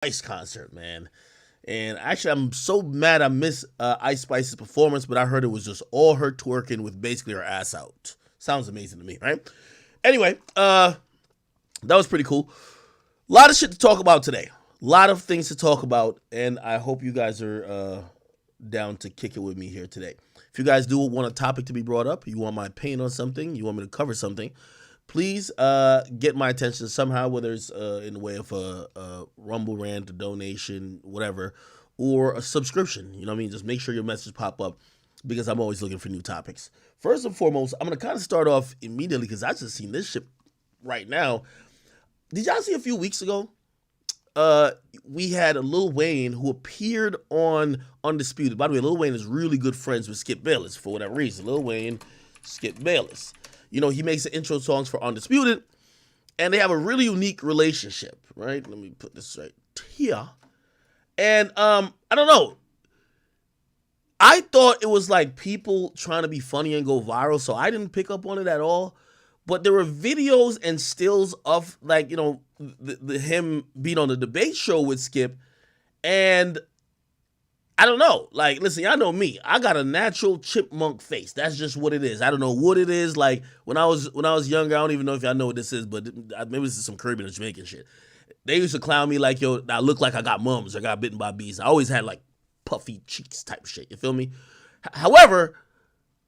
Ice concert, man. And actually, I'm so mad I missed Ice Spice's performance, but I heard it was just all her twerking with basically her ass out. Sounds amazing to me, right? Anyway, that was pretty cool. A lot of shit to talk about today. A lot of things to talk about, and I hope you guys are down to kick it with me here today. If you guys do want a topic to be brought up, you want my opinion on something, you want me to cover something, please get my attention somehow, whether it's in the way of a Rumble rant, a donation, whatever, or a subscription. You know what I mean? Just make sure your message pop up because I'm always looking for new topics. First and foremost, I'm going to kind of start off immediately because I just seen this shit right now. Did y'all see a few weeks ago? We had a Lil Wayne who appeared on Undisputed. By the way, Lil Wayne is really good friends with Skip Bayless for whatever reason. Lil Wayne, Skip Bayless. You know, he makes the intro songs for Undisputed, and they have a really unique relationship, right? Let me put this right here. And I don't know. I thought it was like people trying to be funny and go viral, so I didn't pick up on it at all. But there were videos and stills of, like, you know, the him being on the debate show with Skip, and I don't know. Like, listen, y'all know me. I got a natural chipmunk face. That's just what it is. I don't know what it is. Like, when I was younger, I don't even know if y'all know what this is, but maybe this is some Caribbean or Jamaican shit. They used to clown me like, yo, I look like I got mums or got bitten by bees. I always had, like, puffy cheeks type shit. You feel me? However,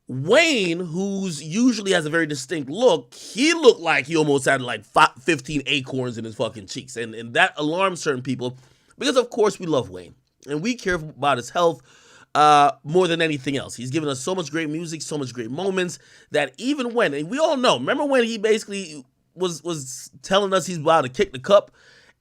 Wayne, who's usually has a very distinct look, he looked like he almost had like 15 acorns in his fucking cheeks. And that alarms certain people because, of course, we love Wayne. And we care about his health more than anything else. He's given us so much great music, so much great moments that even when, and we all know, remember when he basically was telling us he's about to kick the cup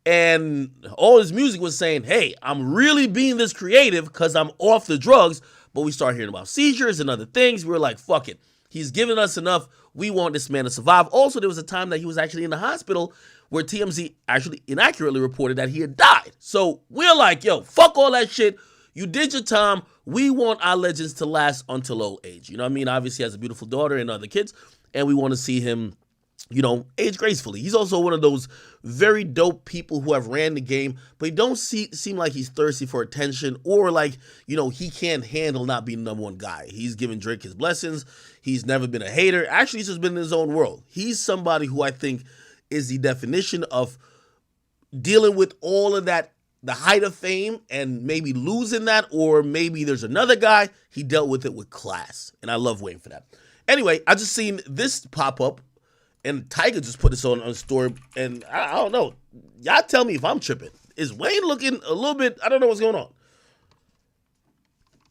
and all his music was saying, hey, I'm really being this creative because I'm off the drugs. But we start hearing about seizures and other things. We were like, fuck it. He's given us enough. We want this man to survive. Also, there was a time that he was actually in the hospital where TMZ actually inaccurately reported that he had died. So we're like, yo, fuck all that shit. You did your time. We want our legends to last until old age. You know what I mean? Obviously, he has a beautiful daughter and other kids, and we want to see him, you know, age gracefully. He's also one of those very dope people who have ran the game, but he don't seem like he's thirsty for attention or like, you know, he can't handle not being the number one guy. He's given Drake his blessings. He's never been a hater. Actually, he's just been in his own world. He's somebody who I think is the definition of dealing with all of that, the height of fame, and maybe losing that, or maybe there's another guy. He dealt with it with class, and I love Wayne for that. Anyway, I just seen this pop up. And Tiger just put this on story, and I don't know. Y'all tell me if I'm tripping. Is Wayne looking a little bit, I don't know what's going on.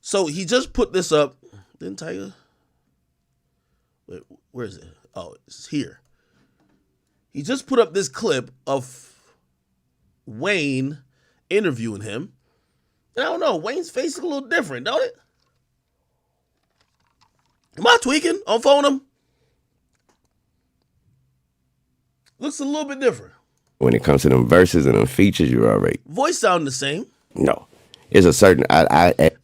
So he just put this up. Didn't Tiger? Wait, where is it? Oh, it's here. He just put up this clip of Wayne interviewing him. And I don't know, Wayne's face is a little different, don't it? Am I tweaking on phone him? Looks a little bit different. When it comes to them verses and them features, you're already. Voice sound the same. No. It's a certain.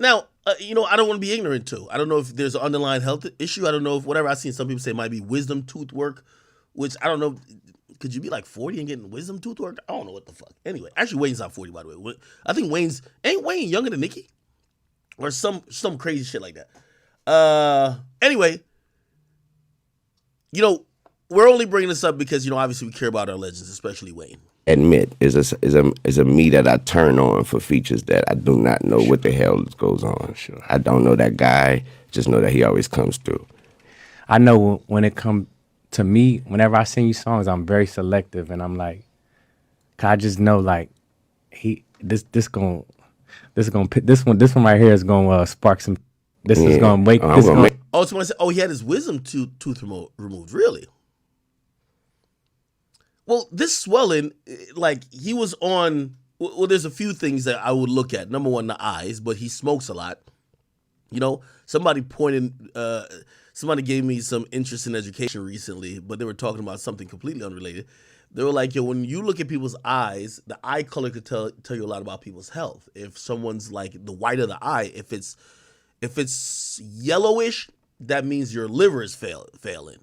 Now, you know, I don't want to be ignorant too. I don't know if there's an underlying health issue. I don't know if whatever. I've seen some people say it might be wisdom tooth work, which I don't know. Could you be like 40 and getting wisdom tooth work? I don't know what the fuck. Anyway, actually, Wayne's not 40, by the way. I think ain't Wayne younger than Nicki? Or some crazy shit like that. Anyway, you know, we're only bringing this up because, you know, obviously we care about our legends, especially Wayne. Admit is a me that I turn on for features that I do not know what the hell goes on. Sure. I don't know that guy. Just know that he always comes through. I know when it comes to me, whenever I sing you songs, I'm very selective, and I'm like, 'cause I just know like this one right here is gonna spark some. This is gonna wake. Oh, he had his wisdom tooth removed. Really? Well, this swelling, like he was on. Well, there's a few things that I would look at. Number one, the eyes, but he smokes a lot. You know, somebody gave me some interest in education recently, but they were talking about something completely unrelated. They were like, yo, when you look at people's eyes, the eye color could tell you a lot about people's health. If someone's like the white of the eye, if it's yellowish, that means your liver is failing.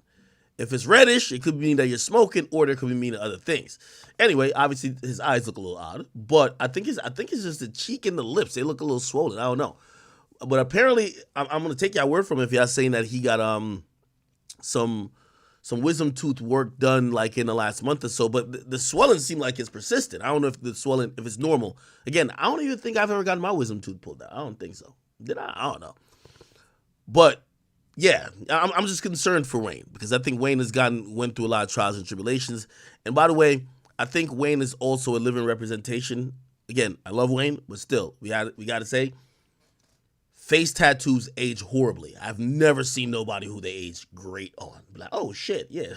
If it's reddish, it could mean that you're smoking, or there could be meaning other things. Anyway, obviously his eyes look a little odd, but I think it's just the cheek and the lips. They look a little swollen. I don't know, but apparently I'm gonna take your word from it if y'all saying that he got some wisdom tooth work done like in the last month or so. But the swelling seemed like it's persistent. I don't know if the swelling, if it's normal. Again, I don't even think I've ever gotten my wisdom tooth pulled out. I don't think so. Did I? I don't know. But yeah, I'm just concerned for Wayne because I think Wayne went through a lot of trials and tribulations. And by the way, I think Wayne is also a living representation. Again, I love Wayne, but still, we got to say, face tattoos age horribly. I've never seen nobody who they age great on. Like, oh shit, yeah,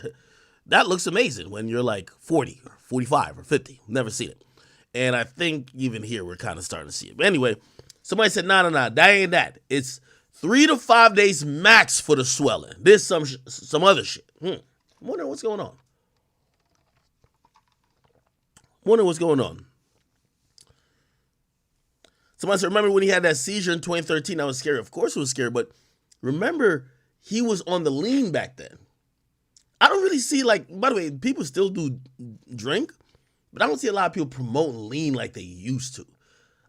that looks amazing when you're like 40 or 45 or 50. Never seen it. And I think even here we're kind of starting to see it. But anyway, somebody said, nah, that ain't that. It's 3 to 5 days max for the swelling. There's some other shit. I wonder what's going on. Somebody said, remember when he had that seizure in 2013? That was scary. Of course it was scary, but remember, he was on the lean back then. I don't really see, like, by the way, people still do drink, but I don't see a lot of people promoting lean like they used to.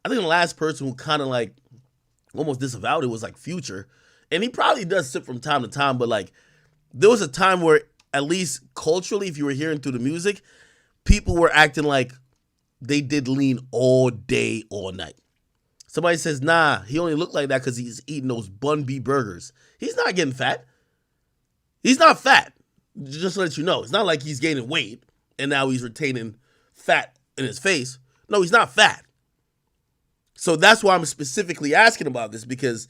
I think the last person who kind of like almost disavowed it was like Future. And he probably does sip from time to time, but like there was a time where at least culturally, if you were hearing through the music, people were acting like they did lean all day, all night. Somebody says, nah, he only looked like that because he's eating those Bun B burgers. He's not getting fat. He's not fat. Just to let you know. It's not like he's gaining weight and now he's retaining fat in his face. No, he's not fat. So that's why I'm specifically asking about this, because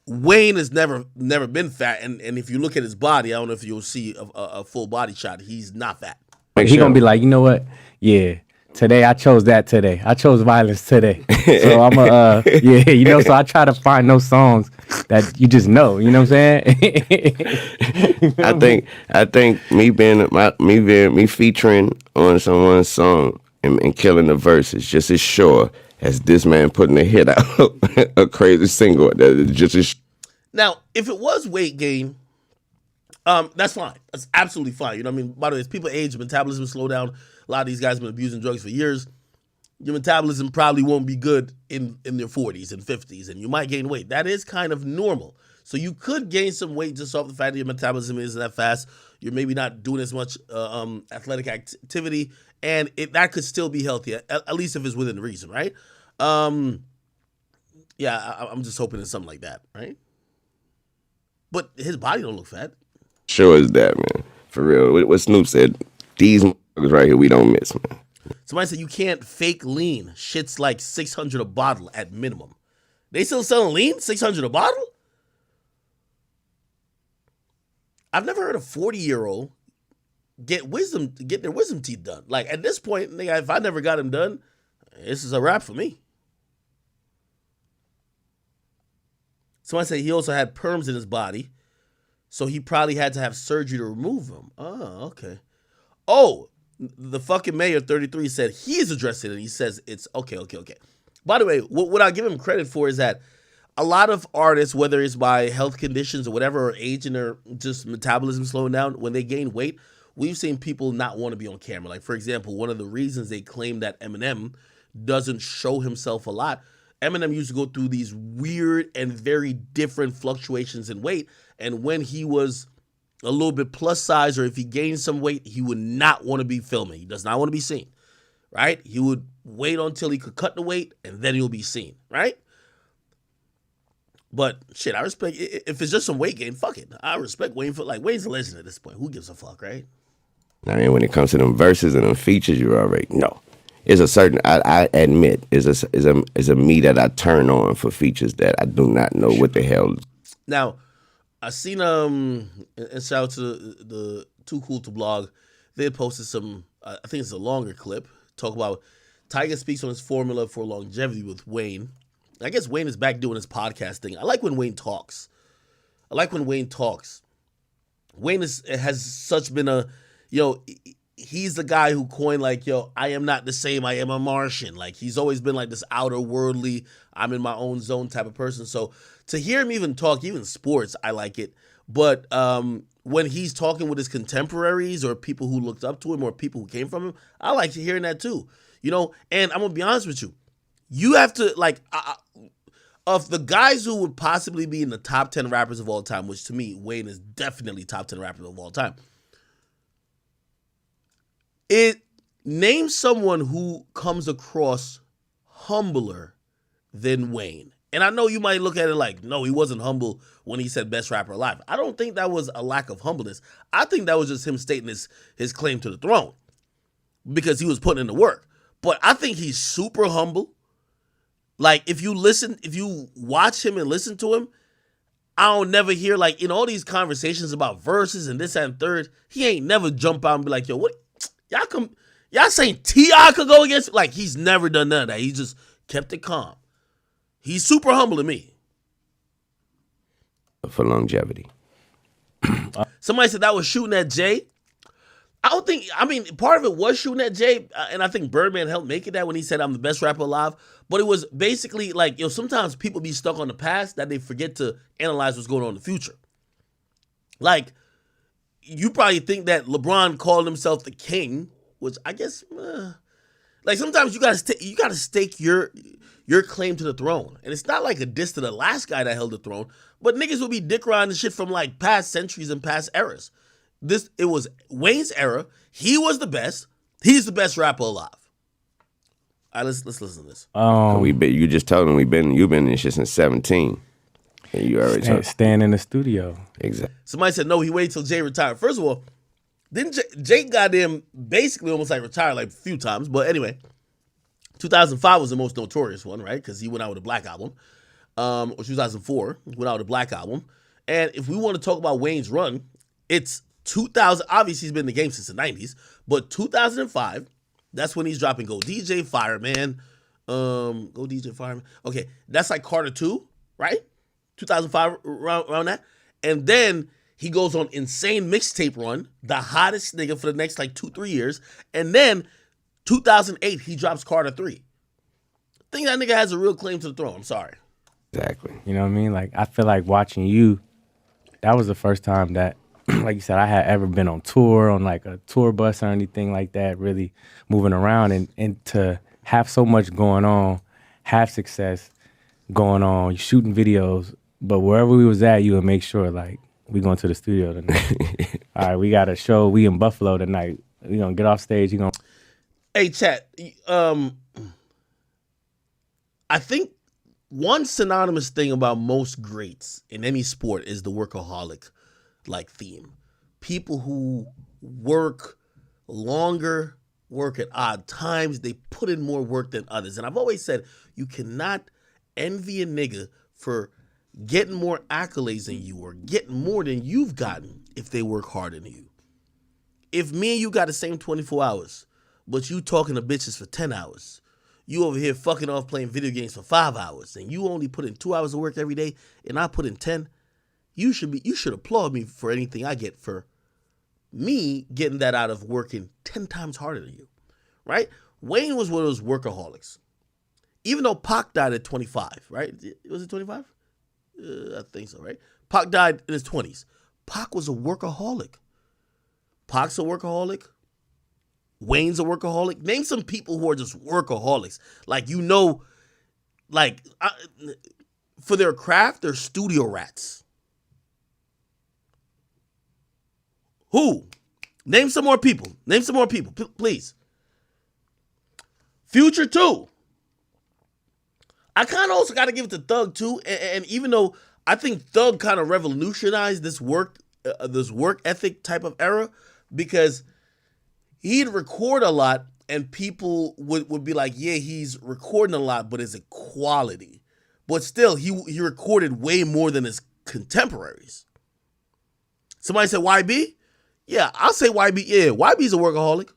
Wayne has never been fat. And if you look at his body, I don't know if you'll see a full body shot. He's not fat. Like, he gonna be like, you know what? Yeah. Today I chose that today. I chose violence today. So I'm yeah, you know, so I try to find those songs that you just know, you know what I'm saying? I think me featuring on someone's song and killing the verses just as sure as this man putting a hit out, a crazy single that is just as. Now, if it was weight gain, that's fine. That's absolutely fine. You know what I mean? By the way, as people age, metabolism slow down. A lot of these guys have been abusing drugs for years. Your metabolism probably won't be good in their 40s and 50s, and you might gain weight. That is kind of normal. So you could gain some weight just off the fact that your metabolism isn't that fast. You're maybe not doing as much athletic activity, and that could still be healthy, at least if it's within reason, right? Yeah, I'm just hoping it's something like that, right? But his body don't look fat. Sure as that, man. For real. What Snoop said, these right here we don't miss, man. Somebody said you can't fake lean. Shit's like $600 a bottle at minimum. They still selling lean? $600 a bottle? I've never heard a 40-year-old get their wisdom teeth done. Like at this point, nigga, if I never got them done, this is a wrap for me. Somebody said he also had perms in his body, so he probably had to have surgery to remove them. Oh, okay. Oh, the fucking mayor 33 said he's addressing it. And he says it's okay. By the way, what I give him credit for is that a lot of artists, whether it's by health conditions or whatever, or aging or just metabolism slowing down, when they gain weight, we've seen people not want to be on camera. Like, for example, one of the reasons they claim that Eminem doesn't show himself a lot, Eminem used to go through these weird and very different fluctuations in weight. And when he was a little bit plus size, or if he gained some weight, he would not want to be filming. He does not want to be seen, right? He would wait until he could cut the weight, and then he'll be seen, right? But shit, I respect, if it's just some weight gain, fuck it. I respect Wayne for, like, Wayne's a legend at this point. Who gives a fuck, right? I mean, when it comes to them verses and them features, you already know. It's a certain, I admit, is a me that I turn on for features that I do not know what the hell. Now, I seen and shout out to the Too Cool to Blog. They had posted some, I think it's a longer clip, talk about Tiger speaks on his formula for longevity with Wayne. I guess Wayne is back doing his podcast thing. I like when Wayne talks. Wayne has such been a, he's the guy who coined, like, I am not the same, I am a Martian. Like, he's always been like this outer worldly, I'm in my own zone type of person. So to hear him even talk, even sports, I like it. But when he's talking with his contemporaries or people who looked up to him or people who came from him, I like hearing that too. You know, and I'm gonna be honest with you. You have to like of the guys who would possibly be in the top 10 rappers of all time, which to me, Wayne is definitely top 10 rappers of all time. Name someone who comes across humbler than Wayne. And I know you might look at it like, no, he wasn't humble when he said best rapper alive. I don't think that was a lack of humbleness. I think that was just him stating his claim to the throne because he was putting in the work. But I think he's super humble. Like, if you watch him and listen to him, I don't never hear, like, in all these conversations about verses and this and third, he ain't never jump out and be like, yo, what? Y'all saying T.I. could go against? Like, he's never done none of that. He just kept it calm. He's super humble to me. For longevity. Somebody said that was shooting at Jay. Part of it was shooting at Jay, and I think Birdman helped make it that when he said, I'm the best rapper alive. But it was basically like, sometimes people be stuck on the past that they forget to analyze what's going on in the future. Like, you probably think that LeBron called himself the king, which I guess, like sometimes you gotta stake your claim to the throne. And it's not like a diss to the last guy that held the throne, but niggas will be dick riding and shit from like past centuries and past eras. It was Wayne's era. He was the best. He's the best rapper alive. All right, let's listen to this. You just told him you've been in this shit since 17. And you already staying in the studio. Exactly. Somebody said no, he waited till Jay retired. First of all, didn't Jay goddamn basically almost like retired like a few times, but anyway, 2005 was the most notorious one, right? Because he went out with a Black album. Or 2004, he went out with a Black album. And if we want to talk about Wayne's run, it's 2000. Obviously, he's been in the game since the 90s, but 2005, that's when he's dropping Go DJ Fireman. Go DJ Fireman. Okay, that's like Carter 2, right? 2005, around that. And then he goes on insane mixtape run, the hottest nigga for the next like 2-3 years. And then 2008, he drops Carter 3. I think that nigga has a real claim to the throne. I'm sorry. Exactly. You know what I mean? Like, I feel like watching you, that was the first time that, like you said, I had ever been on tour, on like a tour bus or anything like that, really moving around. And to have so much going on, have success going on, shooting videos, but wherever we was at, you would make sure, like, we going to the studio tonight. All right, we got a show. We in Buffalo tonight. We gonna get off stage. You gonna... Hey, chat. I think one synonymous thing about most greats in any sport is the workaholic like theme. People who work longer, work at odd times, they put in more work than others. And I've always said you cannot envy a nigga for getting more accolades than you or getting more than you've gotten if they work harder than you. If me and you got the same 24 hours, but you talking to bitches for 10 hours, you over here fucking off playing video games for 5 hours, and you only put in 2 hours of work every day, and I put in 10, you should applaud me for anything I get for me getting that out of working 10 times harder than you, right? Wayne was one of those workaholics. Even though Pac died at 25, right? Was it 25? I think so, right? Pac died in his 20s. Pac was a workaholic. Pac's a workaholic. Wayne's a workaholic. Name some people who are just workaholics. Like, for their craft, they're studio rats. Who? Name some more people. Please. Future too. I kind of also got to give it to Thug too. And even though I think Thug kind of revolutionized this work ethic type of era, because he'd record a lot and people would be like, yeah, he's recording a lot, but is it quality? But still, he recorded way more than his contemporaries. Somebody said YB? Yeah, I'll say YB. Yeah, YB's a workaholic.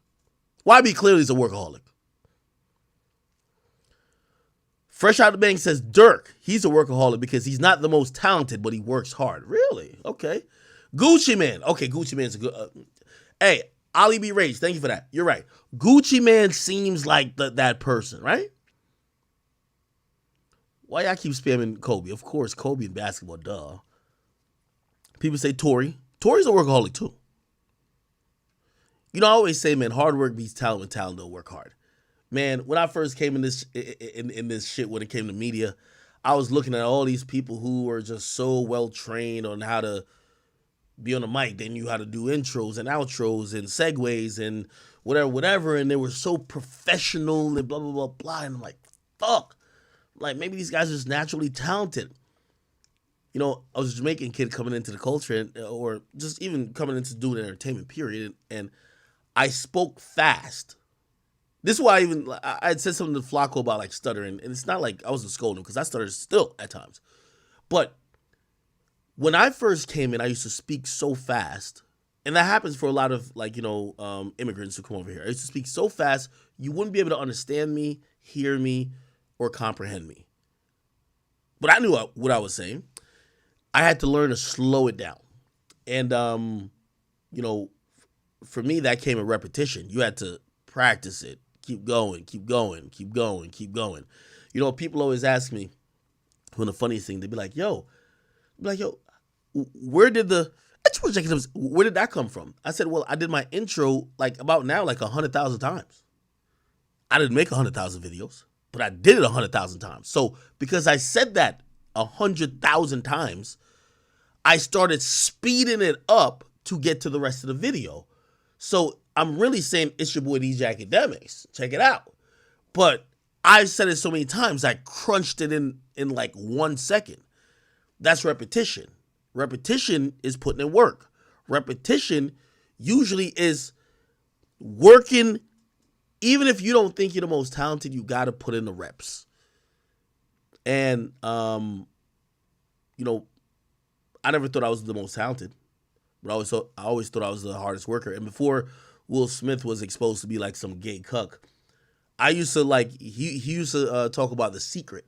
YB clearly is a workaholic. Fresh Out the Bank says Dirk. He's a workaholic because he's not the most talented, but he works hard. Really? Okay. Gucci Man. Okay, Gucci Man's a good... hey, Ali B. Rage, thank you for that. You're right. Gucci Man seems like that person, right? Why y'all keep spamming Kobe? Of course, Kobe in basketball, duh. People say Tory. Tory's a workaholic too. You know, I always say, man, hard work beats talent when talent don't work hard. Man, when I first came in this shit when it came to media, I was looking at all these people who were just so well trained on how to be on the mic. They knew how to do intros and outros and segues and whatever. And they were so professional and blah, blah, blah, blah. And I'm like, fuck. Like, maybe these guys are just naturally talented. You know, I was a Jamaican kid coming into the culture or just even coming into doing entertainment, period. And I spoke fast. This is why I had said something to Flacco about like stuttering. And it's not like I wasn't scolding him because I stutter still at times. But when I first came in, I used to speak so fast. And that happens for a lot of like, immigrants who come over here. I used to speak so fast, you wouldn't be able to understand me, hear me, or comprehend me. But I knew what I was saying. I had to learn to slow it down. And, for me, that came in repetition. You had to practice it. Keep going, keep going, keep going, keep going. You know, people always ask me, when the funniest thing, they'd be like, where did that come from? I said, well, I did my intro like 100,000 times. I didn't make 100,000 videos, but I did it 100,000 times. So because I said that 100,000 times, I started speeding it up to get to the rest of the video. So I'm really saying it's your boy DJ Academics. Check it out. But I've said it so many times, I crunched it in like 1 second. That's repetition. Repetition is putting in work. Repetition usually is working. Even if you don't think you're the most talented, you got to put in the reps. And, I never thought I was the most talented, but I always thought I was the hardest worker. And before Will Smith was exposed to be like some gay cuck, I used to he used to talk about The Secret.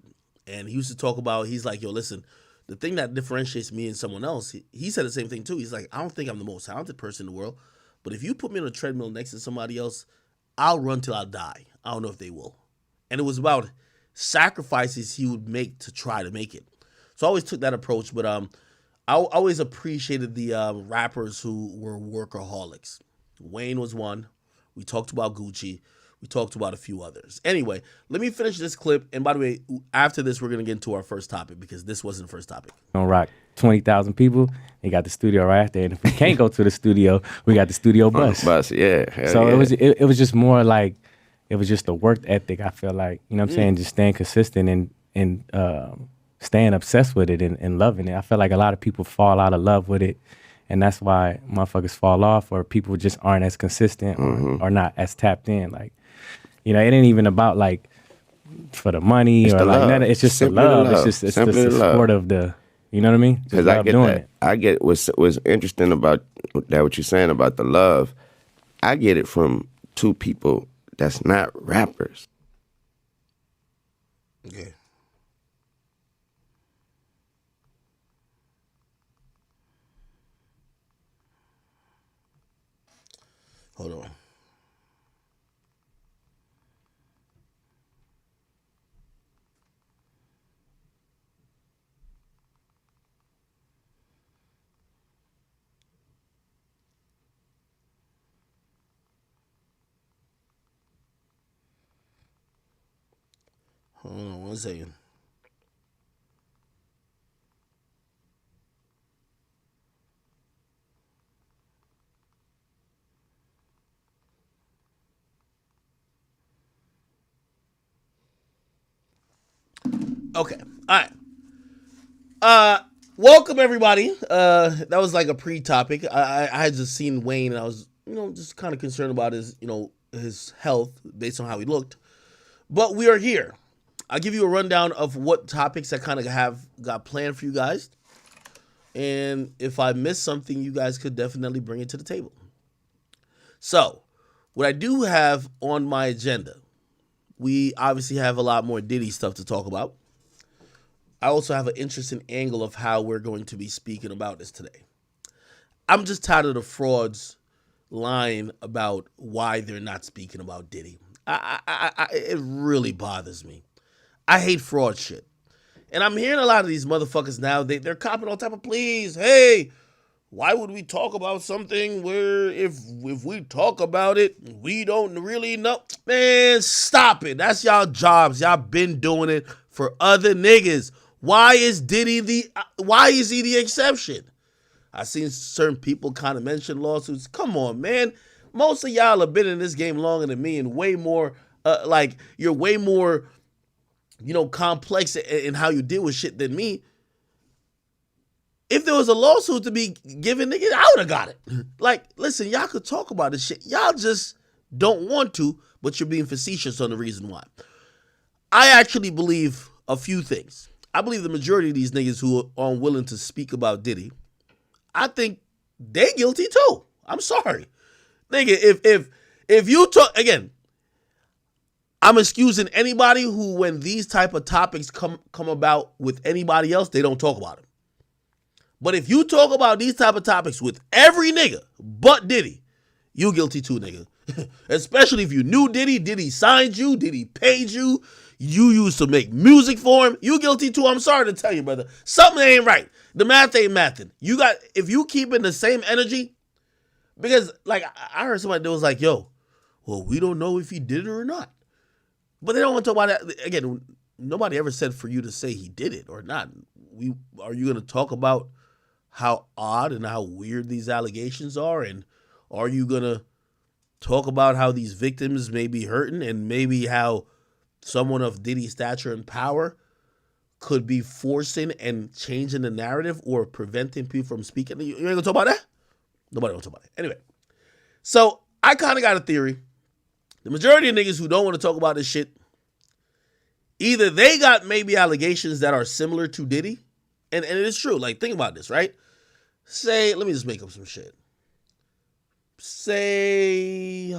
And he used to talk about, he's like, yo, listen, the thing that differentiates me and someone else, he said the same thing too. He's like, I don't think I'm the most talented person in the world, but if you put me on a treadmill next to somebody else, I'll run till I die. I don't know if they will. And it was about sacrifices he would make to try to make it. So I always took that approach, but I always appreciated the rappers who were workaholics. Wayne was one. We talked about Gucci. We talked about a few others. Anyway, let me finish this clip. And by the way, after this, we're going to get into our first topic because this wasn't the first topic. On rock 20,000 people. You got the studio right after. And if we can't go to the studio, we got the studio bus. Yeah. So it was just more like, it was just a work ethic, I feel like. You know what I'm saying? Just staying consistent and staying obsessed with it and loving it. I feel like a lot of people fall out of love with it. And that's why motherfuckers fall off, or people just aren't as consistent or not as tapped in. Like, it ain't even about like for the money it's or like love. Nothing. It's just the love. It's just the support of the, you know what I mean? Because I get that. It. I get what's interesting about that, what you're saying about the love. I get it from two people that's not rappers. Okay. Hold on. Hold on 1 second. Okay. All right. Welcome everybody. That was like a pre-topic. I had just seen Wayne and I was, just kind of concerned about his health based on how he looked. But we are here. I'll give you a rundown of what topics I kind of have got planned for you guys. And if I miss something, you guys could definitely bring it to the table. So, what I do have on my agenda, we obviously have a lot more Diddy stuff to talk about. I also have an interesting angle of how we're going to be speaking about this today. I'm just tired of the frauds lying about why they're not speaking about Diddy. It really bothers me. I hate fraud shit. And I'm hearing a lot of these motherfuckers now, they're copping all type of pleas. Hey, Why would we talk about something where if we talk about it, we don't really know? Man, stop it. That's y'all jobs. Y'all been doing it for other niggas. Why is he the exception? I seen certain people kind of mention lawsuits. Come on, man. Most of y'all have been in this game longer than me and way more, you're way more, complex in how you deal with shit than me. If there was a lawsuit to be given, nigga, I would have got it. Like, listen, y'all could talk about this shit. Y'all just don't want to, but you're being facetious on the reason why. I actually believe a few things. I believe the majority of these niggas who are unwilling to speak about Diddy, I think they guilty too. I'm sorry. Nigga, if you talk, again, I'm excusing anybody who, when these type of topics come about with anybody else, they don't talk about it. But if you talk about these type of topics with every nigga but Diddy, you guilty too, nigga. Especially if you knew Diddy, Diddy signed you, Diddy paid you, you used to make music for him, you guilty too. I'm sorry to tell you, brother. Something ain't right. The math ain't mathing. If you keep in the same energy, because like I heard somebody that was like, yo, well, we don't know if he did it or not. But they don't want to talk about that. Again, nobody ever said for you to say he did it or not. Are you going to talk about how odd and how weird these allegations are? And are you going to talk about how these victims may be hurting and maybe how someone of Diddy's stature and power could be forcing and changing the narrative or preventing people from speaking? You ain't going to talk about that? Nobody wants to talk about it. Anyway, so I kind of got a theory. The majority of niggas who don't want to talk about this shit, either they got maybe allegations that are similar to Diddy, and it is true. Like, think about this, right? Say, let me just make up some shit. Say,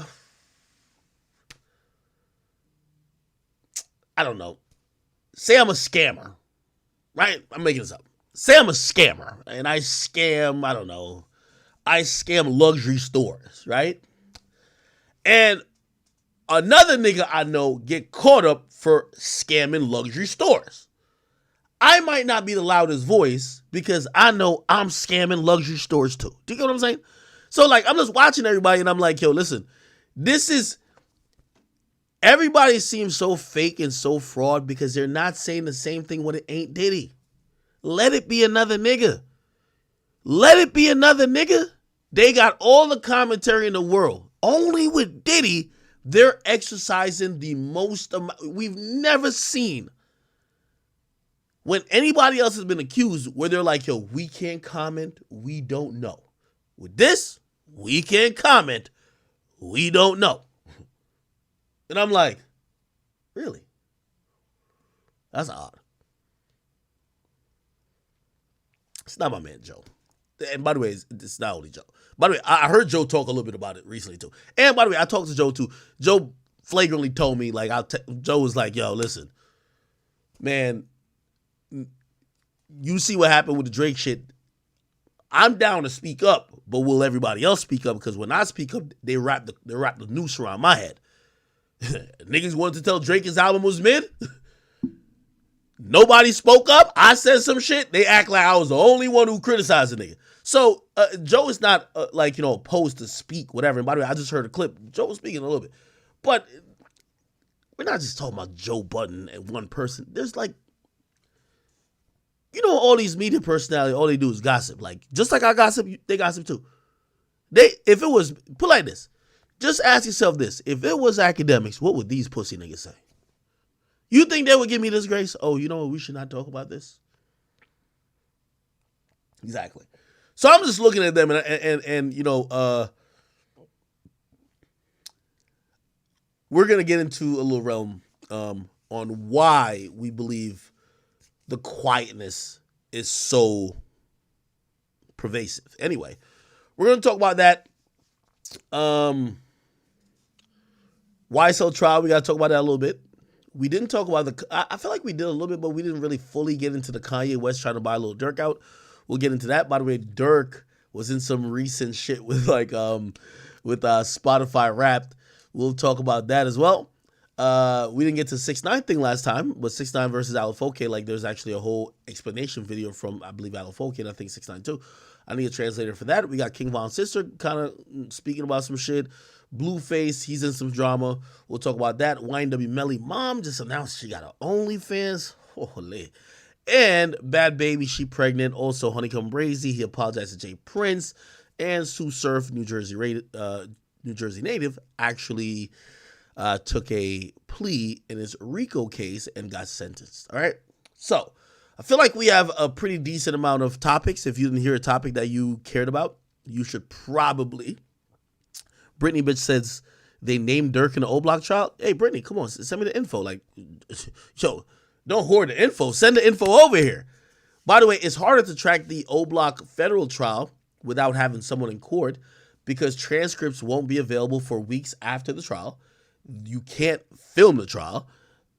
I don't know. Say I'm a scammer, right? I'm making this up. Say I'm a scammer, and I scam, I don't know, I scam luxury stores, right? And another nigga I know get caught up for scamming luxury stores. I might not be the loudest voice because I know I'm scamming luxury stores too. Do you get what I'm saying? So like, I'm just watching everybody and I'm like, yo, listen, everybody seems so fake and so fraud because they're not saying the same thing when it ain't Diddy. Let it be another nigga. Let it be another nigga. They got all the commentary in the world. Only with Diddy, they're exercising the most amount. We've never seen when anybody else has been accused where they're like, yo, we can't comment, we don't know. With this, we can't comment, we don't know. And I'm like, really? That's odd. It's not my man, Joe. And by the way, it's not only Joe. By the way, I heard Joe talk a little bit about it recently too. And by the way, I talked to Joe too. Joe flagrantly told me, like, Joe was like, yo, listen, man, you see what happened with the Drake shit. I'm down to speak up, but will everybody else speak up? Because when I speak up, they wrap the noose around my head. Niggas wanted to tell Drake his album was mid. Nobody spoke up. I said some shit. They act like I was the only one who criticized the nigga. So Joe is not opposed to speak, whatever. And by the way, I just heard a clip. Joe was speaking a little bit. But we're not just talking about Joe Budden and one person. There's like, all these media personalities, all they do is gossip. Like, just like I gossip, they gossip too. If it was, put like this, just ask yourself this. If it was academics, what would these pussy niggas say? You think they would give me this grace? Oh, you know what? We should not talk about this. Exactly. So I'm just looking at them and we're going to get into a little realm on why we believe the quietness is so pervasive. Anyway, we're going to talk about that. YSL trial, we got to talk about that a little bit. We didn't talk about I feel like we did a little bit, but we didn't really fully get into the Kanye West trying to buy a little Dirk out. We'll get into that. By the way, Dirk was in some recent shit with Spotify Wrapped. We'll talk about that as well. We didn't get to 6ix9ine thing last time, but 6ix9ine versus Alafoke, like there's actually a whole explanation video from, I believe, Alafoke, and I think 6ix9ine too. I need a translator for that. We got King Von's sister kind of speaking about some shit. Blueface, he's in some drama. We'll talk about that. YNW Melly mom just announced she got an OnlyFans. Holy. And Bad Baby, she pregnant. Also, Honeycomb Bra, he apologized to Jay Prince. And Suge Surf, New Jersey native, actually took a plea in his RICO case and got sentenced. All right? So, I feel like we have a pretty decent amount of topics. If you didn't hear a topic that you cared about, you should probably. Brittany bitch says they named Dirk in the O Block trial. Hey, Brittany, come on, send me the info. Like, yo, don't hoard the info. Send the info over here. By the way, it's harder to track the O Block federal trial without having someone in court because transcripts won't be available for weeks after the trial. You can't film the trial.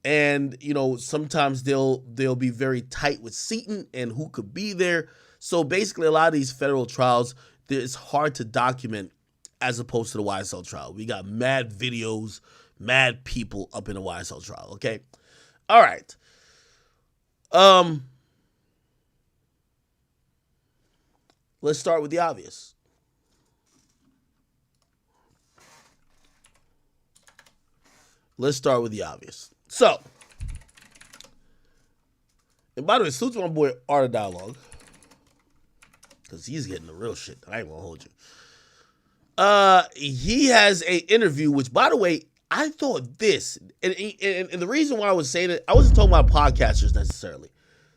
And, you know, sometimes they'll be very tight with seating and who could be there. So basically, a lot of these federal trials, it's hard to document as opposed to the YSL trial. We got mad videos, mad people up in the YSL trial, okay? All right. Let's start with the obvious. So, and by the way, salute to my boy Art of Dialogue, because he's getting the real shit. I ain't gonna hold you. He has a interview, which, by the way, I thought this, and the reason why I was saying it, I wasn't talking about podcasters necessarily.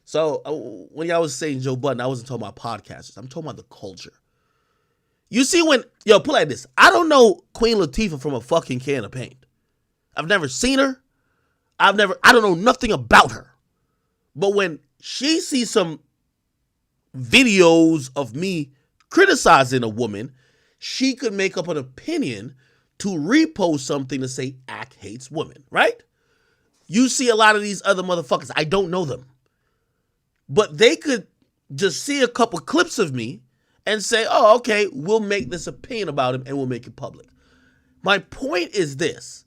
So when I was saying Joe Budden, I wasn't talking about podcasters. I'm talking about the culture. You see when, put like this. I don't know Queen Latifah from a fucking can of paint. I've never seen her. I don't know nothing about her. But when she sees some videos of me criticizing a woman, she could make up an opinion to repost something to say Ack hates women, right? You see a lot of these other motherfuckers, I don't know them, but they could just see a couple clips of me and say, oh, okay, we'll make this opinion about him and we'll make it public. My point is this.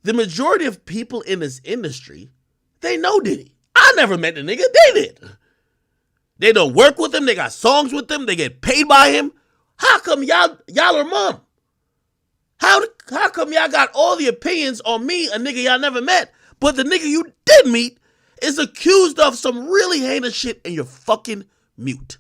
The majority of people in this industry, they know Diddy. I never met the nigga, they did. They don't work with him, they got songs with him, they get paid by him. How come y'all are mum? How come y'all got all the opinions on me, a nigga y'all never met, but the nigga you did meet is accused of some really heinous shit and you're fucking mute?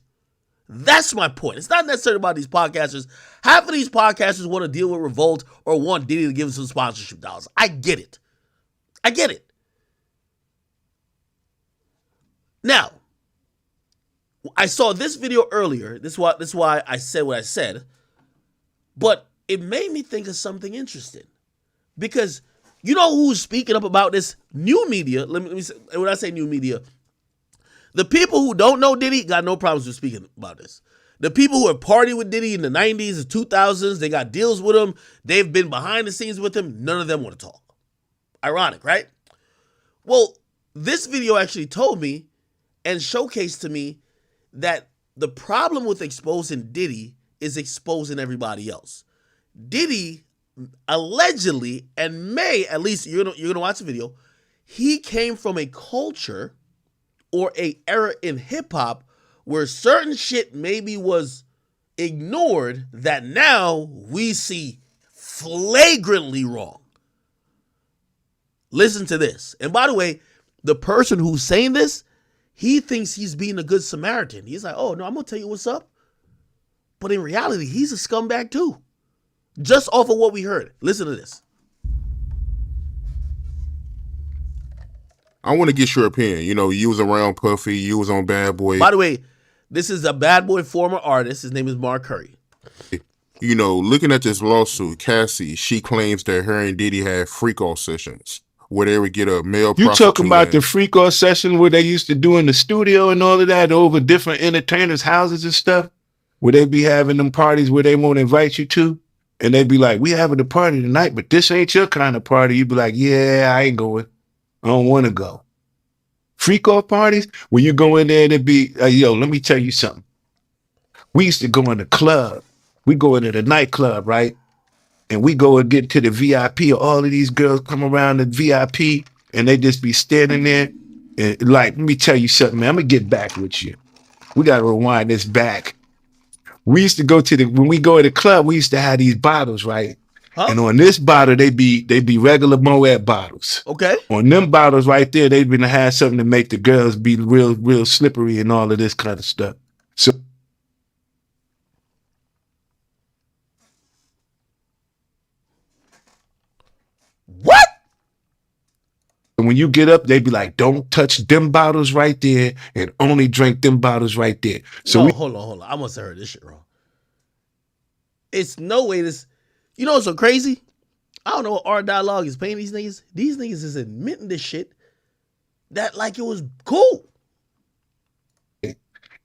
That's my point. It's not necessarily about these podcasters. Half of these podcasters want to deal with Revolt or want Diddy to give them some sponsorship dollars. I get it. Now, I saw this video earlier. This is why I said what I said. But it made me think of something interesting. Because you know who's speaking up about this? New media. Let me say, when I say new media, the people who don't know Diddy got no problems with speaking about this. The people who are partying with Diddy in the 90s and 2000s, they got deals with him. They've been behind the scenes with him. None of them want to talk. Ironic, right? Well, this video actually told me and showcased to me that the problem with exposing Diddy is exposing everybody else. Diddy allegedly, and at least you're gonna watch the video, he came from a culture or a era in hip hop where certain shit maybe was ignored that now we see flagrantly wrong. Listen to this. And by the way, the person who's saying this, he thinks he's being a good Samaritan. He's like, oh no, I'm gonna tell you what's up. But in reality, he's a scumbag too. Just off of what we heard. Listen to this. I want to get your opinion. You know, you was around Puffy, you was on Bad Boy. By the way, this is a Bad Boy former artist. His name is Mark Curry. You know, looking at this lawsuit, Cassie, she claims that her and Diddy had freak-off sessions where they would get a male You prostitute. talking about the freak-off session where they used to do in the studio and all of that over different entertainers' houses and stuff? Where they be having them parties where they won't invite you to? And they be like, we having a party tonight, but this ain't your kind of party. You be like, yeah, I ain't going. I don't want to go. Freak-off parties, when you go in there and it be, yo, let me tell you something. We used to go in the club. We go into the nightclub, right? And we go and get to the VIP. All of these girls come around the VIP and they just be standing there. And like, let me tell you something, man. I'm going to get back with you. We gotta rewind this back. We used to go to when we go to the club, we used to have these bottles, right? Huh? And on this bottle, they be regular Moet bottles. Okay. On them bottles right there, they've been to have something to make the girls be real slippery and all of this kind of stuff. So What? when you get up, they be like, don't touch them bottles right there and only drink them bottles right there. So No, hold on. I must have heard this shit wrong. It's no way this. You know what's so crazy? I don't know what Art Dialogue is paying these niggas. These niggas is admitting this shit that like it was cool.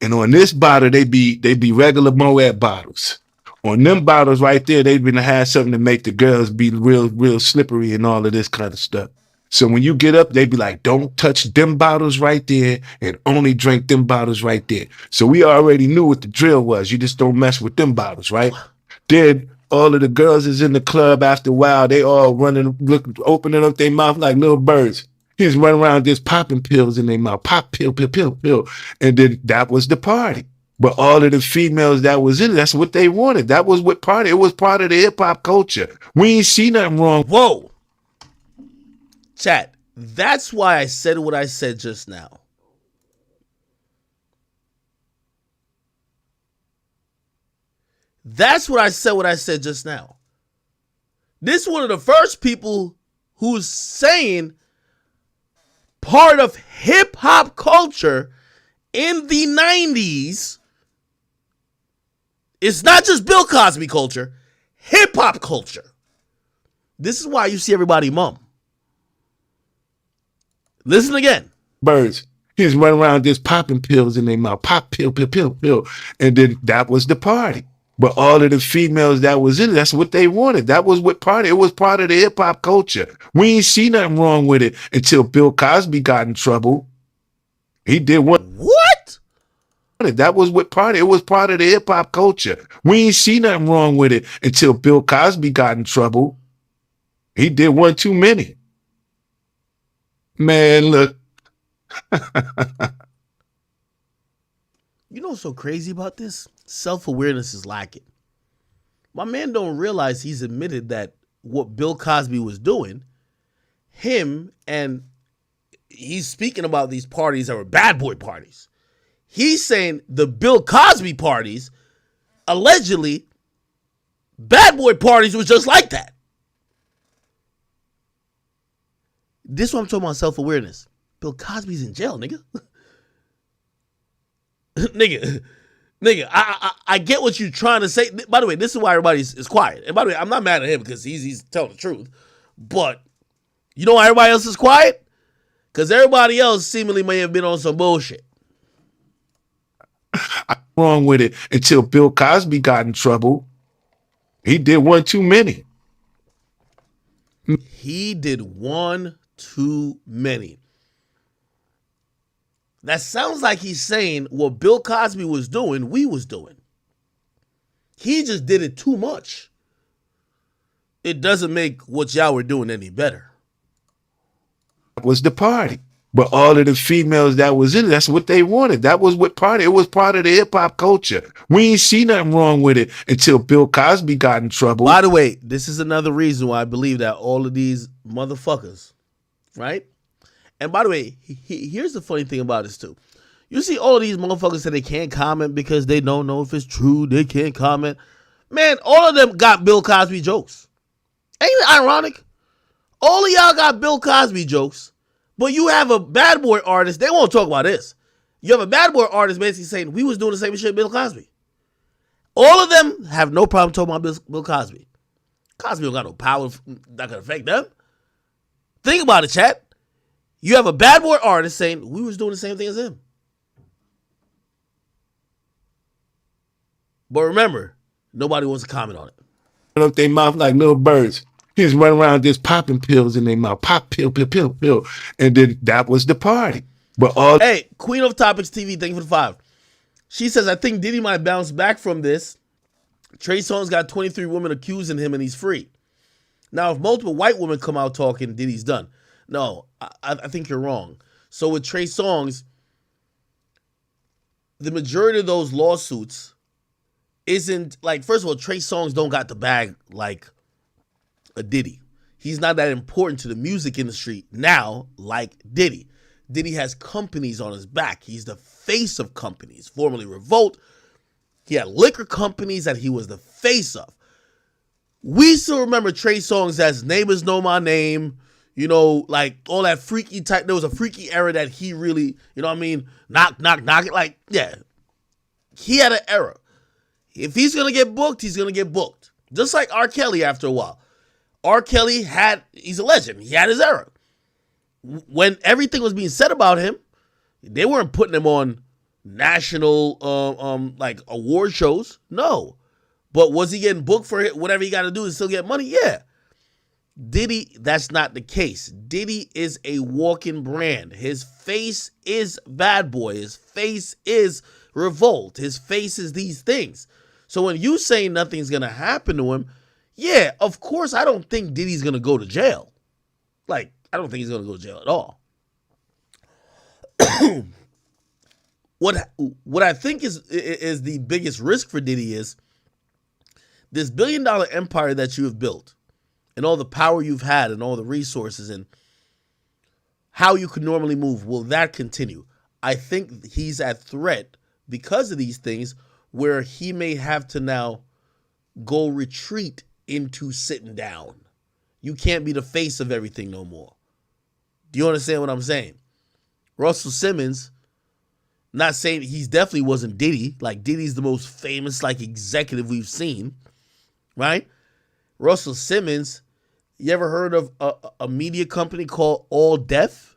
and on this bottle, they be regular Moet bottles. On them bottles right there, they've been to have something to make the girls be real slippery and all of this kind of stuff. So when you get up, they be like, don't touch them bottles right there and only drink them bottles right there. So we already knew what the drill was. You just don't mess with them bottles, right? Then all of the girls is in the club after a while. They all running, opening up their mouth like little birds. He just running around just popping pills in their mouth. Pop pill. And then that was the party. But all of the females that was in it, that's what they wanted. That was what party. It was part of the hip hop culture. We ain't see nothing wrong. Whoa. Chat. That's why I said what I said just now. That's what I said just now. This is one of the first people who's saying part of hip hop culture in the 90s. It's not just Bill Cosby culture, hip hop culture. This is why you see everybody mum. Listen again. Birds. He just running around just popping pills in their mouth. Pop pill. And then that was the party. But all of the females that was in it, that's what they wanted. That was what party. It was part of the hip hop culture. We ain't see nothing wrong with it until Bill Cosby got in trouble. He did what? What? That was what party. It was part of the hip hop culture. We ain't see nothing wrong with it until Bill Cosby got in trouble. He did one too many. Man, look. You know what's so crazy about this? Self-awareness is lacking. My man don't realize he's admitted that what Bill Cosby was doing, him, and he's speaking about these parties that were bad boy parties. He's saying the Bill Cosby parties, allegedly, bad boy parties was just like that. This is what I'm talking about, self-awareness. Bill Cosby's in jail, nigga. nigga, I get what you're trying to say. By the way, this is why everybody is quiet. And by the way, I'm not mad at him because he's telling the truth. But you know why everybody else is quiet? Because everybody else seemingly may have been on some bullshit. Wrong with it until Bill Cosby got in trouble. He did one too many. He did one too many. That sounds like he's saying what Bill Cosby was doing, we was doing. He just did it too much. It doesn't make what y'all were doing any better. That was the party. But all of the females that was in it, that's what they wanted. That was what party. It was part of the hip hop culture. We ain't see nothing wrong with it until Bill Cosby got in trouble. By the way, this is another reason why I believe that all of these motherfuckers, right? And by the way, here's the funny thing about this too. You see all of these motherfuckers say they can't comment because they don't know if it's true. They can't comment. Man, all of them got Bill Cosby jokes. Ain't it ironic? All of y'all got Bill Cosby jokes, but you have a bad boy artist. They won't talk about this. You have a bad boy artist basically saying we was doing the same shit Bill Cosby. All of them have no problem talking about Bill Cosby. Cosby don't got no power that can affect them. Think about it, chat. You have a bad boy artist saying we was doing the same thing as him. But remember, nobody wants to comment on it. Up their mouth like little birds. He just running around just popping pills in their mouth. Pop pill. And then that was the party. But all Hey, Queen of Topics TV, thank you for the 5. She says, I think Diddy might bounce back from this. Trey Songz got 23 women accusing him and he's free. Now, if multiple white women come out talking, Diddy's done. No, I think you're wrong. So with Trey Songz, the majority of those lawsuits isn't like, first of all, Trey Songz don't got the bag like a Diddy. He's not that important to the music industry now like Diddy. Diddy has companies on his back. He's the face of companies, formerly Revolt. He had liquor companies that he was the face of. We still remember Trey Songz as Neighbors Know My Name, you know, like all that freaky type. There was a freaky era that he really, you know what I mean? Knock, knock, knock it. Like, yeah. He had an era. If he's going to get booked, he's going to get booked. Just like R. Kelly after a while. R. Kelly he's a legend. He had his era. When everything was being said about him, they weren't putting him on national like award shows. No. But was he getting booked for it? Whatever he got to do to still get money? Yeah. Diddy, that's not the case. Diddy is a walking brand. His face is Bad Boy. His face is Revolt. His face is these things. So when you say nothing's going to happen to him, yeah, of course, I don't think Diddy's going to go to jail. Like, I don't think he's going to go to jail at all. What I think is the biggest risk for Diddy is this billion-dollar empire that you have built and all the power you've had and all the resources and how you could normally move. Will that continue? I think he's at threat because of these things where he may have to now go retreat into sitting down. You can't be the face of everything no more. Do you understand what I'm saying? Russell Simmons, not saying he's definitely wasn't Diddy. Like, Diddy's the most famous, like, executive we've seen, right? Russell Simmons, you ever heard of a media company called All Def?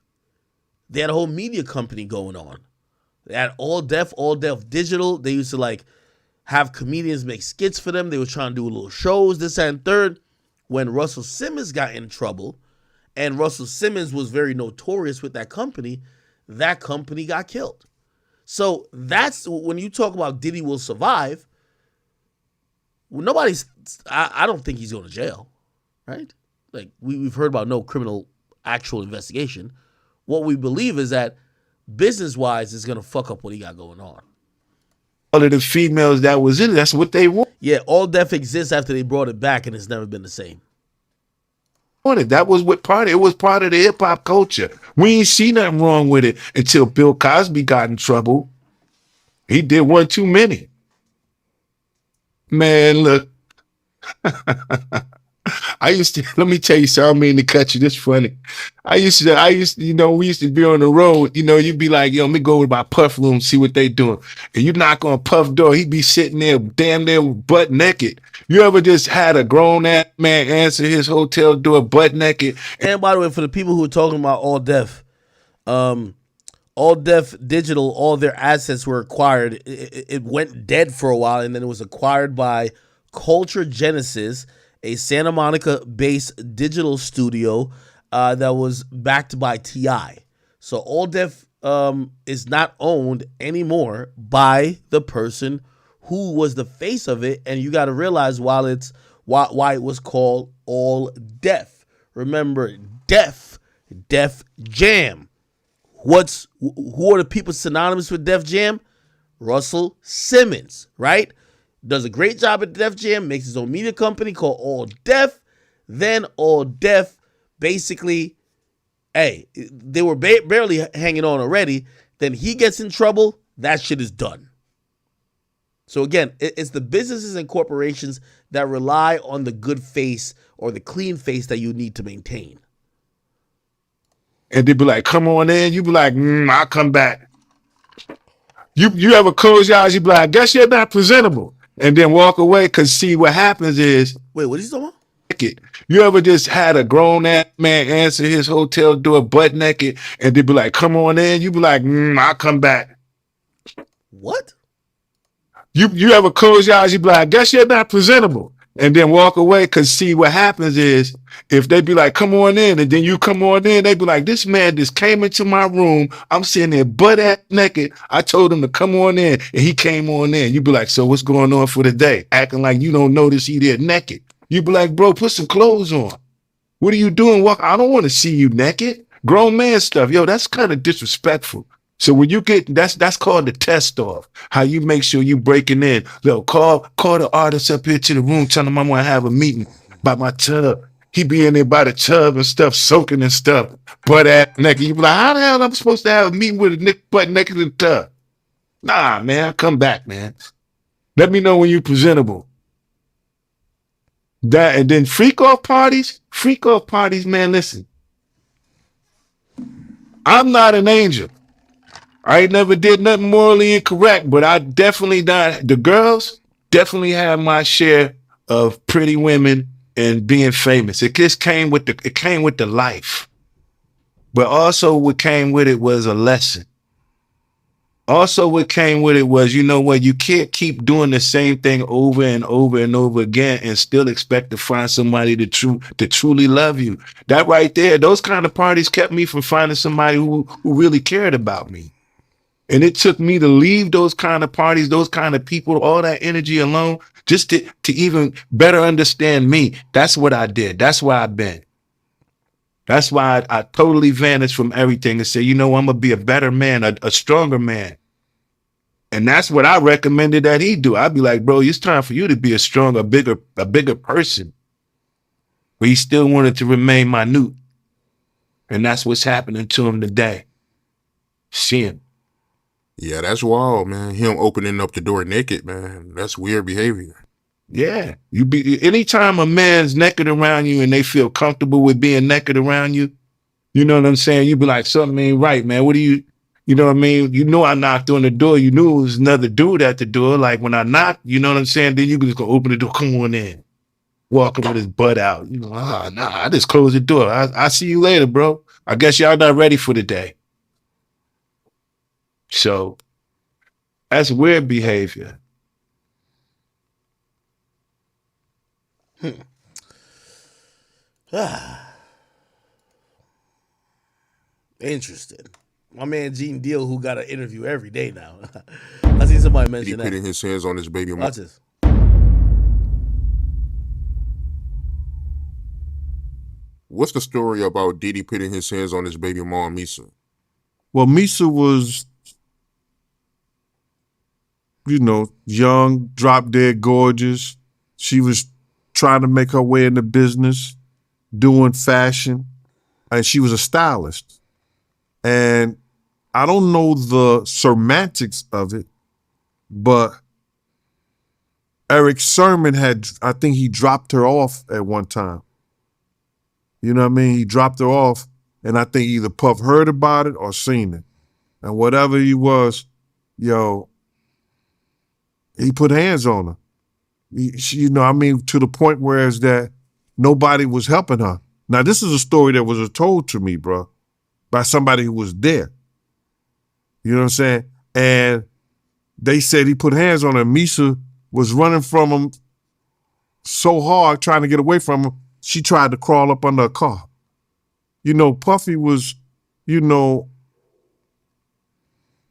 They had a whole media company going on. They had All Def Digital. They used to, like, have comedians make skits for them. They were trying to do little shows, this, that, and third. When Russell Simmons got in trouble, and Russell Simmons was very notorious with that company got killed. So that's when you talk about Diddy will survive. Well, I don't think he's going to jail, right? Like we've heard about no criminal actual investigation. What we believe is that business-wise is going to fuck up what he got going on. All of the females that was in it, that's what they want. Yeah, All Def exists after they brought it back, and it's never been the same. That was what it was part of the hip hop culture. We ain't see nothing wrong with it until Bill Cosby got in trouble. He did one too many. Man, look. Let me tell you something, I don't mean to cut you, this funny. I used to, you know, we used to be on the road, you know, you'd be like, yo, let me go to my Puff room, see what they doing. And you knock on Puff door, he'd be sitting there damn near butt naked. You ever just had a grown-ass man answer his hotel door butt naked? And by the way, for the people who are talking about All Def Digital, all their assets were acquired. It went dead for a while, and then it was acquired by Culture Genesis, a Santa Monica-based digital studio that was backed by T.I. So All Def is not owned anymore by the person who was the face of it, and you got to realize why it was called All Def. Remember, Def Jam. Who are the people synonymous with Def Jam? Russell Simmons, right? Does a great job at Def Jam, makes his own media company called All Def. Then All Def basically, they were barely hanging on already. Then he gets in trouble, that shit is done. So again, it's the businesses and corporations that rely on the good face or the clean face that you need to maintain. And they'd be like, come on in. You be like, I'll come back. You ever close your eyes, you be like, I guess you're not presentable. And then walk away, because see, what happens is... Wait, what is he talking about? You ever just had a grown-ass man answer his hotel door butt naked, and they'd be like, come on in? You be like, I'll come back. What? You ever close your eyes, you be like, I guess you're not presentable. And then walk away, because see, what happens is, if they be like, come on in, and then you come on in, they be like, this man just came into my room. I'm sitting there butt-ass naked. I told him to come on in, and he came on in. You be like, so what's going on for the day? Acting like you don't notice he there naked. You be like, bro, put some clothes on. What are you doing? I don't want to see you naked. Grown man stuff. Yo, that's kind of disrespectful. So when you get that's called the test off. How you make sure you breaking in. Look, call the artist up here to the room, tell him I want to have a meeting about my tub. He be in there by the tub and stuff, soaking and stuff, butt ass naked. You be like, how the hell am I supposed to have a meeting with a butt naked in the tub? Nah, man, come back, man. Let me know when you're presentable. That and then freak off parties, man. Listen, I'm not an angel. I ain't never did nothing morally incorrect, but I definitely not. The girls definitely have my share of pretty women and being famous. It just came with the life, but also what came with it was a lesson. Also, what came with it was, you know what, you can't keep doing the same thing over and over and over again and still expect to find somebody to truly love you. That right there, those kind of parties kept me from finding somebody who really cared about me. And it took me to leave those kind of parties, those kind of people, all that energy alone, just to even better understand me. That's what I did. That's why I've been. That's why I totally vanished from everything and said, you know, I'm going to be a better man, a stronger man. And that's what I recommended that he do. I'd be like, bro, it's time for you to be a stronger, a bigger person. But he still wanted to remain minute. And that's what's happening to him today. See him. Yeah, that's wild, man. Him opening up the door naked, man. That's weird behavior. Yeah. Anytime a man's naked around you and they feel comfortable with being naked around you, you know what I'm saying? You be like, something ain't right, man. What do you know what I mean? You know, I knocked on the door. You knew it was another dude at the door. Like when I knocked, you know what I'm saying? Then you can just go open the door, come on in. Walking with his butt out. You know, nah, I just closed the door. I see you later, bro. I guess y'all not ready for the day. So that's weird behavior. Interesting. My man Gene Deal, who got an interview every day now. I see somebody He mention that. putting his hands on his baby mom. Watch this. What's the story about Diddy putting his hands on his baby mom, Mase? Well, Mase was, you know, young, drop dead gorgeous. She was trying to make her way in the business, doing fashion, and she was a stylist. And I don't know the semantics of it, but Eric Sermon I think he dropped her off at one time. You know what I mean? He dropped her off, and I think either Puff heard about it or seen it. And whatever he was, yo, he put hands on her. You know, I mean, to the point where is that nobody was helping her. Now, this is a story that was told to me, bro, by somebody who was there. You know what I'm saying? And they said he put hands on her. Mase was running from him so hard, trying to get away from him, she tried to crawl up under a car. You know, Puffy was, you know,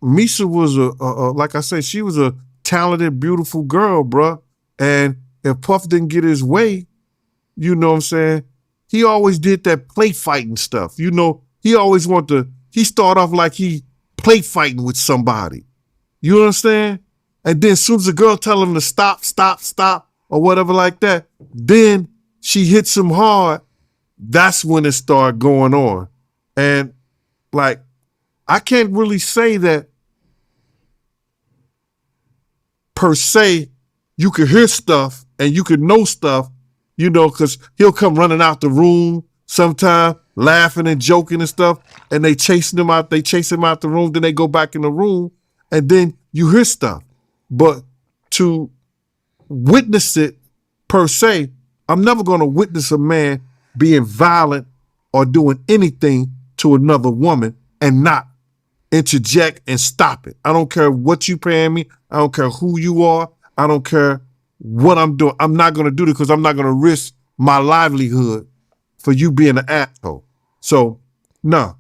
Mase was like I said, she was a talented, beautiful girl, bruh. And if Puff didn't get his way, you know what I'm saying, he always did that play fighting stuff. You know, he always he start off like he play fighting with somebody. You understand? And then as soon as the girl tell him to stop, or whatever like that, then she hits him hard. That's when it started going on. And like, I can't really say that per se, you could hear stuff and you could know stuff, you know, because he'll come running out the room sometime, laughing and joking and stuff, and they chase him out the room, then they go back in the room, and then you hear stuff. But to witness it per se, I'm never going to witness a man being violent or doing anything to another woman and not interject and stop it. I don't care what you paying me. I don't care who you are. I don't care what I'm doing. I'm not going to do it because I'm not going to risk my livelihood for you being an asshole. So, no.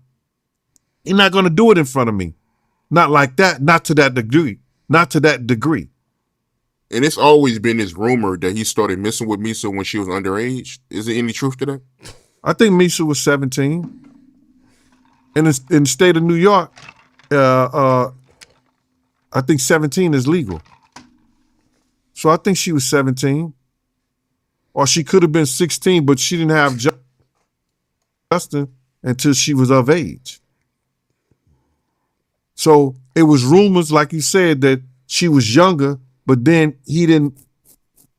You're not going to do it in front of me. Not like that. Not to that degree. Not to that degree. And it's always been this rumor that he started messing with Mase when she was underage. Is there any truth to that? I think Mase was 17. In the state of New York, I think 17 is legal. So I think she was 17. Or she could have been 16, but she didn't have Justin until she was of age. So it was rumors, like you said, that she was younger, but then he didn't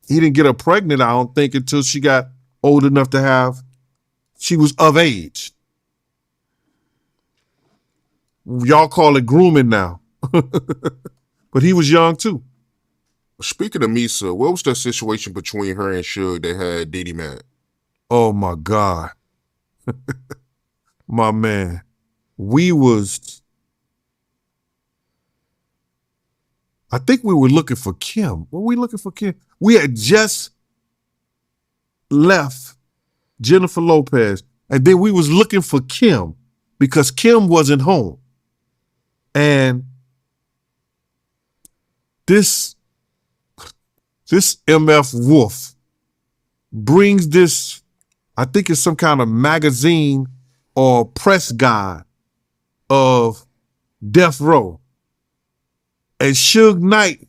get her pregnant, I don't think, until she got old enough to have, she was of age. Y'all call it grooming now. But he was young too. Speaking of Misa, what was that situation between her and Suge that had Diddy mad? Oh my God. My man. I think we were looking for Kim. Were we looking for Kim? We had just left Jennifer Lopez, and then we was looking for Kim because Kim wasn't home. And this MF Wolf brings this, I think it's some kind of magazine or press guide of Death Row. And Suge Knight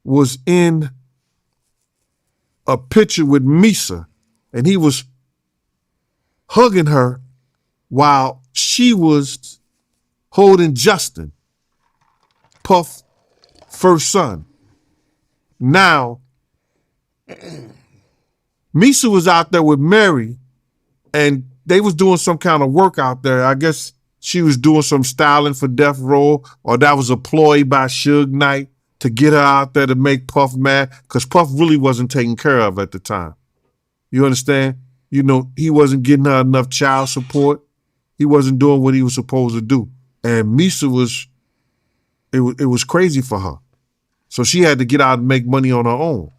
was in a picture with Misa, and he was hugging her while she was holding Justin, Puff's first son. Now, Misa was out there with Mary, and they was doing some kind of work out there. I guess she was doing some styling for Death Row, or that was a ploy by Suge Knight to get her out there to make Puff mad, because Puff really wasn't taken care of at the time. You understand? You know, he wasn't getting her enough child support. He wasn't doing what he was supposed to do. And Misa it was crazy for her. So she had to get out and make money on her own.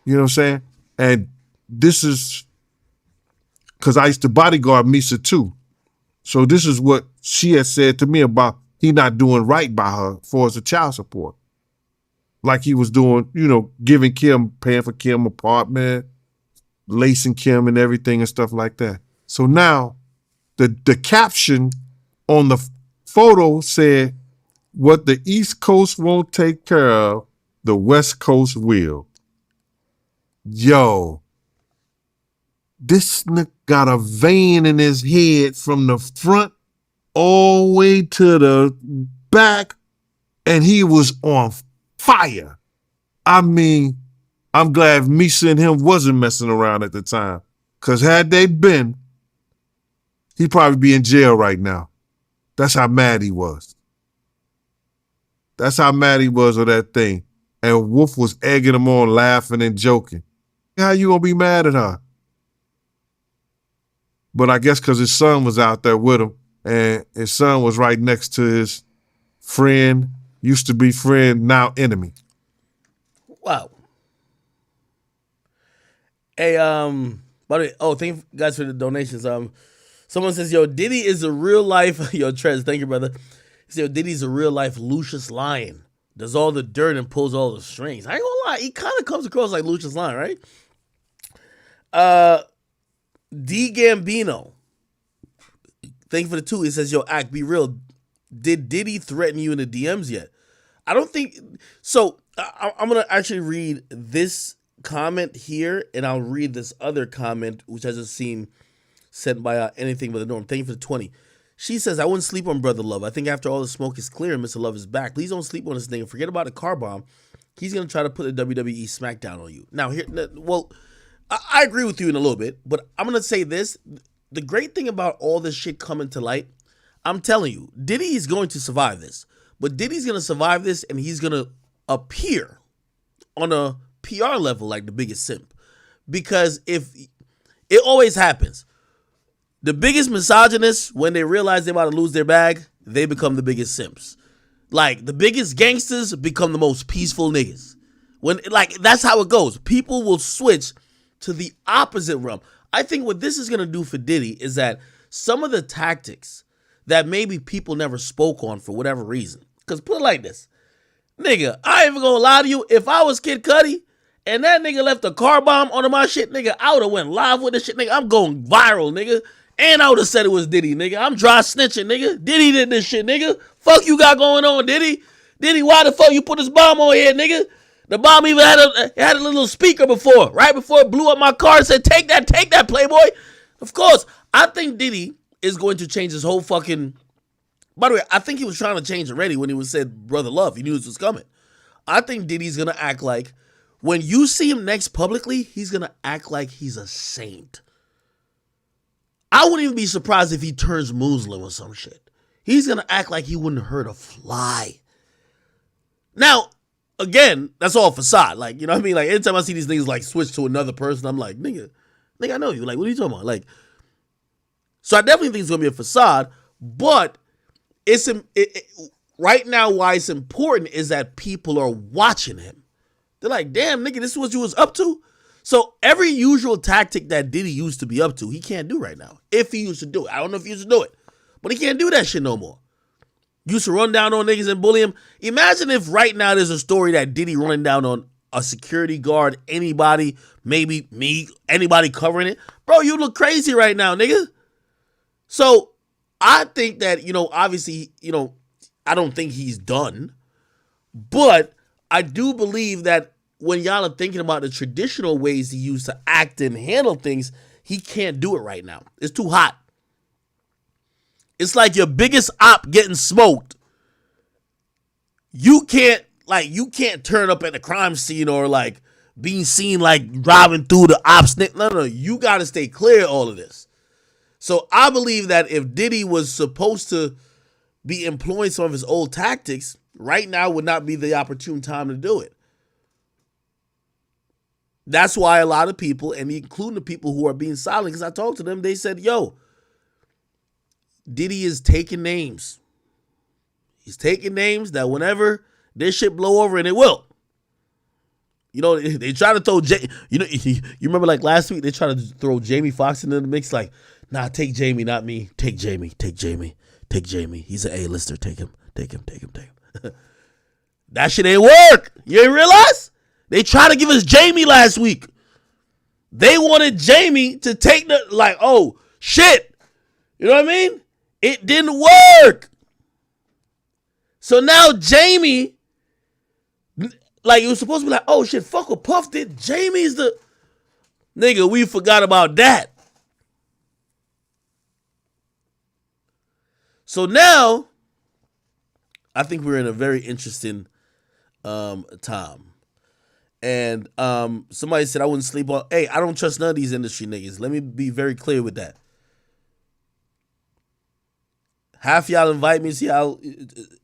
You know what I'm saying? And this is, because I used to bodyguard Misa too. So this is what she had said to me about he not doing right by her for the child support. Like he was doing, you know, giving Kim, paying for Kim apartment, lacing Kim and everything and stuff like that. So now the caption on the photo said, "What the East Coast won't take care of, the West Coast will." Yo, this nigga got a vein in his head from the front all the way to the back, and he was on fire. I mean, I'm glad Misa and him wasn't messing around at the time, because had they been, he'd probably be in jail right now. That's how mad he was. That's how mad he was with that thing. And Wolf was egging him on, laughing and joking. How you gonna be mad at her? But I guess because his son was out there with him, and his son was right next to his friend, used to be friend, now enemy. Wow. Hey, by the way, thank you guys for the donations. Someone says, yo, Diddy is a real life, yo, Trez, thank you, brother. He said, yo, Diddy's a real life Lucius Lyon. Does all the dirt and pulls all the strings. I ain't gonna lie, he kind of comes across like Lucius Lyon, right? D Gambino, thank you for the 2. He says, yo, Act, be real. Did Diddy threaten you in the DMs yet? I don't think so. I'm gonna actually read this comment here, and I'll read this other comment, which I just seen sent by Anything But the Norm. Thank you for the 20. She says, I wouldn't sleep on Brother Love. I think after all the smoke is clear and Mr. Love is back, please don't sleep on this nigga. Forget about the car bomb. He's going to try to put a WWE SmackDown on you. Now, I agree with you in a little bit, but I'm going to say this. The great thing about all this shit coming to light, I'm telling you, Diddy is going to survive this. But Diddy's going to survive this, and he's going to appear on a PR level like the biggest simp. Because if it always happens, the biggest misogynists, when they realize they're about to lose their bag, they become the biggest simps. Like, the biggest gangsters become the most peaceful niggas. That's how it goes. People will switch to the opposite realm. I think what this is going to do for Diddy is that some of the tactics that maybe people never spoke on for whatever reason. Because put it like this. Nigga, I ain't even going to lie to you. If I was Kid Cudi and that nigga left a car bomb onto my shit, nigga, I would have went live with this shit, nigga. I'm going viral, nigga. And I would have said it was Diddy, nigga. I'm dry snitching, nigga. Diddy did this shit, nigga. Fuck you got going on, Diddy. Diddy, why the fuck you put this bomb on here, nigga? The bomb even had a little speaker before, right before it blew up my car and said, take that, Playboy. Of course, I think Diddy is going to change his whole fucking... By the way, I think he was trying to change already when he was said Brother Love. He knew this was coming. I think Diddy's going to act like, when you see him next publicly, he's going to act like he's a saint. I wouldn't even be surprised if he turns Muslim or some shit. He's going to act like he wouldn't hurt a fly. Now, again, that's all facade. Like, you know what I mean? Like, anytime I see these niggas, like, switch to another person, I'm like, nigga, I know you. Like, what are you talking about? Like, so I definitely think it's going to be a facade, but right now why it's important is that people are watching him. They're like, damn, nigga, this is what you was up to? So every usual tactic that Diddy used to be up to, he can't do right now. If he used to do it. I don't know if he used to do it, but he can't do that shit no more. Used to run down on niggas and bully him. Imagine if right now there's a story that Diddy running down on a security guard, anybody, maybe me, anybody covering it. Bro, you look crazy right now, nigga. So I think that, obviously, I don't think he's done. But I do believe that when y'all are thinking about the traditional ways he used to act and handle things, he can't do it right now. It's too hot. It's like your biggest op getting smoked. You can't turn up at the crime scene or like being seen like driving through the ops. No. You got to stay clear of all of this. So I believe that if Diddy was supposed to be employing some of his old tactics, right now would not be the opportune time to do it. That's why a lot of people, and including the people who are being silent, because I talked to them, they said, yo, Diddy is taking names. He's taking names that whenever this shit blow over, and it will. They try to throw, you remember like last week, they tried to throw Jamie Foxx into the mix, like, nah, take Jamie, not me. Take Jamie. He's an A-lister. Take him. That shit ain't work. You ain't realize? They tried to give us Jamie last week. They wanted Jamie to take oh, shit. You know what I mean? It didn't work. So now Jamie, like, it was supposed to be like, oh, shit, fuck what Puff did. Jamie's the... Nigga, we forgot about that. So now, I think we're in a very interesting time. And somebody said I wouldn't sleep on... Hey, I don't trust none of these industry niggas. Let me be very clear with that. Half y'all invite me to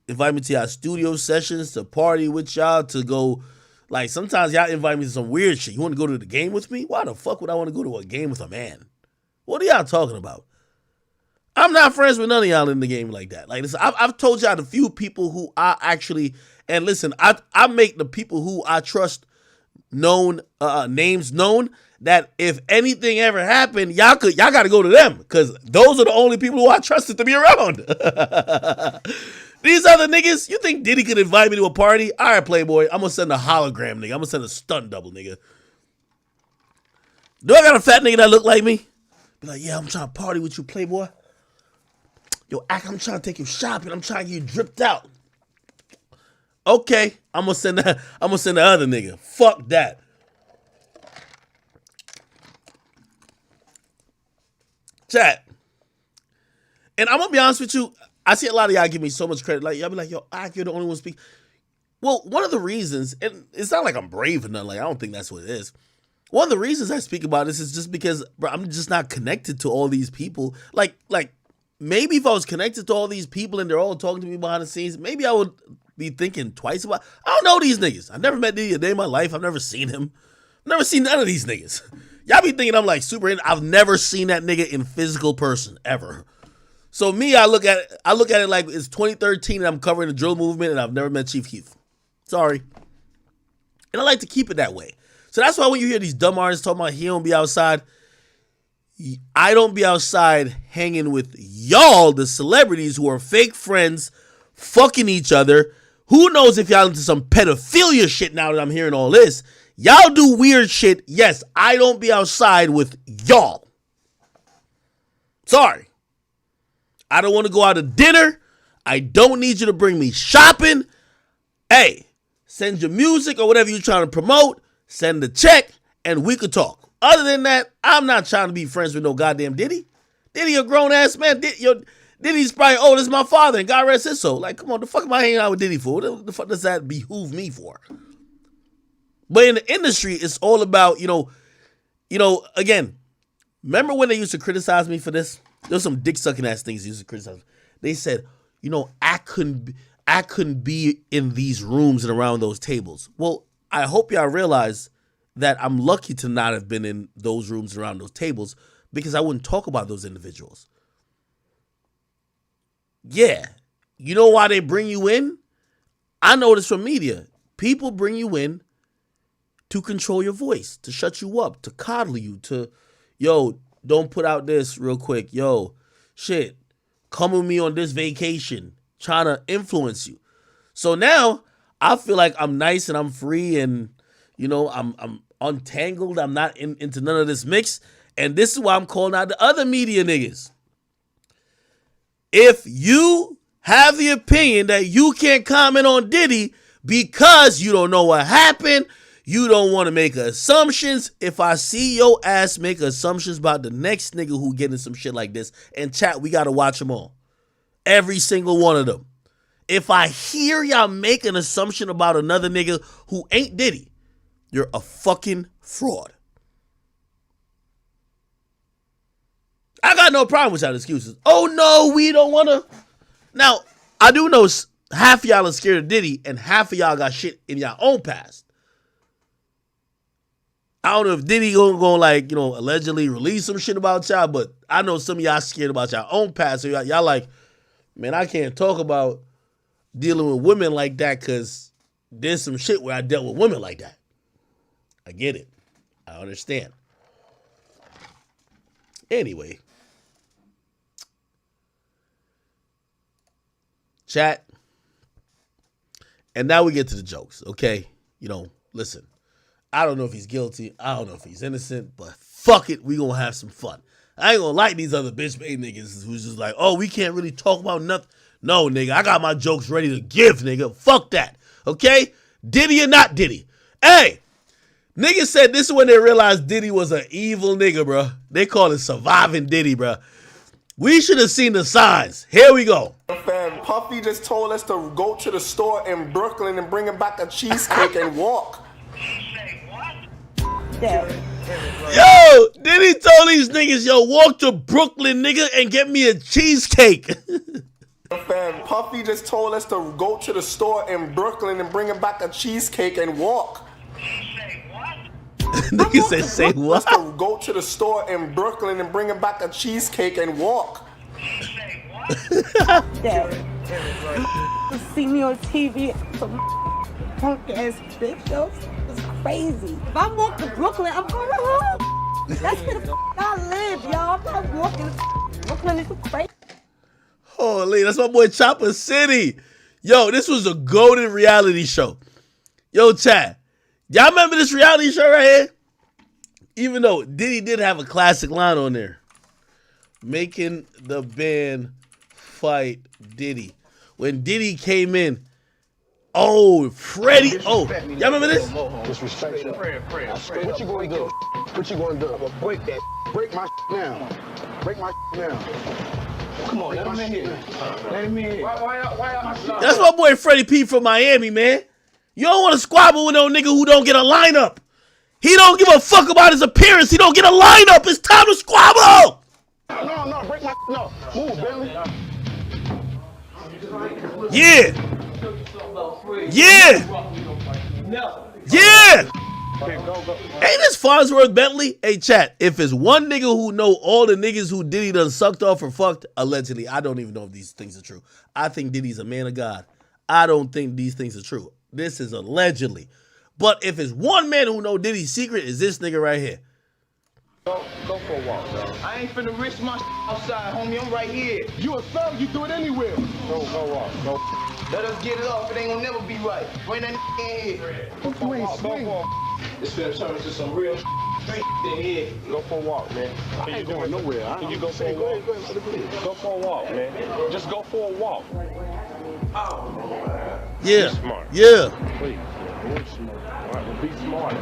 y'all studio sessions, to party with y'all, to go... Like, sometimes y'all invite me to some weird shit. You want to go to the game with me? Why the fuck would I want to go to a game with a man? What are y'all talking about? I'm not friends with none of y'all in the game like that. Like, listen, I've told y'all the few people who I actually... And listen, I make the people who I trust names known, that if anything ever happened, y'all got to go to them, because those are the only people who I trusted to be around. These other niggas, you think Diddy could invite me to a party? All right, Playboy, I'm going to send a hologram, nigga. I'm going to send a stunt double, nigga. Do I got a fat nigga that look like me? Be like, yeah, I'm trying to party with you, Playboy. Yo, I'm trying to take you shopping. I'm trying to get you dripped out. Okay, I'm gonna send the other nigga. Fuck that. Chat. And I'm gonna be honest with you, I see a lot of y'all give me so much credit. Like, y'all be like, yo, you're the only one speak. Well, one of the reasons, and it's not like I'm brave or nothing, like, I don't think that's what it is. One of the reasons I speak about this is just because, bro, I'm just not connected to all these people. Like, maybe if I was connected to all these people and they're all talking to me behind the scenes, maybe I would be thinking twice about... I don't know these niggas. I've never met Diddy a day in my life. I've never seen him. I've never seen none of these niggas. Y'all be thinking I'm like super in. I've never seen that nigga in physical person ever. So me, I look at it like it's 2013 and I'm covering the drill movement and I've never met Chief Keef. Sorry. And I like to keep it that way. So that's why when you hear these dumb artists talking about he don't be outside, I don't be outside hanging with y'all, the celebrities who are fake friends, fucking each other. Who knows if y'all into some pedophilia shit now that I'm hearing all this. Y'all do weird shit. Yes, I don't be outside with y'all. Sorry. I don't want to go out to dinner. I don't need you to bring me shopping. Hey, send your music or whatever you're trying to promote. Send the check and we could talk. Other than that, I'm not trying to be friends with no goddamn Diddy. Diddy a grown-ass man. Diddy's probably old as my father, and God rest his soul. Like, come on, the fuck am I hanging out with Diddy for? What the fuck does that behoove me for? But in the industry, it's all about, again, remember when they used to criticize me for this? There's some dick-sucking ass things they used to criticize me. They said, I couldn't be in these rooms and around those tables. Well, I hope y'all realize that I'm lucky to not have been in those rooms around those tables because I wouldn't talk about those individuals. Yeah. You know why they bring you in? I know this from media. People bring you in to control your voice, to shut you up, to coddle you, to, don't put out this real quick. Shit, come with me on this vacation, trying to influence you. So now I feel like I'm nice and I'm free and, I'm untangled. I'm not into none of this mix. And this is why I'm calling out the other media niggas. If you have the opinion that you can't comment on Diddy because you don't know what happened, you don't want to make assumptions. If I see your ass make assumptions about the next nigga who getting some shit like this, and chat, we got to watch them all. Every single one of them. If I hear y'all make an assumption about another nigga who ain't Diddy, you're a fucking fraud. I got no problem with y'all excuses. Oh no, we don't want to. Now, I do know half of y'all are scared of Diddy and half of y'all got shit in y'all own past. I don't know if Diddy gonna allegedly release some shit about y'all, but I know some of y'all scared about y'all own past. So y'all like, man, I can't talk about dealing with women like that because there's some shit where I dealt with women like that. I get it. I understand. Anyway. Chat. And now we get to the jokes, okay? Listen. I don't know if he's guilty. I don't know if he's innocent, but fuck it. We gonna have some fun. I ain't gonna like these other bitch-made niggas who's just like, oh, we can't really talk about nothing. No, nigga, I got my jokes ready to give, nigga. Fuck that, okay? Diddy or not Diddy. Hey, niggas said this is when they realized Diddy was an evil nigga, bro. They call it surviving Diddy, bro. We should have seen the signs. Here we go. Fam, Puffy just told us to go to the store in Brooklyn and bring him back a cheesecake and walk. Yo, Diddy told these niggas, walk to Brooklyn, nigga, and get me a cheesecake. Fam, Puffy just told us to go to the store in Brooklyn and bring him back a cheesecake and walk. Nigga said, say what? To go to the store in Brooklyn and bring him back a cheesecake and walk. See me on TV, some punk ass bitch, yo. It's crazy. If I walk to Brooklyn, I'm going home. That's where the I live, y'all. I'm not walking to Brooklyn. It's crazy. Holy, that's my boy Chopper City. Yo, this was a golden reality show. Yo, chat. Y'all remember this reality show right here? Even though Diddy did have a classic line on there. Making the band fight Diddy. When Diddy came in, Freddie. Y'all remember this? Disrespectful. What you gonna do? What you gonna do? Break that. Break my now. Break my now. Come on, let him in here. Let him in here. That's my boy Freddie P from Miami, man. You don't want to squabble with no nigga who don't get a lineup. He don't give a fuck about his appearance. He don't get a lineup. It's time to squabble. No, break my no. Move, Bentley. Yeah. Ain't this Farnsworth Bentley? Hey, chat, if it's one nigga who know all the niggas who Diddy done sucked off or fucked, allegedly, I don't even know if these things are true. I think Diddy's a man of God. I don't think these things are true. This is allegedly. But if it's one man who know Diddy's secret, is this nigga right here. Go for a walk, dog. I ain't finna risk my outside, homie. I'm right here. You a thug, you do it anywhere. Go walk. Go. Let us get it off. It ain't gonna never be right. Bring that in here. Go walk. This finna turn into some real Go for a walk, man. I ain't going nowhere. Can you go for a walk? Go for a walk, man. Just go for a walk. Yeah. Be smart. Yeah. Please. Be smart. All right, well, be smart.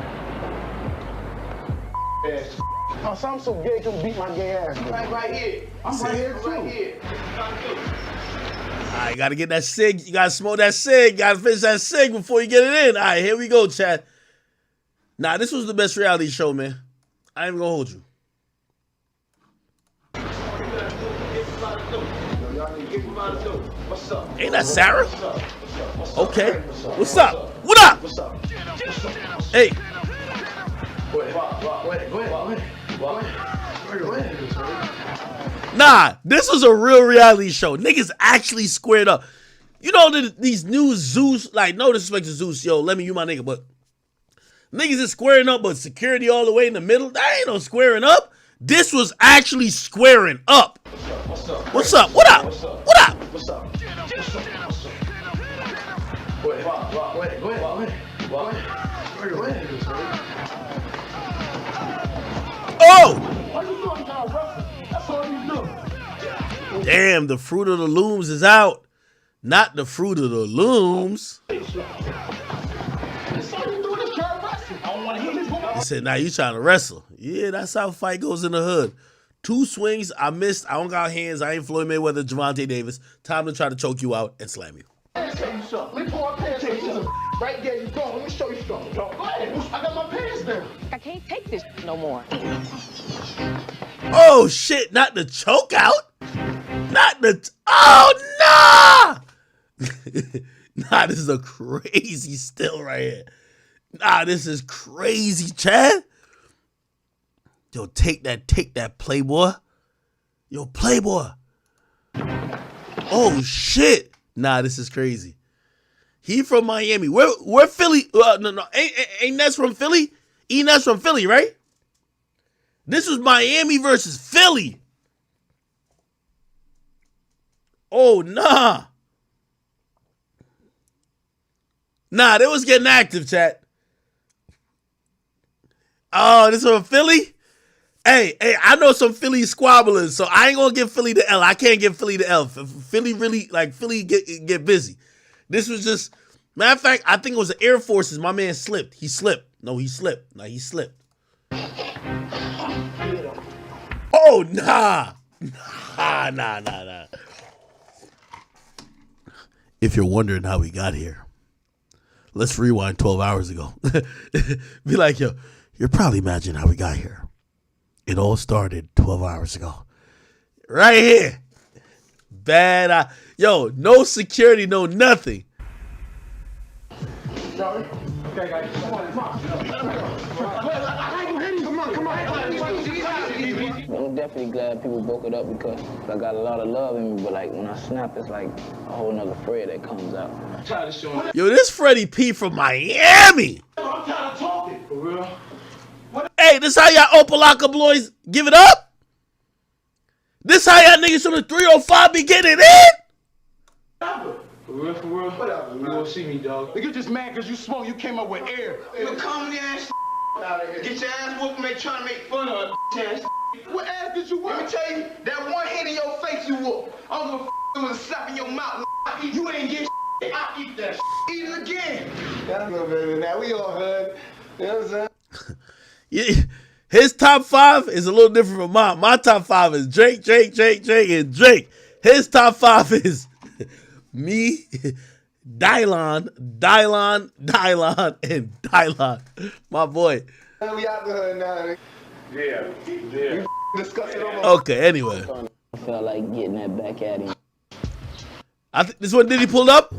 Oh, so I'm so gay, can beat my gay ass. Right here. I'm right here, too. Right here. All right, gotta get that cig. You gotta smoke that cig. Gotta finish that cig before you get it in. All right, here we go, Chad. Nah, this was the best reality show, man. I ain't even gonna hold you. What's up? Ain't that Sarah? Okay. What's up? What up? What's up? Hey. Nah, this was a real reality show. Niggas actually squared up. You know these new Zeus, like no disrespect to Zeus, yo, let me you my nigga, but niggas is squaring up, but security all the way in the middle. That ain't no squaring up. This was actually squaring up. What's up? What up? What up? What's up? Oh! Damn, the fruit of the looms is out. Not the fruit of the looms. He said, nah, you trying to wrestle. Yeah, that's how a fight goes in the hood. 2 swings, I missed. I don't got hands. I ain't Floyd Mayweather, Javante Davis. Time to try to choke you out and slam you. Let me tell you something. Let me pull my pants down. Right there, you go. Let me show you something. Go ahead. I got my pants down. I can't take this no more. Oh, shit. Not the choke out. Not the... Oh, nah! Nah, this is a crazy still right here. Nah, this is crazy, Chad. Yo, take that, Playboy. Yo, Playboy. Oh, shit. Nah, this is crazy. He from Miami. Where Philly? No. Ain't Ness from Philly? Ness from Philly, right? This was Miami versus Philly. Oh, nah. Nah, they was getting active, chat. Oh, this from Philly? Hey, I know some Philly squabblers, so I ain't gonna give Philly the L. I can't give Philly the L. Philly really, Philly get busy. This was just, matter of fact, I think it was the Air Forces. My man slipped. He slipped. He slipped. Oh, nah. Nah. If you're wondering how we got here, let's rewind 12 hours ago. Be like, yo, you're probably imagining how we got here. It all started 12 hours ago. Right here. Bad. Yo, no security, no nothing. Sorry. Okay, guys. Come on. I'm definitely glad people broke it up because I got a lot of love in me, but like when I snap, it's like a whole nother Fred that comes out. Yo, this Freddie P from Miami. I'm tired of talking. For real? Hey, this how y'all Opalaka boys give it up? This how y'all niggas from the 305 be getting it in? For real? Whatever. You won't see me, dog. You just mad because you smoke. You came up with air. You come the ass out of here. Get your ass whooped and trying to make fun of ass. What ass did you whoop? Let me tell you, that one hit in your face you whooped. I don't give a it was a slap in your mouth. You ain't get I eat that Eat it again. That's no better than that. We all heard. You know what I'm saying? Yeah, his top 5 is a little different from mine. My top 5 is Drake, and Drake. His top 5 is me, Dylon, and Dylon. My boy. We out the hood now. Yeah. We discuss it over. Okay, anyway. I felt like getting that back at him. I think this one Diddy pulled up.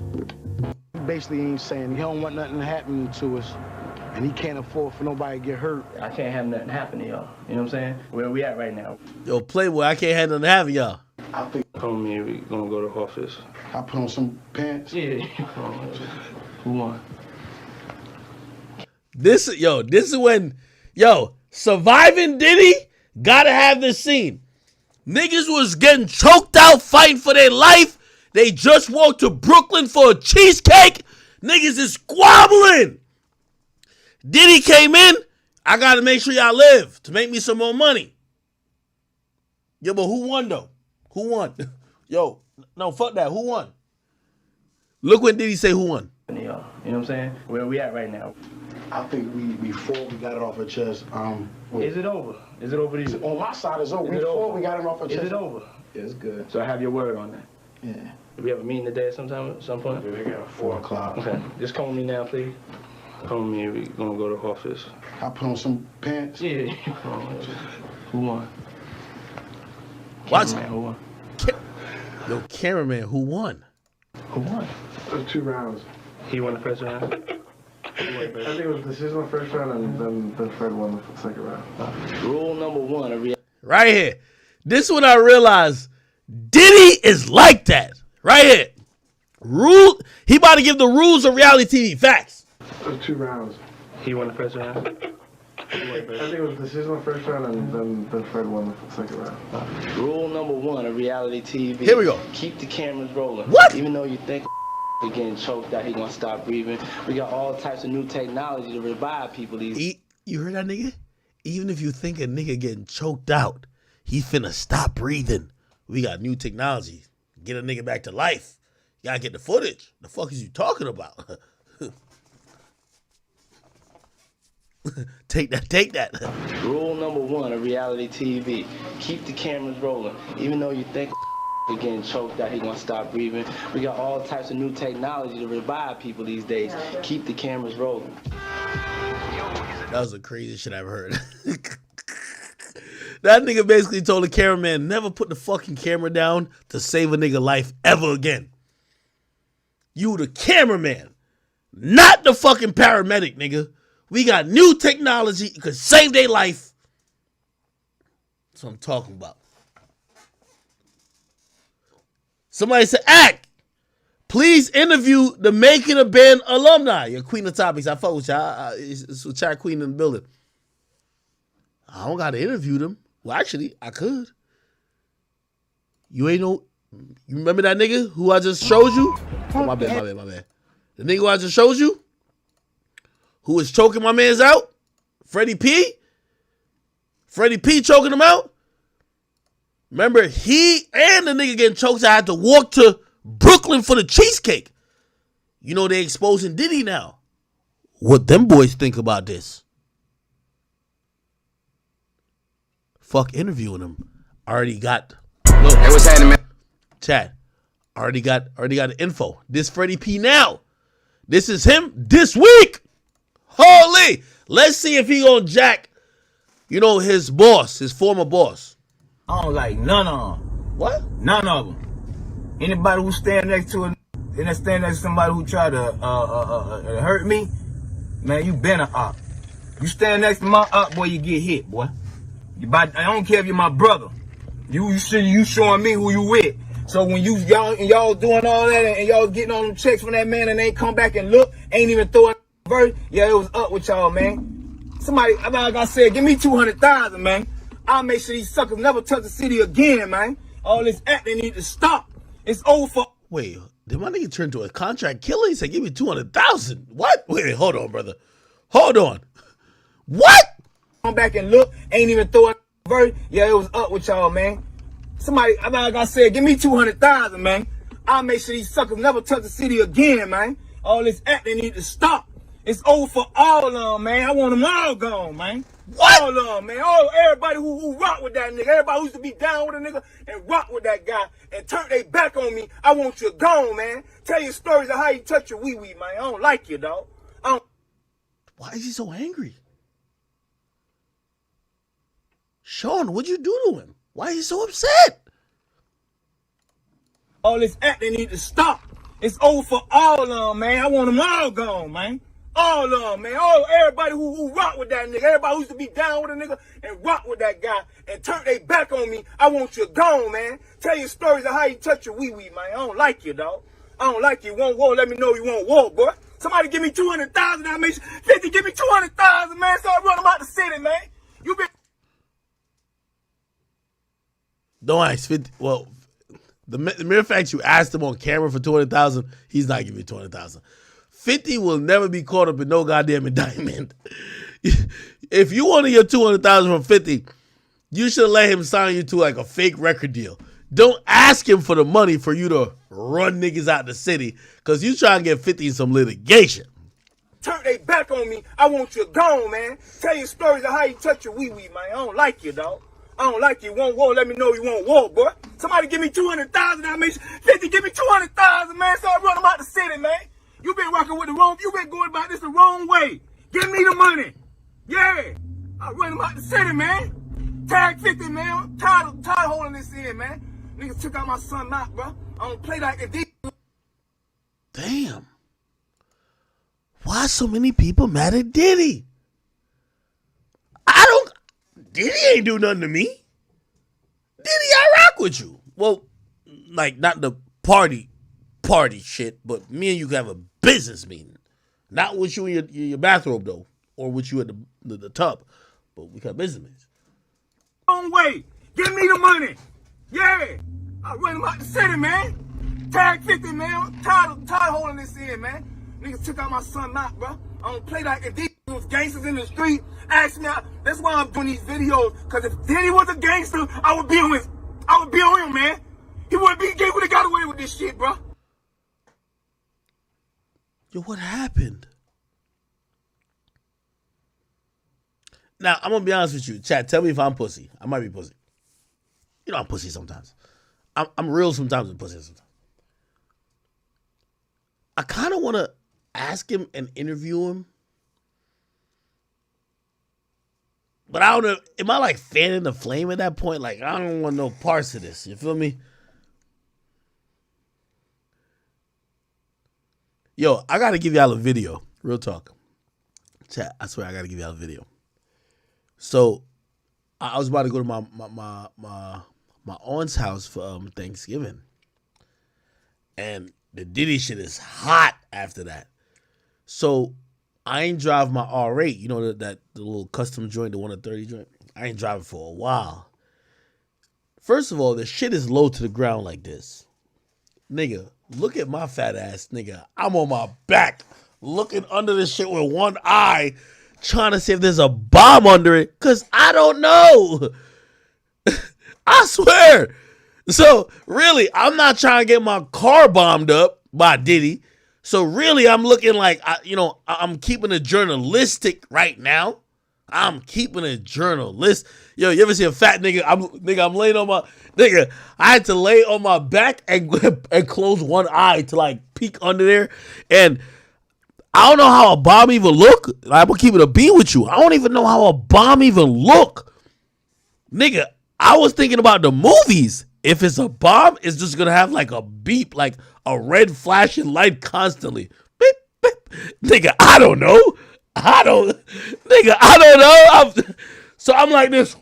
Basically, ain't saying he don't want nothing to happen to us, and he can't afford for nobody to get hurt. I can't have nothing happen to y'all. You know what I'm saying? Where we at right now? Yo, Playboy, I can't have nothing having y'all. I think Told me we gonna go to office. I put on some pants. Yeah. Who won? This is when, surviving Diddy gotta have this scene. Niggas was getting choked out fighting for their life. They just walked to Brooklyn for a cheesecake. Niggas is squabbling. Diddy came in. I got to make sure y'all live to make me some more money. Yo, but who won, though? Who won? Yo, no, fuck that. Who won? Look when Diddy say who won. You know what I'm saying? Where we at right now? I think before we got it off our chest, Is it over? Is it over to you? on my side it's over. Before we got it off our chest. Is it over? Yeah, it's good. So I have your word on that. Yeah. Do we have a meeting today at some point? We got 4 o'clock. Okay. Just call me now, please. Call me. We're gonna go to the office. I put on some pants. Yeah. Who won? Watch. Cameraman, who won? Yo, cameraman, who won? Who won? It was 2 rounds. He won the first round. I think it was decision on the first round, and then Fred won the second round. Rule number 1. Right here. This is when I realized Diddy is like that. Right here. He about to give the rules of reality TV. Facts. It was 2 rounds. He won the first round. I think it was decision on the first round, and then Fred won the second round. Rule number 1 of reality TV. Here we go. Keep the cameras rolling. What? Even though you think he getting choked out, he gonna stop breathing. We got all types of new technology to revive people. You heard that nigga? Even if you think a nigga getting choked out, he finna stop breathing. We got new technology. Get a nigga back to life. You gotta get the footage. The fuck is you talking about? Take that. Rule number 1 of reality TV. Keep the cameras rolling. Even though you think he getting choked out, he gonna stop breathing. We got all types of new technology to revive people these days. Keep the cameras rolling. That was the craziest shit I've heard. That nigga basically told the cameraman, never put the fucking camera down to save a nigga life ever again. You the cameraman, not the fucking paramedic, nigga. We got new technology. You could save their life. That's what I'm talking about. Somebody said, Act, please interview the Making a Band alumni. Your Queen of Topics. I fuck with y'all. It's with Chad Queen in the building. I don't got to interview them. Well, actually, I could. You ain't no... You remember that nigga who I just showed you? Oh, my bad. The nigga who I just showed you? Who is choking my mans out? Freddie P? Freddie P choking him out? Remember, he and the nigga getting choked. I had to walk to Brooklyn for the cheesecake. You know they exposing Diddy now. What them boys think about this? Fuck interviewing him. Already got. Look, hey, what's happening, man? Chad. Already got the info. This Freddie P now. This is him this week. Holy. Let's see if he gonna jack, his boss, his former boss. I don't like none of them. What? None of them. Anybody who stand next to somebody who try to hurt me, man, you been an op. You stand next to my op, boy, you get hit, boy. I don't care if you're my brother. You showing me who you with. So when y'all doing all that and y'all getting on them checks from that man and they come back and look, ain't even throw a verse, yeah, it was up with y'all, man. Somebody, like I said, give me 200,000, man. I'll make sure these suckers never touch the city again, man. All this acting need to stop. It's over for... Wait, did my nigga turn to a contract killer? He said, give me 200,000. What? Wait, hold on, brother. Hold on. What? Come back and look, ain't even throw a verse, yeah, it was up with y'all, man. Somebody, like I said, give me 200,000, man. I'll make sure these suckers never touch the city again, man. All this acting need to stop. It's over for all of them, man. I want them all gone, man. What? All of them, man. Everybody who rock with that nigga. Everybody who used to be down with a nigga and rock with that guy and turn their back on me. I want you gone, man. Tell your stories of how you touch your wee-wee, man. I don't like you, dog. Why is he so angry? Sean, what'd you do to him? Why is he so upset? All this acting need to stop. It's over for all of them, man. I want them all gone, man. All of them, man. Everybody who rock with that nigga. Everybody who used to be down with a nigga and rock with that guy and turn their back on me. I want you gone, man. Tell your stories of how you touch your wee-wee, man. I don't like you, dog. I don't like you. You won't walk. Let me know you won't walk, boy. Somebody give me 200,000. I make 50. Give me 200,000, man. So I run them out the city, man. You been... Don't ask 50. Well, the mere fact you asked him on camera for 200,000, he's not giving you 200,000. 50 will never be caught up in no goddamn indictment. if you wanted your 200,000 from 50, you should let him sign you to like a fake record deal. Don't ask him for the money for you to run niggas out the city because you trying to get 50 in some litigation. Turn they back on me. I want you gone, man. Tell your stories of how you touch your wee-wee, man. I don't like you, dog. I don't like you. Want war, let me know you want war, boy. Somebody give me 200,000, I make 50, give me 200,000, man. So I run them out the city, man. You been rocking with the wrong, you been going about this the wrong way. Give me the money. Yeah. I run them out the city, man. Tag 50, man. Tired of holding this in, man. Niggas took out my son out, bro. I don't play like it. Damn. Why so many people mad at Diddy? Diddy ain't do nothing to me. Diddy, I rock with you. Well, like not the party shit, but me and you can have a business meeting. Not with you in your bathrobe though, or with you at the tub, but we got business meetings. Wrong way. Give me the money. Yeah. I run them out the city, man. Tag 50, man. Tired of holding this in, man. Niggas took out my son out, bro. I don't play like it. These was gangsters in the street. Ask me out. That's why I'm doing these videos. Cause if Diddy was a gangster, I would be on him, man. He would have got away with this shit, bro. Yo, what happened? Now, I'm gonna be honest with you. Chat, tell me if I'm pussy. I might be pussy. You know I'm pussy sometimes. I'm real sometimes and pussy sometimes. I kind of want to ask him and interview him. But I don't know. Am I like fanning the flame at that point? Like, I don't want no parts of this. You feel me? Yo, I got to give y'all a video. Real talk. Chat, I swear I got to give y'all a video. So, I was about to go to my aunt's house for Thanksgiving. And the Diddy shit is hot after that. So, I ain't drive my R8. You know the little custom joint, the 130 joint? I ain't driving for a while. First of all, the shit is low to the ground like this. Nigga, look at my fat ass, nigga. I'm on my back, looking under this shit with one eye, trying to see if there's a bomb under it, because I don't know. I swear. So, really, I'm not trying to get my car bombed up by Diddy. So, really, I'm looking like, I'm keeping it journalistic right now. I'm keeping it journalist. Yo, you ever see a fat nigga? I'm laying on my... Nigga, I had to lay on my back and close one eye to, like, peek under there. And I don't know how a bomb even look. I'm going to keep it a beat with you. I don't even know how a bomb even look. Nigga, I was thinking about the movies. If it's a bomb, it's just going to have, like, a beep, like a red flashing light constantly. Beep, beep. Nigga, I don't know. I don't know. So I'm like this.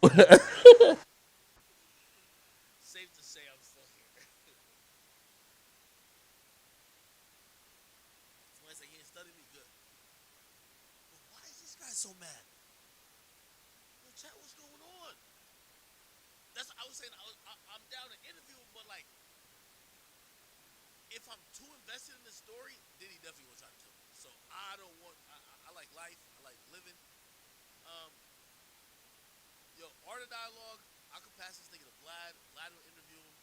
Safe to say I'm still here. Somebody say he ain't studied me good. But why is this guy so mad? Yo, chat, what's going on? That's what I was saying. I'm down to interview him, but like, if I'm too invested in the story, then he definitely will try to kill me. So I don't want. I like life. I like living. Yo, art of dialogue. I could pass this nigga to Vlad. Vlad will interview him.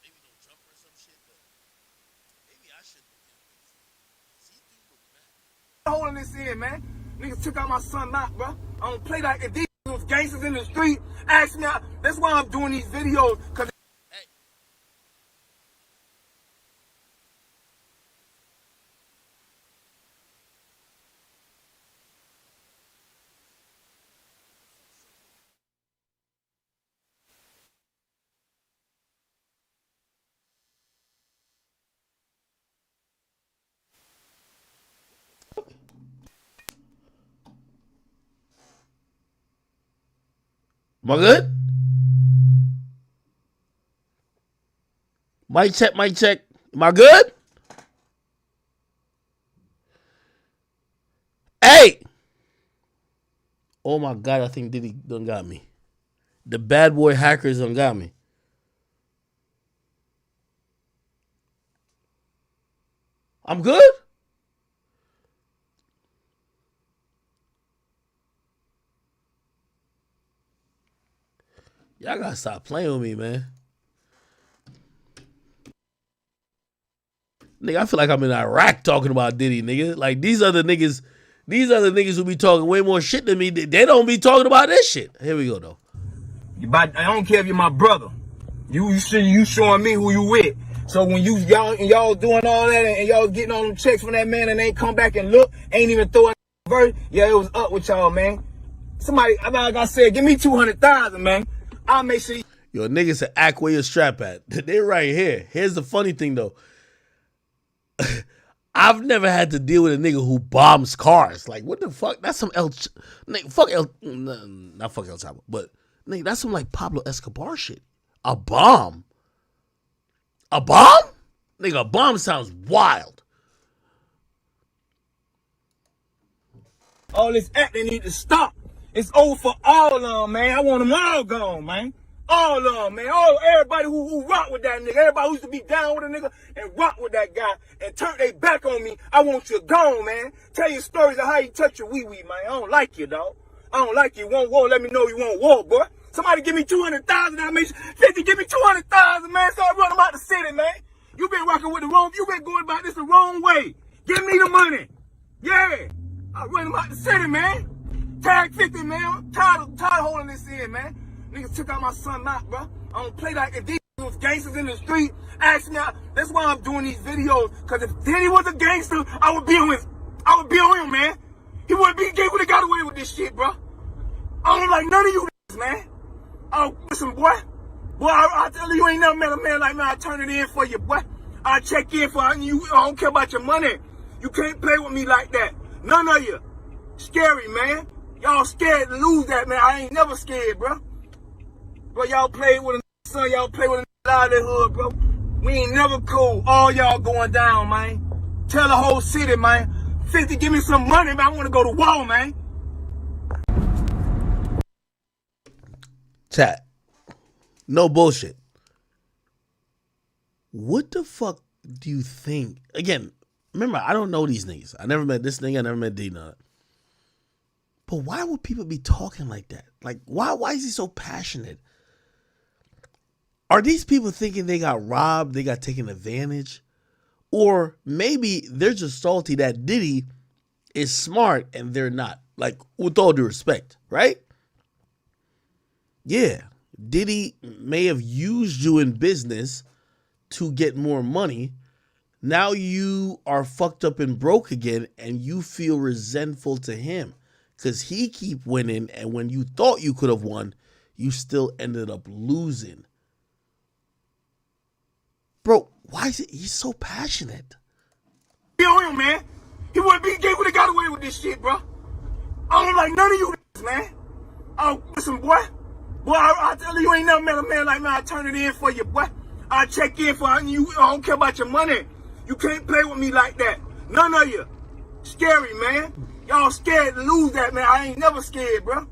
Maybe no jumper or some shit, but maybe I should interview this nigga. See, dude look mad. Holding this in, man. Niggas took out my son out, bro. I don't play like it. These was gangsters in the street. Ask me out. That's why I'm doing these videos. Cause hey. Am I good? Mic check, mic check. Am I good? Hey! Oh my God, I think Diddy done got me. The bad boy hackers done got me. I'm good? Y'all gotta stop playing with me, man. Nigga, I feel like I'm in Iraq talking about Diddy, nigga. Like, these other niggas who be talking way more shit than me, they don't be talking about this shit. Here we go, though. I don't care if you're my brother. You showing me who you with. So when y'all doing all that and y'all getting all them checks from that man and ain't come back and look, ain't even throw a verse, yeah, it was up with y'all, man. Somebody, like I said, give me 200,000, man. I'll make sure. Yo, niggas say, act where your strap at. They're right here. Here's the funny thing, though. I've never had to deal with a nigga who bombs cars. Like, what the fuck? That's some nigga, not fuck El Chapo, but nigga, that's some like Pablo Escobar shit. A bomb? A bomb? Nigga, a bomb sounds wild. All this acting need to stop. It's over for all of them, man. I want them all gone, man. All of them, man. Everybody who rock with that nigga. Everybody who used to be down with a nigga and rock with that guy and turn their back on me. I want you gone, man. Tell your stories of how you touch your wee-wee, man. I don't like you, dog. I don't like you. You want war, let me know you want war, boy. Somebody give me 200,000. I make 50, give me 200,000, man. Start running about the city, man. You been rocking with the wrong, you been going about this the wrong way. Give me the money. Yeah. I'm running about the city, man. Tag 50, man. I'm tired of holding this in, man. Niggas took out my son out, bro. I don't play like if these was gangsters in the street. Ask me out. That's why I'm doing these videos. Cause if Diddy was a gangster, I would be on him, man. He wouldn't be gay, would have got away with this shit, bro. I don't like none of you niggas, man. Oh, listen, boy. Boy, I tell you, you ain't never met a man like me. I turn it in for you, boy. I check in for you. I don't care about your money. You can't play with me like that. None of you. Scary, man. Y'all scared to lose that, man. I ain't never scared, bro. Bro, y'all play with a son. Y'all play with a out of the hood, bro. We ain't never cool. All y'all going down, man. Tell the whole city, man. 50, give me some money, man. I want to go to war, man. Chat. No bullshit. What the fuck do you think? Again, remember, I don't know these niggas. I never met this nigga. I never met D-Nut. But why would people be talking like that? Like, why is he so passionate? Are these people thinking they got robbed, they got taken advantage? Or maybe they're just salty that Diddy is smart and they're not. Like, with all due respect, right? Yeah, Diddy may have used you in business to get more money. Now you are fucked up and broke again and you feel resentful to him because he keep winning, and when you thought you could have won, you still ended up losing. Bro, why is it he's so passionate? Be on him, man. He wouldn't be gay, would have got away with this shit, bro. I don't like none of you niggas, man. Oh, listen, boy. Boy, I tell you, ain't never met a man like me. I turn it in for you, boy. I check in for you. I don't care about your money. You can't play with me like that. None of you. Scary, man. Y'all scared to lose that, man. I ain't never scared, bro.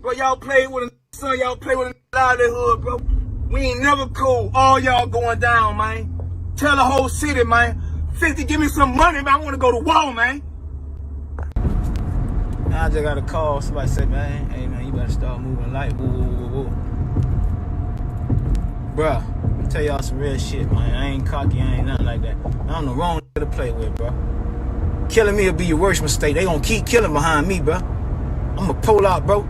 Bro, y'all play with a son. Y'all play with a out of the hood, bro. We ain't never cool. All y'all going down, man. Tell the whole city, man. 50, give me some money, man. I want to go to war, man. I just got a call. Somebody said, man, hey, man, you better start moving light. Woo, woo, woo, woo. Bruh, let me tell y'all some real shit, man. I ain't cocky. I ain't nothing like that. I'm the wrong to play with, bro. Killing me will be your worst mistake. They gonna keep killing behind me, bro. I'm a pull out, bro.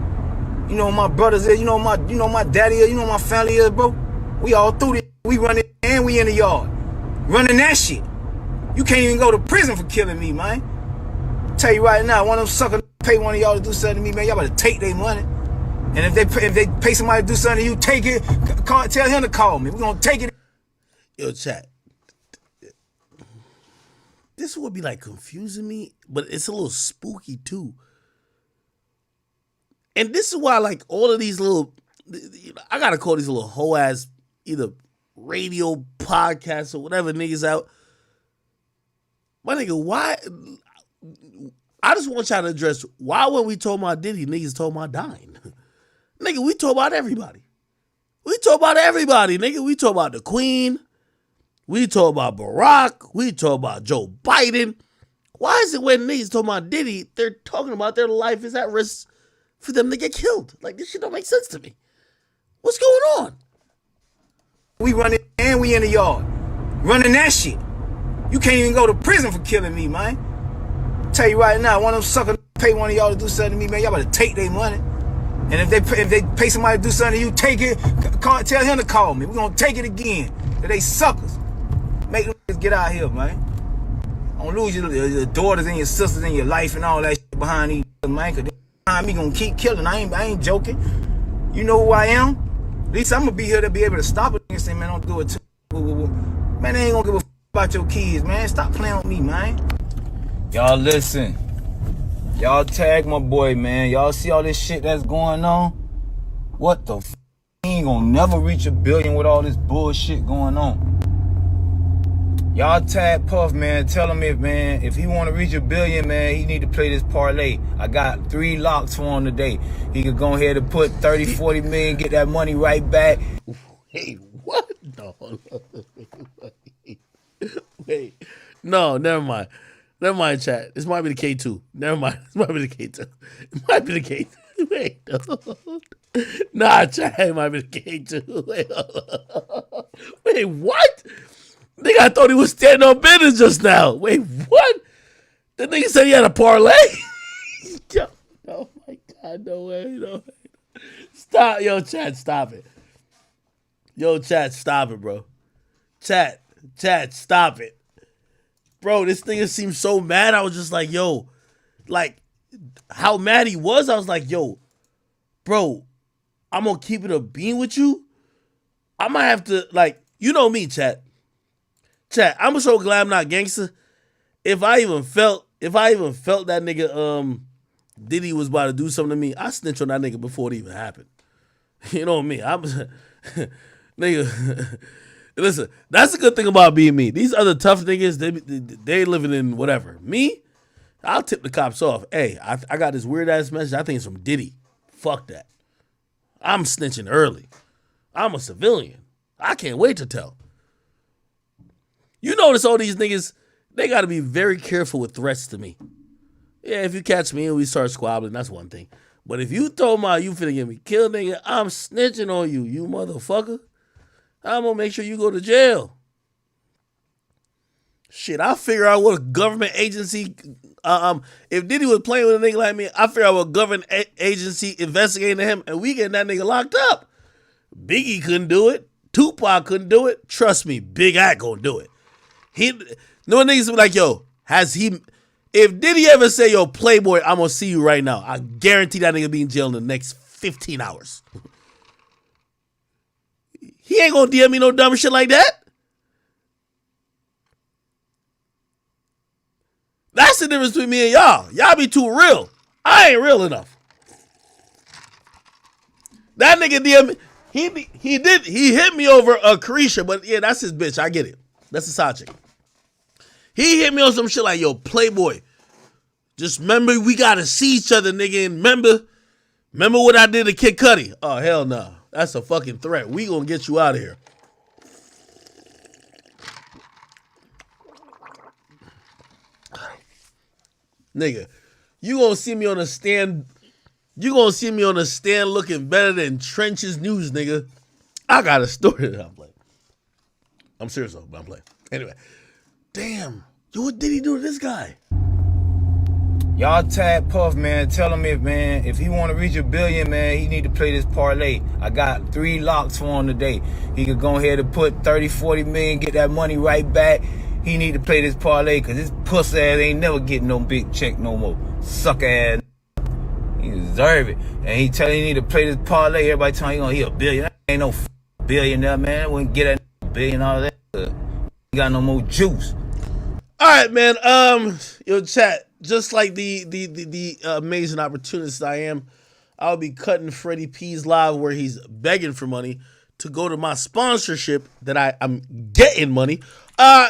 You know my brothers is, you know my daddy is, you know my family is, bro. We all through this. We running and we in the yard. Running that shit. You can't even go to prison for killing me, man. Tell you right now, one of them suckers pay one of y'all to do something to me, man. Y'all better take their money. And if they pay somebody to do something to you, take it. Tell him to call me. We're gonna take it. Yo, chat. This would be like confusing me, but it's a little spooky too. And this is why, like, all of these little, I gotta call these little hoe ass either radio podcasts or whatever niggas out. My nigga, why? I just want y'all to address why when we told my Diddy, niggas told my Dine. Nigga, we talk about everybody. We talk about everybody, nigga. We talk about the Queen. We talk about Barack. We talk about Joe Biden. Why is it when niggas talk about Diddy, they're talking about their life is at risk for them to get killed? Like, this shit don't make sense to me. What's going on? We running and we in the yard. Running that shit. You can't even go to prison for killing me, man. Tell you right now, one of them suckers pay one of y'all to do something to me, man. Y'all better take their money. And if they pay somebody to do something to you, take it. Tell him to call me. We're gonna take it again. They suckers. Make them get out here, man. Don't lose your daughters and your sisters and your life and all that shit behind these man. Cause they behind me gonna keep killing. I ain't joking. You know who I am? At least I'm gonna be here to be able to stop it and say, man, don't do it too. Man, they ain't gonna give a about your kids, man. Stop playing with me, man. Y'all listen. Y'all tag my boy, man. Y'all see all this shit that's going on? What the f? He ain't gonna never reach 1 billion with all this bullshit going on. Y'all tag Puff, man. Tell him if he wanna reach 1 billion, man, he need to play this parlay. I got 3 locks for him today. He could go ahead and put 30, 40 million, get that money right back. Hey, what? Wait. No, never mind. Never mind, chat. This might be the K2. Never mind. This might be the K2. It might be the K2. Wait, no. Nah, chat. It might be the K2. Wait, what? Nigga, I thought he was standing on business just now. Wait, what? The nigga said he had a parlay? Yo, oh my God, no way, no way. Stop. Yo, chat, stop it. Yo, chat, stop it, bro. Chat, stop it. Bro, this nigga seemed so mad. I was just like, yo, like, how mad he was. I was like, yo, bro, I'm gonna keep it a bean with you. I might have to, like, you know me, chat. Chat, I'm so glad I'm not gangster. If I even felt that nigga Diddy was about to do something to me, I snitch on that nigga before it even happened. You know me. I'm nigga. Listen, that's the good thing about being me. These other tough niggas, they living in whatever. Me, I'll tip the cops off. Hey, I got this weird ass message. I think it's from Diddy. Fuck that. I'm snitching early. I'm a civilian. I can't wait to tell. You notice all these niggas, they got to be very careful with threats to me. Yeah, if you catch me and we start squabbling, that's one thing. But if you throw my, you finna get me killed, nigga, I'm snitching on you, you motherfucker. I'm gonna make sure you go to jail. Shit, I'll figure out what a government agency, if Diddy was playing with a nigga like me, I'll figure out what government agency investigating him and we getting that nigga locked up. Biggie couldn't do it. Tupac couldn't do it. Trust me, Big Act gonna do it. No niggas be like, yo, if Diddy ever say, yo, Playboy, I'm gonna see you right now, I guarantee that nigga be in jail in the next 15 hours. He ain't gonna DM me no dumb shit like that. That's the difference between me and y'all. Y'all be too real. I ain't real enough. That nigga DM me. He hit me over Carisha, but yeah, that's his bitch. I get it. That's a side chick. He hit me on some shit like, yo, Playboy, just remember we gotta see each other, nigga. And remember what I did to Kid Cudi? Oh, hell no. That's a fucking threat. We gonna get you out of here. Nigga, you gonna see me on a stand. You gonna see me on a stand looking better than Trench's News, nigga. I got a story that I'm playing. I'm serious though, but I'm playing. Anyway, damn. Yo, what did he do to this guy? Y'all tag Puff, man. Tell him if he want to reach 1 billion, man, he need to play this parlay. I got 3 locks for him today. He could go ahead and put 30, 40 million, get that money right back. He need to play this parlay because this pussy ass ain't never getting no big check no more. Suck ass. He deserve it. And he tell you he need to play this parlay. Everybody telling you he a billion. That ain't no billionaire, man. I wouldn't get that billion all that. He got no more juice. All right, man. Yo, chat. Just like the amazing opportunist I am, I'll be cutting Freddie P's live where he's begging for money to go to my sponsorship that I'm getting money.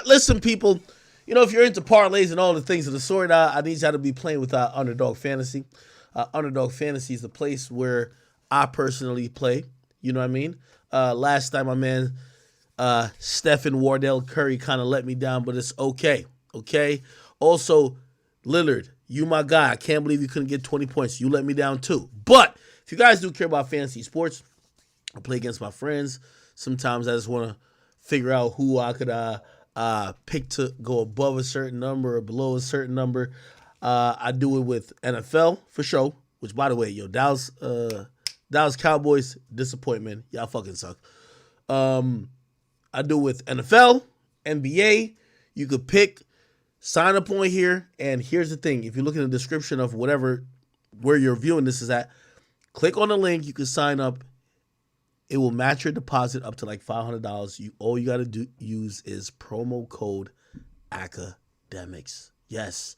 Listen, people, you know, if you're into parlays and all the things of the sort, I need y'all to be playing with Underdog Fantasy. Underdog Fantasy is the place where I personally play. You know what I mean? Last time my man Stephen Wardell Curry kind of let me down, but it's okay. Okay? Also, Lillard, you my guy. I can't believe you couldn't get 20 points. You let me down too. But if you guys do care about fantasy sports, I play against my friends. Sometimes I just want to figure out who I could pick to go above a certain number or below a certain number. I do it with NFL for sure. Which, by the way, Dallas Cowboys, disappointment. Y'all fucking suck. I do it with NFL, NBA. You could pick, sign up on here, and here's the thing. If you look in the description of where you're viewing this is at, click on the link. You can sign up. It will match your deposit up to like $500. All you got to use is promo code academics. Yes,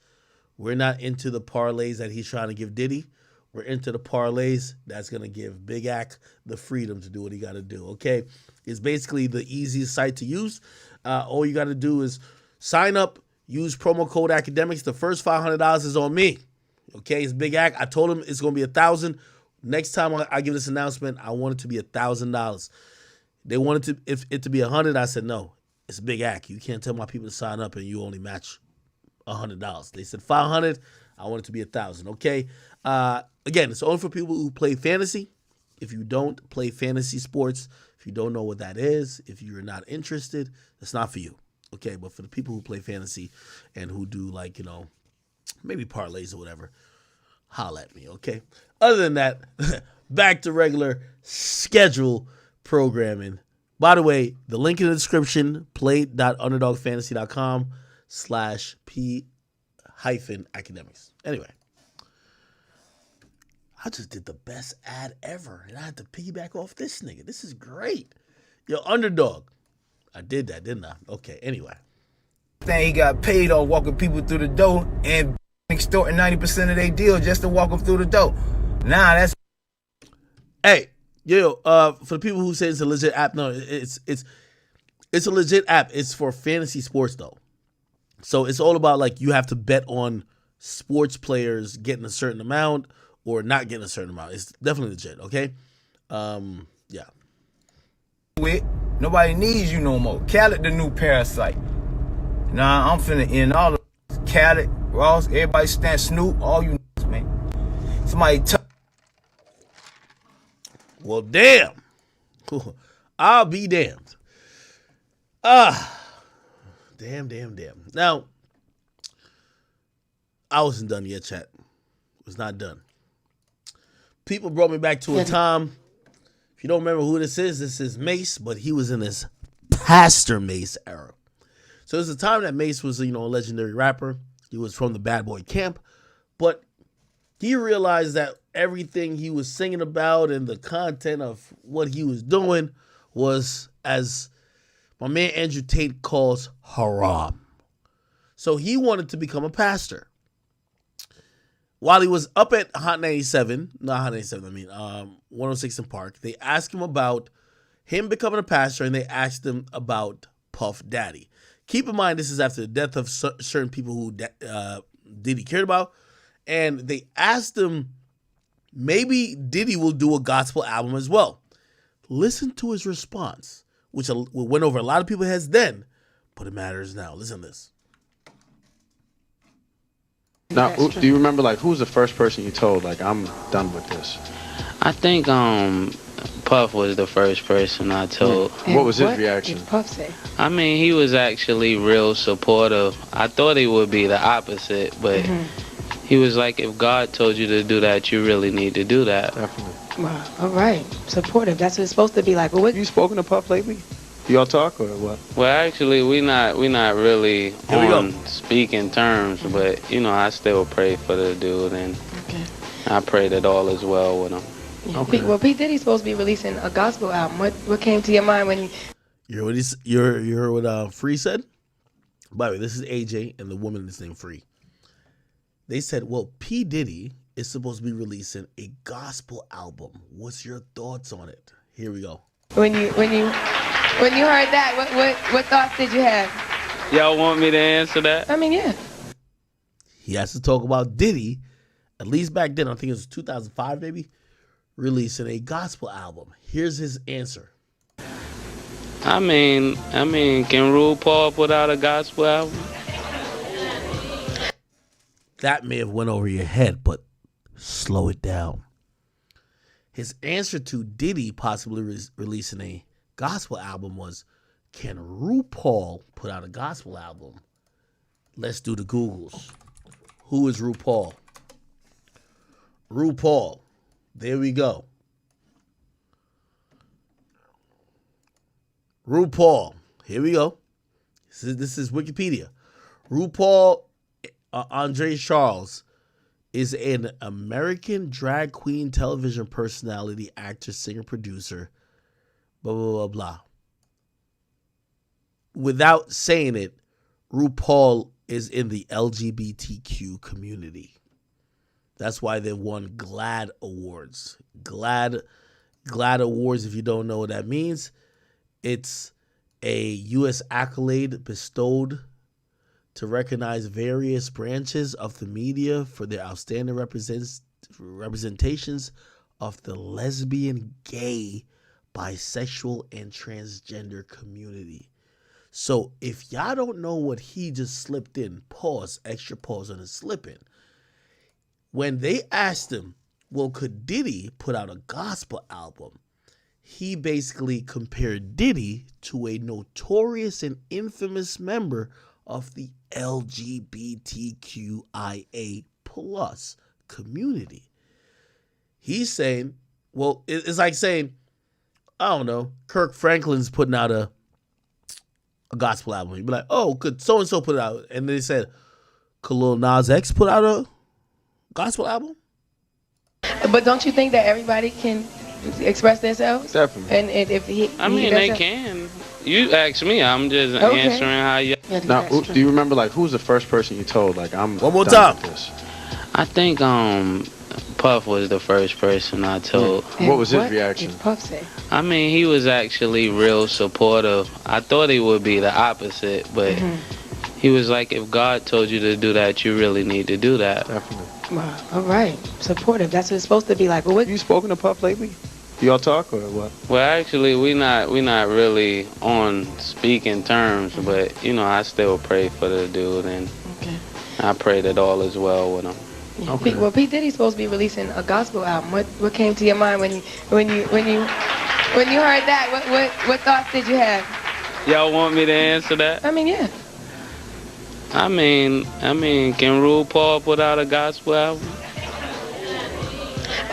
we're not into the parlays that he's trying to give Diddy. We're into the parlays that's going to give Big Ac the freedom to do what he got to do, okay? It's basically the easiest site to use. All you got to do is sign up, use promo code academics. The first $500 is on me, okay? It's Big Ac. I told him it's going to be $1,000. Next time I give this announcement, I want it to be $1,000. They wanted it to be $100. I said, no, it's Big Ac. You can't tell my people to sign up and you only match $100. They said $500. I want it to be $1,000, okay? Again, it's only for people who play fantasy. If you don't play fantasy sports, if you don't know what that is, if you're not interested, it's not for you, okay? But for the people who play fantasy and who do like, maybe parlays or whatever, holla at me, okay? Other than that, back to regular schedule programming. By the way, the link in the description, play.underdogfantasy.com/P-academics. Anyway, I just did the best ad ever, and I had to piggyback off this nigga. This is great. Yo, Underdog. I did that, didn't I? Okay, anyway. Thing he got paid on walking people through the door and extorting 90% of their deal just to walk them through the door. Nah, that's... Hey, for the people who say it's a legit app, no, it's a legit app. It's for fantasy sports, though. So it's all about, like, you have to bet on sports players getting a certain amount or not getting a certain amount. It's definitely legit, okay? Yeah. Nobody needs you no more. Khaled the new parasite. Nah, I'm finna end all of Khaled, Ross, everybody stand Snoop, all you niggas, man. Somebody Well, damn. I'll be damned. Damn. Now, I wasn't done yet, chat. Was not done. People brought me back to a time. If you don't remember who this is Mase, but he was in his Pastor Mase era. So there's a time that Mase was, a legendary rapper. He was from the Bad Boy camp, but he realized that everything he was singing about and the content of what he was doing was, as my man Andrew Tate calls, haram. So he wanted to become a pastor. While he was up at Hot 97, not Hot 97, 106 in Park, they asked him about him becoming a pastor, and they asked him about Puff Daddy. Keep in mind, this is after the death of certain people who Diddy cared about, and they asked him, maybe Diddy will do a gospel album as well. Listen to his response, which went over a lot of people's heads then, but it matters now. Listen to this. Now, do you remember, who was the first person you told, I'm done with this? I think Puff was the first person I told. What was his reaction? What did Puff say? I mean, he was actually real supportive. I thought he would be the opposite, but he was like, if God told you to do that, you really need to do that. Definitely. Well, all right. Supportive. That's what it's supposed to be like. But what... You spoken to Puff lately? Y'all talk or what? Well, actually, we not really on speaking terms, but I still pray for the dude, and I pray that all is well with him. Yeah. Okay. Well, P. Diddy's supposed to be releasing a gospel album. What came to your mind when you heard what Free said? By the way, this is AJ and the woman is named Free. They said, well, P. Diddy is supposed to be releasing a gospel album. What's your thoughts on it? Here we go. When you heard that, what thoughts did you have? Y'all want me to answer that? I mean, yeah. He has to talk about Diddy, at least back then, I think it was 2005 maybe, releasing a gospel album. Here's his answer. I mean, can RuPaul put out a gospel album? That may have went over your head, but slow it down. His answer to Diddy possibly releasing a gospel album was, can RuPaul put out a gospel album? Let's do the Googles. Who is RuPaul? RuPaul. There we go. RuPaul. Here we go. This is Wikipedia. RuPaul Andre Charles is an American drag queen, television personality, actor, singer, producer, blah, blah, blah, blah. Without saying it, RuPaul is in the LGBTQ community. That's why they won GLAAD Awards. GLAAD Awards, if you don't know what that means, it's a U.S. accolade bestowed to recognize various branches of the media for their outstanding representations of the lesbian, gay, bisexual, and transgender community. So if y'all don't know what he just slipped in, pause, extra pause on his slipping. When they asked him, well, could Diddy put out a gospel album? He basically compared Diddy to a notorious and infamous member of the LGBTQIA plus community. He's saying, well, it's like saying, I don't know, Kirk Franklin's putting out a gospel album. You'd be like, oh, could so-and-so put it out? And they said, could Lil Nas X put out a gospel album? But don't you think that everybody can express themselves? Definitely. And if he, I mean, they can. You ask me, I'm just answering how you. Now, do you remember like who's the first person you told like I'm one more done time? with this? I think Puff was the first person I told. What was his reaction? Did Puff say? I mean, he was actually real supportive. I thought he would be the opposite, but he was like, if God told you to do that, you really need to do that. Definitely. Wow. All right. Supportive. That's what it's supposed to be like. But what? You spoken to Puff lately? Y'all talk or what? Well, actually, we not really on speaking terms, but you know, I still pray for the dude, and I pray that all is well with him. Yeah. Okay. Well, P. Diddy's supposed to be releasing a gospel album. What came to your mind when you heard that? What thoughts did you have? Y'all want me to answer that? I mean, yeah. I mean, can RuPaul put out a gospel album?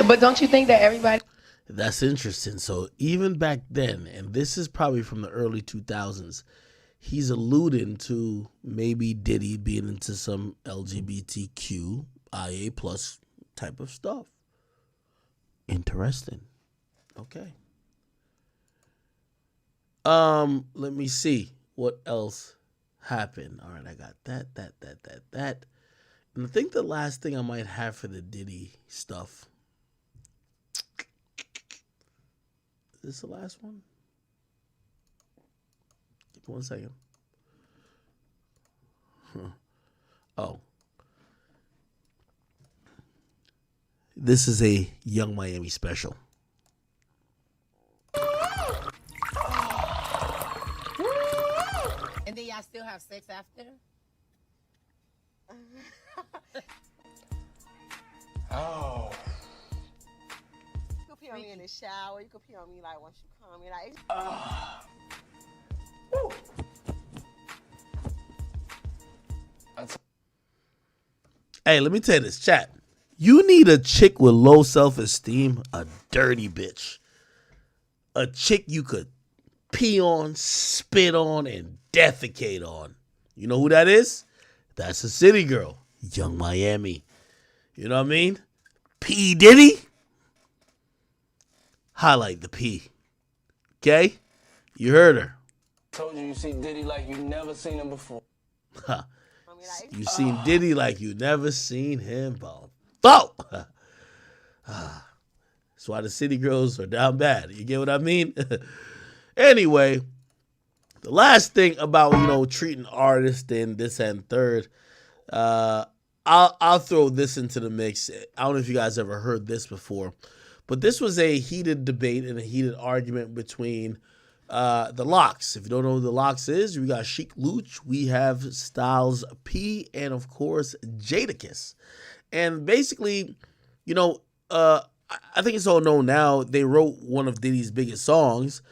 But don't you think that everybody? That's interesting. So even back then, and this is probably from the early 2000s, he's alluding to maybe Diddy being into some LGBTQIA plus type of stuff. Interesting. Okay. Let me see what else happened. All right, I got that. And I think the last thing I might have for the Diddy stuff. Is this the last one? Give me 1 second. Oh. This is a Young Miami special. And then y'all still have sex after? Oh. You can pee on me in the shower. You can pee on me like once you come in. Like. Hey, let me tell you this, chat. You need a chick with low self-esteem, a dirty bitch. A chick you could pee on, spit on, and defecate on. You know who that is? That's a city girl. Young Miami. You know what I mean? P. Diddy. Highlight the P. Okay? You heard her. Told you see Diddy like you never seen him before. You seen Diddy like you never seen him before. That's why the city girls are down bad. You get what I mean? Anyway, the last thing about, treating artists and this and third, I'll throw this into the mix. I don't know if you guys ever heard this before, but this was a heated debate and a heated argument between the Locks. If you don't know who the Locks is, we got Chic Luch, we have Styles P, and of course Jadakiss. And basically, I think it's all known now. They wrote one of Diddy's biggest songs,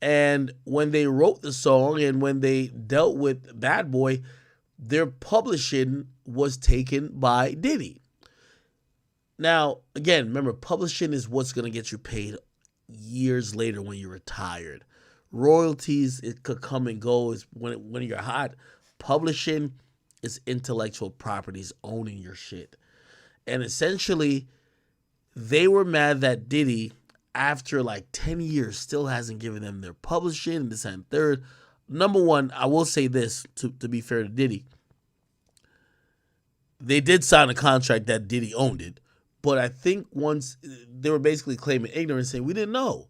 and when they wrote the song and when they dealt with Bad Boy, their publishing was taken by Diddy. Now, again, remember, publishing is what's going to get you paid years later when you're retired. Royalties, it could come and go when you're hot. Publishing is intellectual properties, owning your shit. And essentially, they were mad that Diddy, after like 10 years, still hasn't given them their publishing and this and third. Number one, I will say this, to be fair to Diddy. They did sign a contract that Diddy owned it. But I think once they were basically claiming ignorance, saying we didn't know.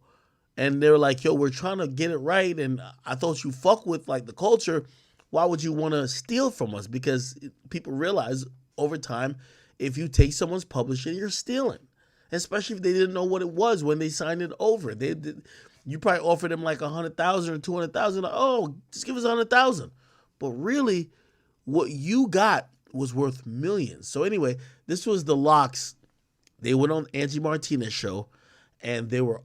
And they were like, yo, we're trying to get it right. And I thought you fuck with like the culture. Why would you want to steal from us? Because people realize over time, if you take someone's publishing, you're stealing. Especially if they didn't know what it was when they signed it over. You probably offered them like $100,000 or $200,000. Like, oh, just give us $100,000. But really, what you got was worth millions. So anyway, this was the Locks. They went on Angie Martinez's show, and they were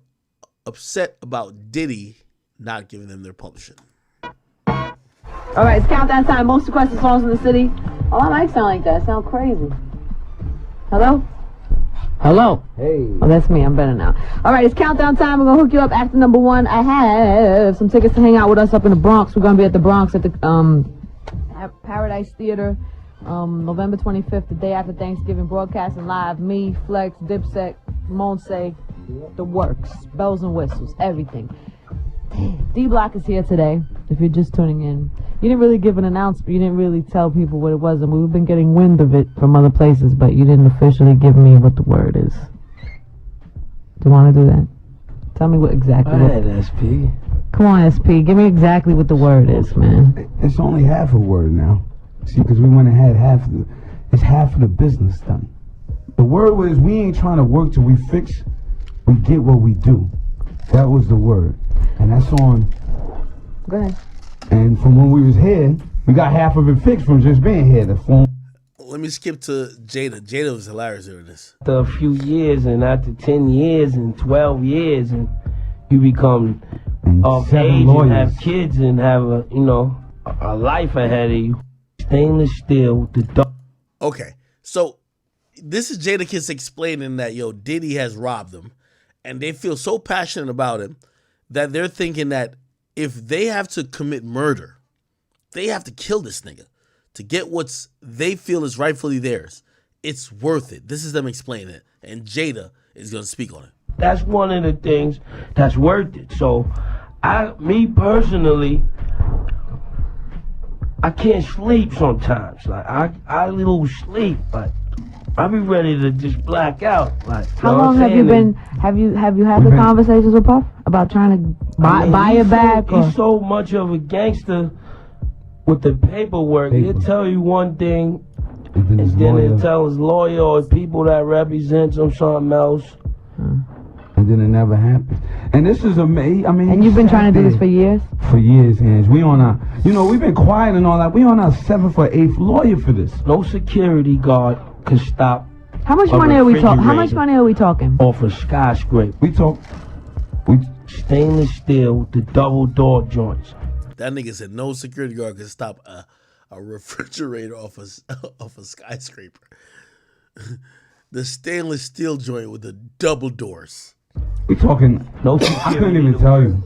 upset about Diddy not giving them their publishing. All right, it's countdown time. Most requested songs in the city. Oh, I like sound like that. Sound crazy. Hello? Hello? Hey. Oh, that's me. I'm better now. All right, it's countdown time. We're going to hook you up. Actor number one. I have some tickets to hang out with us up in the Bronx. We're going to be at the Bronx at the Paradise Theater. November 25th, the day after Thanksgiving, broadcasting live. Me, Flex, Dipset, Mase, the works, bells and whistles, everything. D-Block is here today, if you're just tuning in. You didn't really give an announcement. You didn't really tell people what it was, and we've been getting wind of it from other places, but you didn't officially give me what the word is. Do you want to do that? Tell me what exactly. Go ahead, SP. Come on, SP. Give me exactly what the word is, man. It's only half a word now. See, because we went ahead it's half of the business done. The word was we ain't trying to work till we fix, we get what we do. That was the word. And that's on. Go ahead. And from when we was here, we got half of it fixed from just being here. The phone. Let me skip to Jada. Jada was hilarious during this. After a few years, and after 10 years and 12 years, and you become of age and have kids and have a life ahead of you. Stainless steel, Okay, so this is Jadakiss explaining that, yo, Diddy has robbed them, and they feel so passionate about him that they're thinking that if they have to commit murder, they have to kill this nigga to get what's they feel is rightfully theirs. It's worth it. This is them explaining it, and Jada is going to speak on it. That's one of the things that's worth it. So, me personally, I can't sleep sometimes. Like I lose sleep. Like I be ready to just black out. Like how long have you been? Have you had the conversations with Puff about trying to buy it back? He's so much of a gangster with the paperwork. He'll tell you one thing, and then he'll tell his lawyer or people that represents him something else. And then it never happens. And this is amazing. I mean, and you've been trying to do this for years? For years, Ange. We on our, we've been quiet and all that. We on our 7th or 8th lawyer for this. No security guard can stop. How much money are we talking? How much money are we talking? Off a skyscraper. We stainless steel, the double door joints. That nigga said no security guard can stop a refrigerator off a skyscraper. The stainless steel joint with the double doors. We talking no. I couldn't even tell you.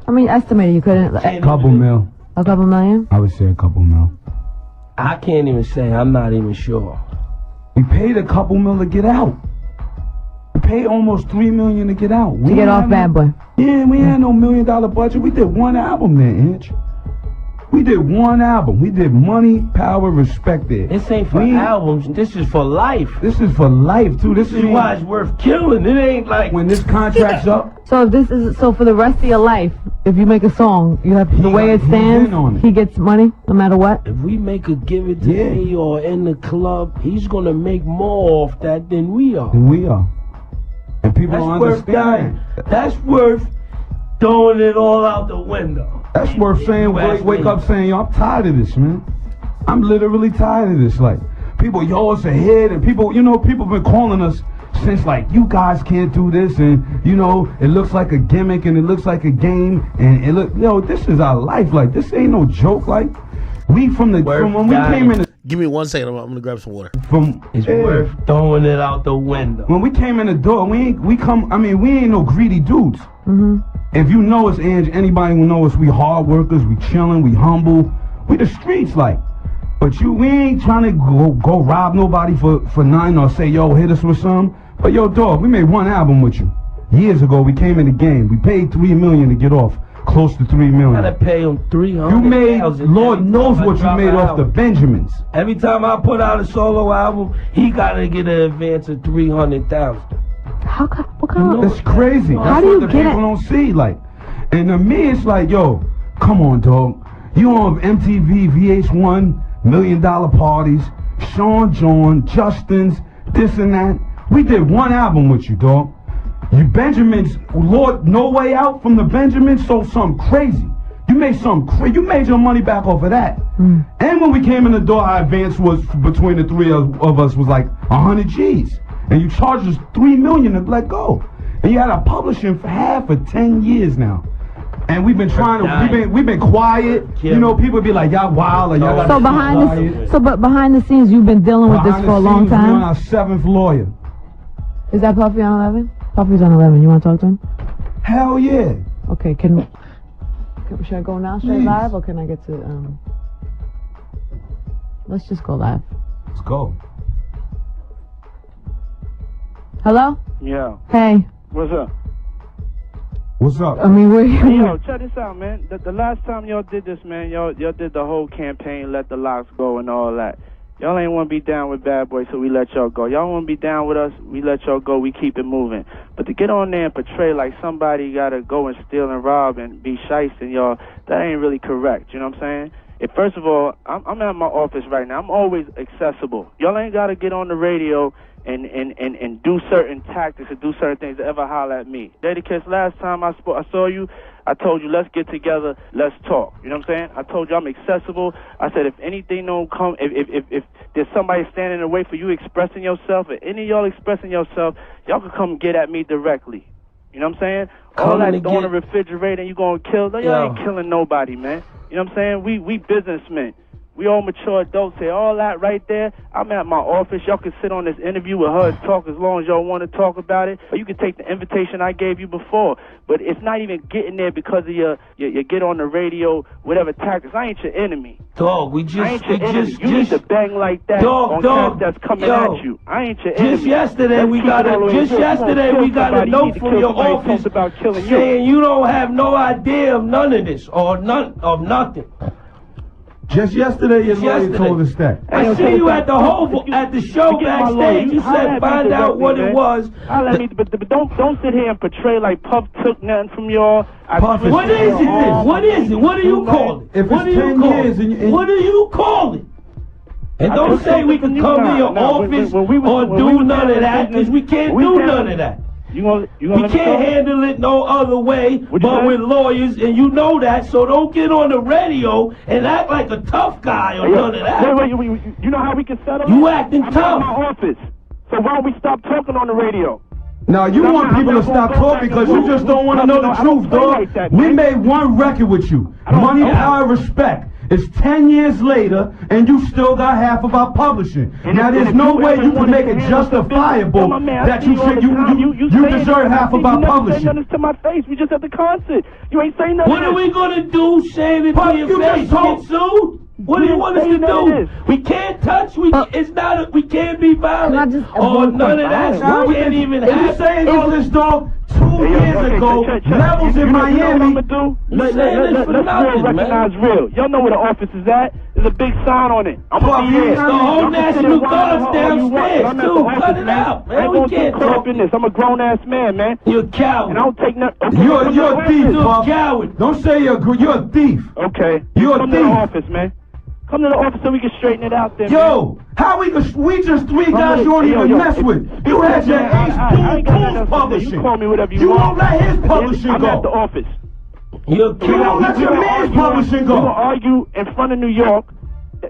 I mean, estimated you couldn't. A couple mil. A couple million? I would say a couple mil. I can't even say. I'm not even sure. We paid a couple mil to get out. We paid almost $3 million to get out. To get off Bad Boy. Yeah, we had no $1 million budget. We did one album there, Inch. We did one album. We did Money, Power, Respect there. This ain't for albums. This is for life. This is for life, too. This is why it's worth killing. It ain't like when this contract's up. So if this is for the rest of your life, if you make a song, you have the way it stands, he gets money no matter what? If we make a Give It To Me or in the club, he's going to make more off that than we are. And people don't understand. That's worth throwing it all out the window. That's worth saying, wake up saying, yo, I'm tired of this, man. I'm literally tired of this. Like, people, yo, it's a hit, and people, people been calling us since like you guys can't do this, and you know it looks like a gimmick and it looks like a game, and it look, this is our life. Like this ain't no joke. Like we from when we came in. Give me 1 second. I'm gonna grab some water. It's worth throwing it out the window. When we came in the door, we ain't no greedy dudes. If you know us, Ange, anybody who know us, we hard workers, we chilling, we humble, we the streets like. But we ain't trying to go rob nobody for nothing or say, yo, hit us with something. But yo, dog, we made one album with you. Years ago, we came in the game. We paid $3 million to get off. Close to $3 million. I gotta pay him $300,000. You made, Lord knows what you made off the Benjamins. Every time I put out a solo album, he gotta get an advance of $300,000. What kind of? That's crazy. How That's do you what the get people don't see. Like, and to me, it's like, yo, come on, dog. You on MTV, VH1, $1 million parties, Sean John, Justin's, this and that. We did one album with you, dog. You Benjamins, Lord, No Way Out from the Benjamins sold something crazy. You made something crazy. You made your money back off of that. And when we came in the door, our advance was between the three of us was like 100 G's. And you charged us $3 million to let go. And you had a publishing for half of 10 years now. And we've been trying to, we've been quiet. You know, people be like, y'all wild, or y'all but behind the scenes, you've been dealing with this for a long time. We're on our 7th lawyer. Is that Puffy on 11? Puffy's on 11. You want to talk to him? Hell yeah. Okay, should I go now straight live, or can I get to, let's just go live. Let's go. Hello? Yeah. Hey. What's up? What's up? I mean, Hey, yo, check this out, man. The last time y'all did this, man, y'all did the whole campaign, let the locks go and all that. Y'all ain't want to be down with Bad Boy, so we let y'all go. Y'all want to be down with us, we let y'all go, we keep it moving. But to get on there and portray like somebody got to go and steal and rob and be shysting y'all, that ain't really correct, you know what I'm saying? First of all, I'm at my office right now. I'm always accessible. Y'all ain't got to get on the radio and do certain tactics and do certain things to ever holler at me. Dedicates, last time I saw you, I told you, let's get together, let's talk. You know what I'm saying? I told you I'm accessible. I said if anything don't come, if there's somebody standing in the way for you expressing yourself, or any of y'all expressing yourself, y'all can come get at me directly. You know what I'm saying? All that throwing the refrigerator and you gonna kill, y'all ain't killing nobody, man. You know what I'm saying? We businessmen. We all mature adults here. All that right there, I'm at my office. Y'all can sit on this interview with her and talk as long as y'all want to talk about it. Or you can take the invitation I gave you before. But it's not even getting there because of your get on the radio, whatever tactics. I ain't your enemy. Dog, I ain't your enemy. You need to bang like that on cats that's coming at you. I ain't your enemy. Just yesterday we got a note from your office about killing saying you don't have no idea of none of this or none of nothing. Just yesterday, your lawyer told us that. I see you at the show backstage. You said find out what it was. But don't sit here and portray like Puff took nothing from y'all. What is it? What is it? What do you call it? If it's 10 years, what do you call it? And don't say we can come to your office or do none of that, because we can't do none of that. We can't handle it no other way but with lawyers, and you know that, so don't get on the radio and act like a tough guy or none of that. Wait, you know how we can settle? You acting tough. I'm in my office, so why don't we stop talking on the radio? Now, you want people to stop talking because you just don't want to know the truth, dog. We made one record with you, Money, Power, Respect. It's 10 years later, and you still got half of our publishing. Now, there's no way you can make it justifiable that you deserve half of our publishing. You ain't saying nothing to my face. We just at the concert. You ain't saying nothing. What are we going to do? Saying it to your face? Get sued? What do you want us to do? We can't touch. We can't be violent or none of that. We can't even have. You saying all this, dog? 2 years ago, levels in Miami. Let's real recognize real. Y'all know where the office is at. There's a big sign on it. I'm gonna be here. The whole National Guard's downstairs too. Cut it out, man. We can't talk in this. I'm a grown ass man, man. You're a coward. And I don't take nothing. You're a thief, you're a coward. Don't say you're a thief. Okay. You're a thief. Come to the office, man. Come to the office so we can straighten it out there. Yo, how we just 3 guys you don't even mess with. You had your Ace Boom publishing. You call me whatever you want. You want. won't let his publishing I'm go. at the office. You won't let your man's publishing go. We're going to argue in front of New York.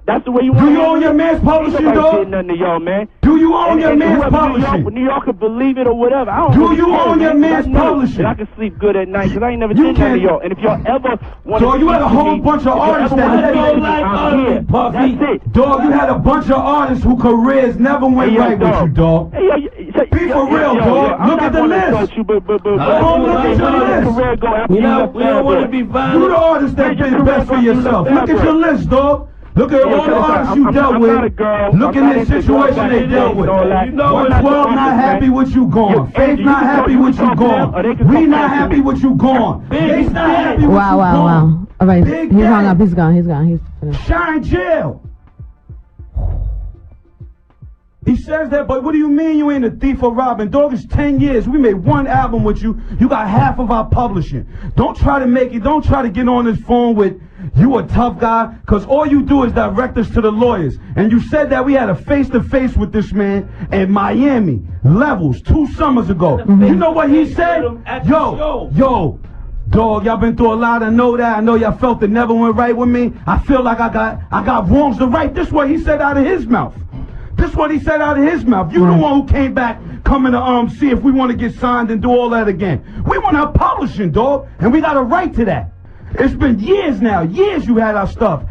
That's the way you want. Do you own your man's publishing, dog? Ain't nothing to y'all, man. Do you own your man's whoever publishing? New York could believe it or whatever. I don't Do really you care, own your man. man's publishing? I can sleep good at night because I ain't never You did nothing to can't- y'all. And if y'all ever want Dog, you had a whole bunch of artists that I'm here. Puffy. That's it. Dog, you had a bunch of artists whose careers never went Hey, yo, right with dog. you, dog. Hey, Be for real, dog. Look at the list. You, but, look at your list. we don't want to be violent. You the artist that did best for yourself. Look at your list, dog. Look at all the artists you dealt with. Look at the situation they dealt with. 112 not happy with you gone. Faith not happy with you gone. We not happy with you gone. Bass not happy with you Wow, wow, gone. wow. All right, Big he's Gang. hung up. He's gone. He's gone. He's finished. Shine jail. He says that, but what do you mean you ain't a thief or robbing? Dog, it's 10 years. We made one album with you. You got half of our publishing. Don't try to make it. Don't try to get on this phone with you a tough guy, because all you do is direct us to the lawyers. And you said that we had a face-to-face with this man in Miami, Levels, 2 summers ago. You know what he said? Yo, dog, y'all been through a lot. I know that. I know y'all felt it never went right with me. I feel like I got wrongs to right. This is what he said out of his mouth. This is what he said out of his mouth. You the one who came back coming to see if we want to get signed and do all that again. We want our publishing, dog, and we got a right to that. It's been years now. Years you had our stuff.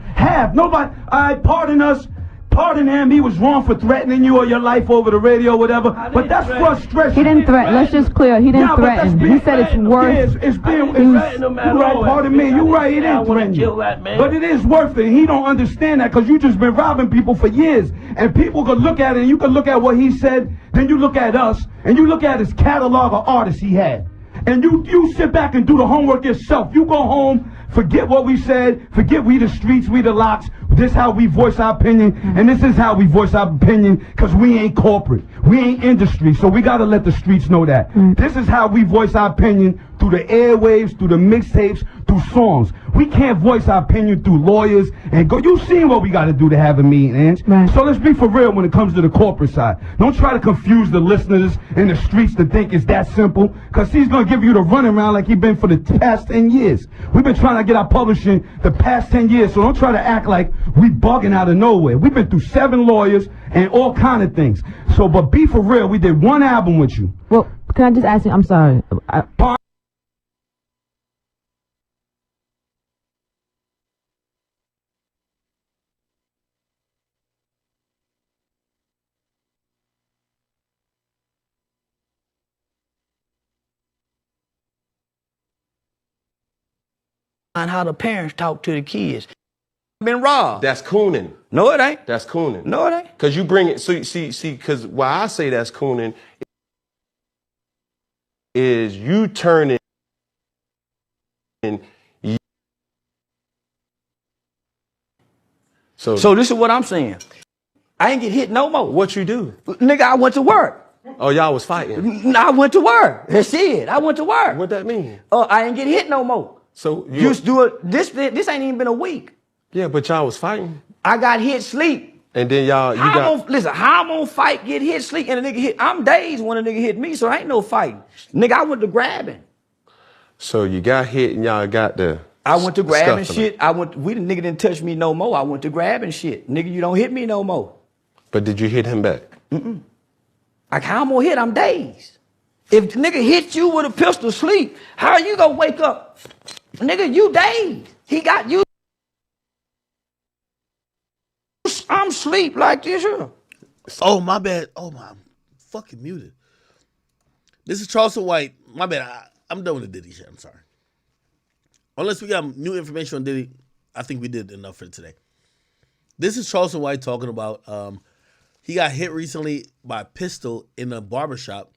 Nobody, pardon us. Pardon him, he was wrong for threatening you or your life over the radio or whatever, but that's frustration. He didn't threaten. Let's just clear. He didn't threaten. He said it's worth. It's being, you right, pardon me, you right, he didn't threaten you. But it is worth it. He don't understand that because you just been robbing people for years. And people could look at it and you can look at what he said, then you look at us, and you look at his catalog of artists he had. And you sit back and do the homework yourself. You go home, forget what we said, forget we the streets, we the locks. This is how we voice our opinion, and this is how we voice our opinion, because we ain't corporate. We ain't industry, so we got to let the streets know that. This is how we voice our opinion through the airwaves, through the mixtapes, through songs. We can't voice our opinion through lawyers and go. You've seen what we got to do to have a meeting, Ange. So let's be for real when it comes to the corporate side. Don't try to confuse the listeners in the streets to think it's that simple, because he's going to give you the runaround like he's been for the past 10 years. We've been trying to get our publishing the past 10 years, so don't try to act like we bugging out of nowhere. We've been through 7 lawyers and all kind of things. So, but be for real, we did one album with you. Well, can I just ask you? I'm sorry. On how the parents talk to the kids. Been robbed. That's cooning. No, it ain't. That's cooning. No, it ain't. Because you bring it, so you see, because why I say that's cooning is you turning So this is what I'm saying. I ain't get hit no more. What you do? Nigga, I went to work. Oh, y'all was fighting? I went to work. That's it. I went to work. What that mean? I ain't get hit no more. So you just do it. This ain't even been a week. Yeah, but y'all was fighting. I got hit sleep. And then y'all, listen, how I'm gonna fight, get hit, sleep, and a nigga hit. I'm dazed when a nigga hit me, so ain't no fighting. Nigga, I went to grabbing. So you got hit and y'all got the. I went to grabbing shit. We the nigga didn't touch me no more. I went to grabbing shit. Nigga, you don't hit me no more. But did you hit him back? Like how I'm gonna hit? I'm dazed. If the nigga hit you with a pistol sleep, how you gonna wake up? Nigga, you dazed. He got you. I'm sleep like this here. Oh, my bad. Oh, my. I'm fucking muted. This is Charleston White. My bad. I'm done with the Diddy shit. I'm sorry. Unless we got new information on Diddy, I think we did enough for today. This is Charleston White talking about he got hit recently by a pistol in a barbershop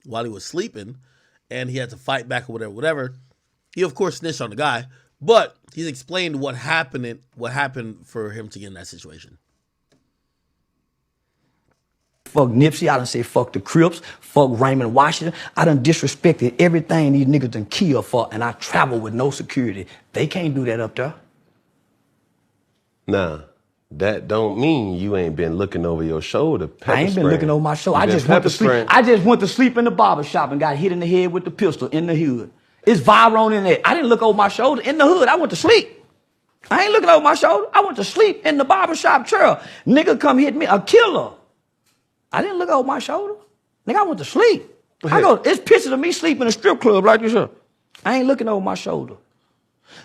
while he was sleeping, and he had to fight back or whatever. He, of course, snitched on the guy, but he's explained what happened for him to get in that situation. Fuck Nipsey, I done say fuck the Crips, fuck Raymond Washington. I done disrespected everything these niggas done killed for, and I travel with no security. They can't do that up there. Nah, that don't mean you ain't been looking over your shoulder. I ain't been looking over my shoulder. I just went to sleep. I just went to sleep in the barber shop and got hit in the head with the pistol in the hood. It's viral on in there. I didn't look over my shoulder in the hood. I went to sleep. I ain't looking over my shoulder. I went to sleep in the barbershop chair. Nigga come hit me, a killer. I didn't look over my shoulder. Nigga, I went to sleep. It's pictures of me sleeping in a strip club like this here. I ain't looking over my shoulder.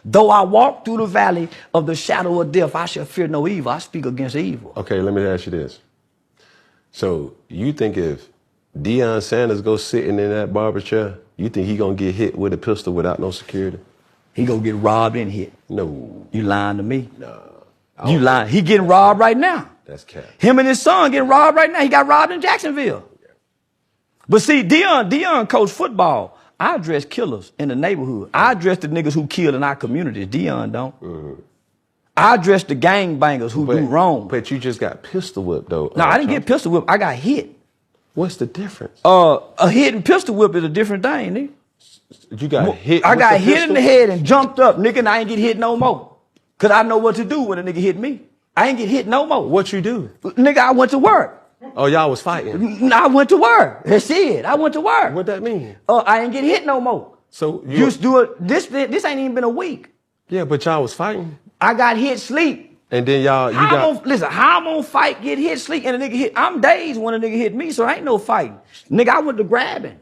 Though I walk through the valley of the shadow of death, I shall fear no evil. I speak against evil. Okay, let me ask you this. So you think if Deion Sanders goes sitting in that barber chair, you think he gonna get hit with a pistol without no security? He gonna get robbed and hit. No. You lying to me? No. You lying. He getting robbed right now. That's cap. Him and his son getting robbed right now. He got robbed in Jacksonville. But see, Deion coached football. I address killers in the neighborhood. I address the niggas who kill in our communities. Deion don't. I address the gangbangers who do wrong. But you just got pistol whipped though. No, I didn't get pistol whipped. I got hit. What's the difference? A hit and pistol whip is a different thing, nigga. You got hit. I got hit in the head and jumped up, nigga, and I ain't get hit no more. Cause I know what to do when a nigga hit me. I ain't get hit no more. What you do? Nigga, I went to work. Oh, y'all was fighting? I went to work. That's it. I went to work. What that mean? I ain't get hit no more. So you used to do it. This ain't even been a week. Yeah, but y'all was fighting. I got hit sleep. And then y'all, listen, how I'm gonna fight, get hit, sleep, and a nigga hit? I'm dazed when a nigga hit me, so ain't no fighting. Nigga, I went to grabbing.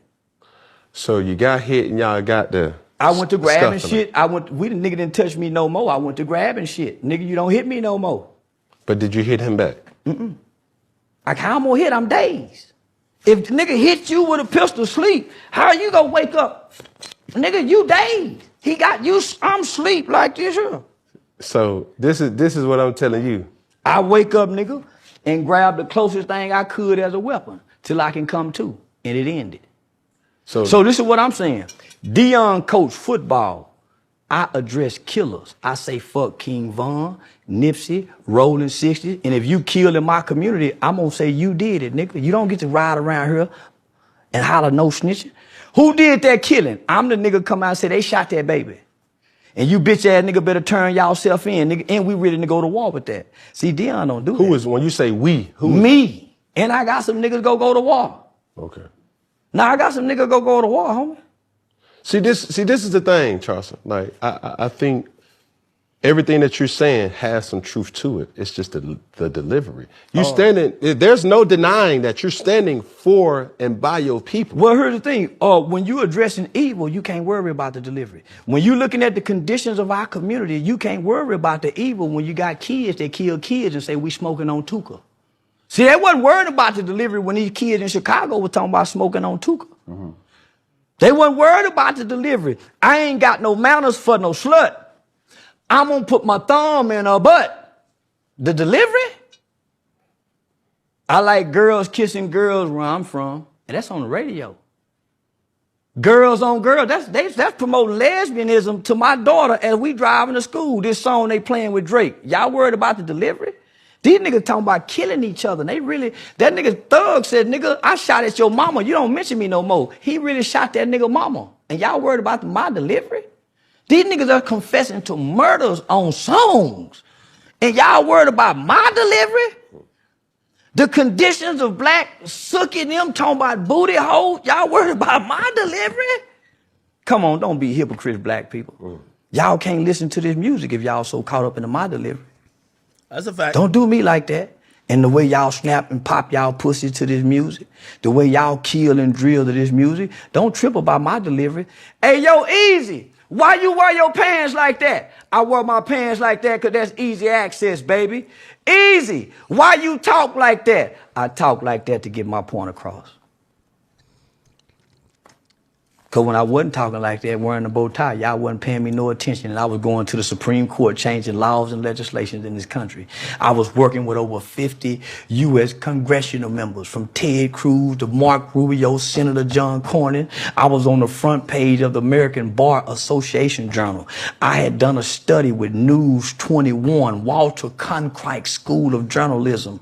So you got hit and y'all got the. I went to grabbing shit. The nigga didn't touch me no more. I went to grabbing shit. Nigga, you don't hit me no more. But did you hit him back? Like how I'm gonna hit? I'm dazed. If the nigga hit you with a pistol sleep, how you gonna wake up? Nigga, you dazed. He got you. I'm sleep like this here. So this is what I'm telling you. I wake up, nigga, and grab the closest thing I could as a weapon till I can come to, and it ended. So this is what I'm saying. Deion coached football. I address killers. I say fuck King Von, Nipsey, Rolling 60, and if you kill in my community, I'm gonna say you did it, nigga. You don't get to ride around here and holler no snitching. Who did that killing? I'm the nigga come out and say they shot that baby. And you bitch ass nigga better turn y'all self in, nigga, and we ready to go to war with that. See, Deion don't do that. Who is, when you say we, who? Me. And I got some niggas go to war. Okay. Now I got some niggas go to war, homie. See, this is the thing, Charleston. Like, I think everything that you're saying has some truth to it. It's just the delivery. You standing, there's no denying that you're standing for and by your people. Well, here's the thing. When you're addressing evil, you can't worry about the delivery. When you're looking at the conditions of our community, you can't worry about the evil when you got kids that kill kids and say we smoking on Tuka. See, they wasn't worried about the delivery when these kids in Chicago were talking about smoking on Tuka. They weren't worried about the delivery. I ain't got no manners for no slut. I'm gonna put my thumb in her butt. The delivery? I like girls kissing girls where I'm from, and that's on the radio. Girls on girls, that's promoting lesbianism to my daughter as we driving to school. This song they playing with Drake. Y'all worried about the delivery? These niggas talking about killing each other. They really, that nigga Thug said, nigga, I shot at your mama. You don't mention me no more. He really shot that nigga mama. And y'all worried about my delivery? These niggas are confessing to murders on songs. And y'all worried about my delivery? The conditions of black sucking them talking about booty hole. Y'all worried about my delivery? Come on, don't be hypocrites, black people. Y'all can't listen to this music if y'all so caught up in my delivery. That's a fact. Don't do me like that. And the way y'all snap and pop y'all pussy to this music, the way y'all kill and drill to this music, don't trip about my delivery. Hey, yo, Easy, why you wear your pants like that? I wear my pants like that because that's easy access, baby. Easy, why you talk like that? I talk like that to get my point across. Because when I wasn't talking like that, wearing a bow tie, y'all wasn't paying me no attention, and I was going to the Supreme Court changing laws and legislations in this country. I was working with over 50 U.S. congressional members, from Ted Cruz to Mark Rubio, Senator John Cornyn. I was on the front page of the American Bar Association Journal. I had done a study with News 21, Walter Cronkite School of Journalism.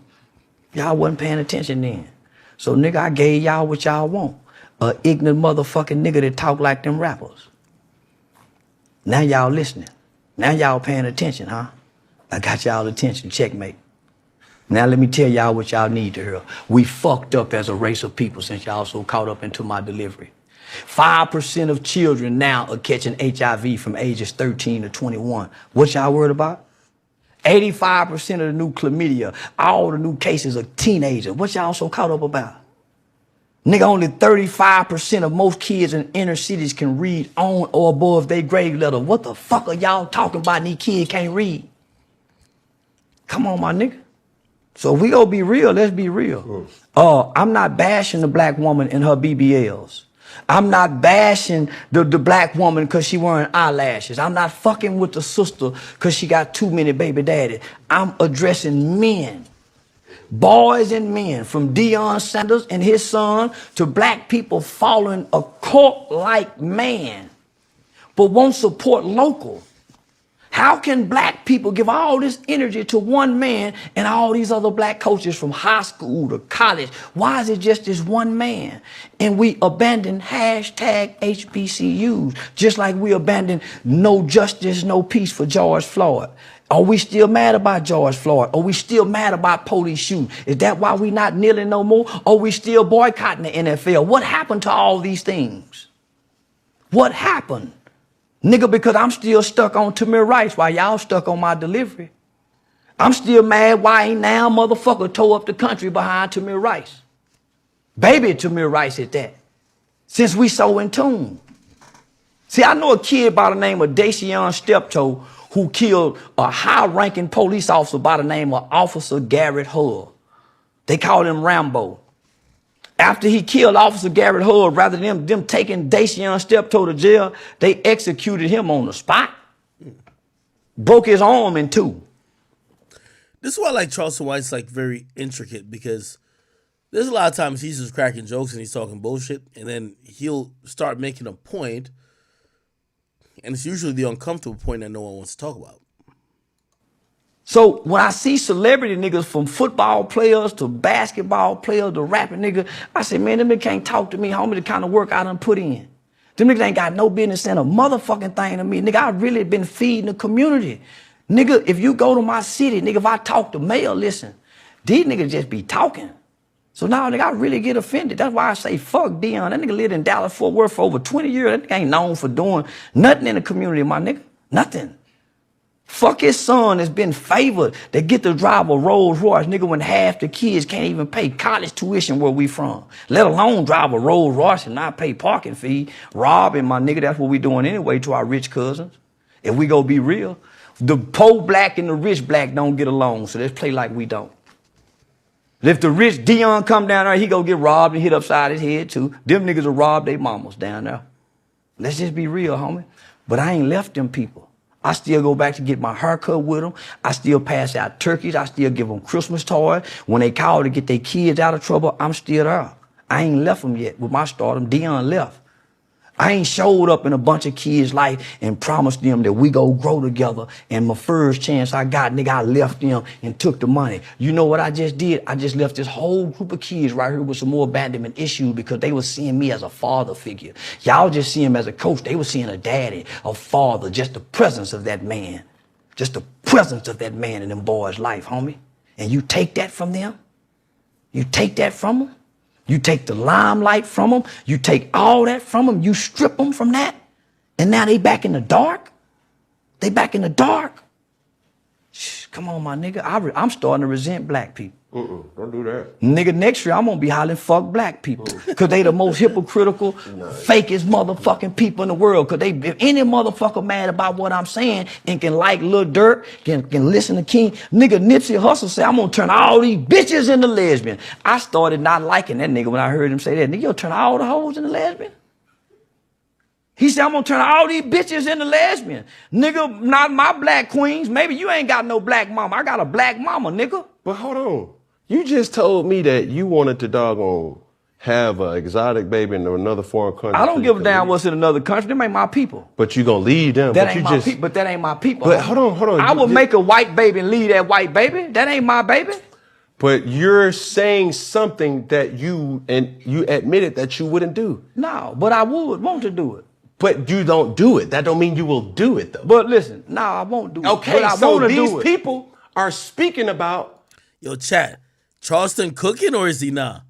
Y'all wasn't paying attention then. So, nigga, I gave y'all what y'all want. A ignorant motherfucking nigga that talk like them rappers. Now y'all listening. Now y'all paying attention, huh? I got y'all attention, checkmate. Now let me tell y'all what y'all need to hear. We fucked up as a race of people since y'all so caught up into my delivery. 5% of children now are catching HIV from ages 13 to 21. What y'all worried about? 85% of the new chlamydia, all the new cases of teenagers. What y'all so caught up about? Nigga, only 35% of most kids in inner cities can read on or above their grade level. What the fuck are y'all talking about? These kids can't read. Come on, my nigga. So if we gonna be real, let's be real. I'm not bashing the black woman in her BBLs. I'm not bashing the black woman because she wearing eyelashes. I'm not fucking with the sister because she got too many baby daddies. I'm addressing men. Boys and men, from Deion Sanders and his son to black people following a cult-like man, but won't support local. How can black people give all this energy to one man and all these other black coaches from high school to college? Why is it just this one man? And we abandon hashtag HBCUs, just like we abandon no justice, no peace for George Floyd. Are we still mad about George Floyd? Are we still mad about police shooting? Is that why we not kneeling no more? Are we still boycotting the NFL? What happened to all these things? What happened? Nigga, because I'm still stuck on Tamir Rice while y'all stuck on my delivery. I'm still mad why ain't now motherfucker tore up the country behind Tamir Rice. Baby Tamir Rice at that. Since we so in tune. See, I know a kid by the name of Dacian Steptoe who killed a high-ranking police officer by the name of Officer Garrett Hull. They called him Rambo. After he killed Officer Garrett Hull, rather than them taking Dacian Steptoe to jail, they executed him on the spot. Broke his arm in two. This is why I like Charleston White's like very intricate, because there's a lot of times he's just cracking jokes and he's talking bullshit, and then he'll start making a point, and it's usually the uncomfortable point that no one wants to talk about. So when I see celebrity niggas, from football players to basketball players to rapping niggas, I say, man, them niggas can't talk to me, homie, the kind of work I done put in. Them niggas ain't got no business saying a motherfucking thing to me. Nigga, I really been feeding the community. Nigga, if you go to my city, nigga, if I talk to mayor, listen, these niggas just be talking. So now, nigga, I really get offended. That's why I say, fuck Deion. That nigga lived in Dallas, Fort Worth for over 20 years. That nigga ain't known for doing nothing in the community, my nigga. Nothing. Fuck his son that's been favored that get to drive a Rolls Royce, nigga, when half the kids can't even pay college tuition where we from. Let alone drive a Rolls Royce and not pay parking fee. Robbing, my nigga, that's what we doing anyway to our rich cousins. If we go be real. The poor black and the rich black don't get along, so let's play like we don't. If the rich Deion come down there, he go get robbed and hit upside his head too. Them niggas will rob their mamas down there. Let's just be real, homie. But I ain't left them people. I still go back to get my haircut with them. I still pass out turkeys. I still give them Christmas toys. When they call to get their kids out of trouble, I'm still there. I ain't left them yet with my stardom. Deion left. I ain't showed up in a bunch of kids' life and promised them that we go grow together. And my first chance I got, nigga, I left them and took the money. You know what I just did? I just left this whole group of kids right here with some more abandonment issues because they were seeing me as a father figure. Y'all just see him as a coach. They were seeing a daddy, a father, just the presence of that man. Just the presence of that man in them boys' life, homie. And you take that from them? You take that from them? You take the limelight from them. You take all that from them. You strip them from that. And now they back in the dark. They back in the dark. Shh, come on, my nigga. I'm starting to resent black people. Don't do that. Nigga, next year I'm gonna be hollering fuck black people. Cause they the most hypocritical, fakest motherfucking people in the world. Cause if any motherfucker mad about what I'm saying and can like Lil Durk, can listen to King, nigga Nipsey Hussle say, I'm gonna turn all these bitches into lesbian. I started not liking that nigga when I heard him say that. Nigga, you'll turn all the hoes into lesbian? He said, I'm gonna turn all these bitches into lesbian. Nigga, not my black queens. Maybe you ain't got no black mama. I got a black mama, nigga. But hold on. You just told me that you wanted to doggone have an exotic baby in another foreign country. I don't give a damn what's in another country. Them ain't my people. But you gonna leave them. That ain't my people. But that ain't my people. But hold on. I would make a white baby and leave that white baby. That ain't my baby. But you're saying something that you admitted that you wouldn't do. No, but I would want to do it. But you don't do it. That don't mean you will do it though. But listen, no, I won't do it. Okay, so these people are speaking about. Yo, chat. Charleston cooking or is he not?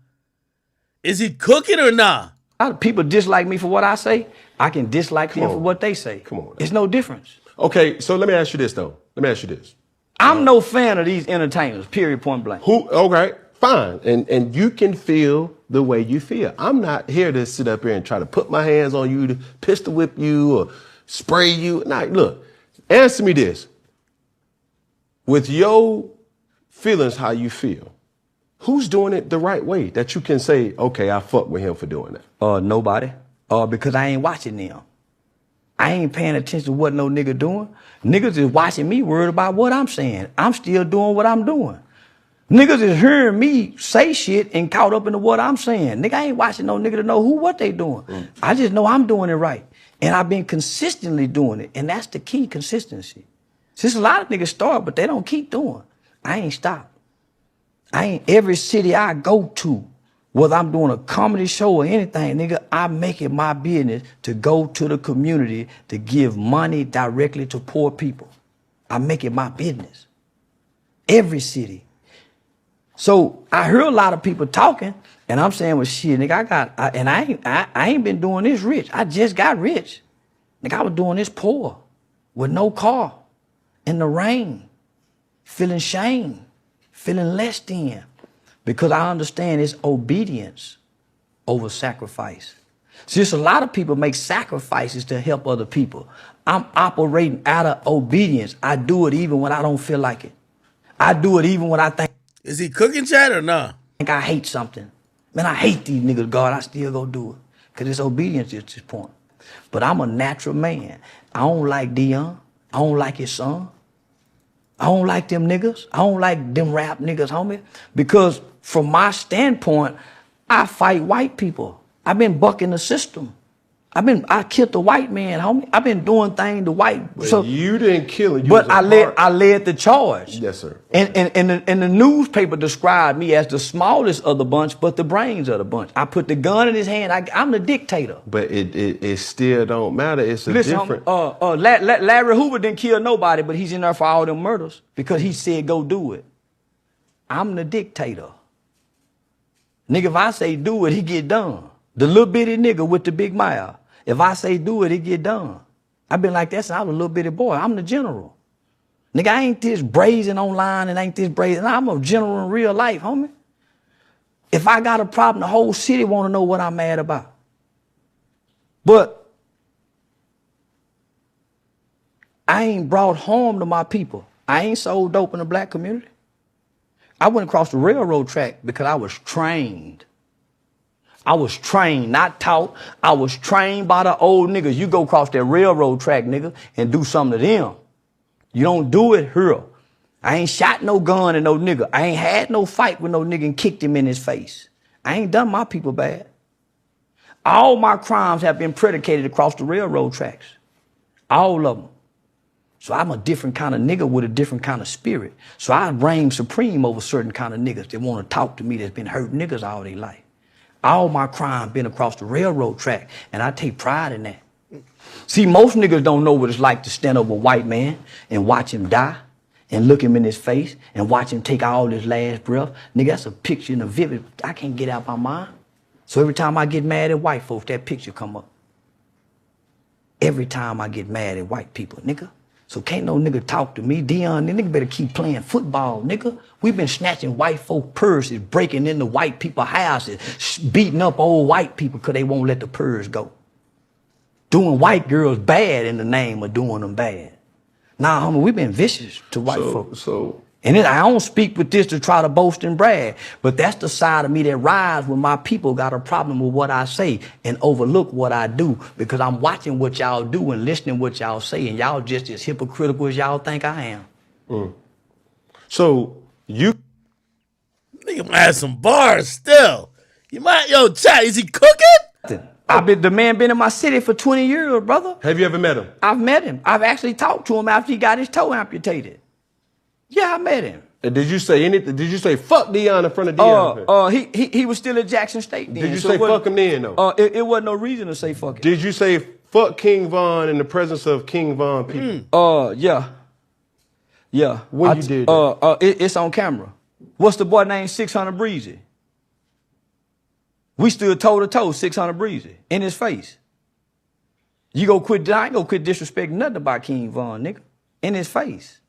Is he cooking or not? A lot of people dislike me for what I say. I can dislike them for what they say. Come on. It's no difference. Okay, so let me ask you this though. Let me ask you this. I'm no fan of these entertainers, period, point blank. Okay, fine. And you can feel the way you feel. I'm not here to sit up here and try to put my hands on you, to pistol whip you or spray you. Nah, look, answer me this. With your feelings, how you feel, who's doing it the right way that you can say, okay, I fuck with him for doing that? Nobody. Because I ain't watching them. I ain't paying attention to what no nigga doing. Niggas is watching me, worried about what I'm saying. I'm still doing what I'm doing. Niggas is hearing me say shit and caught up into what I'm saying. Nigga, I ain't watching no nigga to know what they doing. I just know I'm doing it right. And I've been consistently doing it. And that's the key, consistency. Since a lot of niggas start, but they don't keep doing. I ain't stopped. Every city I go to, whether I'm doing a comedy show or anything, nigga, I make it my business to go to the community to give money directly to poor people. I make it my business. Every city. So I hear a lot of people talking, and I'm saying, well, shit, nigga, I ain't been doing this rich. I just got rich. Nigga, I was doing this poor, with no car, in the rain, feeling shame, feeling less than. Because I understand it's obedience over sacrifice. See, just a lot of people make sacrifices to help other people. I'm operating out of obedience. I do it even when I don't feel like it. I do it even when I think. Is he cooking, Chad, or nah? Think I hate something. Man, I hate these niggas, God. I still go do it. Because it's obedience at this point. But I'm a natural man. I don't like Dion. I don't like his son. I don't like them niggas. I don't like them rap niggas, homie. Because from my standpoint, I fight white people. I've been bucking the system. I killed the white man, homie. I've been doing things to white. But you didn't kill him. But I led the charge. Yes, sir. And the newspaper described me as the smallest of the bunch, but the brains of the bunch. I put the gun in his hand. I'm the dictator. But it still don't matter. It's a different. Larry Hoover didn't kill nobody, but he's in there for all them murders because he said go do it. I'm the dictator. Nigga, if I say do it, he get done. The little bitty nigga with the big mouth. If I say do it, it get done. I've been like that since I was a little bitty boy. I'm the general. Nigga, I ain't this brazen online and ain't this brazen. I'm a general in real life, homie. If I got a problem, the whole city want to know what I'm mad about. But I ain't brought harm to my people. I ain't sold dope in the black community. I went across the railroad track because I was trained. I was trained, not taught. I was trained by the old niggas. You go across that railroad track, nigga, and do something to them. You don't do it here. I ain't shot no gun at no nigga. I ain't had no fight with no nigga and kicked him in his face. I ain't done my people bad. All my crimes have been predicated across the railroad tracks. All of them. So I'm a different kind of nigga with a different kind of spirit. So I reign supreme over certain kind of niggas that want to talk to me that's been hurting niggas all their life. All my crime been across the railroad track, and I take pride in that. See, most niggas don't know what it's like to stand over a white man and watch him die and look him in his face and watch him take all his last breath. Nigga, that's a picture in a vivid, I can't get out my mind. So every time I get mad at white folks, that picture come up. Every time I get mad at white people, nigga. So can't no nigga talk to me. Dion, nigga better keep playing football, nigga. We been snatching white folk purses, breaking into white people houses, beating up old white people because they won't let the purse go. Doing white girls bad in the name of doing them bad. Nah, homie, we been vicious to white folks. And then I don't speak with this to try to boast and brag, but that's the side of me that rides when my people got a problem with what I say and overlook what I do because I'm watching what y'all do and listening what y'all say and y'all just as hypocritical as y'all think I am. So you... Nigga might have some bars still. You might, yo, Chad, is he cooking? The man been in my city for 20 years, brother. Have you ever met him? I've met him. I've actually talked to him after he got his toe amputated. Yeah, I met him. Did you say anything? Did you say fuck Dion in front of Dion? He was still at Jackson State then. Did you say fuck him then though? It wasn't no reason to say fuck him. Did you say fuck King Von in the presence of King Von people? Yeah. Yeah. When you did that? It's on camera. What's the boy named 600 Breezy? We stood toe to toe, 600 Breezy, in his face. I ain't gonna quit disrespecting nothing about King Von, nigga. In his face.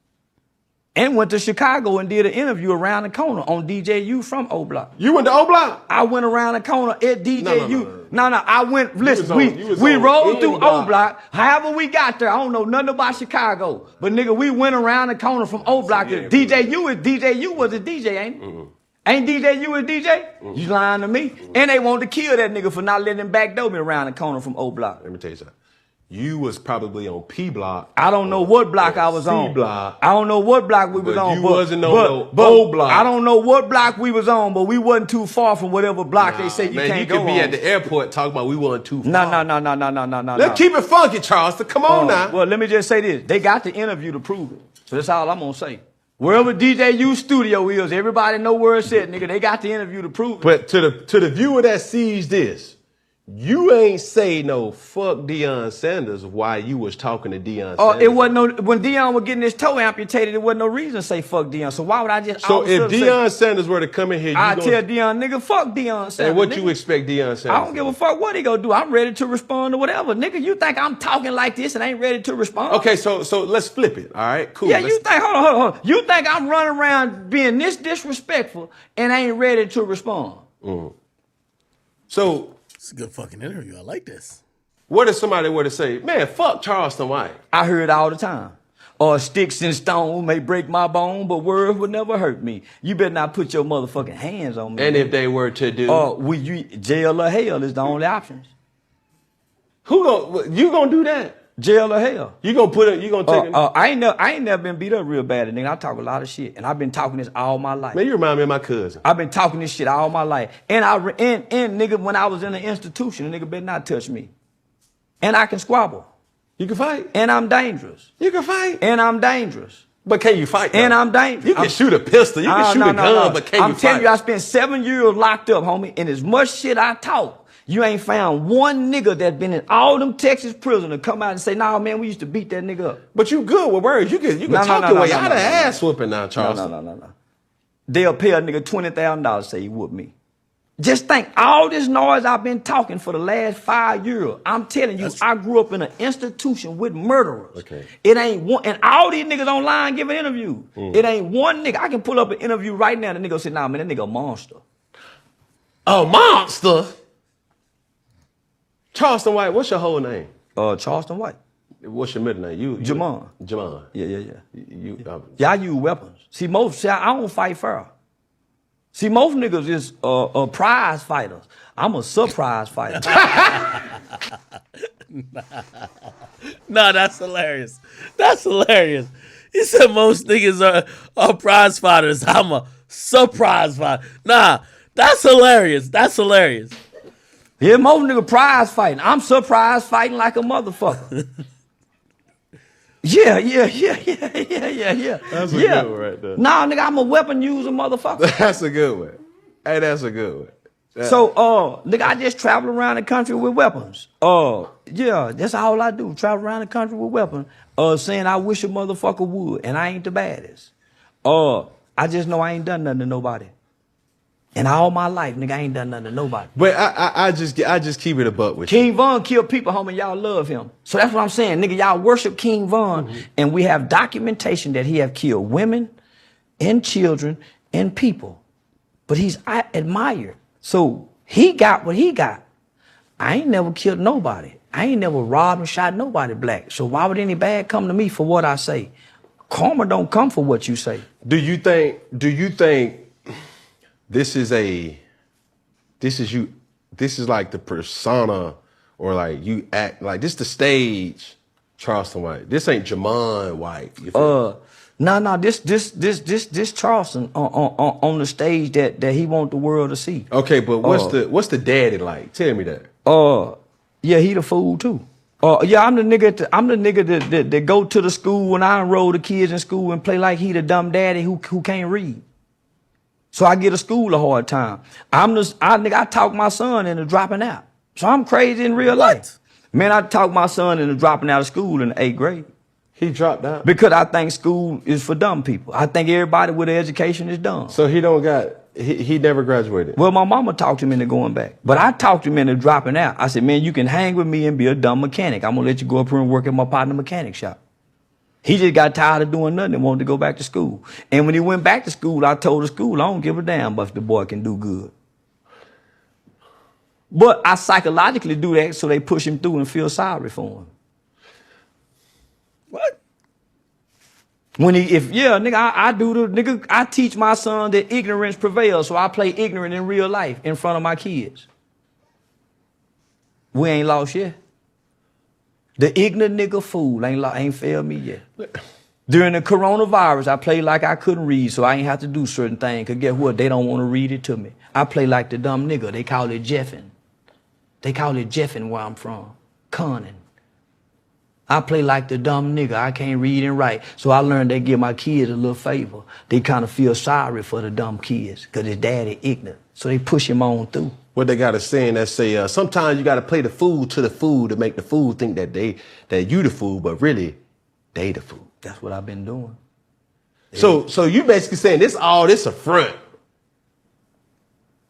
And went to Chicago and did an interview around the corner on DJU from O Block. You went to O Block? I went around the corner at DJU. No, I went, listen, You we on rolled through N-Block. O Block. However we got there, I don't know nothing about Chicago. But nigga, we went around the corner from O Block to DJU was a DJ, ain't it? Ain't DJU a DJ? You lying to me? And they wanted to kill that nigga for not letting him backdoor me around the corner from O Block. Let me tell you something. You was probably on P Block. I don't know what block I was on. C Block. I don't know what block we was on. You wasn't on no O Block. I don't know what block we was on, but we wasn't too far from whatever block they say you can't go on. Man, you could be at the airport talking about we wasn't too far. No. Let's keep it funky, Charleston. Come on now. Well, let me just say this. They got the interview to prove it. So that's all I'm going to say. Wherever DJU studio is, everybody know where it's at, nigga. They got the interview to prove it. But to the viewer that sees this, you ain't say no fuck Deion Sanders while you was talking to Deion Sanders. It wasn't no, when Deion was getting his toe amputated, there wasn't no reason to say fuck Deion. So why would I just... So if Deion Sanders were to come in here, I tell Deion, nigga, fuck Deion Sanders. And what nigga. you expect Deion Sanders? I don't give a fuck what he gonna do. I'm ready to respond to whatever. Nigga, you think I'm talking like this and ain't ready to respond? Okay, so let's flip it, all right? Cool. Yeah, you think, hold on. You think I'm running around being this disrespectful and ain't ready to respond? So... It's a good fucking interview. I like this. What if somebody were to say, man, fuck Charleston White? I hear it all the time. Sticks and stone may break my bone, but words would never hurt me. You better not put your motherfucking hands on me. And if they were to do? Jail or hell is the only options. You gonna do that? Jail or hell. You gonna take it? I ain't never been beat up real bad, nigga. I talk a lot of shit, and I've been talking this all my life. Man, you remind me of my cousin. I've been talking this shit all my life, and nigga, when I was in an institution, a nigga better not touch me. And I can squabble. You can fight. And I'm dangerous. You can fight. And I'm dangerous. But can you fight? And I'm dangerous. You can shoot a pistol. You can shoot a gun, but can you fight? I'm telling you, I spent 7 years locked up, homie, and as much shit I talk. You ain't found one nigga that been in all them Texas prisons to come out and say, nah, man, we used to beat that nigga up. But you good with words. You can talk your way out of ass whooping now, Charleston. No. They'll pay a nigga $20,000 to say he whooped me. Just think, all this noise I've been talking for the last 5 years, I'm telling you, I grew up in an institution with murderers. Okay. It ain't one, and all these niggas online giving interviews. It ain't one nigga. I can pull up an interview right now, and the nigga say, nah, man, that nigga a monster. A monster? Charleston White, what's your whole name? Charleston White. What's your middle name? Jamon. Jamon. Yeah. I use weapons. See, I don't fight fair. See, most niggas is prize fighters. I'm a surprise fighter. Nah, that's hilarious. That's hilarious. He said most niggas are prize fighters. I'm a surprise fighter. Nah, that's hilarious. That's hilarious. Yeah, most nigga prize fighting. I'm surprise fighting like a motherfucker. Yeah. That's a good one right there. Nah, nigga, I'm a weapon user motherfucker. That's a good one. Hey, that's a good one. So, nigga, I just travel around the country with weapons. Yeah, that's all I do. Travel around the country with weapons. Saying I wish a motherfucker would, and I ain't the baddest. I just know I ain't done nothing to nobody. And all my life, nigga, I ain't done nothing to nobody. But I just keep it a buck with King Von killed people, homie. Y'all love him. So that's what I'm saying. Nigga, y'all worship King Von. And we have documentation that he have killed women and children and people. But he's admired. So he got what he got. I ain't never killed nobody. I ain't never robbed and shot nobody black. So why would any bad come to me for what I say? Karma don't come for what you say. Do you think this is like the persona, or like you act like this the stage Charleston White? This ain't Jamon White. No, this Charleston on the stage that he want the world to see. Okay, but what's the daddy like? Tell me that. Yeah, he the fool too. Yeah, I'm the nigga that go to the school when I enroll the kids in school and play like he the dumb daddy who can't read. So I get a school a hard time. I talk my son into dropping out. So I'm crazy in real life. Man, I talk my son into dropping out of school in the 8th grade. He dropped out? Because I think school is for dumb people. I think everybody with an education is dumb. So he don't got he never graduated. Well, my mama talked him into going back. But I talked him into dropping out. I said, man, you can hang with me and be a dumb mechanic. I'm going to let you go up here and work at my partner mechanic shop. He just got tired of doing nothing and wanted to go back to school. And when he went back to school, I told the school, I don't give a damn if the boy can do good. But I psychologically do that so they push him through and feel sorry for him. What? I teach my son that ignorance prevails, so I play ignorant in real life in front of my kids. We ain't lost yet. The ignorant nigga fool ain't failed me yet. During the coronavirus, I played like I couldn't read, so I ain't have to do certain things. Cause guess what? They don't want to read it to me. I play like the dumb nigga. They call it jeffing. They call it jeffing where I'm from. Conning. I play like the dumb nigga. I can't read and write. So I learned they give my kids a little favor. They kind of feel sorry for the dumb kids because his daddy ignorant. So they push him on through. What they got a saying that say, sometimes you got to play the fool to the fool to make the fool think that you the fool, but really, they the fool. That's what I've been doing. So you basically saying this a front.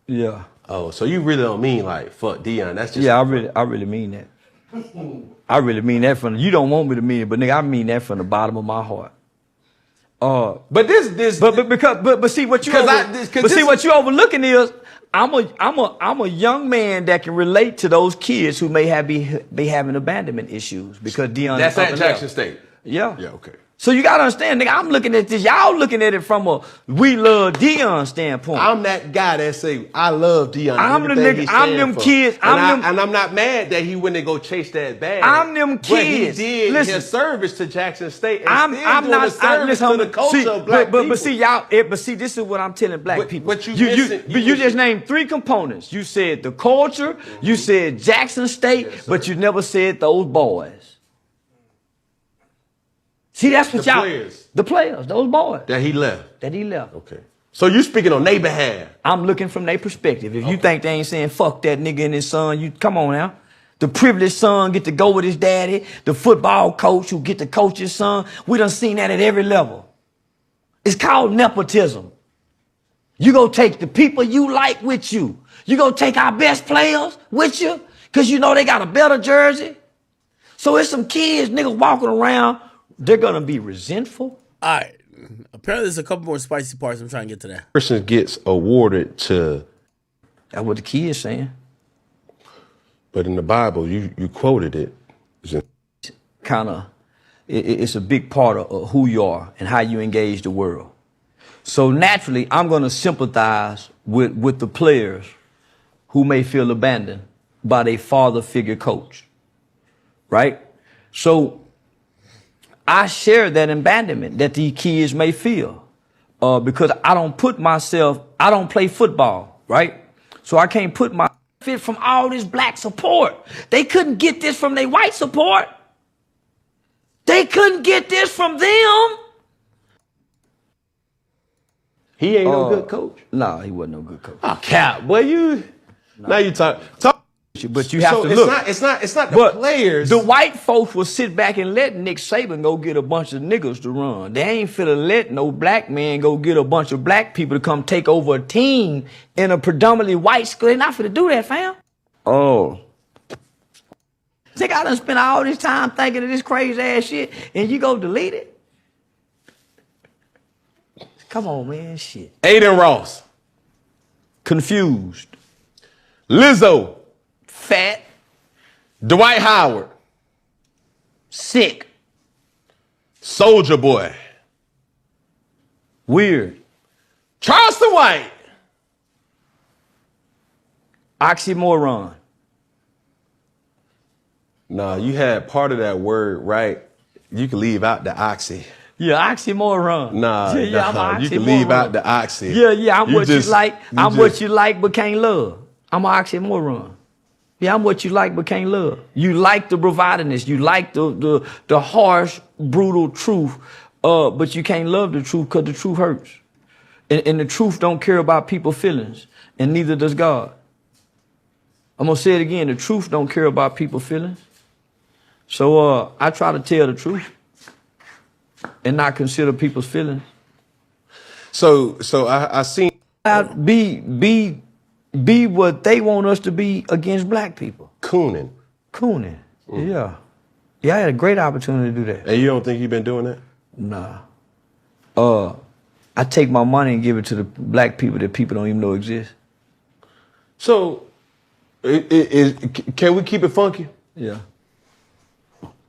Yeah. Oh, so you really don't mean like, fuck Dion. That's just... Yeah, I really mean that. I really mean that you don't want me to mean it, but nigga, I mean that from the bottom of my heart. But see what you what you overlooking is I'm a young man that can relate to those kids who may be having abandonment issues because Dion. That's at Jackson State. Yeah. Yeah. Okay. So you gotta understand, nigga, I'm looking at this. Y'all looking at it from a we love Dion standpoint. I'm that guy that say I love Dion. I'm the nigga. I'm them kids. And I'm not mad that he went and go chase that bag. I'm them kids. But he did his service to Jackson State. And I'm not the service to the culture of black people. But see y'all. But see, this is what I'm telling black people. But you just named 3 components. You said the culture. You said Jackson State, but you never said those boys. See, that's what the players, those boys. That he left. Okay. So you speaking on their behalf. I'm looking from their perspective. If you think they ain't saying fuck that nigga and his son, you come on now. The privileged son get to go with his daddy. The football coach who get to coach his son. We done seen that at every level. It's called nepotism. You go take the people you like with you. You go take our best players with you because you know they got a better jersey. So it's some kids, niggas walking around. They're going to be resentful. All right. Apparently, there's a couple more spicy parts. I'm trying to get to that. Person gets awarded to... That's what the kid is saying. But in the Bible, you quoted it. It's a big part of who you are and how you engage the world. So naturally, I'm going to sympathize with the players who may feel abandoned by their father figure coach. Right? So... I share that abandonment that these kids may feel because I don't play football, right? So I can't put my fit from all this black support. They couldn't get this from their white support. They couldn't get this from them. He ain't no good coach. No, he wasn't no good coach. Oh, cap, boy, now you talk. But you have to look. It's not the players. The white folks will sit back and let Nick Saban go get a bunch of niggas to run. They ain't finna let no black man go get a bunch of black people to come take over a team in a predominantly white school. They're not finna do that, fam. Oh. Think I done spent all this time thinking of this crazy ass shit and you go delete it? Come on, man, shit. Aiden Ross. Confused. Lizzo. Fat. Dwight Howard. Sick. Soldier Boy. Weird. Charleston White. Oxymoron. Nah, you had part of that word right. You can leave out the oxy. Yeah, oxymoron. Nah, I'm you can leave out the oxy. Yeah, I'm what you like. I'm what you like but can't love. I'm an oxymoron. Yeah, I'm what you like but can't love. You like the bravadiness. You like the harsh, brutal truth, but you can't love the truth because the truth hurts. And the truth don't care about people's feelings, and neither does God. I'm going to say it again. The truth don't care about people's feelings. So I try to tell the truth and not consider people's feelings. So I seen Be what they want us to be against black people. Cooning. Yeah. Yeah, I had a great opportunity to do that. And you don't think you've been doing that? Nah. I take my money and give it to the black people that people don't even know exist. So, can we keep it funky? Yeah.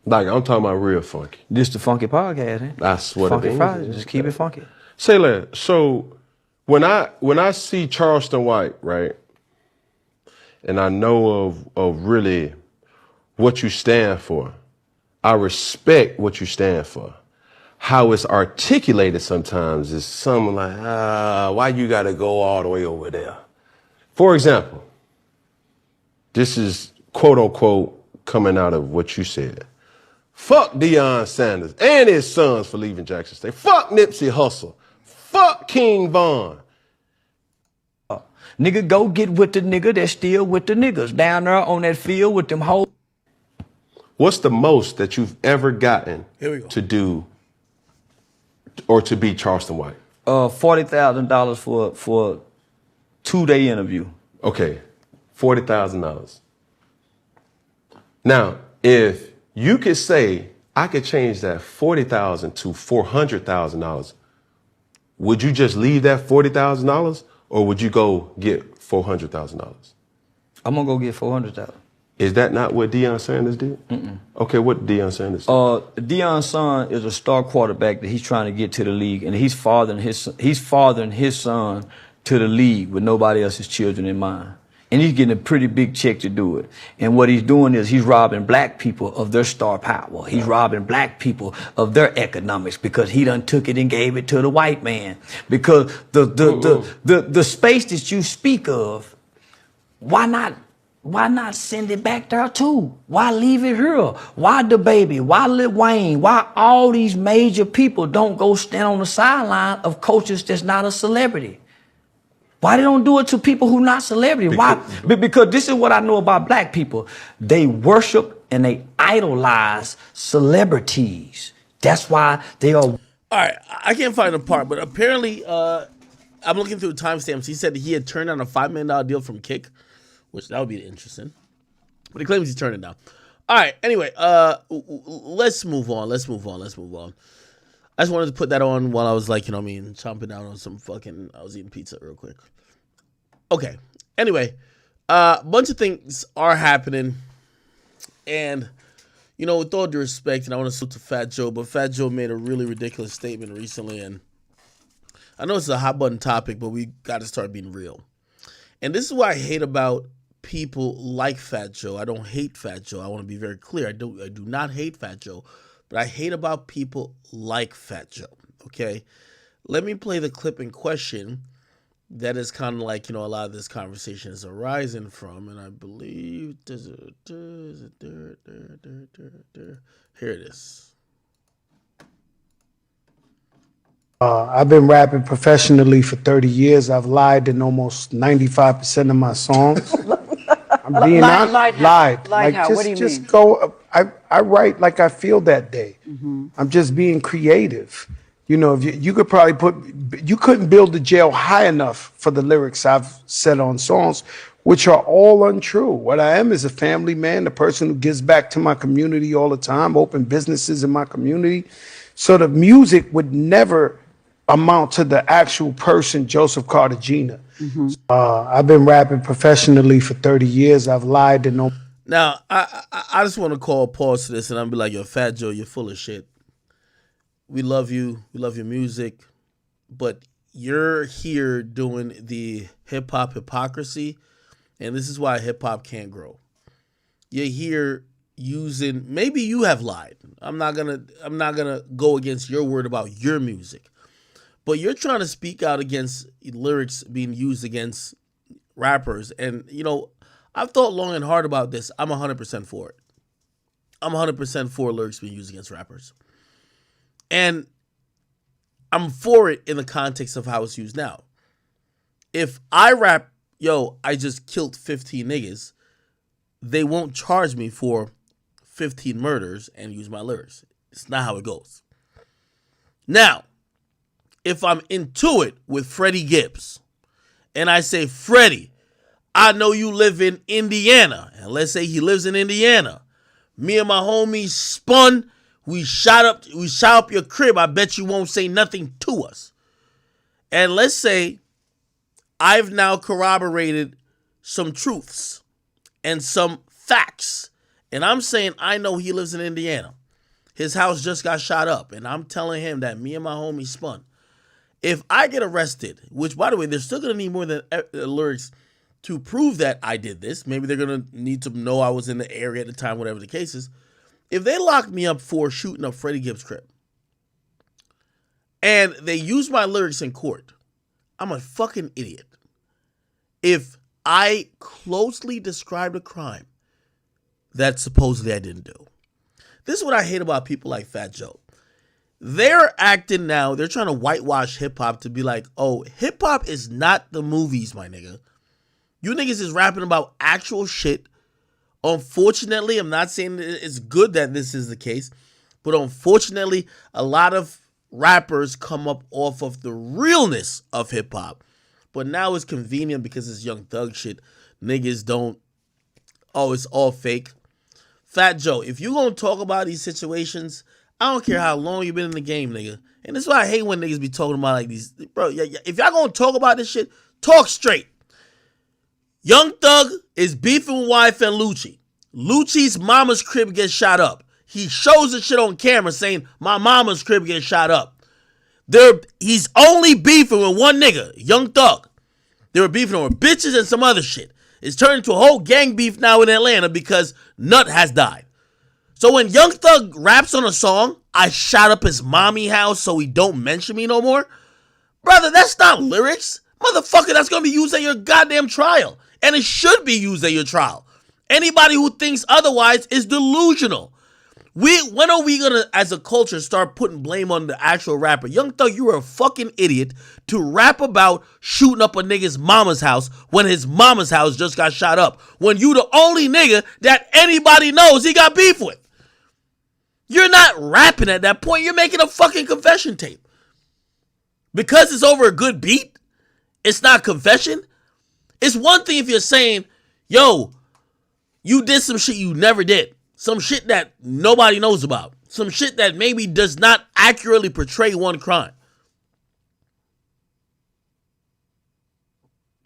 Like, I'm talking about real funky. This the Funky Podcast, eh? That's what Funky it is. Friday, just keep it funky. Say that. So, when I see Charleston White, right, and I know of really what you stand for, I respect what you stand for. How it's articulated sometimes is something like, why you gotta go all the way over there? For example, this is quote unquote coming out of what you said. Fuck Deion Sanders and his sons for leaving Jackson State. Fuck Nipsey Hussle. Fuck King Von. Nigga, go get with the nigga that's still with the niggas down there on that field with them whole. What's the most that you've ever gotten to do or to be Charleston White? $40,000 for a 2-day interview. Okay, $40,000. Now, if you could say I could change that $40,000 to $400,000, would you just leave that $40,000 or would you go get $400,000? I'm gonna go get $400,000. Is that not what Deion Sanders did? Mm-mm. Okay, what did Deion Sanders do? Deion's son is a star quarterback that he's trying to get to the league, and he's fathering his son to the league with nobody else's children in mind. And he's getting a pretty big check to do it. And what he's doing is he's robbing black people of their star power. He's robbing black people of their economics because he done took it and gave it to the white man. Because the space that you speak of, why not send it back there too? Why leave it here? Why the baby? Why Lil Wayne? Why all these major people don't go stand on the sideline of coaches that's not a celebrity? Why they don't do it to people who not celebrity? Why? Because this is what I know about black people. They worship and they idolize celebrities. That's why they are. All right, I can't find the part, but apparently, I'm looking through the timestamps. He said he had turned down a $5 million deal from Kick, which that would be interesting. But he claims he's turning it down. All right, anyway, let's move on. I just wanted to put that on while I was like, chomping down on some I was eating pizza real quick. Okay, anyway, a bunch of things are happening. And, with all due respect, and I want to salute to Fat Joe, but Fat Joe made a really ridiculous statement recently. And I know it's a hot button topic, but we got to start being real. And this is what I hate about people like Fat Joe. I don't hate Fat Joe. I want to be very clear. I do not hate Fat Joe. But I hate about people like Fat Joe, okay? Let me play the clip in question that is kind of like, a lot of this conversation is arising from. And I believe, here it is. I've been rapping professionally for 30 years. I've lied in almost 95% of my songs. I'm being honest. Lied. Lied how? What do you just mean? go. I write like I feel that day. Mm-hmm. I'm just being creative. If you could probably you couldn't build the jail high enough for the lyrics I've said on songs, which are all untrue. What I am is a family man, a person who gives back to my community all the time, open businesses in my community. So the music would never amount to the actual person, Joseph Cartagena. Mm-hmm. I've been rapping professionally for 30 years. I've lied to no. Now, I just want to call pause to this and I'll be like, yo, Fat Joe, you're full of shit. We love you. We love your music. But you're here doing the hip-hop hypocrisy. And this is why hip-hop can't grow. You're here using, maybe you have lied. I'm not gonna go against your word about your music. But you're trying to speak out against lyrics being used against rappers. And, I've thought long and hard about this. I'm 100% for it. I'm 100% for lyrics being used against rappers. And I'm for it in the context of how it's used now. If I rap, yo, I just killed 15 niggas, they won't charge me for 15 murders and use my lyrics. It's not how it goes. Now, if I'm into it with Freddie Gibbs, and I say, Freddie, I know you live in Indiana. And let's say he lives in Indiana. Me and my homies spun. We shot up your crib. I bet you won't say nothing to us. And let's say I've now corroborated some truths and some facts. And I'm saying I know he lives in Indiana. His house just got shot up. And I'm telling him that me and my homies spun. If I get arrested, which, by the way, they're still going to need more than lyrics to prove that I did this. Maybe they're going to need to know I was in the area at the time, whatever the case is. If they lock me up for shooting up Freddie Gibbs' crib and they use my lyrics in court, I'm a fucking idiot. If I closely described a crime that supposedly I didn't do. This is what I hate about people like Fat Joe. They're acting now, they're trying to whitewash hip-hop to be like, oh, hip-hop is not the movies, my nigga. You niggas is rapping about actual shit. Unfortunately, I'm not saying it's good that this is the case, but unfortunately, a lot of rappers come up off of the realness of hip-hop. But now it's convenient because it's Young Thug shit. Niggas don't, oh, it's all fake. Fat Joe, if you gonna talk about these situations, I don't care how long you've been in the game, nigga. And that's why I hate when niggas be talking about like these. Bro, if y'all gonna talk about this shit, talk straight. Young Thug is beefing with wife and Lucci. Lucci's mama's crib gets shot up. He shows the shit on camera saying, my mama's crib gets shot up. He's only beefing with one nigga, Young Thug. They were beefing over bitches and some other shit. It's turned into a whole gang beef now in Atlanta because Nut has died. So when Young Thug raps on a song, I shot up his mommy house so he don't mention me no more. Brother, that's not lyrics. Motherfucker, that's going to be used at your goddamn trial. And it should be used at your trial. Anybody who thinks otherwise is delusional. When are we going to, as a culture, start putting blame on the actual rapper? Young Thug, you were a fucking idiot to rap about shooting up a nigga's mama's house when his mama's house just got shot up. When you the only nigga that anybody knows he got beef with. You're not rapping at that point. You're making a fucking confession tape. Because it's over a good beat, it's not confession. It's one thing if you're saying, yo, you did some shit you never did. Some shit that nobody knows about. Some shit that maybe does not accurately portray one crime.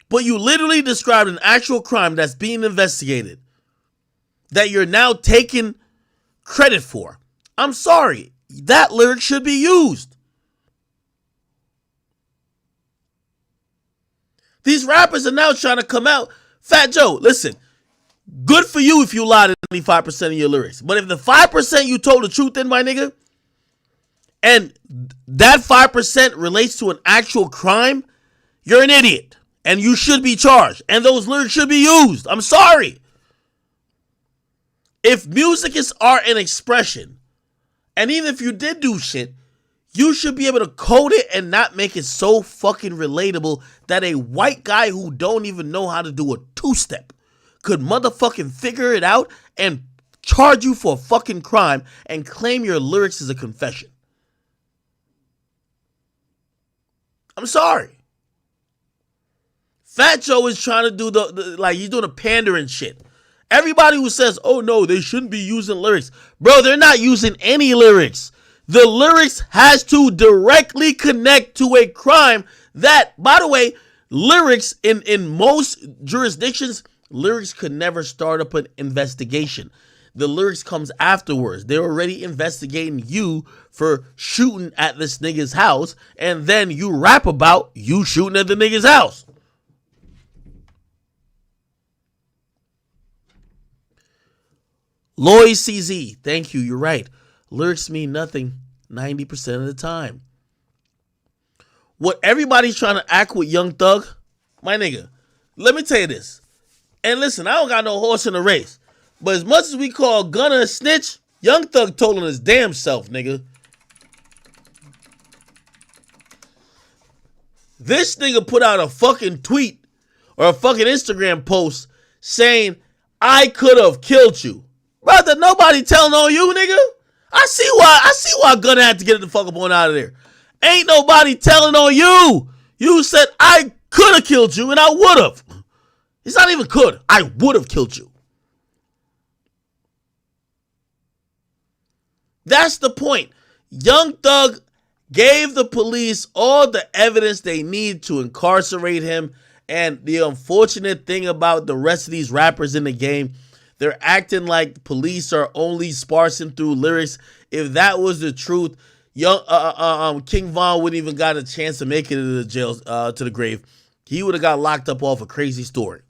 But you literally described an actual crime that's being investigated that you're now taking credit for. I'm sorry. That lyric should be used. These rappers are now trying to come out. Fat Joe, listen. Good for you if you lied to 95% of your lyrics. But if the 5% you told the truth in, my nigga, and that 5% relates to an actual crime, you're an idiot. And you should be charged. And those lyrics should be used. I'm sorry. If music is art and expression, and even if you did do shit, you should be able to code it and not make it so fucking relatable that a white guy who don't even know how to do a two-step could motherfucking figure it out and charge you for a fucking crime and claim your lyrics as a confession. I'm sorry. Fat Joe is trying to do like he's doing a pandering shit. Everybody who says, oh no, they shouldn't be using lyrics. Bro, they're not using any lyrics. The lyrics has to directly connect to a crime that, by the way, lyrics in most jurisdictions, lyrics could never start up an investigation. The lyrics comes afterwards. They're already investigating you for shooting at this nigga's house, and then you rap about you shooting at the nigga's house. Lloyd CZ, thank you, you're right. Lyrics mean nothing 90% of the time. What everybody's trying to act with Young Thug, my nigga, let me tell you this. And listen, I don't got no horse in the race. But as much as we call Gunna a snitch, Young Thug told on his damn self, nigga. This nigga put out a fucking tweet or a fucking Instagram post saying, I could have killed you. Brother, nobody telling on you, nigga. I see why Gunna had to get the fuck up on out of there. Ain't nobody telling on you. You said, I could have killed you, and I would have. It's not even could. I would have killed you. That's the point. Young Thug gave the police all the evidence they need to incarcerate him. And the unfortunate thing about the rest of these rappers in the game, they're acting like police are only sparsing through lyrics. If that was the truth, King Von wouldn't even got a chance to make it into the jail, to the grave. He would have got locked up off a crazy story.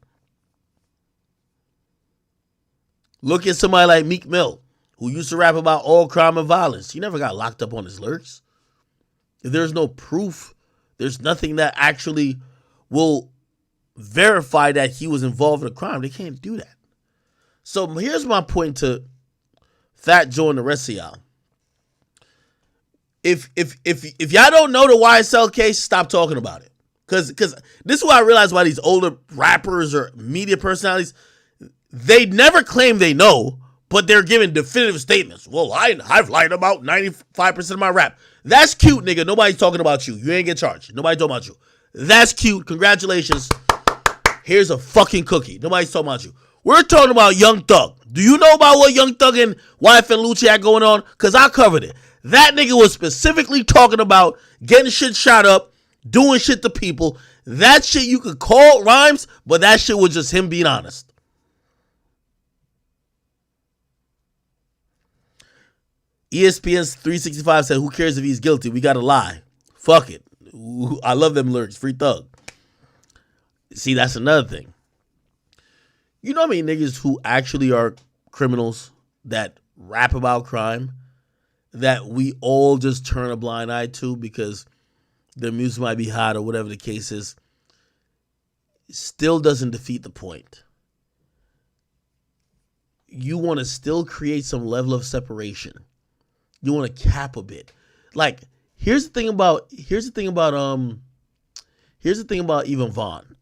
Look at somebody like Meek Mill, who used to rap about all crime and violence. He never got locked up on his lyrics. If there's no proof, there's nothing that actually will verify that he was involved in a crime. They can't do that. So here's my point to Fat Joe and the rest of y'all. If y'all don't know the YSL case, stop talking about it. Because this is why I realize why these older rappers or media personalities, they never claim they know, but they're giving definitive statements. Well, I've lied about 95% of my rap. That's cute, nigga. Nobody's talking about you. You ain't get charged. Nobody talking about you. That's cute. Congratulations. Here's a fucking cookie. Nobody's talking about you. We're talking about Young Thug. Do you know about what Young Thug and YF and Lucci had going on? Because I covered it. That nigga was specifically talking about getting shit shot up, doing shit to people. That shit you could call rhymes, but that shit was just him being honest. ESPN's 365 said, who cares if he's guilty? We gotta lie. Fuck it. Ooh, I love them lyrics. Free Thug. See, that's another thing. You know how many niggas who actually are criminals that rap about crime that we all just turn a blind eye to because their music might be hot or whatever the case is? Still doesn't defeat the point. You want to still create some level of separation. You want to cap a bit. Like, here's the thing about even Vaughn.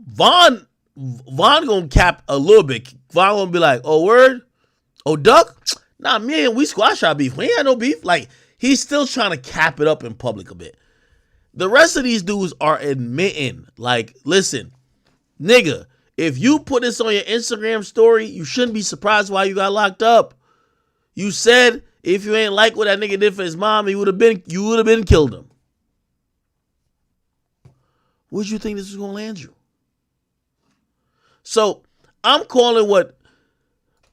Vaughn gonna cap a little bit. Vaughn gonna be like, oh, word? Oh, Duck? Nah, me and we squash our beef. We ain't had no beef. Like, he's still trying to cap it up in public a bit. The rest of these dudes are admitting, like, listen, nigga, if you put this on your Instagram story, you shouldn't be surprised why you got locked up. You said if you ain't like what that nigga did for his mom, you would have been killed him. Where'd you think this was gonna land you? So I'm calling what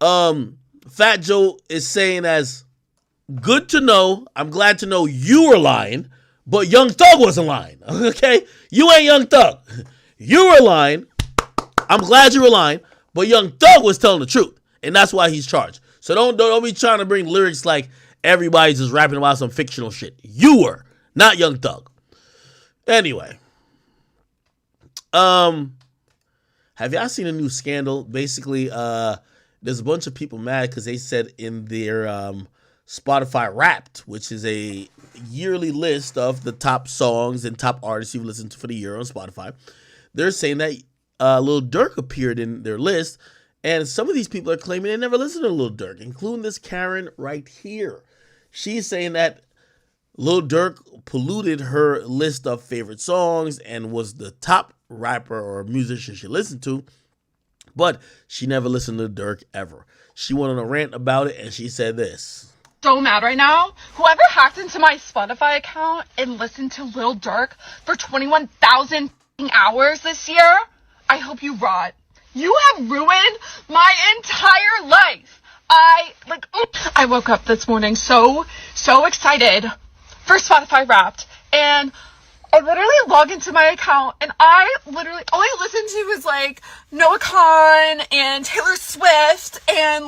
Fat Joe is saying as good to know. I'm glad to know you were lying, but Young Thug wasn't lying. Okay? You ain't Young Thug. You were lying. I'm glad you were lying, but Young Thug was telling the truth, and that's why he's charged. So don't be trying to bring lyrics like everybody's just rapping about some fictional shit. You were, not Young Thug. Anyway, have y'all seen a new scandal? Basically, there's a bunch of people mad because they said in their Spotify Wrapped, which is a yearly list of the top songs and top artists you've listened to for the year on Spotify, they're saying that Lil Durk appeared in their list. And some of these people are claiming they never listened to Lil Durk, including this Karen right here. She's saying that Lil Durk polluted her list of favorite songs and was the top rapper or musician she listened to, but she never listened to Durk ever. She went on a rant about it, and she said this. So mad right now. Whoever hacked into my Spotify account and listened to Lil Durk for 21,000 hours this year, I hope you rot. You have ruined my entire life. I woke up this morning so excited for Spotify Wrapped, and I literally log into my account, and all I listened to was like Noah Khan and Taylor Swift and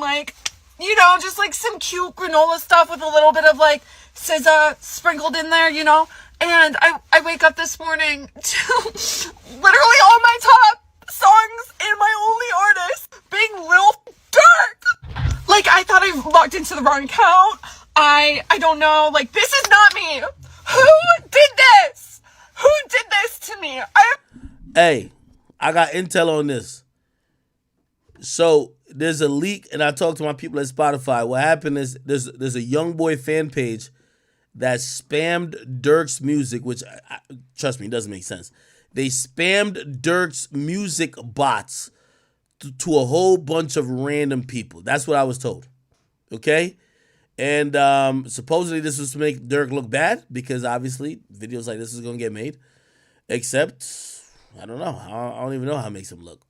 just like some cute granola stuff with a little bit of like SZA sprinkled in there, and I wake up this morning to literally all my top songs and my only artist being Lil Durk. Like, I thought I logged into the wrong account. I don't know. Like, this is not me. Who did this? Who did this to me? Hey, I got intel on this. So there's a leak, and I talked to my people at Spotify. What happened is there's a YoungBoy fan page, that spammed Dirk's music, which, trust me, it doesn't make sense. They spammed Dirk's music bots to a whole bunch of random people. That's what I was told. Okay? And supposedly this was to make Dirk look bad because obviously videos like this is going to get made. Except, I don't know. I don't even know how it makes him look.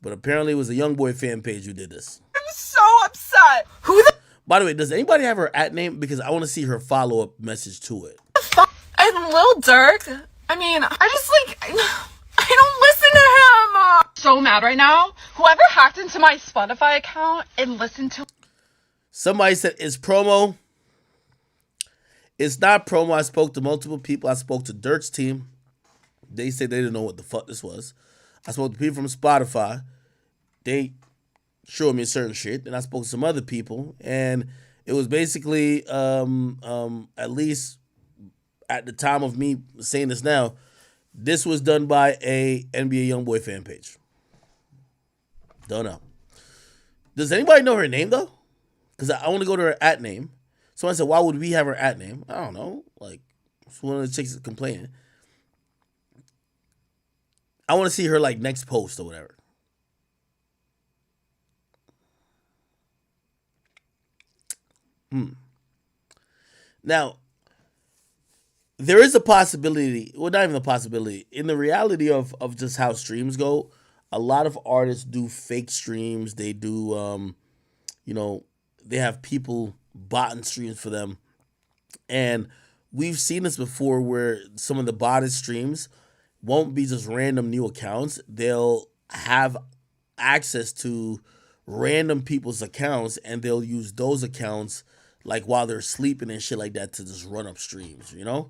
But apparently it was a YoungBoy fan page who did this. I'm so upset. Who the By the way, does anybody have her @name? Because I want to see her follow-up message to it. fuck? And Lil Durk? I mean, I just like, I don't listen to him. So mad right now. Whoever hacked into my Spotify account and listened to. Somebody said it's promo. It's not promo. I spoke to multiple people. I spoke to Dirk's team. They said they didn't know what the fuck this was. I spoke to people from Spotify. They showed me certain shit. And I spoke to some other people. And it was basically, at least at the time of me saying this now, this was done by a NBA YoungBoy fan page. Don't know. Does anybody know her name, though? Because I want to go to her @name. Someone said, why would we have her @name? I don't know. Like, it's one of the chicks complaining. I want to see her, like, next post or whatever. Now, there is a possibility, well, not even a possibility. In the reality of just how streams go, a lot of artists do fake streams. They do, they have people botting streams for them. And we've seen this before where some of the botted streams won't be just random new accounts. They'll have access to random people's accounts and they'll use those accounts like while they're sleeping and shit like that to just run up streams, you know?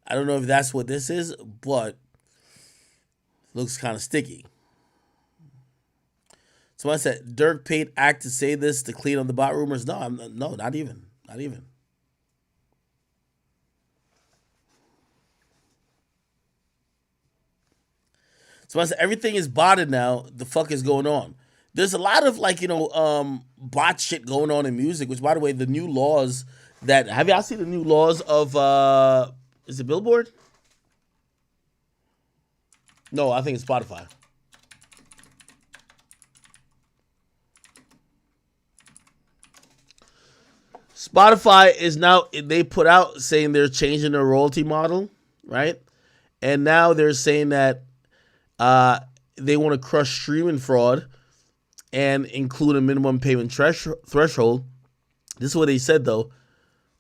I don't know if that's what this is, but looks kind of sticky. Someone said, Dirk paid Act to say this to clean up the bot rumors. No, not even. Not even. Someone said, everything is botted now. The fuck is going on? There's a lot of bot shit going on in music, which, by the way, the new laws that, have y'all seen the new laws of, is it Billboard? No, I think it's Spotify. Spotify is now, they put out saying they're changing their royalty model, right? And now they're saying that they want to crush streaming fraud and include a minimum payment threshold. This is what they said, though.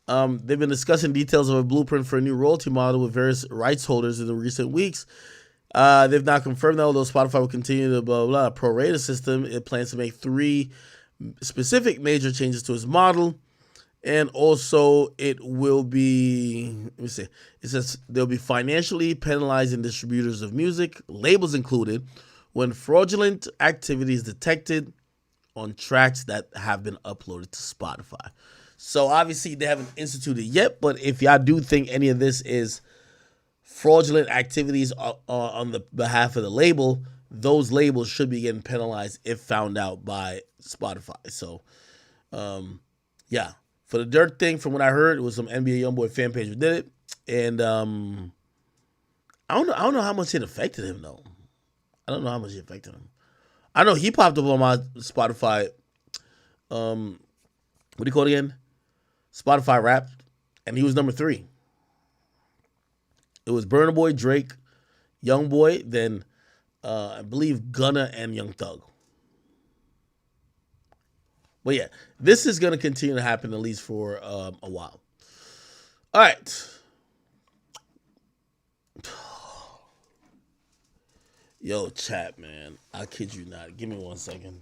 They've been discussing details of a blueprint for a new royalty model with various rights holders in the recent weeks. They've now confirmed that although Spotify will continue the pro-rata system, it plans to make 3 specific major changes to its model. And also, it will be, let me see, it says they'll be financially penalizing distributors of music, labels included, when fraudulent activity is detected on tracks that have been uploaded to Spotify. So, obviously, they haven't instituted yet, but if y'all do think any of this is fraudulent activities on the behalf of the label, those labels should be getting penalized if found out by Spotify. So, yeah. For the Dirk thing, from what I heard, it was some NBA YoungBoy fan page who did it. And I don't know how much it affected him, though. I don't know how much it affected him. I know he popped up on my Spotify, what do you call it again? Spotify Rap, and he was number 3. It was Burna Boy, Drake, YoungBoy, then I believe Gunna and Young Thug. But yeah, this is going to continue to happen at least for a while. All right. Yo, chat, man. I kid you not. Give me 1 second.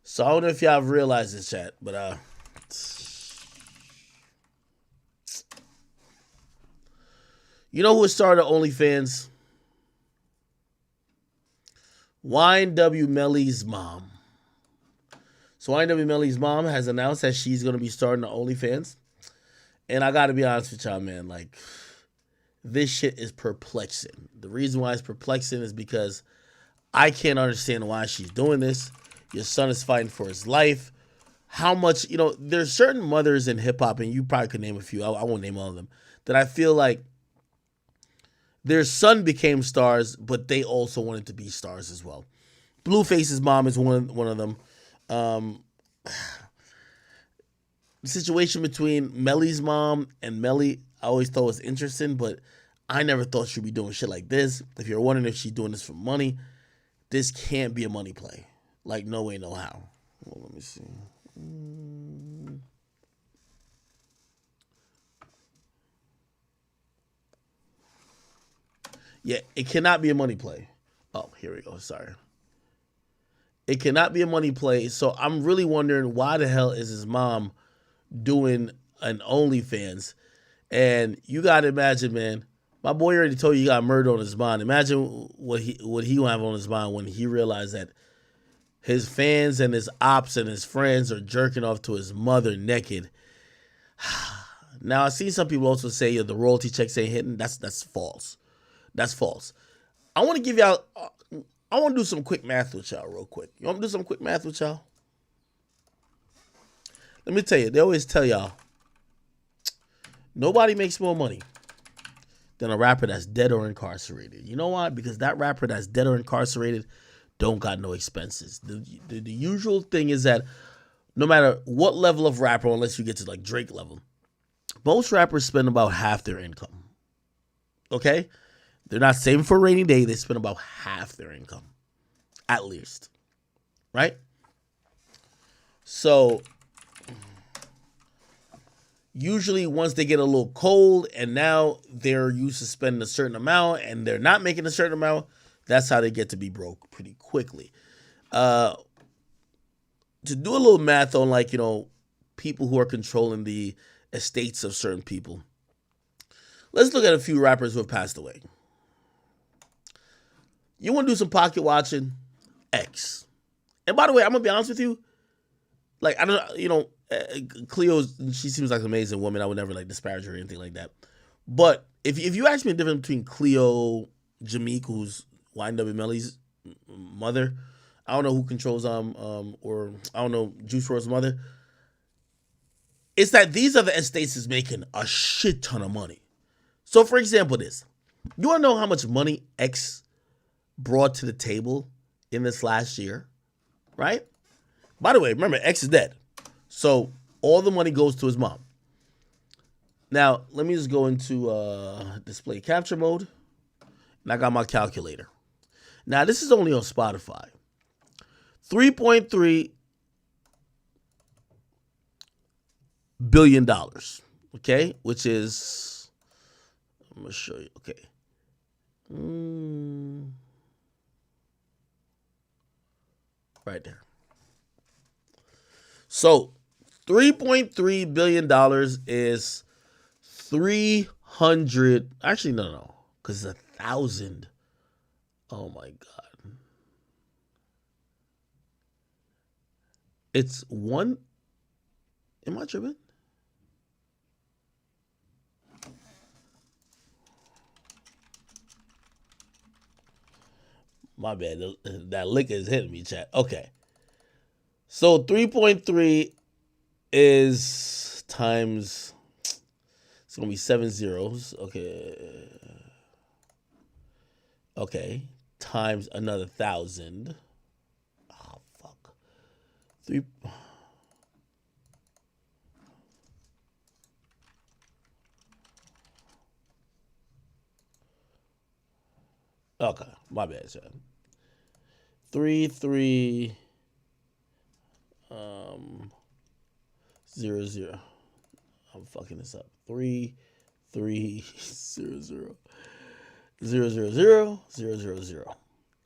So I don't know if y'all have realized this, chat, but you know who started OnlyFans? YNW Melly's mom. So YNW Melly's mom has announced that she's going to be starting the OnlyFans. And I got to be honest with y'all, man. Like, this shit is perplexing. The reason why it's perplexing is because I can't understand why she's doing this. Your son is fighting for his life. How much, you know, there's certain mothers in hip hop, and you probably could name a few. I won't name all of them. That I feel like their son became stars, but they also wanted to be stars as well. Blueface's mom is one of them. The situation between Melly's mom and Melly, I always thought was interesting, but I never thought she'd be doing shit like this. If you're wondering if she's doing this for money, this can't be a money play. Like, no way, no how. Well, let me see. Yeah, it cannot be a money play. Oh, here we go. Sorry. It cannot be a money play. So I'm really wondering why the hell is his mom doing an OnlyFans? And you got to imagine, man, my boy already told you he got murder on his mind. Imagine what he will have on his mind when he realized that his fans and his ops and his friends are jerking off to his mother naked. Now, I see some people also say the royalty checks ain't hitting. That's false. That's false. I want to give y'all, I want to do some quick math with y'all real quick. You want me to do some quick math with y'all? Let me tell you, they always tell y'all, nobody makes more money than a rapper that's dead or incarcerated. You know why? Because that rapper that's dead or incarcerated don't got no expenses. The usual thing is that no matter what level of rapper, unless you get to like Drake level, most rappers spend about half their income. Okay? They're not saving for a rainy day. They spend about half their income, at least. Right? So usually once they get a little cold and now they're used to spending a certain amount and they're not making a certain amount, that's how they get to be broke pretty quickly. To do a little math on, like, you know, people who are controlling the estates of certain people. Let's look at a few rappers who have passed away. You want to do some pocket watching? X. And by the way, I'm going to be honest with you. Like, I don't, you know, Cleo, she seems like an amazing woman. I would never like disparage her or anything like that. But if you ask me the difference between Cleo, Jameek, who's YNW Melly's mother, I don't know who controls or I don't know Juice WRLD's mother. It's that these other estates is making a shit ton of money. So for example, you want to know how much money X brought to the table in this last year, right? By the way, remember, X is dead. So all the money goes to his mom. Now, let me just go into display capture mode. And I got my calculator. Now, this is only on Spotify. $3.3 billion. Okay? Which is, I'm going to show you. Okay. Right there. So, $3.3 billion is 300. Actually, no. Because it's 1,000. Oh, my God. It's one. Am I tripping? My bad. That liquor is hitting me, chat. Okay. So 3.3 is times, it's going to be 7 zeros. Okay. Times another 1,000. Oh, fuck. 3. Okay. My bad, sir. 3 0 0. I'm fucking this up. 3 0 0 0 0 0 0 0.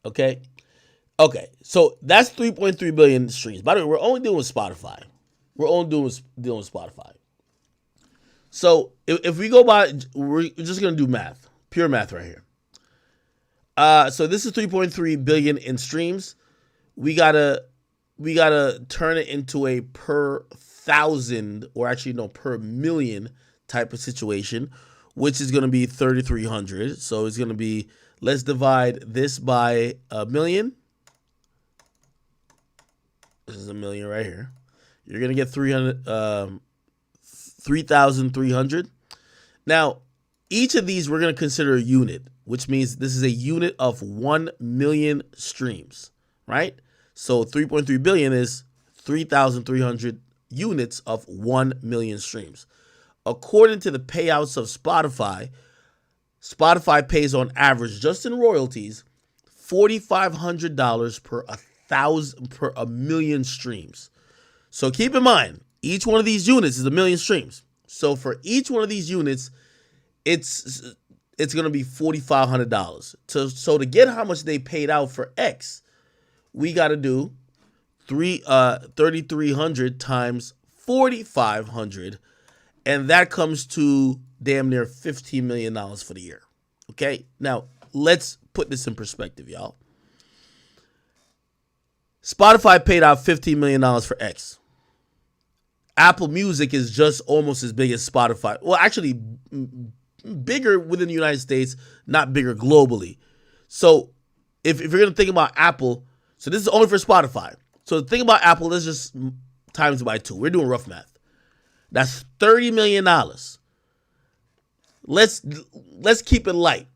Okay. So that's 3.3 billion streams. By the way, we're only dealing with Spotify. Dealing with Spotify. So if we go by, we're just gonna do math, pure math right here. So this is 3.3 billion in streams. We gotta turn it into a per 1,000, or actually no, per million type of situation, which is gonna be 3,300. So it's gonna be, let's divide this by a million. This is $1 million right here. You're gonna get 3,300. Now, each of these we're gonna consider a unit, which means this is a unit of 1 million streams, right? So 3.3 billion is 3,300 units of 1 million streams. According to the payouts of Spotify, Spotify pays on average, just in royalties, $4,500 per a million streams. So keep in mind, each one of these units is 1 million streams. So for each one of these units, it's going to be $4,500. So to get how much they paid out for X, we got to do 3,300 times 4,500, and that comes to damn near $15 million for the year. Okay, now let's put this in perspective, y'all. Spotify paid out $15 million for X. Apple Music is just almost as big as Spotify. Well, actually, bigger within the United States, not bigger globally. So if you're going to think about Apple, so this is only for Spotify. So the thing about Apple, let's just times it by 2. We're doing rough math. That's $30 million. Let's keep it light.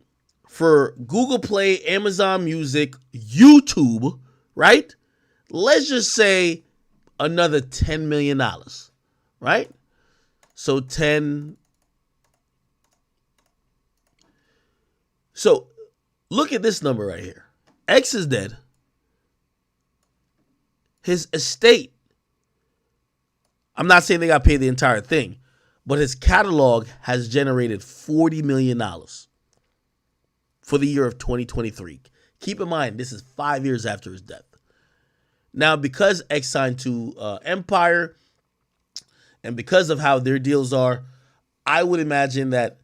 For Google Play, Amazon Music, YouTube, right? Let's just say another $10 million, right? So 10. So look at this number right here. X is dead. His estate, I'm not saying they got paid the entire thing, but his catalog has generated $40 million for the year of 2023. Keep in mind, this is 5 years after his death. Now, because X signed to Empire, and because of how their deals are, I would imagine that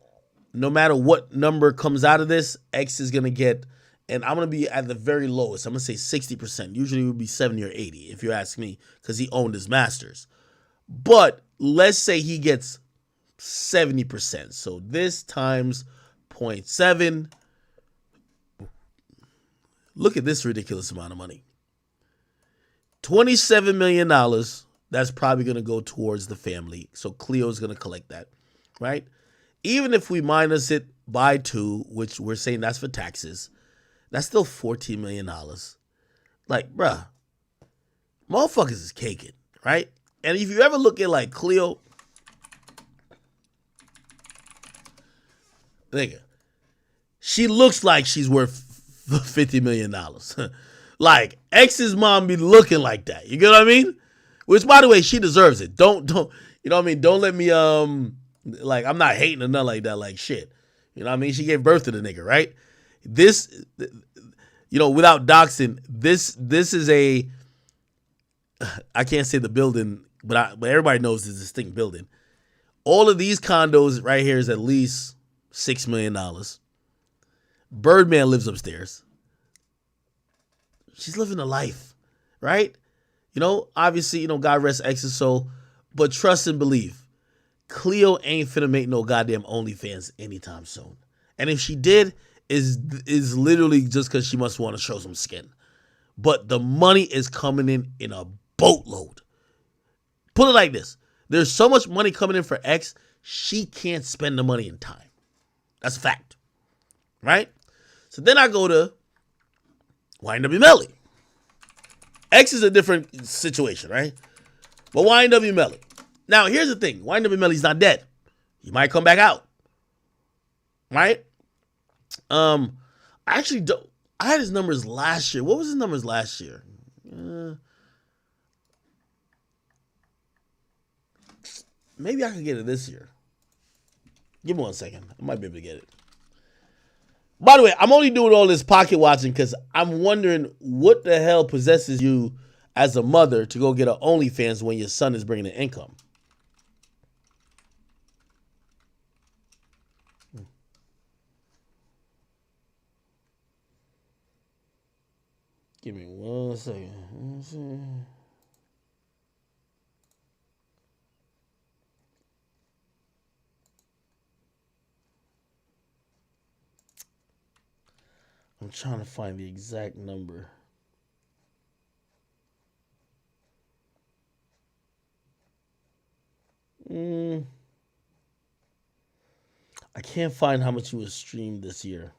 no matter what number comes out of this, X is going to get, and I'm going to be at the very lowest. I'm going to say 60%. Usually it would be 70 or 80, if you ask me, because he owned his masters. But let's say he gets 70%. So this times 0.7. Look at this ridiculous amount of money. $27 million. That's probably going to go towards the family. So Cleo's going to collect that, right? Even if we minus it by 2, which we're saying that's for taxes, that's still $14 million. Like, bruh, motherfuckers is caking, right? And if you ever look at like Cleo, nigga, she looks like she's worth $50 million. Like, X's mom be looking like that. You get what I mean? Which, by the way, she deserves it. Don't, you know what I mean? Don't let me, like, I'm not hating or nothing like that, like shit. You know what I mean? She gave birth to the nigga, right? This, you know, without doxing, this is a, I can't say the building, but everybody knows it's a distinct building. All of these condos right here is at least $6 million. Birdman lives upstairs. She's living a life, right? You know, obviously, you know, God rest X's soul, but trust and believe, Cleo ain't finna make no goddamn OnlyFans anytime soon. And if she did, is literally just because she must want to show some skin. But the money is coming in a boatload. Put it like this. There's so much money coming in for X, she can't spend the money in time. That's a fact. Right? So then I go to YNW Melly. X is a different situation, right? But YNW Melly. Now, here's the thing. YNW Melly's not dead. He might come back out. Right? I actually don't. I had his numbers last year. What was his numbers last year? Maybe I could get it this year. Give me 1 second. I might be able to get it. By the way, I'm only doing all this pocket watching because I'm wondering what the hell possesses you as a mother to go get an OnlyFans when your son is bringing in income. Give me 1 second. I'm trying to find the exact number. I can't find how much he was streamed this year.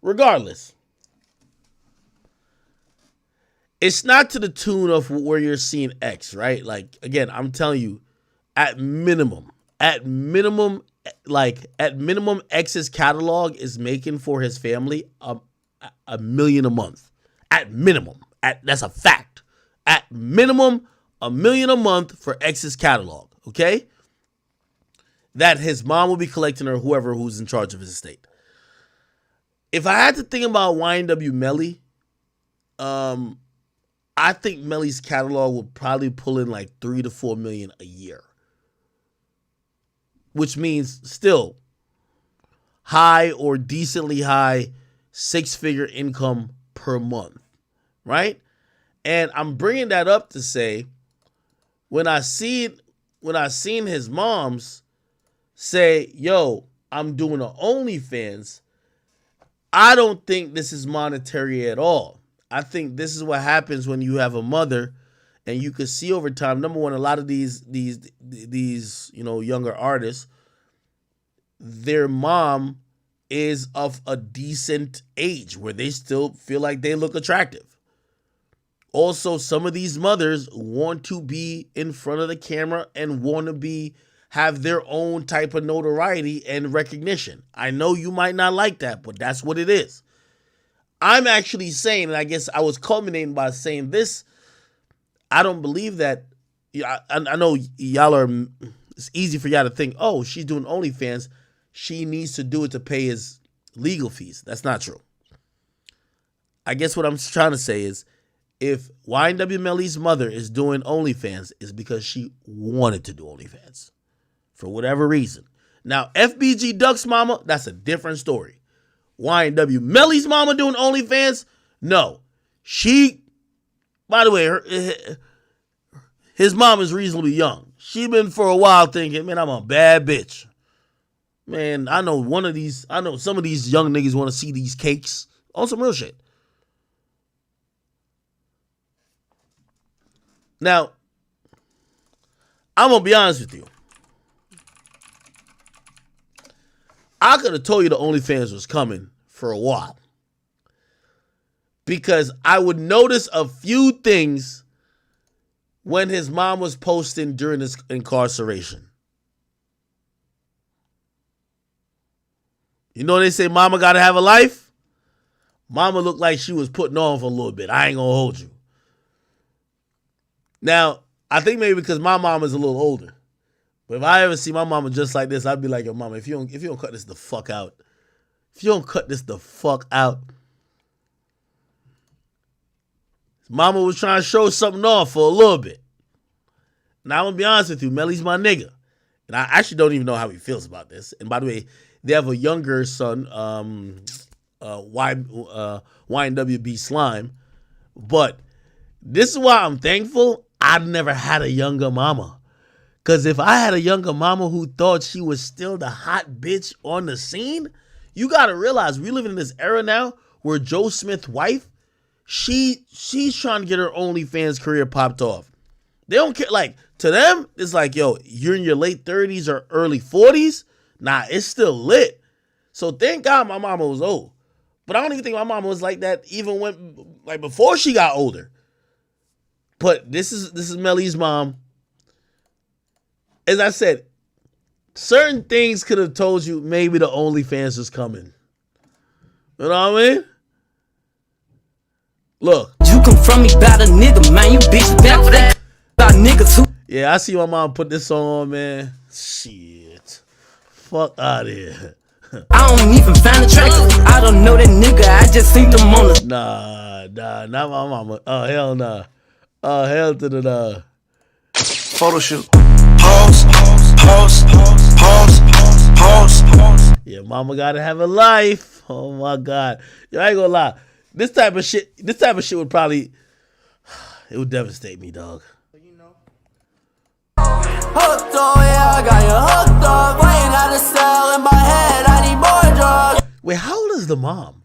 Regardless, it's not to the tune of where you're seeing X, right? Like, again, I'm telling you, at minimum, X's catalog is making for his family $1 million a month. At minimum. That's a fact. At minimum, $1 million a month for X's catalog, okay? That his mom will be collecting, or whoever who's in charge of his estate. If I had to think about YNW Melly, I think Melly's catalog would probably pull in like $3 to $4 million a year. Which means still high or decently high 6-figure income per month, right? And I'm bringing that up to say, when I seen his moms say, yo, I'm doing an OnlyFans, I don't think this is monetary at all. I think this is what happens when you have a mother, and you can see over time. Number one, a lot of these younger artists, their mom is of a decent age where they still feel like they look attractive. Also, some of these mothers want to be in front of the camera and want to have their own type of notoriety and recognition. I know you might not like that, but that's what it is. I'm actually saying, and I guess I was culminating by saying this, I don't believe that. I know y'all are, it's easy for y'all to think, oh, she's doing OnlyFans, she needs to do it to pay his legal fees. That's not true. I guess what I'm trying to say is, if YNW Melly's mother is doing OnlyFans, it's because she wanted to do OnlyFans for whatever reason. Now, FBG Duck's mama, that's a different story. YNW Melly's mama doing OnlyFans? No. By the way, his mom is reasonably young. She been for a while thinking, man, I'm a bad bitch. Man, I know some of these young niggas want to see these cakes on some real shit. Now, I'm going to be honest with you. I could have told you the OnlyFans was coming for a while, because I would notice a few things when his mom was posting during his incarceration. You know, they say mama got to have a life. Mama looked like she was putting on for a little bit. I ain't going to hold you. Now, I think maybe because my mom is a little older. But if I ever see my mama just like this, I'd be like, yo, mama, if you don't cut this the fuck out. If you don't cut this the fuck out. Mama was trying to show something off for a little bit. Now, I'm going to be honest with you. Melly's my nigga. And I actually don't even know how he feels about this. And by the way, they have a younger son, YNWB Slime. But this is why I'm thankful I've never had a younger mama. Because if I had a younger mama who thought she was still the hot bitch on the scene, you got to realize we live in this era now where Joe Smith's wife, she's trying to get her OnlyFans career popped off. They don't care. Like, to them, it's like, yo, you're in your late 30s or early 40s. Nah, it's still lit. So thank God my mama was old. But I don't even think my mama was like that even before she got older. But this is Melly's mom. As I said, certain things could have told you maybe the OnlyFans was coming. You know what I mean? Look. You come from me about a nigga, man. You bitch back for that about niggas who. Yeah, I see my mom put this song on, man. Shit. Fuck out of here. I don't even find attractive. I don't know that nigga. I just seen them on the. Nah, not my mama. Oh, hell nah. Oh, hell to the nah. Photo shoot. Pause. Yeah, mama gotta have a life. Oh my God. Yo, I ain't gonna lie. This type of shit would probably, it would devastate me, dog. Hooked on, yeah, I got you hooked up. Waiting out the cell in my head, I need more drugs. Wait, how old is the mom?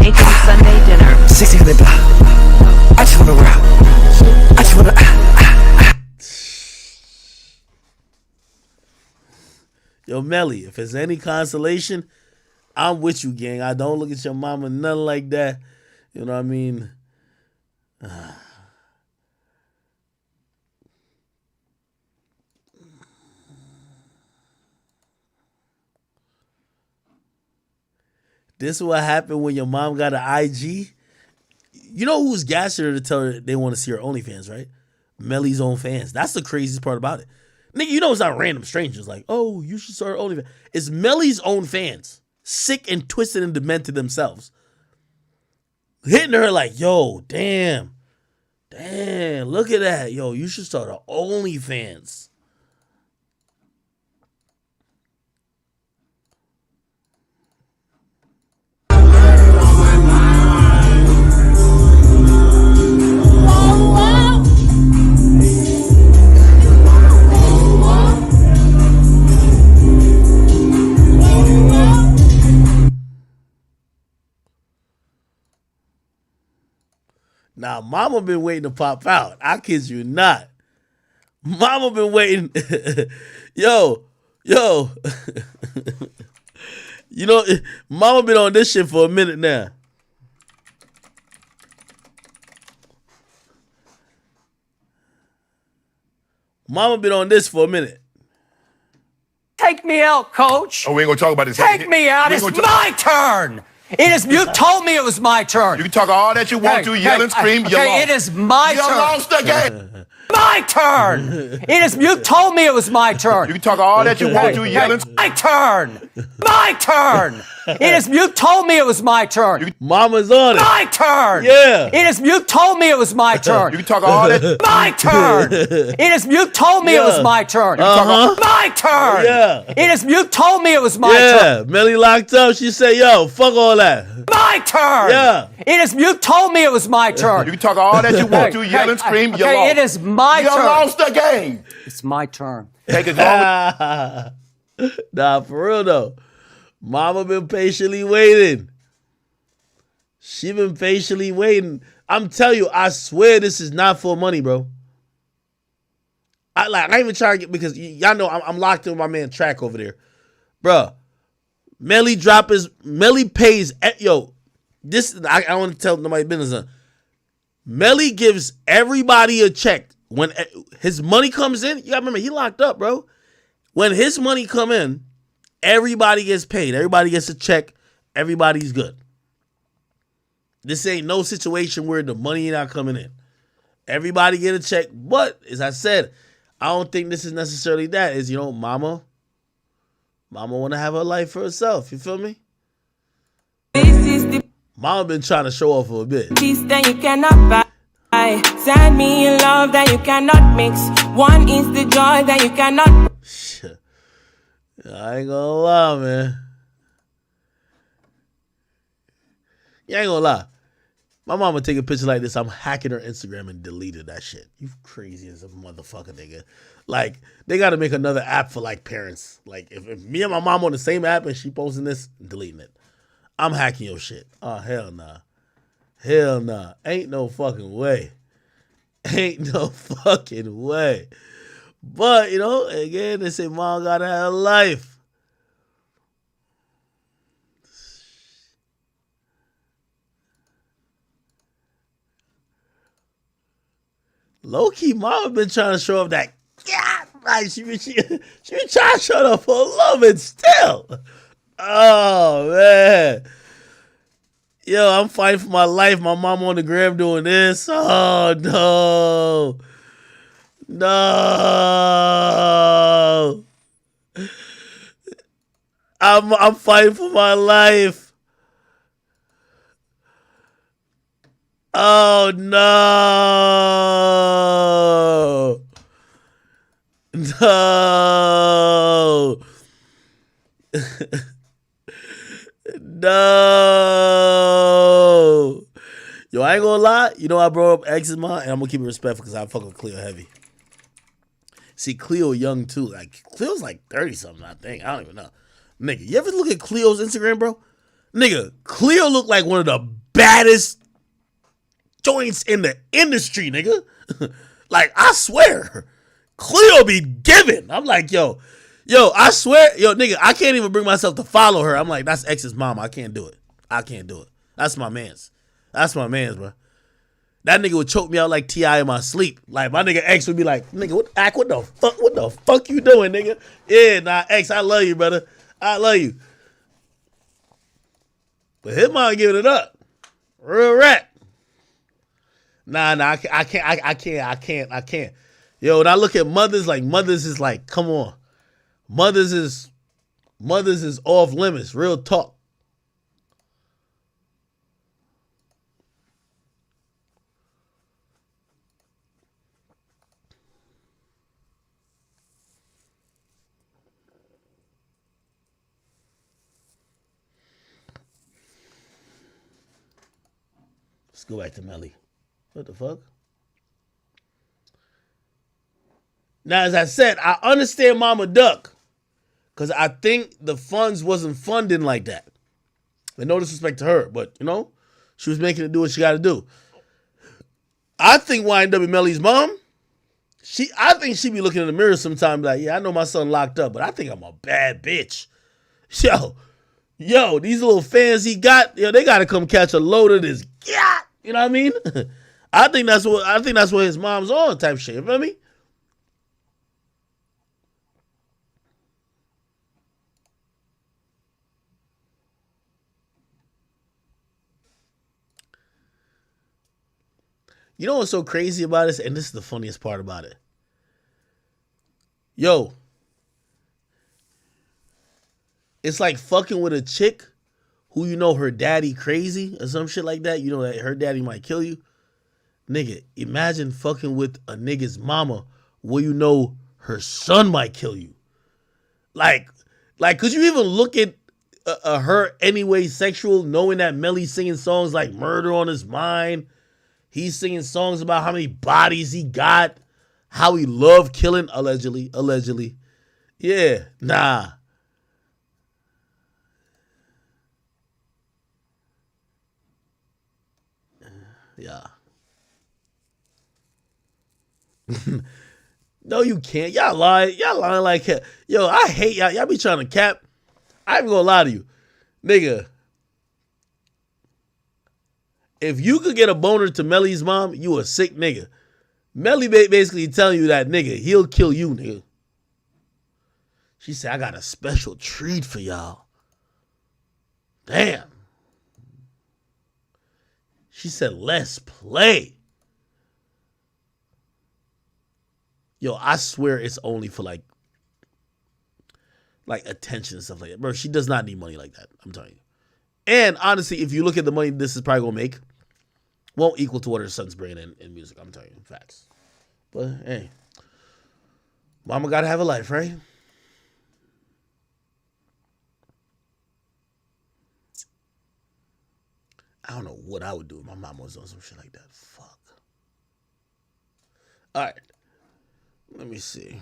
Making Sunday dinner. 1600 block. I just wanna rock. I just wanna. Yo, Melly, if it's any consolation, I'm with you, gang. I don't look at your mama, nothing like that. You know what I mean? This is what happened when your mom got an IG. You know who's gassing her to tell her they want to see her OnlyFans, right? Melly's own fans. That's the craziest part about it. Nigga, you know it's not random strangers like, oh, you should start OnlyFans. It's Melly's own fans. Sick and twisted and demented themselves. Hitting her like, yo, damn, look at that. Yo, you should start an OnlyFans. Now, mama been waiting to pop out. I kid you not. Mama been waiting. yo. You know, mama been on this shit for a minute now. Mama been on this for a minute. Take me out, coach. Oh, we ain't gonna talk about this. Take me out. It's my turn. It is. You told me it was my turn. You can talk all that you want to, yell and scream. You lost. It is my turn. You lost the game. My turn. It is. You told me it was my turn. You can talk all that you want to, yell and scream. My turn. My turn. It is. You told me it was my turn. Mama's on it. My turn. Yeah. It is. You told me it was my turn. You can talk all that. My turn. It is. You told me it was my turn. My turn. Yeah. It is. You told me it was my Yeah. turn. Melly locked up. She said, yo, fuck all that. My turn. Yeah. It is. You told me it was my turn. You can talk all that you want to, yell and scream. You lost. It is my turn. You lost the game. It's my turn. Take it long. Nah, for real though. Mama been patiently waiting. She been patiently waiting. I'm telling you, I swear this is not for money, bro. I ain't even trying to get, because y'all know I'm locked in with my man Track over there. Bruh. Melly pays, yo, this, I don't want to tell nobody business. Melly gives everybody a check. When his money comes in, you gotta remember, he locked up, bro. When his money come in, everybody gets paid. Everybody gets a check. Everybody's good. This ain't no situation where the money not coming in. Everybody get a check. But, as I said, I don't think this is necessarily that. Is, mama want to have her life for herself. You feel me? Mama been trying to show off for a bit. Peace that you cannot buy. Send me in love that you cannot mix. One is the joy that you cannot. Shit. I ain't gonna lie, man. You ain't gonna lie. My mama take a picture like this, I'm hacking her Instagram and deleted that shit. You crazy as a motherfucker, nigga. Like, they gotta make another app for, like, parents. Like, if me and my mom on the same app and she posting this, I'm deleting it. I'm hacking your shit. Oh, hell nah. Hell nah. Ain't no fucking way. Ain't no fucking way. But, again, they say mom gotta have a life. Low-key, mama been trying to show up that, like, she been trying to show up for a little bit still. Oh, man. Yo, I'm fighting for my life. My mom on the gram doing this. Oh, no. No. I'm fighting for my life. Oh, no. No. No. Yo, I ain't gonna lie. I brought up eczema, and I'm gonna keep it respectful because I fuck with Cleo heavy. See, Cleo young too. Like, Cleo's like 30-something, I think. I don't even know. Nigga, you ever look at Cleo's Instagram, bro? Nigga, Cleo look like one of the baddest joints in the industry, nigga. Like, I swear, Cleo be giving. I'm like, yo, I swear, yo, nigga, I can't even bring myself to follow her. I'm like, that's X's mama. I can't do it. That's my man's. Bro. That nigga would choke me out like T.I. in my sleep. Like, my nigga X would be like, nigga, what the fuck you doing, nigga? Yeah, nah, X, I love you, brother. I love you. But his mom giving it up. Real rap. Nah, I can't. Yo, when I look at mothers, like, mothers is like, come on. Mothers is off limits. Real talk. Let's go back to Melly. What the fuck? Now, as I said, I understand Mama Duck because I think the funds wasn't funding like that. And no disrespect to her, but, you know, she was making it do what she got to do. I think YNW Melly's mom, I think she be looking in the mirror sometime like, yeah, I know my son locked up, but I think I'm a bad bitch. Yo, these little fans he got, they got to come catch a load of this. Yeah. You know what I mean? I think that's what his mom's on type shit. You feel me? You know what's so crazy about this? And this is the funniest part about it. Yo, it's like fucking with a chick who you know her daddy crazy or some shit like that. You know that her daddy might kill you. Nigga, imagine fucking with a nigga's mama where you know her son might kill you. Like, could you even look at her anyway sexual, knowing that Melly's singing songs like Murder on His Mind? He's singing songs about how many bodies he got, how he loved killing, allegedly. Yeah, nah. Yeah. No, you can't. Y'all lying like hell. Yo, I hate y'all. Y'all be trying to cap. I ain't gonna lie to you. Nigga, if you could get a boner to Melly's mom, you a sick nigga. Melly basically telling you that, nigga, he'll kill you, nigga. She said, I got a special treat for y'all. Damn. She said, let's play. Yo, I swear it's only for like attention and stuff like that. Bro, she does not need money like that. I'm telling you. And honestly, if you look at the money this is probably going to make, won't equal to what her son's bringing in music. I'm telling you. Facts. But, hey. Mama got to have a life, right? I don't know what I would do if my mom was on some shit like that. Fuck. All right. Let me see.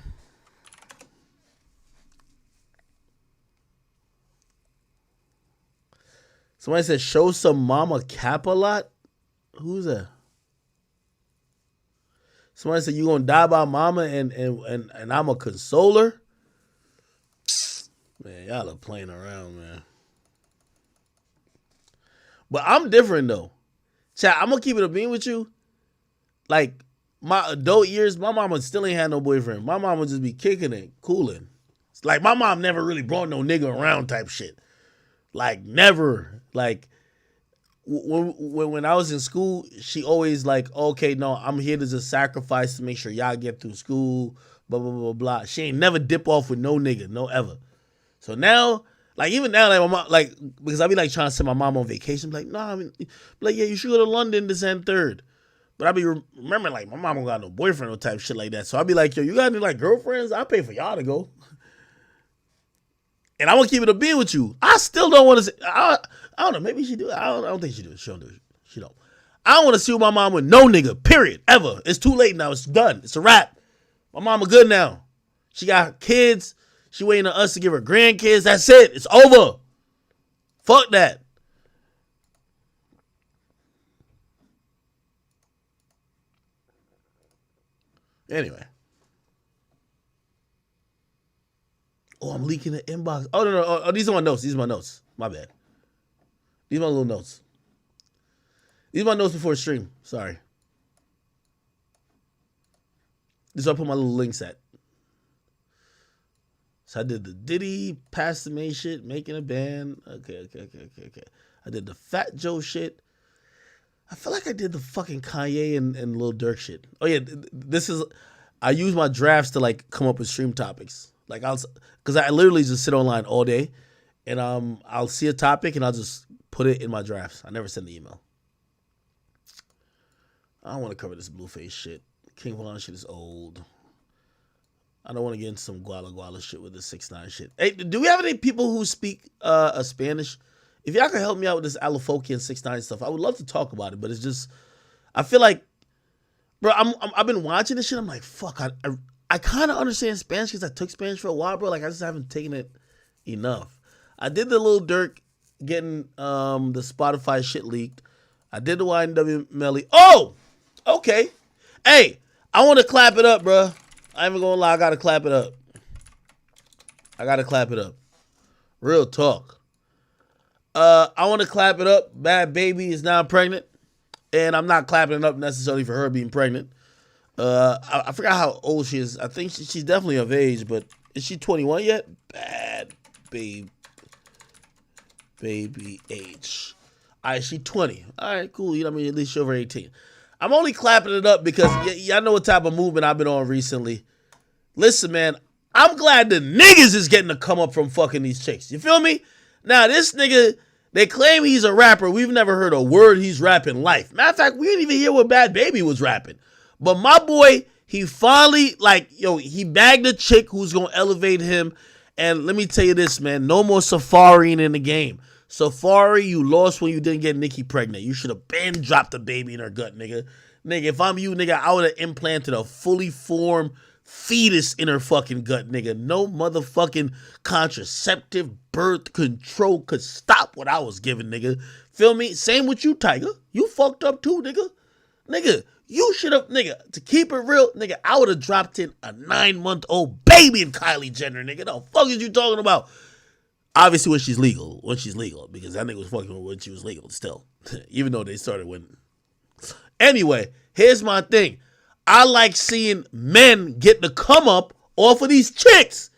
Somebody said, show some mama cap a lot. Who's that? Somebody said, you gonna die by mama and I'm a consoler? Man, y'all are playing around, man. But I'm different, though. Chat, I'm gonna keep it a beam with you. Like, my adult years, my mama still ain't had no boyfriend. My mama just be kicking it, cooling. It's like, my mom never really brought no nigga around type shit. Like, never. Like, when I was in school, she always like, okay, no, I'm here to just sacrifice to make sure y'all get through school, blah, blah, blah, blah. She ain't never dip off with no nigga, no ever. So now, like, even now, like, my mom, like, because I be like trying to send my mom on vacation, like, no, I mean, like, yeah, you should go to London this and third. But I be remembering, like, my mom don't got no boyfriend or type shit like that. So I be like, yo, you got any, like, girlfriends? I'll pay for y'all to go. And I'm going to keep it a beat with you. I still don't want to say, I don't know, maybe she do. I don't think she do. She don't do it. She don't. I don't want to see my mom with no nigga, period, ever. It's too late now. It's done. It's a wrap. My mama good now. She got kids. She waiting on us to give her grandkids. That's it. It's over. Fuck that. Anyway. Oh, I'm leaking the inbox. Oh, no. Oh, these are my notes. My bad. These are my little notes. These are my notes before stream. Sorry. This is where I put my little links at. So I did the Diddy, Past the Main shit, making a band. Okay. I did the Fat Joe shit. I feel like I did the fucking Kanye and Lil Durk shit. Oh yeah, I use my drafts to like come up with stream topics. Like because I literally just sit online all day, and I'll see a topic and I'll just put it in my drafts. I never send the email. I don't want to cover this Blueface shit. King Von shit is old. I don't want to get into some Guala Guala shit with the 6ix9ine shit. Hey, do we have any people who speak Spanish? If y'all can help me out with this Alafoki and 6ix9ine stuff, I would love to talk about it. But it's just, I feel like, bro, I've been watching this shit. I'm like, fuck, I kind of understand Spanish because I took Spanish for a while, bro. Like, I just haven't taken it enough. I did the Lil Durk getting the Spotify shit leaked. I did the YNW Melly. Oh, okay. Hey, I want to clap it up, bro. I ain't even gonna lie, I gotta clap it up. Real talk. I want to clap it up. Bad Baby is now pregnant. And I'm not clapping it up necessarily for her being pregnant. I forgot how old she is. I think she's definitely of age, but is she 21 yet? Bad Baby age. All right, she's 20. All right, cool. You know what I mean? At least she's over 18. I'm only clapping it up because y'all know what type of movement I've been on recently. Listen, man, I'm glad the niggas is getting to come up from fucking these chicks. You feel me? Now, this nigga, they claim he's a rapper. We've never heard a word he's rapping life. Matter of fact, we didn't even hear what Bad Baby was rapping. But my boy, he finally, he bagged a chick who's going to elevate him. And let me tell you this, man, no more Safariing in the game. Safari, you lost when you didn't get Nicki pregnant. You should have been dropped the baby in her gut, nigga. Nigga, if I'm you, nigga, I would have implanted a fully formed fetus in her fucking gut, nigga. No motherfucking contraceptive birth control could stop what I was giving, nigga. Feel me? Same with you, Tiger. You fucked up too, nigga. Nigga, you should have, nigga, to keep it real, nigga, I would have dropped in a 9-month-old baby in Kylie Jenner, nigga. The fuck is you talking about? Obviously when she's legal, because that nigga was fucking when she was legal still, even though they started when. Anyway, here's my thing. I like seeing men get the come up off of these chicks.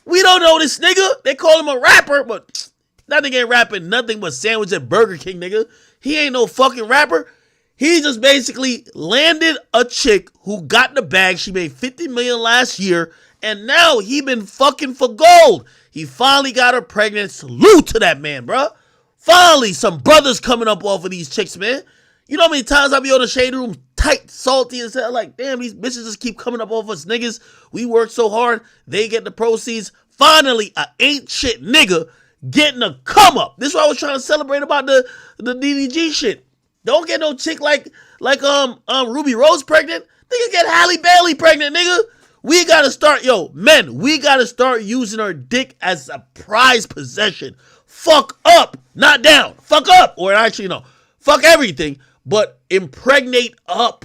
We don't know this nigga. They call him a rapper, but that nigga ain't rapping nothing but sandwich at Burger King, nigga. He ain't no fucking rapper. He just basically landed a chick who got the bag. She made $50 million last year, and now he been fucking for gold. He finally got her pregnant. Salute to that man, bro. Finally, some brothers coming up off of these chicks, man. You know how many times I be on the shade room tight, salty, and say, like, damn, these bitches just keep coming up off us niggas. We work so hard. They get the proceeds. Finally, a ain't shit nigga getting a come up. This is what I was trying to celebrate about the DDG shit. Don't get no chick like Ruby Rose pregnant. Nigga, get Halle Bailey pregnant, nigga. We gotta start, we gotta start using our dick as a prized possession. Fuck up, not down. Fuck up, or actually, no, fuck everything, but impregnate up.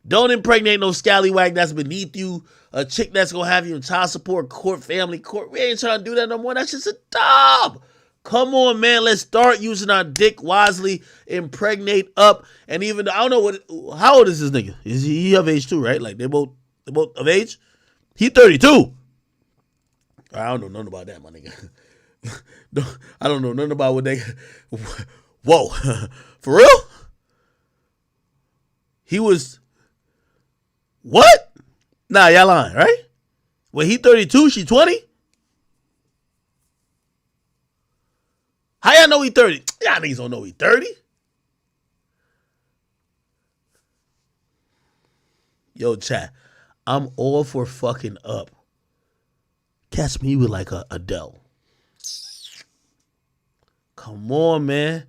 Don't impregnate no scallywag that's beneath you, a chick that's gonna have you in child support, court, family court. We ain't trying to do that no more. That's just a dub. Come on, man. Let's start using our dick wisely. Impregnate up, and even I don't know how old is this nigga? Is he of age too? Right? Like they both of age. He 32. I don't know nothing about that, my nigga. I don't know nothing about what they. Whoa, for real? He was. What? Nah, y'all lying, right? Well, he 32, she 20? How y'all know he 30? Y'all niggas don't know he 30. Yo, chat. I'm all for fucking up. Catch me with like a Adele. Come on, man.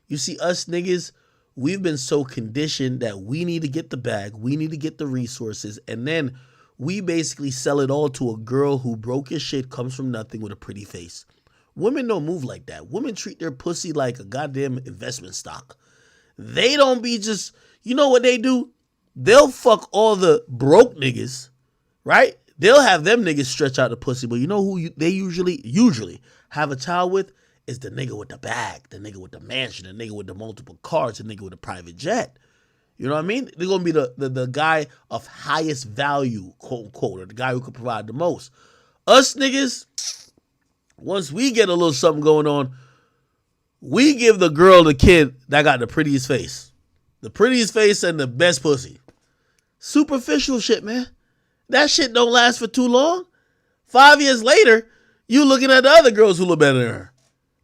You see, us niggas, we've been so conditioned that we need to get the bag, we need to get the resources, and then we basically sell it all to a girl who broke as shit, comes from nothing with a pretty face. Women don't move like that. Women treat their pussy like a goddamn investment stock. They don't be just, you know what they do? they'll fuck all the broke niggas, right? They'll have them niggas stretch out the pussy, but you know who they usually have a child with is the nigga with the bag, the nigga with the mansion, the nigga with the multiple cars, the nigga with the private jet. You know what I mean? They're gonna be the guy of highest value, quote unquote, or the guy who can provide the most. Us niggas, once we get a little something going on, we give the girl the kid that got the prettiest face. The prettiest face and the best pussy. Superficial shit, man. That shit don't last for too long. 5 years later, you looking at the other girls who look better than her.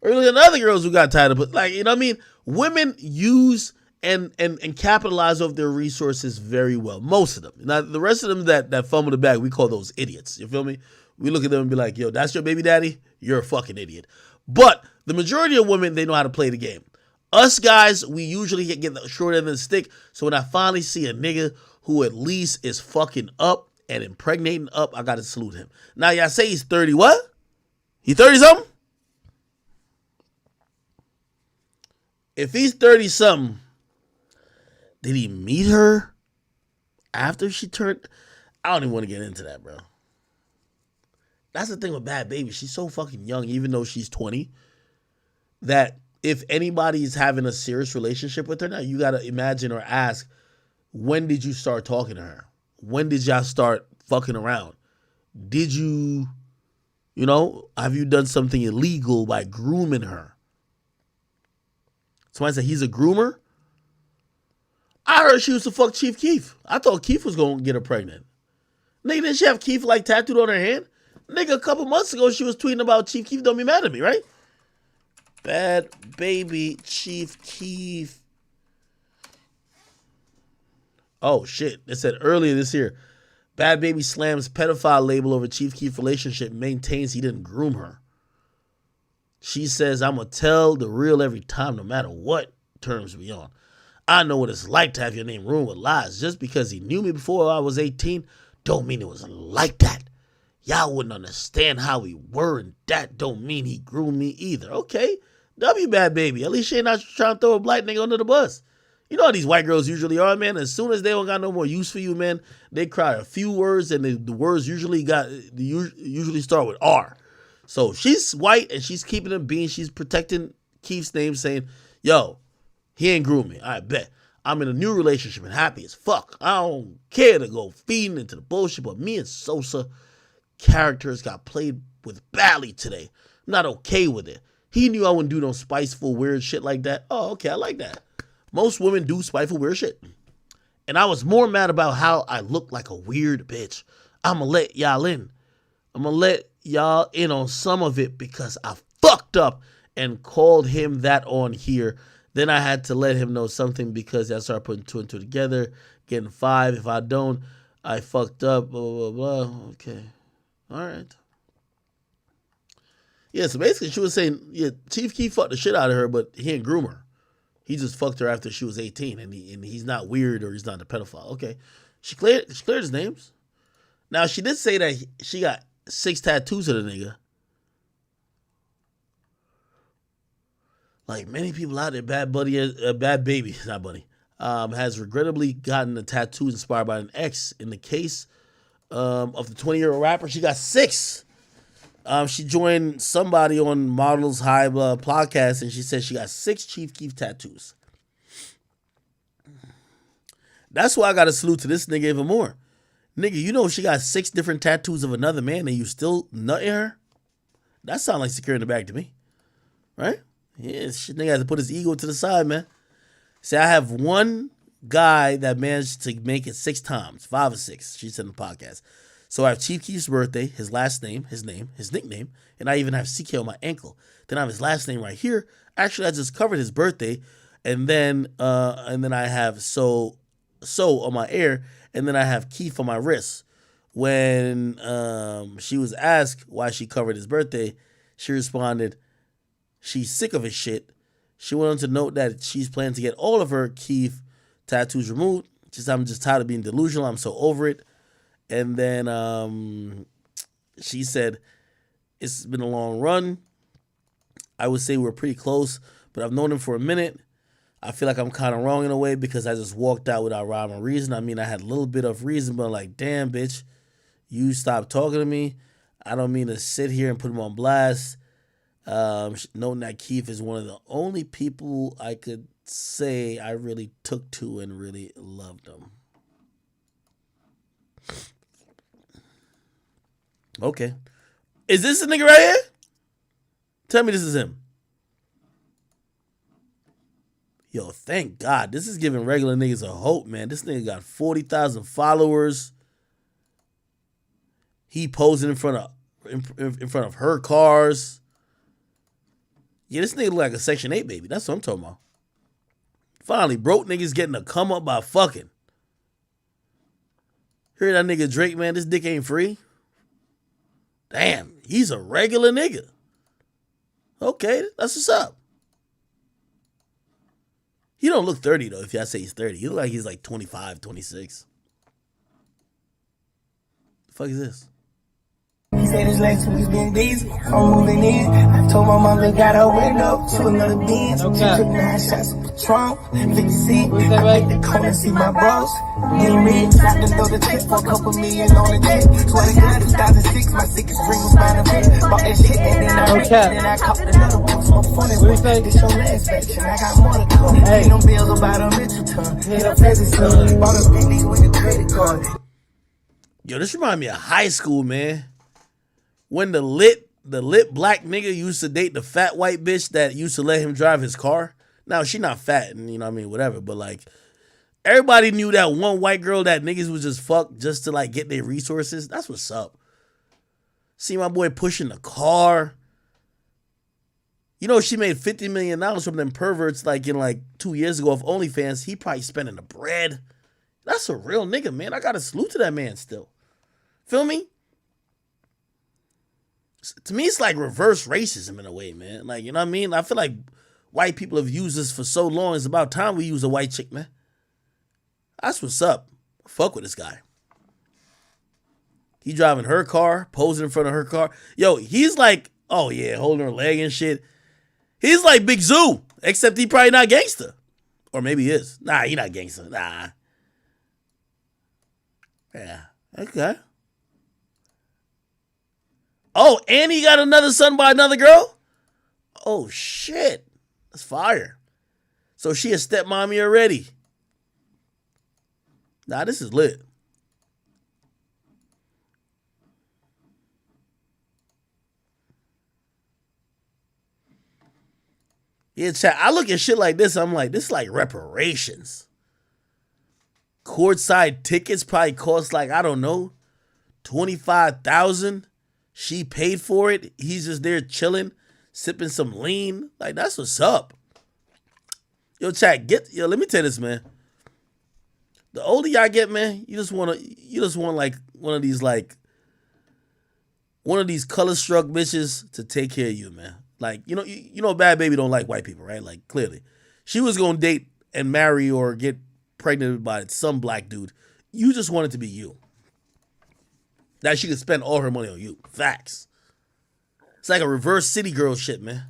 Or you looking at the other girls who got tired of it. Like, you know what I mean? Women use and capitalize off their resources very well. Most of them. Now, the rest of them that fumble the bag, we call those idiots. You feel me? We look at them and be like, yo, that's your baby daddy? You're a fucking idiot. But the majority of women, they know how to play the game. Us guys, we usually get the short end of the stick. So when I finally see a nigga who at least is fucking up and impregnating up, I gotta salute him. Now, y'all say he's 30 what? He 30 something? If he's 30 something, did he meet her after she turned? I don't even want to get into that, bro. That's the thing with Bad Baby. She's so fucking young, even though she's 20, that if anybody is having a serious relationship with her now, you got to imagine or ask, when did you start talking to her? When did y'all start fucking around? Did you have you done something illegal by grooming her? Somebody said he's a groomer. I heard she used to fuck Chief Keef. I thought Keef was going to get her pregnant. Nigga, didn't she have Keef like tattooed on her hand? Nigga, a couple months ago, she was tweeting about Chief Keef. Don't be mad at me, right? Bad Baby Chief Keef. Oh, shit. It said earlier this year, Bad Baby slams pedophile label over Chief Keef relationship, maintains he didn't groom her. She says, I'm going to tell the real every time, no matter what terms we on. I know what it's like to have your name ruined with lies. Just because he knew me before I was 18, don't mean it was like that. Y'all wouldn't understand how we were, and that don't mean he groomed me either. Okay, W Bad Baby. At least she ain't not trying to throw a black nigga under the bus. You know how these white girls usually are, man. As soon as they don't got no more use for you, man, they cry a few words, and the words usually start with R. So she's white, and she's keeping him being. She's protecting Keef's name, saying, yo, he ain't grooming me. I bet. I'm in a new relationship and happy as fuck. I don't care to go feeding into the bullshit, but me and Sosa characters got played with badly today. I'm not okay with it. He knew I wouldn't do no spiteful, weird shit like that. Oh, okay, I like that. Most women do spiteful, weird shit. And I was more mad about how I looked like a weird bitch. I'm going to let y'all in. I'm going to let y'all in on some of it because I fucked up and called him that on here. Then I had to let him know something because I started putting two and two together, getting 5. If I don't, I fucked up, blah, blah, blah. Okay. All right. Yeah, so basically she was saying, yeah, Chief Keef fucked the shit out of her, but he didn't groom her. He just fucked her after she was 18, and he's not weird or he's not a pedophile. Okay. She cleared his names. Now, she did say that she got 6 tattoos of the nigga. Like many people out there, Bad Baby, not Buddy, has regrettably gotten a tattoo inspired by an ex. In the case of the 20-year-old rapper, she got 6. She joined somebody on Models High podcast, and she said she got 6 Chief Keef tattoos. That's why I got to salute to this nigga even more. Nigga, you know she got 6 different tattoos of another man, and you still nutting her? That sounds like securing the bag to me, right? Yeah, shit, nigga has to put his ego to the side, man. See, I have one guy that managed to make it 6 times, 5 or 6. She said in the podcast. So I have Chief Keef's birthday, his last name, his nickname, and I even have CK on my ankle. Then I have his last name right here. Actually, I just covered his birthday, and then I have so on my ear, and then I have Keef on my wrist. When she was asked why she covered his birthday, she responded, she's sick of his shit. She went on to note that she's planning to get all of her Keef tattoos removed. I'm just tired of being delusional. I'm so over it. And then she said, it's been a long run. I would say we're pretty close, but I've known him for a minute. I feel like I'm kind of wrong in a way because I just walked out without rhyme or reason. I mean, I had a little bit of reason, but I'm like, damn, bitch, you stop talking to me. I don't mean to sit here and put him on blast. Noting that Keef is one of the only people I could say I really took to and really loved him. Okay. Is this the nigga right here? Tell me this is him. Yo, thank God. This is giving regular niggas a hope, man. This nigga got 40,000 followers. He posing in front of her cars. Yeah, this nigga look like a Section 8 baby. That's what I'm talking about. Finally, broke niggas getting a come up by fucking. Hear that nigga Drake, man? This dick ain't free. Damn, he's a regular nigga. Okay, that's what's up. He don't look 30, though, if y'all say he's 30. He look like he's like 25, 26. The fuck is this? He said his legs was being busy. I'm moving in. I told my mom they got her window to another Benz. She took 9 shots of Patron, 50 cent. I make the corner see my bros. Getting rich, got to throw the check for a couple million on the jet. Swear to God, 2006, my sickest dream was buying a vet. Bought that shit and then I wrecked it. Then I caught another one. So funny, this your last batch, and I got more to come. Ain't no bills about a mental ton. Hit up every son. Bought a Bentley with a credit card. Yo, this remind me of high school, man. When the lit black nigga used to date the fat white bitch that used to let him drive his car. Now, she not fat and, you know what I mean, whatever. But, like, everybody knew that one white girl that niggas was just fuck just to, like, get their resources. That's what's up. See my boy pushing the car. You know, she made $50 million from them perverts, like, in, like, 2 years ago off OnlyFans. He probably spending the bread. That's a real nigga, man. I got to salute to that man still. Feel me? To me, it's like reverse racism in a way, man. Like, you know what I mean? I feel like white people have used this for so long. It's about time we use a white chick, man. That's what's up. Fuck with this guy. He driving her car, posing in front of her car. Yo, he's like, oh yeah, holding her leg and shit. He's like Big Zoo, except he probably not gangster. Or maybe he is. Nah, he not gangster. Nah. Yeah, okay. Oh, and he got another son by another girl? Oh, shit. That's fire. So she a stepmommy already. Nah, this is lit. Yeah, chat. I look at shit like this, I'm like, this is like reparations. Courtside tickets probably cost like, I don't know, $25,000. She paid for it. He's just there chilling, sipping some lean. Like, that's what's up. Yo, chat, let me tell you this, man. The older y'all get, man, you just want like one of these color struck bitches to take care of you, man. Like, you know, Bad Baby don't like white people, right? Like, clearly. She was gonna date and marry or get pregnant by some black dude. You just want it to be you. That she could spend all her money on you. Facts. It's like a reverse city girl shit, man.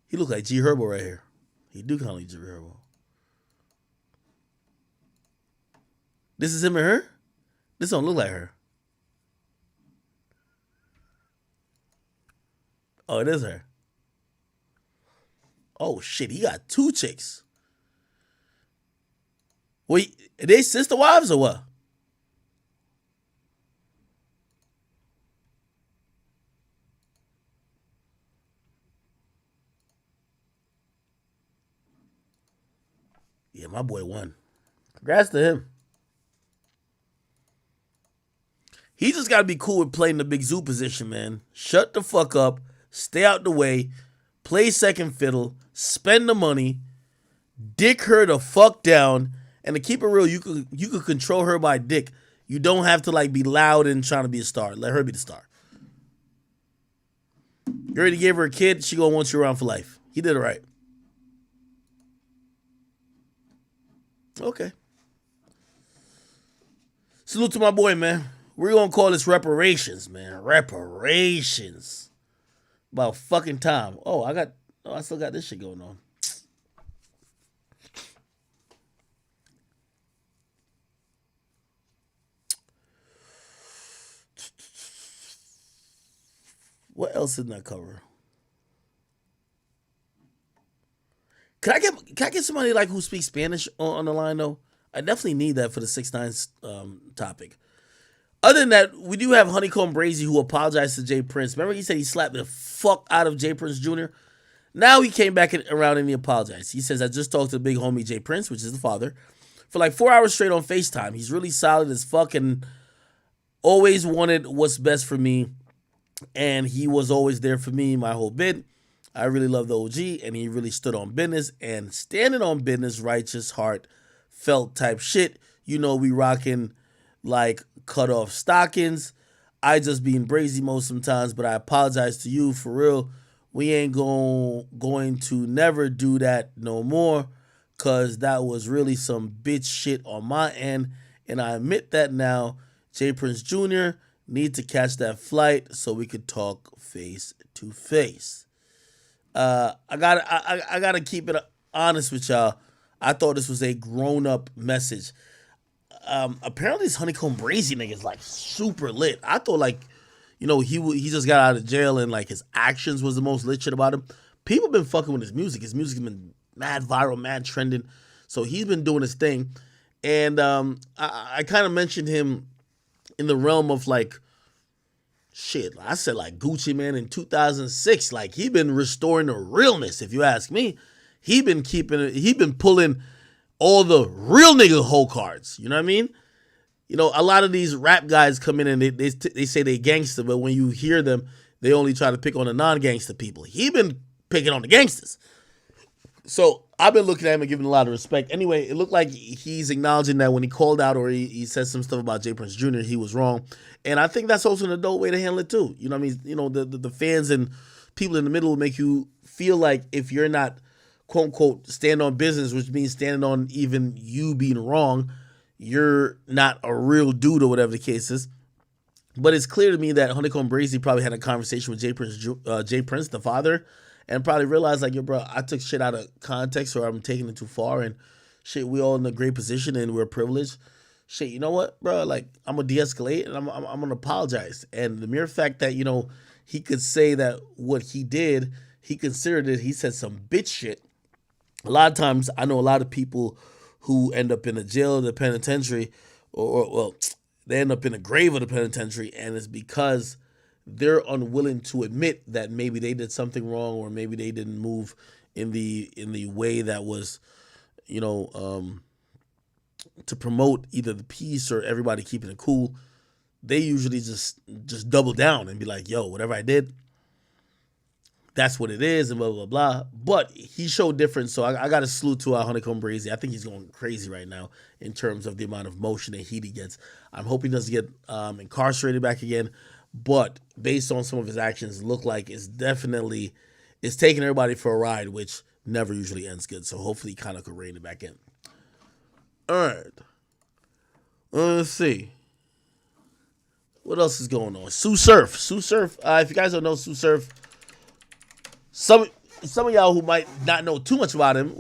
He look like G Herbo right here. He do kind of like G Herbo. This is him and her? This don't look like her. Oh, it is her. Oh, shit. He got 2 chicks. Wait, are they sister wives or what? Yeah, my boy won. Congrats to him. He just got to be cool with playing the Big Zoo position, man. Shut the fuck up. Stay out the way. Play second fiddle. Spend the money. Dick her the fuck down. And to keep it real, you could control her by dick. You don't have to like be loud and trying to be a star. Let her be the star. You already gave her a kid. She gonna want you around for life. He did it right. Okay. Salute to my boy, man. We're going to call this reparations, man. Reparations. About fucking time. Oh, I still got this shit going on. What else didn't I cover? Can I get somebody like who speaks Spanish on the line though? I definitely need that for the 6ix9ine topic. Other than that, we do have Honeycomb Bra who apologized to Jay Prince. Remember he said he slapped the fuck out of Jay Prince Jr.? Now he came back around and he apologized. He says, I just talked to the big homie Jay Prince, which is the father, for like 4 hours straight on FaceTime. He's really solid as fuck and always wanted what's best for me. And he was always there for me my whole bit. I really love the OG, and he really stood on business. And standing on business, righteous, heartfelt type shit. You know we rocking like cut off stockings. I just being brazy most sometimes, but I apologize to you for real. We ain't going to never do that no more, cause that was really some bitch shit on my end, and I admit that now. Jay Prince Jr. need to catch that flight so we could talk face to face. I gotta keep it honest with y'all. I thought this was a grown up message. Apparently this Honeycomb Bra nigga is like super lit. I thought like, you know, he just got out of jail and like his actions was the most lit shit about him. People been fucking with his music. His music's been mad viral, mad trending. So he's been doing his thing. And I kind of mentioned him in the realm of like, shit, I said like Gucci Mane in 2006. Like he been restoring the realness, if you ask me. He been pulling all the real nigga hoe cards. You know what I mean? You know, a lot of these rap guys come in and they say they gangster, but when you hear them, they only try to pick on the non-gangster people. He been picking on the gangsters. So I've been looking at him and giving a lot of respect. Anyway, it looked like he's acknowledging that when he called out or he said some stuff about Jay Prince Jr., he was wrong. And I think that's also an adult way to handle it too. You know what I mean? You know, the fans and people in the middle will make you feel like if you're not, quote unquote, stand on business, which means standing on even you being wrong, you're not a real dude or whatever the case is. But it's clear to me that Honeycomb Bra probably had a conversation with Jay Prince, the father, and probably realized like, yo, bro, I took shit out of context or I'm taking it too far, and shit, we all in a great position and we're privileged. Shit, you know what, bro? Like, I'm gonna de-escalate and I'm gonna apologize. And the mere fact that, you know, he could say that what he did, he considered it, he said some bitch shit. A lot of times, I know a lot of people who end up in a jail or the penitentiary, or they end up in a grave of the penitentiary, and it's because they're unwilling to admit that maybe they did something wrong or maybe they didn't move in the way that was, you know, to promote either the peace or everybody keeping it cool. They usually just double down and be like, yo, whatever I did, that's what it is, and blah, blah, blah. But he showed difference, so I got to salute to Honeycomb Bra. I think he's going crazy right now in terms of the amount of motion and heat he gets. I'm hoping he doesn't get incarcerated back again, but based on some of his actions, look like it's taking everybody for a ride, which never usually ends good. So hopefully he kind of could rein it back in. All right. Let's see. What else is going on? Suge Surf. If you guys don't know Suge Surf, some of y'all who might not know too much about him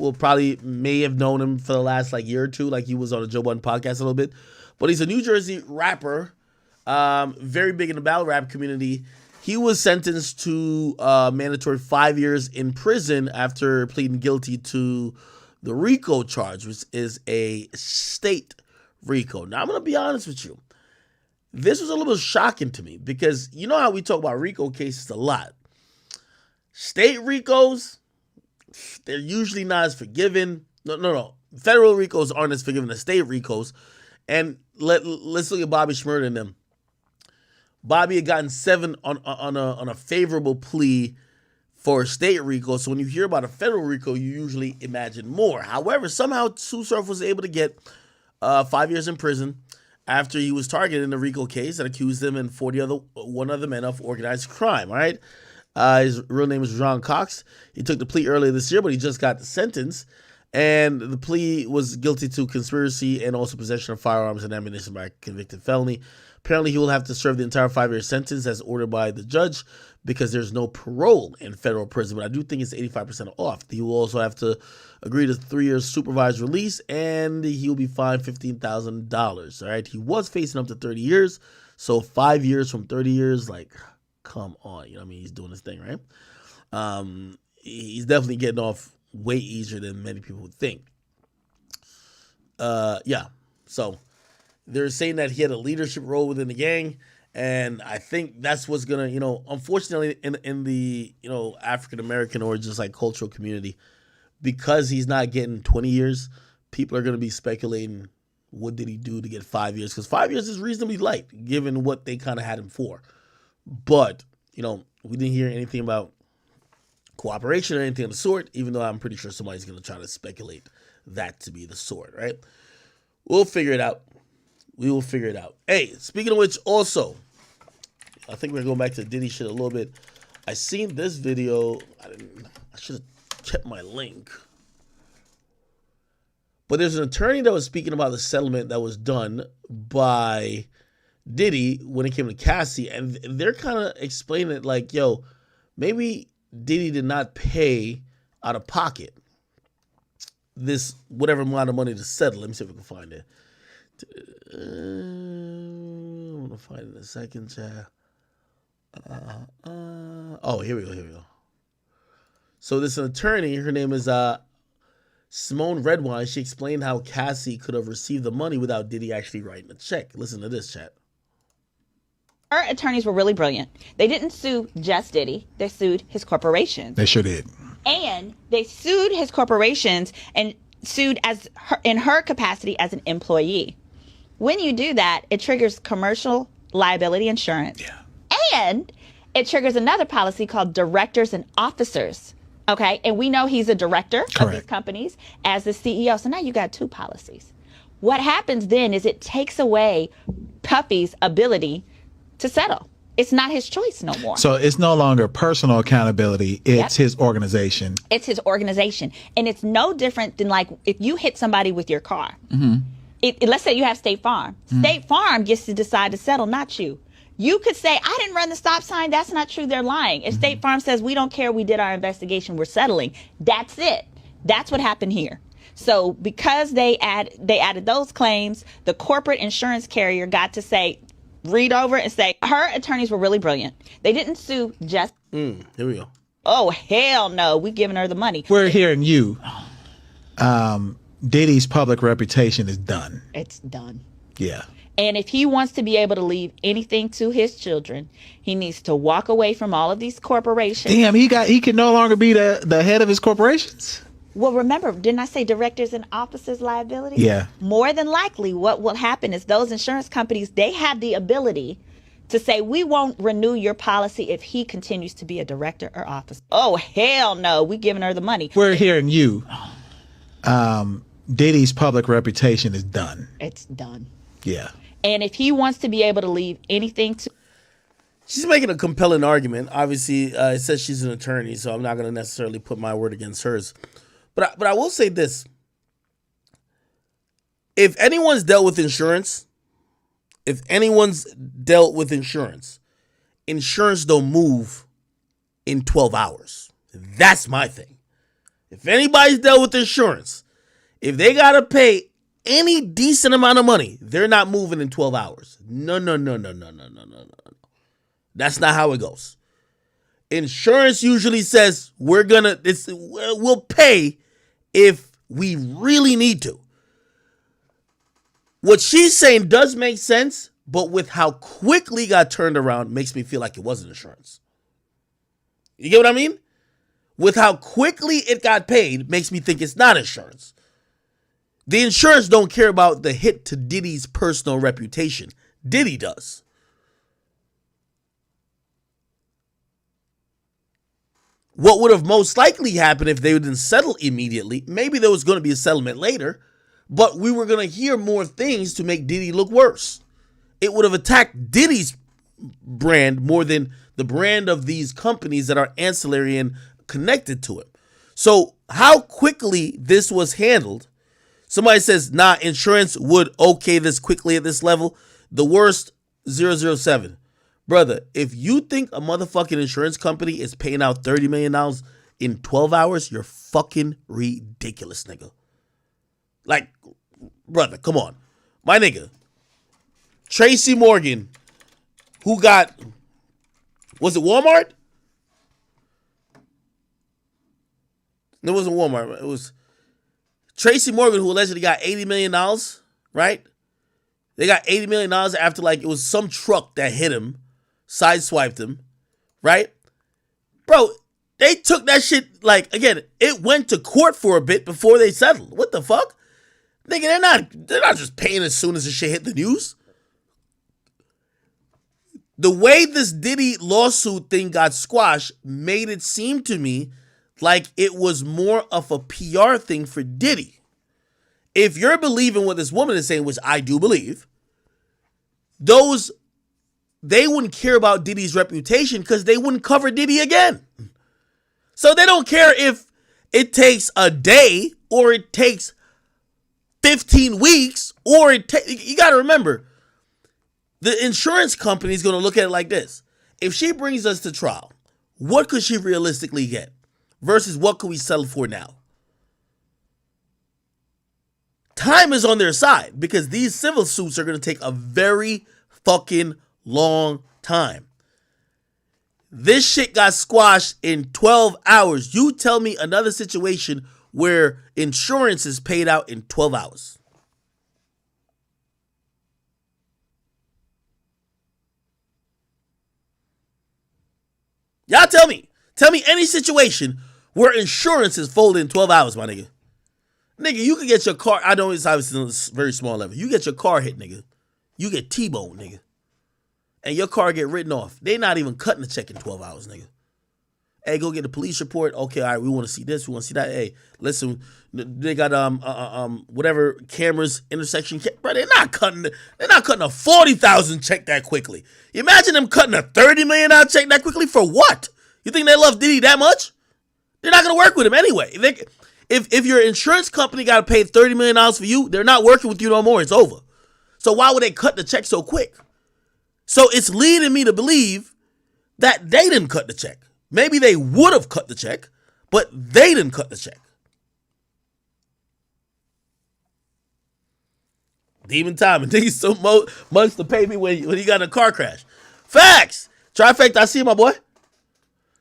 may have known him for the last like year or two, like he was on the Joe Budden podcast a little bit. But he's a New Jersey rapper, very big in the battle rap community. He was sentenced to mandatory 5 years in prison after pleading guilty to the RICO charge, which is a state RICO. Now, I'm going to be honest with you. This was a little shocking to me because you know how we talk about RICO cases a lot. State RICOs, they're usually not as forgiving. No. Federal RICOs aren't as forgiving as state RICOs. And let's look at Bobby Shmurda and them. Bobby had gotten 7 on a favorable plea for a state RICO. So when you hear about a federal RICO, you usually imagine more. However, somehow Suge Surf was able to get 5 years in prison after he was targeted in a RICO case that accused him and 41 other men of organized crime. All right. His real name is John Cox. He took the plea earlier this year, but he just got sentenced. And the plea was guilty to conspiracy and also possession of firearms and ammunition by a convicted felony. Apparently, he will have to serve the entire 5-year sentence as ordered by the judge because there's no parole in federal prison. But I do think it's 85% off. He will also have to agree to 3 years supervised release, and he will be fined $15,000. All right, he was facing up to 30 years, so 5 years from 30 years, like, come on. You know what I mean? He's doing his thing, right? He's definitely getting off way easier than many people would think. Yeah. So they're saying that he had a leadership role within the gang. And I think that's what's gonna, unfortunately, in the African American or just like cultural community, because he's not getting 20 years, people are gonna be speculating, what did he do to get 5 years? Because 5 years is reasonably light, given what they kind of had him for. But we didn't hear anything about cooperation or anything of the sort. Even though I'm pretty sure somebody's gonna try to speculate that to be the sort, right? We'll figure it out. We will figure it out. Hey, speaking of which, also, I think we're going back to Diddy shit a little bit. I seen this video. I should have kept my link. But there's an attorney that was speaking about the settlement that was done by Diddy when it came to Cassie. And they're kind of explaining it like, yo, maybe Diddy did not pay out of pocket this whatever amount of money to settle. Let me see if we can find it. I'm gonna find it in a second, chat. Oh, here we go. So this attorney, her name is Simone Redwine. She explained how Cassie could have received the money without Diddy actually writing a check. Listen to this, chat. Her attorneys were really brilliant. They didn't sue just Diddy. They sued his corporations. They sure did. And they sued his corporations and sued in her capacity as an employee. When you do that, it triggers commercial liability insurance. Yeah. And it triggers another policy called directors and officers. Okay. And we know he's a director of these companies as the CEO. So now you got two policies. What happens then is it takes away Puffy's ability to settle. It's not his choice no more. So it's no longer personal accountability. It's his organization. It's his organization. And it's no different than like if you hit somebody with your car. Mm-hmm. Let's say you have State Farm. State Farm gets to decide to settle, not you. You could say, I didn't run the stop sign. That's not true. They're lying. If State Farm says, we don't care, we did our investigation, we're settling. That's it. That's what happened here. So because they added those claims, the corporate insurance carrier got to say, read over and say, her attorneys were really brilliant. They didn't sue just. Here we go. Oh, hell no. We giving her the money. We're hearing you. Diddy's public reputation is done. It's done. Yeah. And if he wants to be able to leave anything to his children, he needs to walk away from all of these corporations. Damn, he can no longer be the head of his corporations. Well, remember, didn't I say directors and officers liability? Yeah. More than likely, what will happen is those insurance companies, they have the ability to say, we won't renew your policy if he continues to be a director or officer. Oh, hell no. We giving her the money. We're hearing you. Diddy's public reputation is done. It's done. Yeah. And if he wants to be able to leave anything to... She's making a compelling argument. Obviously, it says she's an attorney, so I'm not going to necessarily put my word against hers. But I will say this. If anyone's dealt with insurance, insurance don't move in 12 hours. That's my thing. If anybody's dealt with insurance, if they got to pay any decent amount of money, they're not moving in 12 hours. No. That's not how it goes. Insurance usually says we'll pay if we really need to. What she's saying does make sense, but with how quickly it got turned around makes me feel like it wasn't insurance. You get what I mean? With how quickly it got paid makes me think it's not insurance. The insurance don't care about the hit to Diddy's personal reputation. Diddy does. What would have most likely happened if they didn't settle immediately, maybe there was going to be a settlement later, but we were going to hear more things to make Diddy look worse. It would have attacked Diddy's brand more than the brand of these companies that are ancillary and connected to it. So how quickly this was handled, somebody says, nah, insurance would okay this quickly at this level. The worst, 007. Brother, if you think a motherfucking insurance company is paying out $30 million in 12 hours, you're fucking ridiculous, nigga. Like, brother, come on. My nigga, Tracy Morgan, who got Was it Walmart? It wasn't Walmart. It was Tracy Morgan, who allegedly got $80 million, right? They got $80 million after, like, it was some truck that hit him, sideswiped him, right? Bro, they took that shit, like, again, it went to court for a bit before they settled. What the fuck? Nigga, they're not just paying as soon as the shit hit the news. The way this Diddy lawsuit thing got squashed made it seem to me like it was more of a PR thing for Diddy. If you're believing what this woman is saying, which I do believe, they wouldn't care about Diddy's reputation because they wouldn't cover Diddy again. So they don't care if it takes a day or it takes 15 weeks or you got to remember, the insurance company is going to look at it like this. If she brings us to trial, what could she realistically get versus what could we settle for now? Time is on their side because these civil suits are going to take a very fucking long time. This shit got squashed in 12 hours. You tell me another situation where insurance is paid out in 12 hours. Y'all tell me. Tell me any situation where insurance is folded in 12 hours, my nigga. Nigga, you can get your car. I know it's obviously on a very small level. You get your car hit, nigga. You get T-boned, nigga. And your car get written off. They not even cutting the check in 12 hours, nigga. Hey, go get a police report. Okay, all right, we want to see this. We want to see that. Hey, listen, they got whatever cameras, intersection. Bro, they're not cutting a $40,000 check that quickly. Imagine them cutting a $30 million check that quickly for what? You think they love Diddy that much? They're not gonna work with him anyway. If your insurance company got to pay $30 million for you, they're not working with you no more. It's over. So why would they cut the check so quick? So it's leading me to believe that they didn't cut the check. Maybe they would have cut the check, but they didn't cut the check. Demon time. And niggas so much to pay me when you got in a car crash. Facts. Trifecta, I see you, my boy.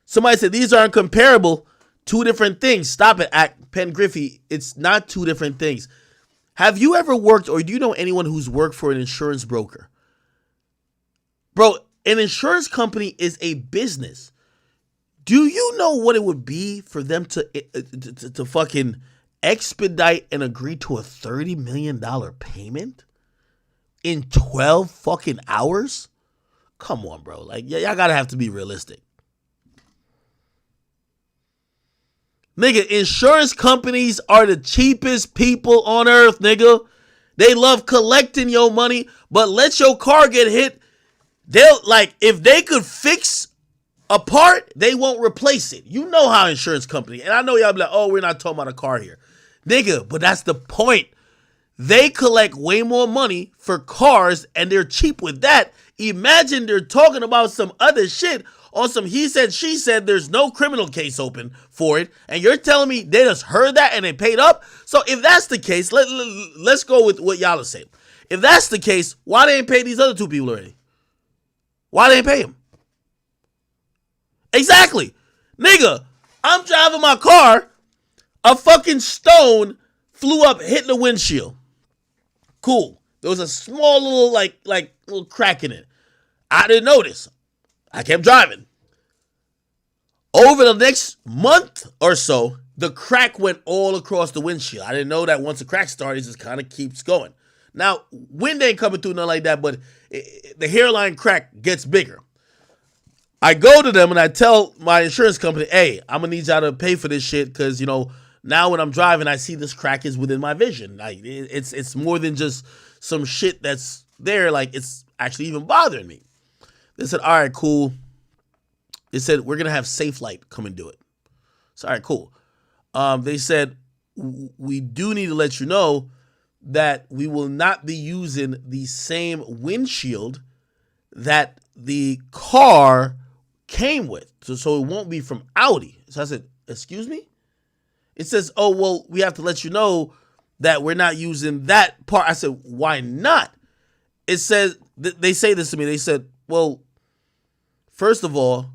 Somebody said these aren't comparable. Two different things. Stop it, Penn Griffey. It's not two different things. Have you ever worked or do you know anyone who's worked for an insurance broker? Bro, an insurance company is a business. Do you know what it would be for them to fucking expedite and agree to a $30 million payment in 12 fucking hours? Come on, bro. Like, y'all gotta have to be realistic. Nigga, insurance companies are the cheapest people on earth, nigga. They love collecting your money, but let your car get hit. If they could fix a part, they won't replace it. You know how insurance company, and I know y'all be like, oh, we're not talking about a car here. Nigga, but that's the point. They collect way more money for cars, and they're cheap with that. Imagine they're talking about some other shit on some he said, she said, there's no criminal case open for it, and you're telling me they just heard that and they paid up? So if that's the case, let's go with what y'all are saying. If that's the case, why they ain't pay these other two people already? Why they ain't pay them? Exactly. Nigga, I'm driving my car, a fucking stone flew up, hit the windshield. Cool. There was a small little, like little crack in it. I didn't notice. I kept driving. Over the next month or so, the crack went all across the windshield. I didn't know that once the crack started, it just kind of keeps going. Now, wind ain't coming through nothing like that, but the hairline crack gets bigger. I go to them and I tell my insurance company, hey, I'm going to need y'all to pay for this shit because, you know, now when I'm driving, I see this crack is within my vision. Like, it's more than just some shit that's there. Like, it's actually even bothering me. They said, all right, cool. They said, we're going to have Safe Light come and do it. So, all right, cool. They said, we do need to let you know that we will not be using the same windshield that the car came with. So it won't be from Audi. So I said, excuse me? It says, oh, well, we have to let you know that we're not using that part. I said, why not? It says, they say this to me. They said, well, first of all,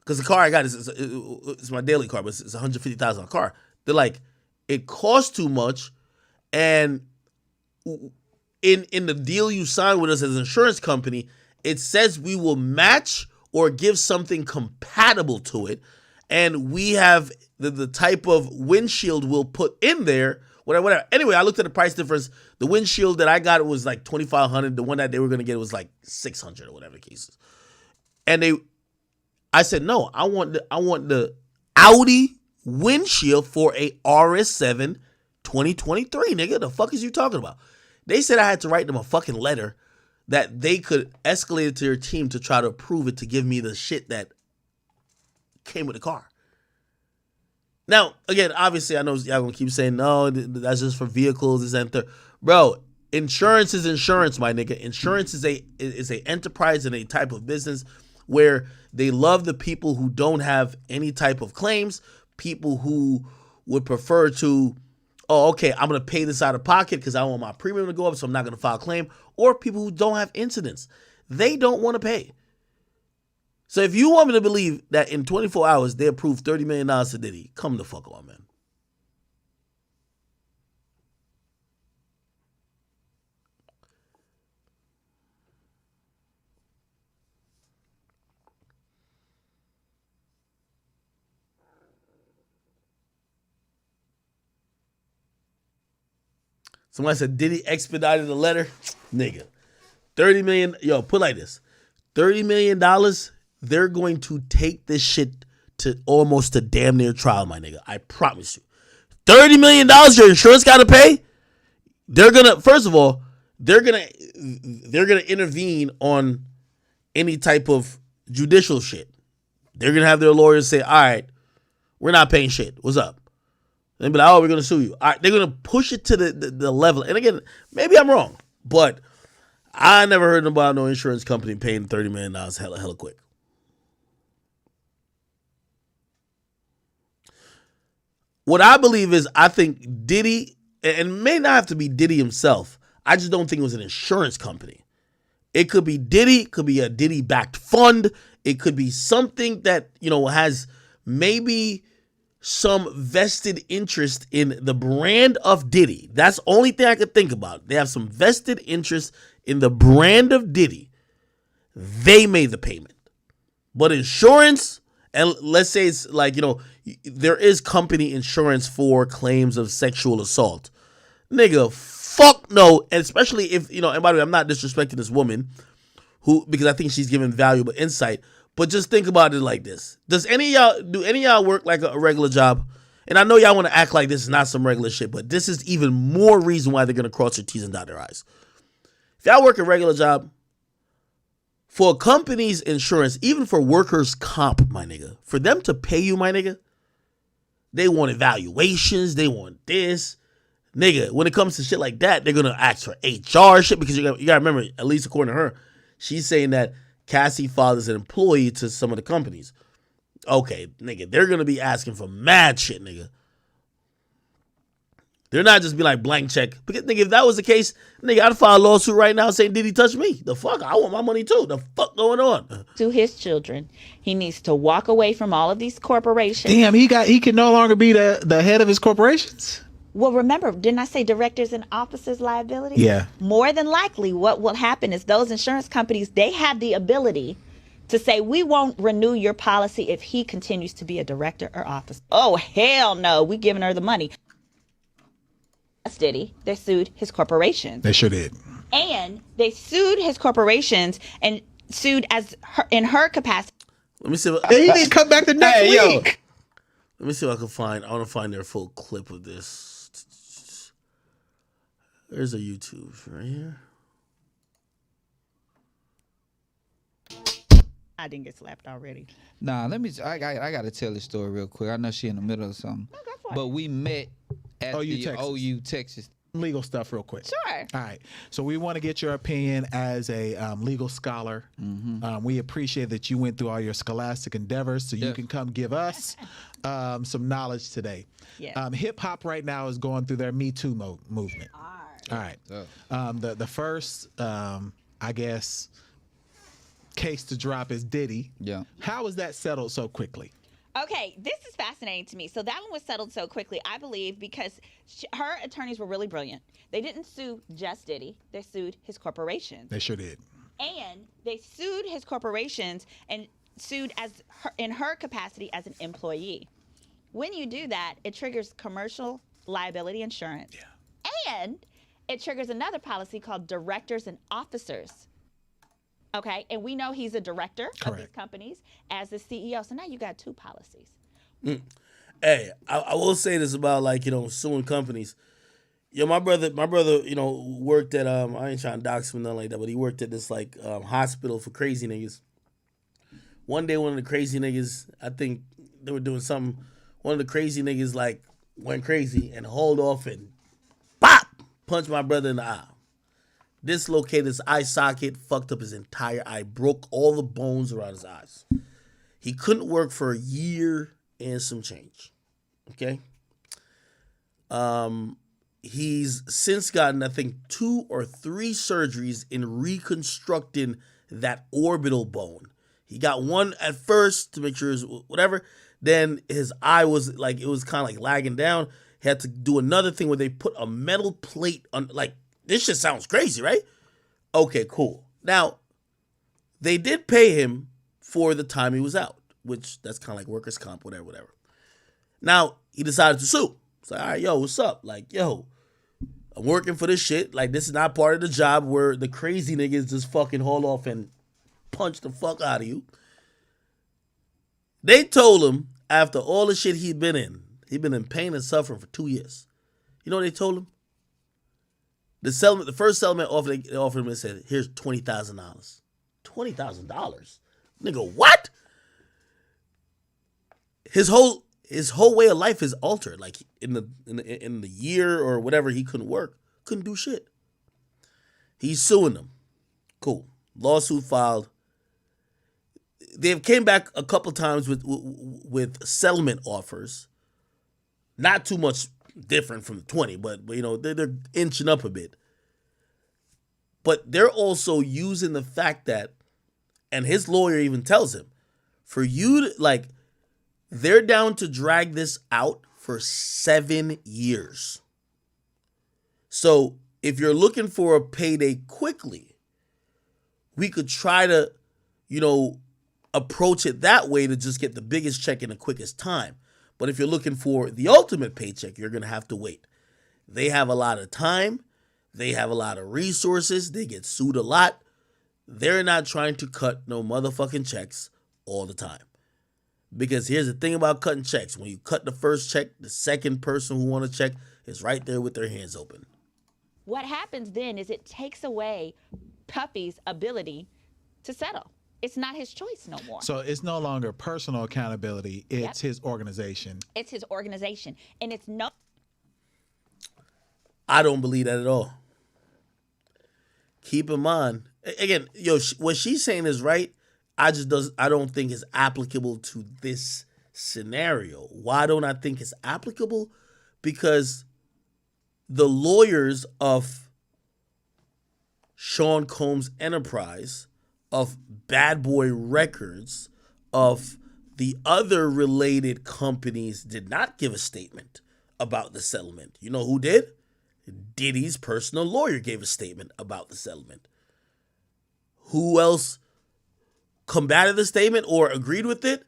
because the car I got it's my daily car, but it's a $150,000 car. They're like, it costs too much, and in the deal you signed with us as an insurance company, it says we will match or give something compatible to it, and we have the type of windshield we'll put in there, whatever. Anyway, I looked at the price difference. The windshield that I got was like $2,500. The one that they were going to get was like $600 or whatever the case is. And I said, no, I want the Audi windshield for a RS7 2023, nigga. The fuck is you talking about? They said I had to write them a fucking letter that they could escalate it to their team to try to approve it to give me the shit that came with the car. Now, again, obviously, I know y'all gonna keep saying, no, that's just for vehicles, this and that. Bro, insurance is insurance, my nigga. Insurance is a enterprise and a type of business where they love the people who don't have any type of claims, people who would prefer to, oh, okay, I'm going to pay this out of pocket because I want my premium to go up, so I'm not going to file a claim, or people who don't have incidents. They don't want to pay. So if you want me to believe that in 24 hours they approved $30 million to Diddy, come the fuck on, man. Somebody said Diddy expedited the letter. Nigga. 30 million. Yo, put it like this. $30 million, they're going to take this shit to almost a damn near trial, my nigga. I promise you. $30 million your insurance got to pay? They're going to, first of all, they're going to intervene on any type of judicial shit. They're going to have their lawyers say, all right, we're not paying shit. What's up? They'll be like, oh, we're going to sue you. All right, they're going to push it to the level. And again, maybe I'm wrong, but I never heard about no insurance company paying $30 million hella quick. What I believe is, I think Diddy, and it may not have to be Diddy himself, I just don't think it was an insurance company. It could be Diddy, could be a Diddy-backed fund. It could be something that, has maybe some vested interest in the brand of Diddy. That's the only thing I could think about. They have some vested interest in the brand of Diddy. They made the payment. But insurance, and let's say it's like, there is company insurance for claims of sexual assault. Nigga, fuck no. And especially if, and by the way, I'm not disrespecting this woman because I think she's giving valuable insight. But just think about it like this. Do any of y'all work like a regular job? And I know y'all want to act like this is not some regular shit, but this is even more reason why they're going to cross their T's and dot their I's. If y'all work a regular job, for a company's insurance, even for workers' comp, my nigga, for them to pay you, my nigga, they want evaluations, they want this. Nigga, when it comes to shit like that, they're going to ask for HR shit because you got to remember, at least according to her, she's saying that Cassie father's an employee to some of the companies. Okay, nigga, they're going to be asking for mad shit, nigga. They're not just be like blank check. Because, nigga, if that was the case, nigga, I'd file a lawsuit right now saying, did he touch me? The fuck? I want my money too. The fuck going on? To his children, he needs to walk away from all of these corporations. Damn, he can no longer be the head of his corporations. Well, remember, didn't I say directors and officers liabilities? Yeah. More than likely, what will happen is those insurance companies, they have the ability to say, we won't renew your policy if he continues to be a director or officer. Oh, hell no. We giving her the money. That's Diddy. They sued his corporations. They sure did. And they sued his corporations and sued in her capacity. Let me see. He need to come back the next week. Let me see if I can find. I want to find their full clip of this. There's a YouTube right here. I didn't get slapped already. Nah, I got to tell this story real quick. I know she in the middle of something. But we met at OU, Texas. Legal stuff real quick. Sure. All right. So we want to get your opinion as a legal scholar. Mm-hmm. We appreciate that you went through all your scholastic endeavors so you can come give us some knowledge today. Yeah. Hip hop right now is going through their Me Too movement. All right. The first, I guess, case to drop is Diddy. Yeah. How was that settled so quickly? Okay, this is fascinating to me. So that one was settled so quickly, I believe, because her attorneys were really brilliant. They didn't sue just Diddy. They sued his corporations. They sure did. And they sued his corporations and sued in her capacity as an employee. When you do that, it triggers commercial liability insurance. Yeah. And it triggers another policy called directors and officers. Okay, and we know he's a director of these companies as the CEO. So now you got two policies. Hey, I will say this about suing companies. Yo, my brother, worked at I ain't trying to dox him nothing like that, but he worked at this hospital for crazy niggas. One day, one of the crazy niggas, I think they were doing something. One of the crazy niggas went crazy and hauled off and punched my brother in the eye. Dislocated his eye socket, fucked up his entire eye, broke all the bones around his eyes. He couldn't work for a year and some change. Okay? He's since gotten, I think, 2 or 3 surgeries in reconstructing that orbital bone. He got one at first to make sure it was whatever. Then his eye was it was kind of lagging down. He had to do another thing where they put a metal plate on, this shit sounds crazy, right? Okay, cool. Now, they did pay him for the time he was out, which that's kind of like workers' comp, whatever. Now, he decided to sue. It's all right, yo, what's up? I'm working for this shit. This is not part of the job where the crazy niggas just fucking haul off and punch the fuck out of you. They told him, after all the shit he'd been in pain and suffering for 2 years. You know what they told him? The first settlement offer they offered him and said, here's $20,000. $20,000? Nigga, what? His whole way of life is altered. In the year or whatever he couldn't work, couldn't do shit. He's suing them. Cool. Lawsuit filed. They've came back a couple times with settlement offers. Not too much different from the 20, but they're inching up a bit. But they're also using the fact that, and his lawyer even tells him, for you to, they're down to drag this out for 7 years. So if you're looking for a payday quickly, we could try to, approach it that way to just get the biggest check in the quickest time. But if you're looking for the ultimate paycheck, you're going to have to wait. They have a lot of time. They have a lot of resources. They get sued a lot. They're not trying to cut no motherfucking checks all the time. Because here's the thing about cutting checks. When you cut the first check, the second person who wants to check is right there with their hands open. What happens then is it takes away Puffy's ability to settle. It's not his choice no more. So it's no longer personal accountability. It's his organization. It's his organization. And it's no... I don't believe that at all. Keep in mind, again, what she's saying is right. I don't think it's applicable to this scenario. Why don't I think it's applicable? Because the lawyers of Sean Combs' enterprise, of Bad Boy Records, of the other related companies did not give a statement about the settlement. You know who did? Diddy's personal lawyer gave a statement about the settlement. Who else combated the statement or agreed with it?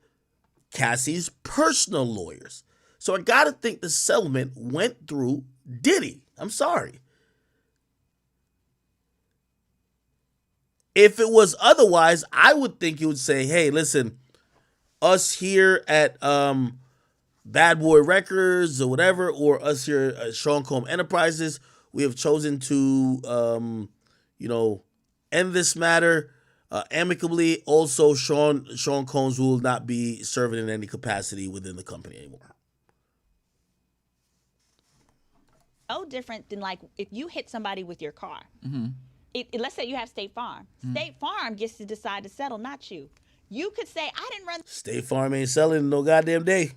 Cassie's personal lawyers. So I gotta think the settlement went through Diddy. I'm sorry. If it was otherwise, I would think you would say, hey, listen, us here at Bad Boy Records or whatever, or us here at Sean Combs Enterprises, we have chosen to, end this matter amicably. Also, Sean Combs will not be serving in any capacity within the company anymore. No different than if you hit somebody with your car. Mm-hmm. Let's say you have State Farm. State Farm gets to decide to settle, not you. You could say, I didn't run... State Farm ain't selling no goddamn day.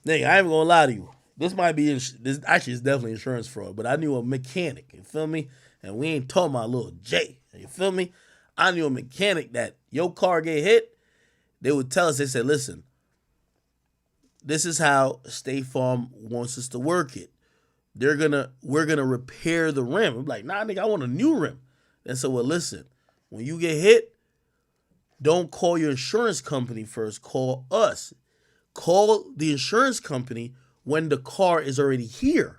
Nigga, I ain't gonna lie to you. This might be... This actually is definitely insurance fraud, but I knew a mechanic, you feel me? And we ain't talking about little J, you feel me? I knew a mechanic that your car get hit, they would tell us, they said, listen, this is how State Farm wants us to work it. We're gonna repair the rim. I'm like, nah, nigga, I want a new rim. And so, well, listen, when you get hit, don't call your insurance company first. Call us. Call the insurance company when the car is already here.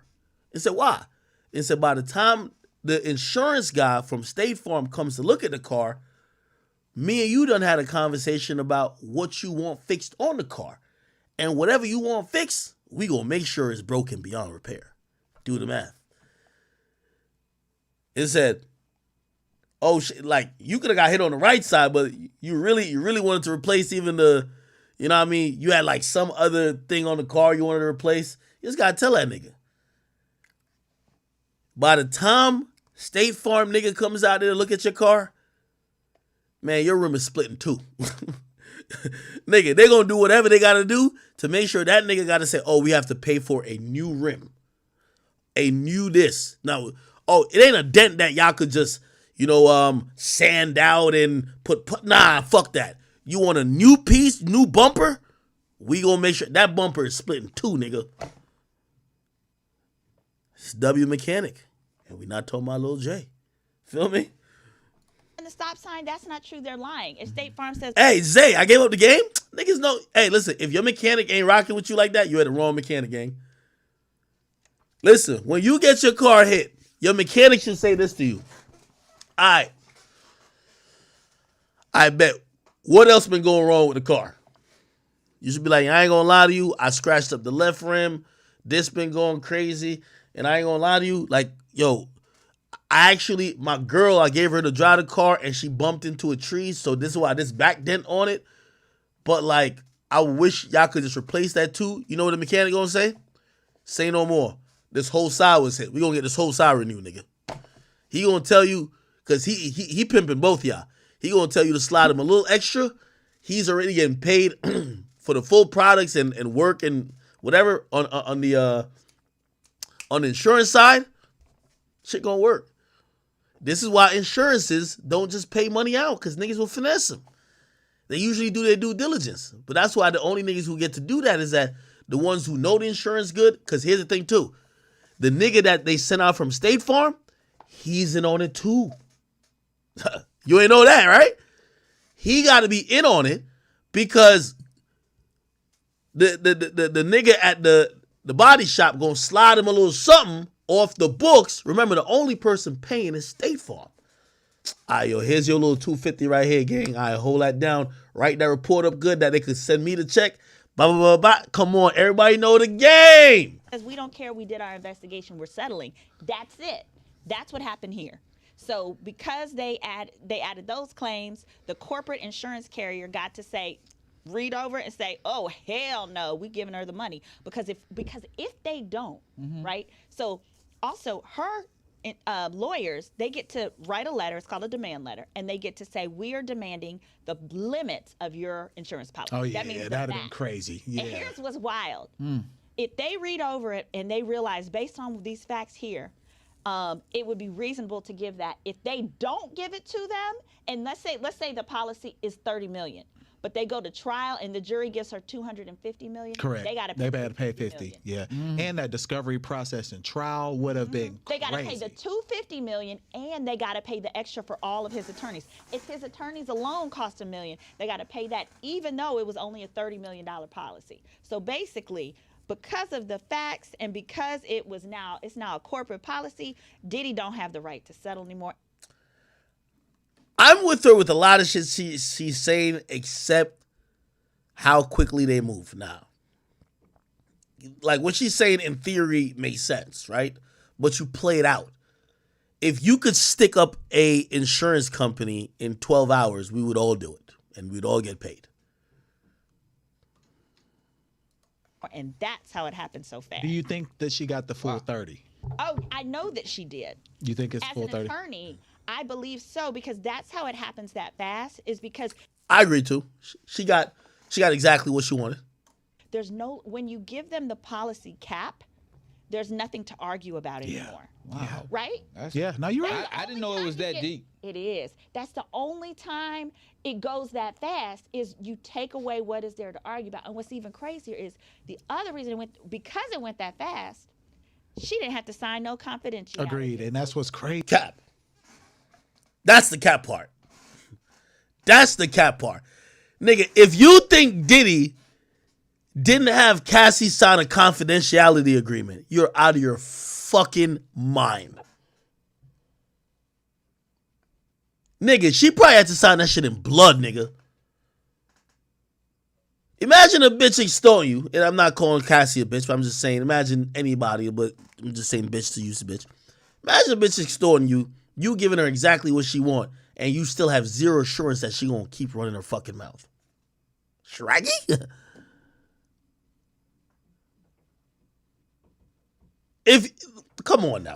And said, why? And said, by the time the insurance guy from State Farm comes to look at the car, me and you done had a conversation about what you want fixed on the car. And whatever you want fixed, we gonna make sure it's broken beyond repair. Do the math. It said, oh shit, like you could have got hit on the right side, but you really wanted to replace even the, you know what I mean? You had like some other thing on the car you wanted to replace. You just gotta tell that nigga. By the time State Farm nigga comes out there to look at your car, man, your rim is split in two. Nigga, they gonna do whatever they gotta do to make sure that nigga gotta say, oh, we have to pay for a new rim. A new this. Now, oh, it ain't a dent that y'all could just, sand out and put nah, fuck that. You want a new piece, new bumper? We gonna make sure that bumper is split in two, nigga. It's W Mechanic. And we not talking about Lil J. Feel me? And the stop sign, that's not true. They're lying. If State Farm says, hey, Zay, I gave up the game? Niggas know. Hey, listen, if your mechanic ain't rocking with you like that, you had the wrong mechanic, gang. Listen, when you get your car hit, your mechanic should say this to you. All right. I bet. What else been going wrong with the car? You should be like, I ain't gonna lie to you. I scratched up the left rim. This been going crazy. And I ain't gonna lie to you. Like, yo, my girl, I gave her to drive the car and she bumped into a tree. So this is why this back dent on it. But like, I wish y'all could just replace that too. You know what the mechanic gonna say? Say no more. This whole side was hit. We gonna get this whole side renewed, nigga. He gonna tell you, cause he pimping both y'all. He gonna tell you to slide him a little extra. He's already getting paid for the full products and work and whatever on the insurance side. Shit gonna work. This is why insurances don't just pay money out, because niggas will finesse them. They usually do their due diligence. But that's why the only niggas who get to do that is that the ones who know the insurance good, because here's the thing too. The nigga that they sent out from State Farm, he's in on it too. You ain't know that, right? He got to be in on it because the nigga at the body shop gonna slide him a little something off the books. Remember, the only person paying is State Farm. All right, yo, here's your little $250 right here, gang. All right, hold that down. Write that report up good that they could send me the check. Blah, blah, blah, blah. Come on, everybody know the game. because we don't care, we did our investigation, we're settling. That's it. That's what happened here. So because they added those claims, the corporate insurance carrier got to say, read over and say, oh, hell no, we giving her the money. Because if they don't, right? So also her lawyers, they get to write a letter, it's called a demand letter, and they get to say, we are demanding the limits of your insurance policy. Oh, yeah, that means that'd have been crazy. Yeah. And here's what's wild. If they read over it and they realize, based on these facts here, it would be reasonable to give that. If they don't give it to them, and let's say the policy is $30 million, but they go to trial and the jury gives her $250 million. Correct. They got to pay $50. Yeah. And that discovery process and trial would have been They got to crazy. pay the $250 million, and they got to pay the extra for all of his attorneys. If his attorneys alone cost $1 million, they got to pay that, even though it was only a $30 million policy. So basically, because of the facts and because it's now a corporate policy, Diddy don't have the right to settle anymore. I'm with her with a lot of shit she's saying, except how quickly they move now. Like what she's saying in theory makes sense, right? But you play it out. If you could stick up a insurance company in 12 hours, we would all do it and we'd all get paid. And that's how it happened so fast. Do you think that she got the full 30? Oh, I know that she did. You think it's full 30? As an attorney, I believe so, because that's how it happens that fast, is because I agree too. She got exactly what she wanted. when you give them the policy cap, there's nothing to argue about anymore. Wow. Right? Yeah, no, you're right. I didn't know it was that deep. It is. That's the only time it goes that fast is you take away what is there to argue about. And what's even crazier is the other reason it went, because it went that fast, she didn't have to sign no confidentiality. Agreed, and that's what's crazy. Cap. That's the cap part. That's the cap part. Nigga, if you think Diddy didn't have Cassie sign a confidentiality agreement, you're out of your fucking mind. Nigga, she probably had to sign that shit in blood, nigga. Imagine a bitch extorting you, and I'm not calling Cassie a bitch, but I'm just saying, imagine anybody, but I'm just saying bitch to use a bitch. Imagine a bitch extorting you, you giving her exactly what she want, and you still have zero assurance that she gonna keep running her fucking mouth. Shraggy? Come on now.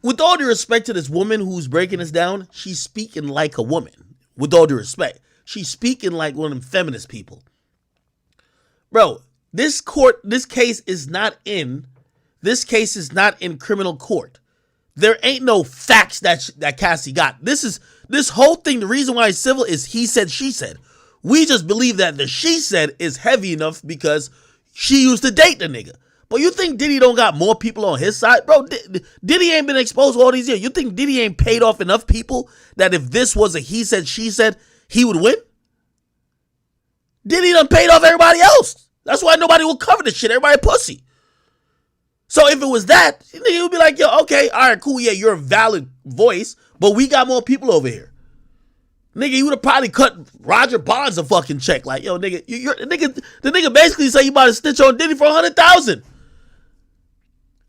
With all due respect to this woman who's breaking this down, she's speaking like a woman. With all due respect. She's speaking like one of them feminist people. Bro, this case is not in criminal court. There ain't no facts that Cassie got. This whole thing, the reason why it's civil is he said, she said. We just believe that the she said is heavy enough because she used to date the nigga. But you think Diddy don't got more people on his side? Bro, Diddy ain't been exposed all these years. You think Diddy ain't paid off enough people that if this was a he said, she said, he would win? Diddy done paid off everybody else. That's why nobody will cover this shit. Everybody pussy. So if it was that, nigga would be like, yo, okay, all right, cool, yeah, you're a valid voice, but we got more people over here. Nigga, you would have probably cut Roger Bonds a fucking check. Like, yo, nigga, the nigga basically say you about to snitch on Diddy for $100,000.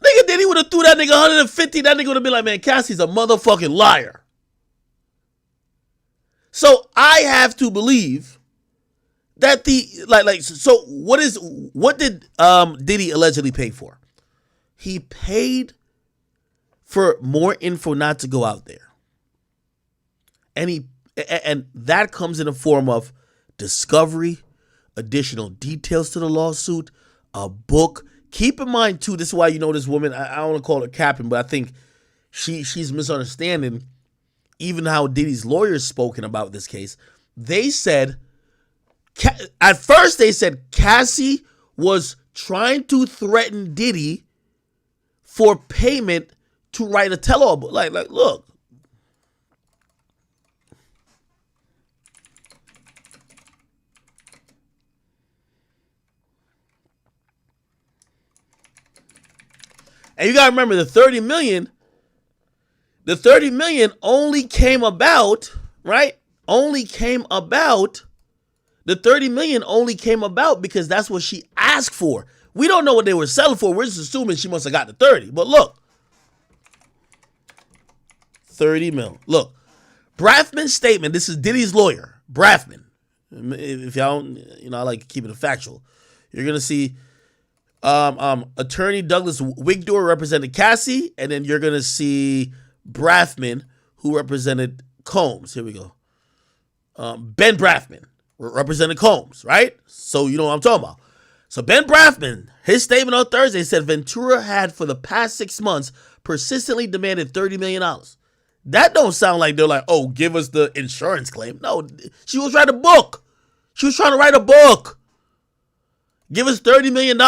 Nigga, Diddy would have threw that nigga 150. That nigga would have been like, man, Cassie's a motherfucking liar. So I have to believe that what did Diddy allegedly pay for? He paid for more info not to go out there. And that comes in the form of discovery, additional details to the lawsuit, a book. Keep in mind, too, this is why you know this woman, I don't want to call her capping, but I think she's misunderstanding even how Diddy's lawyers spoken about this case. They said, at first they said Cassie was trying to threaten Diddy for payment to write a tell-all book. Like, look. And you gotta remember the 30 million only came about, right? The 30 million only came about because that's what she asked for. We don't know what they were selling for. We're just assuming she must have got the 30. But look. 30 mil. Look. Braffman's statement. This is Diddy's lawyer. Braffman. If y'all don't, I like keeping it factual. You're going to see attorney Douglas Wigdor represented Cassie. And then you're going to see Braffman, who represented Combs. Here we go. Ben Braffman represented Combs, right? So you know what I'm talking about. So Ben Braffman, his statement on Thursday said Ventura had for the past 6 months persistently demanded $30 million. That don't sound like they're like, oh, give us the insurance claim. No, she was writing a book. She was trying to write a book. Give us $30 million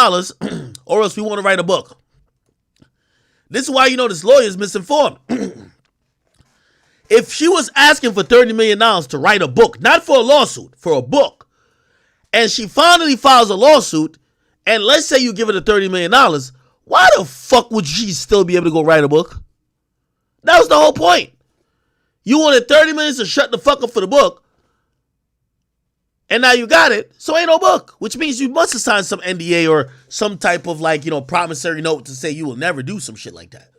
or else we want to write a book. This is why you know this lawyer is misinformed. If she was asking for $30 million to write a book, not for a lawsuit, for a book, and she finally files a lawsuit, and let's say you give her the $30 million, why the fuck would she still be able to go write a book? That was the whole point. You wanted 30 minutes to shut the fuck up for the book, and now you got it, so ain't no book, which means you must have signed some NDA or some type of promissory note to say you will never do some shit like that.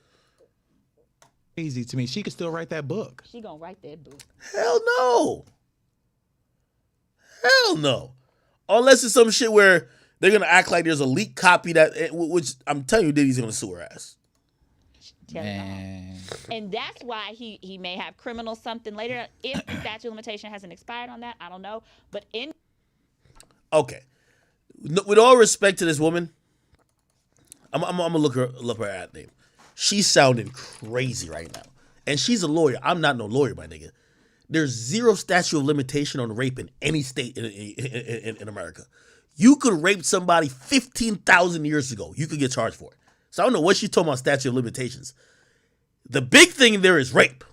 Easy to me. She could still write that book. She gonna write that book. Hell no. Hell no. Unless it's some shit where they're going to act like there's a leaked copy which I'm telling you Diddy's going to sue her ass. And that's why he may have criminal something later. If the statute of limitation hasn't expired on that, I don't know. But Okay. With all respect to this woman, I'm gonna look her at name. She's sounding crazy right now, and she's a lawyer. I'm not no lawyer, my nigga. There's zero statute of limitation on rape in any state in America. You could rape somebody 15,000 years ago. You could get charged for it. So I don't know what she's talking about statute of limitations. The big thing there is rape.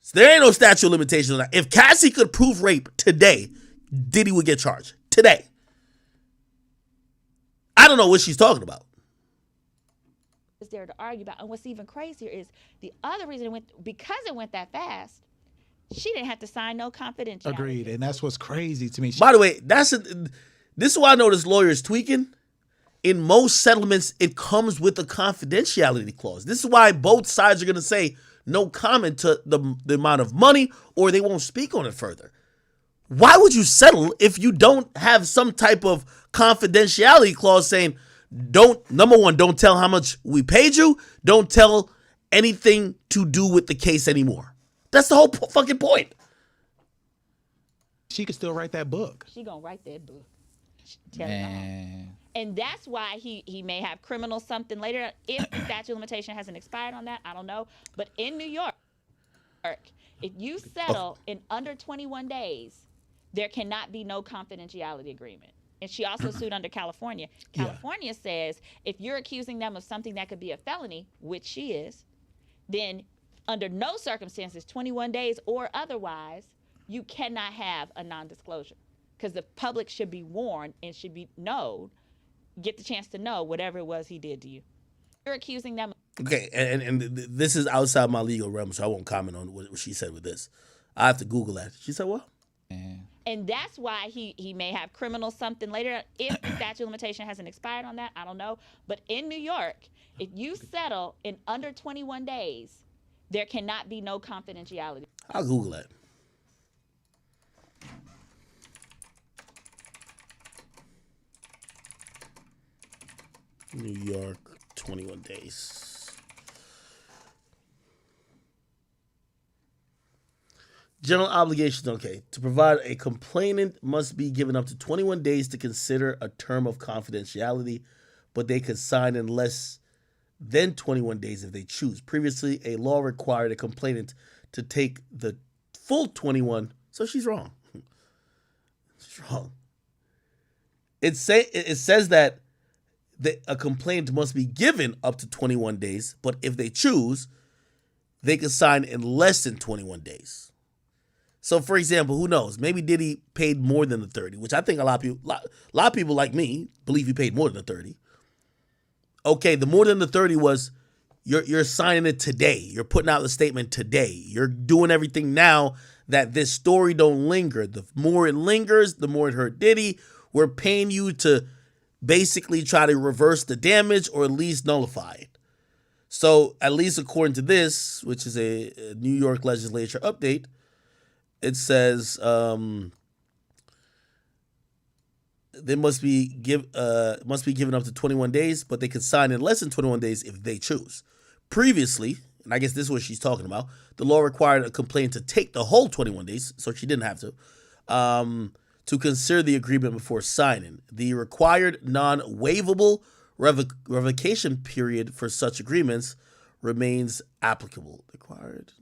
So there ain't no statute of limitations on that. If Cassie could prove rape today, Diddy would get charged. Today. I don't know what she's talking about. Is there to argue about. And what's even crazier is the other reason because it went that fast, she didn't have to sign no confidentiality. Agreed. And that's what's crazy to me. By the way, this is why I know this lawyer is tweaking. In most settlements, it comes with a confidentiality clause. This is why both sides are going to say no comment to the amount of money, or they won't speak on it further. Why would you settle if you don't have some type of confidentiality clause saying, number one, don't tell how much we paid you. Don't tell anything to do with the case anymore. That's the whole fucking point. She could still write that book. She gonna write that book. And that's why he may have criminal something later. If the statute of limitation hasn't expired on that, I don't know. But in New York, if you settle in under 21 days, there cannot be no confidentiality agreement. And she also sued under California. California says if you're accusing them of something that could be a felony, which she is, then under no circumstances, 21 days or otherwise, you cannot have a non-disclosure. Because the public should be warned and should be get the chance to know whatever it was he did to you. You're accusing them. Okay, and this is outside my legal realm, so I won't comment on what she said with this. I have to Google that. She said what? And that's why he may have criminal something later. If the statute of limitation hasn't expired on that, I don't know. But in New York, if you settle in under 21 days, there cannot be no confidentiality. I'll Google that. New York, 21 days. General obligations, okay. To provide a complainant must be given up to 21 days to consider a term of confidentiality, but they could sign in less than 21 days if they choose. Previously, a law required a complainant to take the full 21. So she's wrong. She's wrong. It says that a complainant must be given up to 21 days, but if they choose, they can sign in less than 21 days. So, for example, who knows? Maybe Diddy paid more than the 30, which I think a lot of people like me believe he paid more than the 30. Okay, the more than the 30 was you're signing it today. You're putting out the statement today. You're doing everything now that this story don't linger. The more it lingers, the more it hurt Diddy. We're paying you to basically try to reverse the damage or at least nullify it. So, at least according to this, which is a New York legislature update, it says they must be given up to 21 days, but they can sign in less than 21 days if they choose. Previously, and I guess this is what she's talking about, the law required a complainant to take the whole 21 days, so she didn't have to consider the agreement before signing. The required non-waivable revocation period for such agreements remains applicable. Required.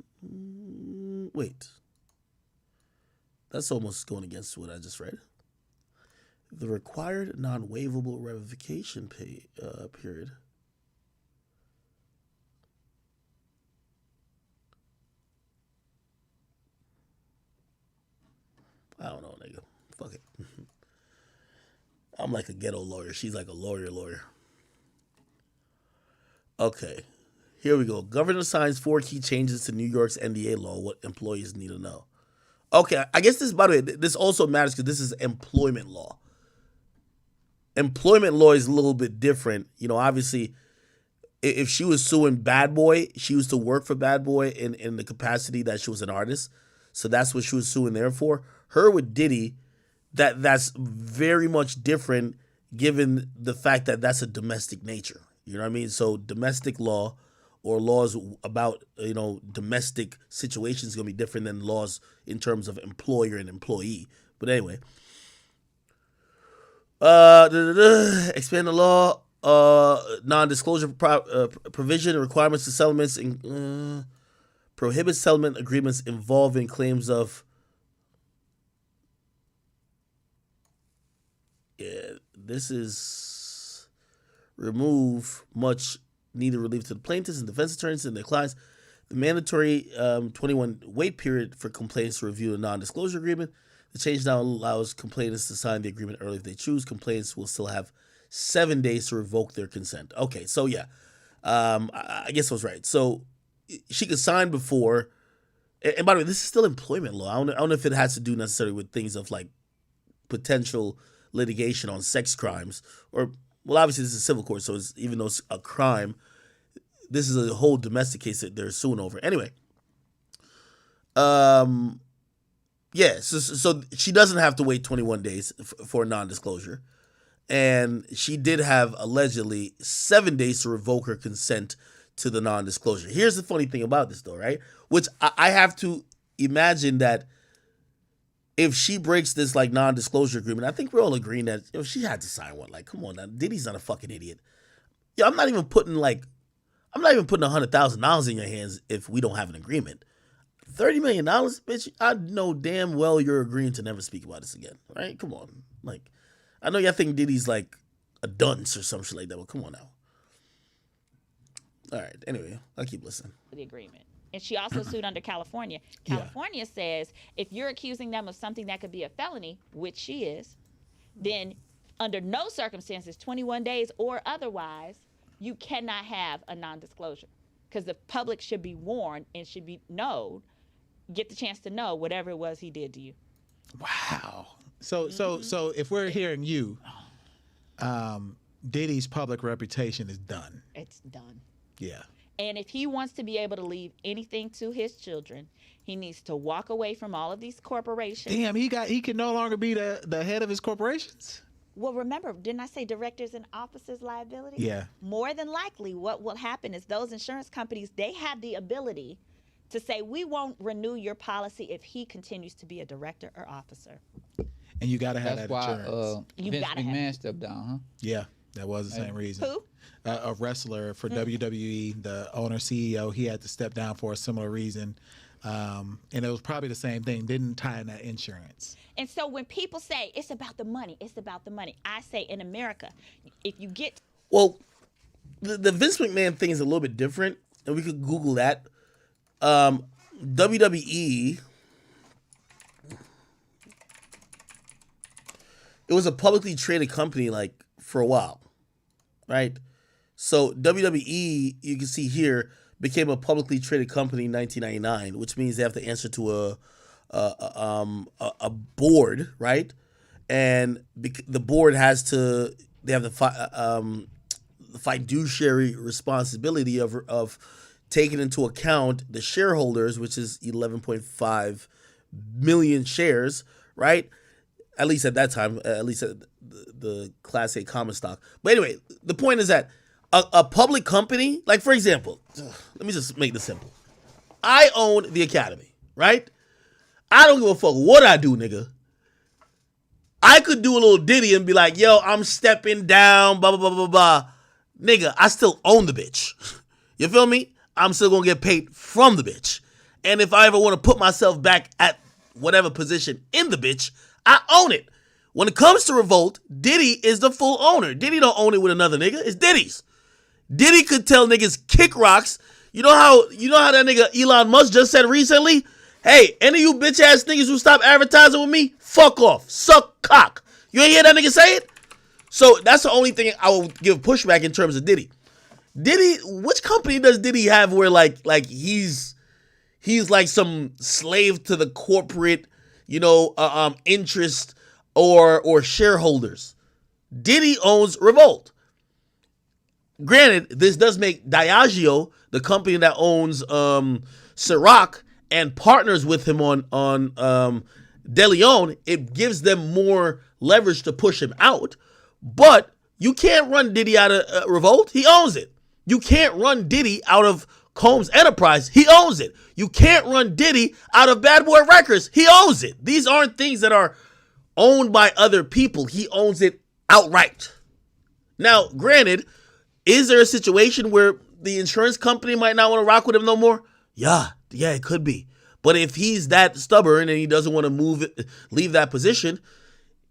Wait. That's almost going against what I just read. The required non-waivable revocation period. I don't know, nigga. Fuck it. I'm like a ghetto lawyer. She's like a lawyer. Okay. Here we go. Governor signs 4 key changes to New York's NDA law. What employees need to know. Okay, I guess this, by the way, this also matters because this is employment law. Employment law is a little bit different. You know, obviously, if she was suing Bad Boy, she used to work for Bad Boy in the capacity that she was an artist. So that's what she was suing there for. Her with Diddy, that's very much different given the fact that that's a domestic nature. You know what I mean? So domestic law or laws about, domestic situations is going to be different than laws in terms of employer and employee. But anyway, Expand the law. Non-disclosure provision requirements to settlements and prohibits settlement agreements involving claims of. Yeah, this is remove much needed relief to the plaintiffs and defense attorneys and their clients. The mandatory 21 wait period for complainants to review a non-disclosure agreement. The change now allows complainants to sign the agreement early if they choose. Complainants will still have 7 days to revoke their consent. Okay, so yeah, I guess I was right. So she could sign before. And by the way, this is still employment law. I don't know if it has to do necessarily with things of like potential litigation on sex crimes, or well, obviously this is a civil court, so it's, even though it's a crime, this is a whole domestic case that they're suing over. Anyway, yeah, so she doesn't have to wait 21 days for a non-disclosure, and she did have allegedly 7 days to revoke her consent to the non-disclosure. Here's the funny thing about this, though, right? Which I have to imagine that if she breaks this like non-disclosure agreement, I think we're all agreeing that she had to sign one. Like, come on, now, Diddy's not a fucking idiot. Yeah, I'm not even putting $100,000 in your hands if we don't have an agreement. $30 million, bitch. I know damn well you're agreeing to never speak about this again, right? Come on, like, I know y'all think Diddy's like a dunce or some shit like that, but come on now. All right. Anyway, I'll keep listening. The agreement. And she also sued under California. California says if you're accusing them of something that could be a felony, which she is, then under no circumstances, 21 days or otherwise, you cannot have a non-disclosure, because the public should be warned and should be get the chance to know whatever it was he did to you. Wow. So if we're hearing you, Diddy's public reputation is done. It's done. Yeah. And if he wants to be able to leave anything to his children, he needs to walk away from all of these corporations. Damn, he can no longer be the head of his corporations? Well, remember, didn't I say directors and officers liability? Yeah. More than likely, what will happen is those insurance companies, they have the ability to say, we won't renew your policy if he continues to be a director or officer. And you got to have That's that insurance. why Vince McMahon stepped down, huh? Yeah, that was the same reason. Who? A wrestler for WWE, the owner, CEO, he had to step down for a similar reason. And it was probably the same thing, didn't tie in that insurance. And so when people say, it's about the money, I say in America, if you get... Well, the Vince McMahon thing is a little bit different, and we could Google that. WWE... It was a publicly traded company, like, for a while, right? So WWE, you can see here, became a publicly traded company in 1999, which means they have to answer to a board, right? And the board has to, they have the fiduciary responsibility of taking into account the shareholders, which is 11.5 million shares, right? At least at that time, at least at the Class A common stock. But anyway, the point is that a public company, like for example, let me just make this simple. I own the Academy, right? I don't give a fuck what I do, nigga. I could do a little ditty and be like, yo, I'm stepping down, blah, blah, blah, blah, blah. Nigga, I still own the bitch. You feel me? I'm still gonna get paid from the bitch. And if I ever want to put myself back at whatever position in the bitch, I own it. When it comes to Revolt, Diddy is the full owner. Diddy don't own it with another nigga. It's Diddy's. Diddy could tell niggas kick rocks. You know how that nigga Elon Musk just said recently? Hey, any of you bitch ass niggas who stop advertising with me, fuck off. Suck cock. You ain't hear that nigga say it? So that's the only thing I will give pushback in terms of Diddy. Diddy, which company does Diddy have where like he's like some slave to the corporate interest or shareholders? Diddy owns Revolt. Granted, this does make Diageo, the company that owns Ciroc and partners with him on De Leon, it gives them more leverage to push him out. But you can't run Diddy out of Revolt. He owns it. You can't run Diddy out of Combs Enterprise. He owns it. You can't run Diddy out of Bad Boy Records. He owns it. These aren't things that are owned by other people. He owns it outright. Now, granted, is there a situation where the insurance company might not want to rock with him no more? Yeah, it could be. But if he's that stubborn and he doesn't want to leave that position,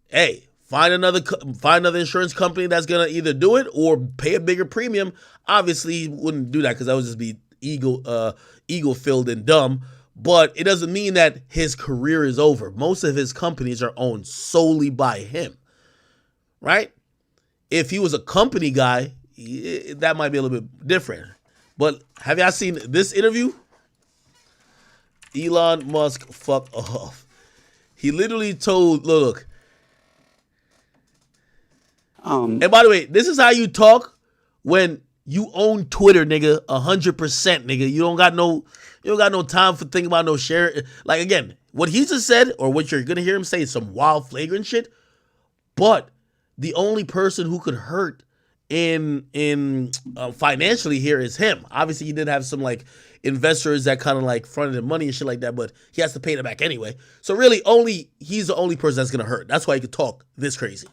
hey, find another insurance company that's gonna either do it or pay a bigger premium. Obviously, he wouldn't do that because that would just be ego filled and dumb. But it doesn't mean that his career is over. Most of his companies are owned solely by him, right? If he was a company guy, that might be a little bit different. But have y'all seen this interview? Elon Musk fuck off. He literally told, look. And by the way, this is how you talk when you own Twitter, nigga, 100%, nigga. You don't got no time for thinking about no share. Like, again, what he just said or what you're gonna hear him say is some wild, flagrant shit. But the only person who could hurt in financially here is him. Obviously, he did have some like investors that kind of like fronted him money and shit like that, but he has to pay them back anyway. So really, he's the only person that's gonna hurt. That's why he could talk this crazy.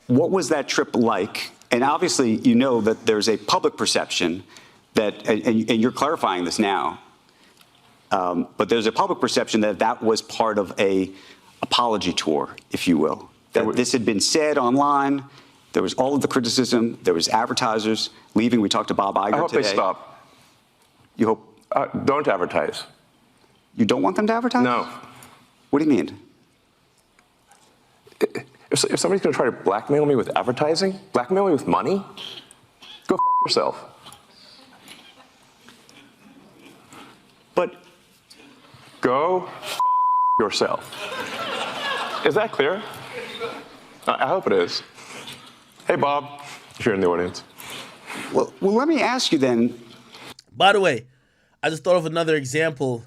What was that trip like? And obviously, you know that there's a public perception that, and you're clarifying this now, but there's a public perception that was part of a apology tour, if you will. That this had been said online. There was all of the criticism. There was advertisers leaving. We talked to Bob Iger today. I hope they stop. You hope? Don't advertise. You don't want them to advertise? No. What do you mean? If somebody's going to try to blackmail me with advertising, blackmail me with money, go f*** yourself. But go f*** yourself. Is that clear? I hope it is. Hey, Bob, if you're in the audience. Well, let me ask you then. By the way, I just thought of another example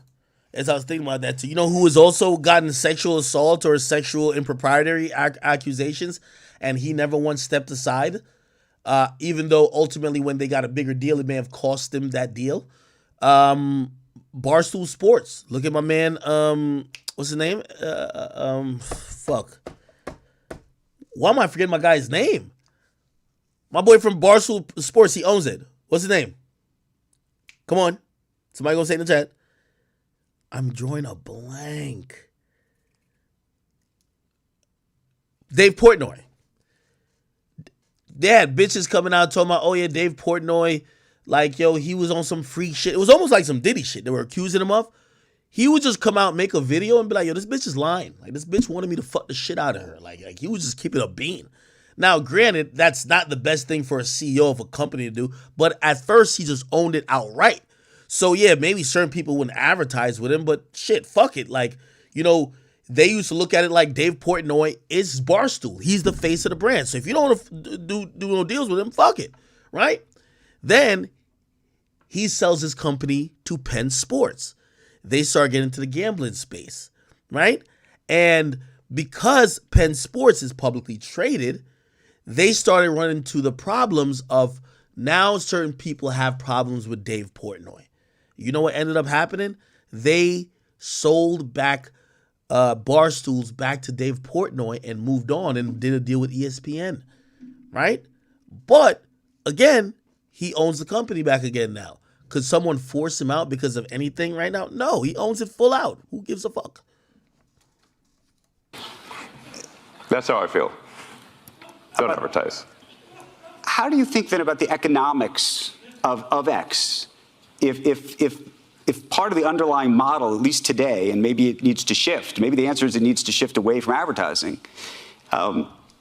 as I was thinking about that too. You know who has also gotten sexual assault or sexual impropriety accusations, and he never once stepped aside, even though ultimately when they got a bigger deal, it may have cost them that deal. Barstool Sports. Look at my man. What's his name? Fuck. Why am I forgetting my guy's name? My boy from Barstool Sports. He owns it. What's his name? Come on. Somebody gonna say in the chat. I'm drawing a blank. Dave Portnoy. They had bitches coming out talking about, oh yeah, Dave Portnoy, like, yo, he was on some freak shit. It was almost like some Diddy shit they were accusing him of. He would just come out, make a video, and be like, yo, this bitch is lying. Like, this bitch wanted me to fuck the shit out of her. Like he was just keeping a bean. Now, granted, that's not the best thing for a CEO of a company to do, but at first, he just owned it outright. So, yeah, maybe certain people wouldn't advertise with him, but shit, fuck it. Like, you know, they used to look at it like Dave Portnoy is Barstool. He's the face of the brand. So if you don't want to do no deals with him, fuck it, right? Then he sells his company to Penn Sports. They start getting into the gambling space, right? And because Penn Sports is publicly traded, they started running into the problems of now certain people have problems with Dave Portnoy. You know what ended up happening? They sold back Barstools back to Dave Portnoy and moved on and did a deal with ESPN, right? But, again, he owns the company back again now. Could someone force him out because of anything right now? No, he owns it full out. Who gives a fuck? That's how I feel. Don't advertise. How do you think then about the economics of X? If part of the underlying model, at least today, and maybe it needs to shift, maybe the answer is it needs to shift away from advertising.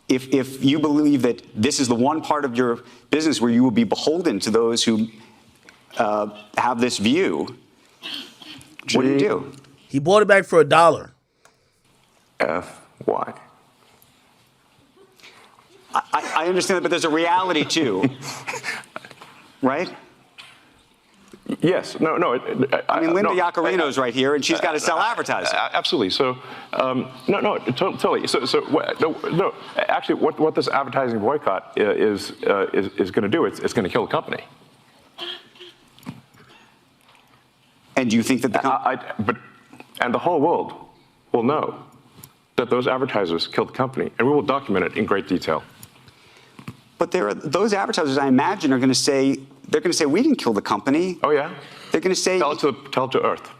If you believe that this is the one part of your business where you will be beholden to those who have this view, what do you do? He bought it back for $1. Why? I understand that, but there's a reality too, right? Yes. No. I mean, Linda Yaccarino's right here, and she's got to sell advertising. Absolutely. So, totally. No. Actually, what this advertising boycott is going to do, it's going to kill the company. And do you think that and the whole world will know that those advertisers killed the company, and we will document it in great detail. But those advertisers, I imagine, are going to say, we didn't kill the company. Oh yeah. They're going to say, tell it to Earth.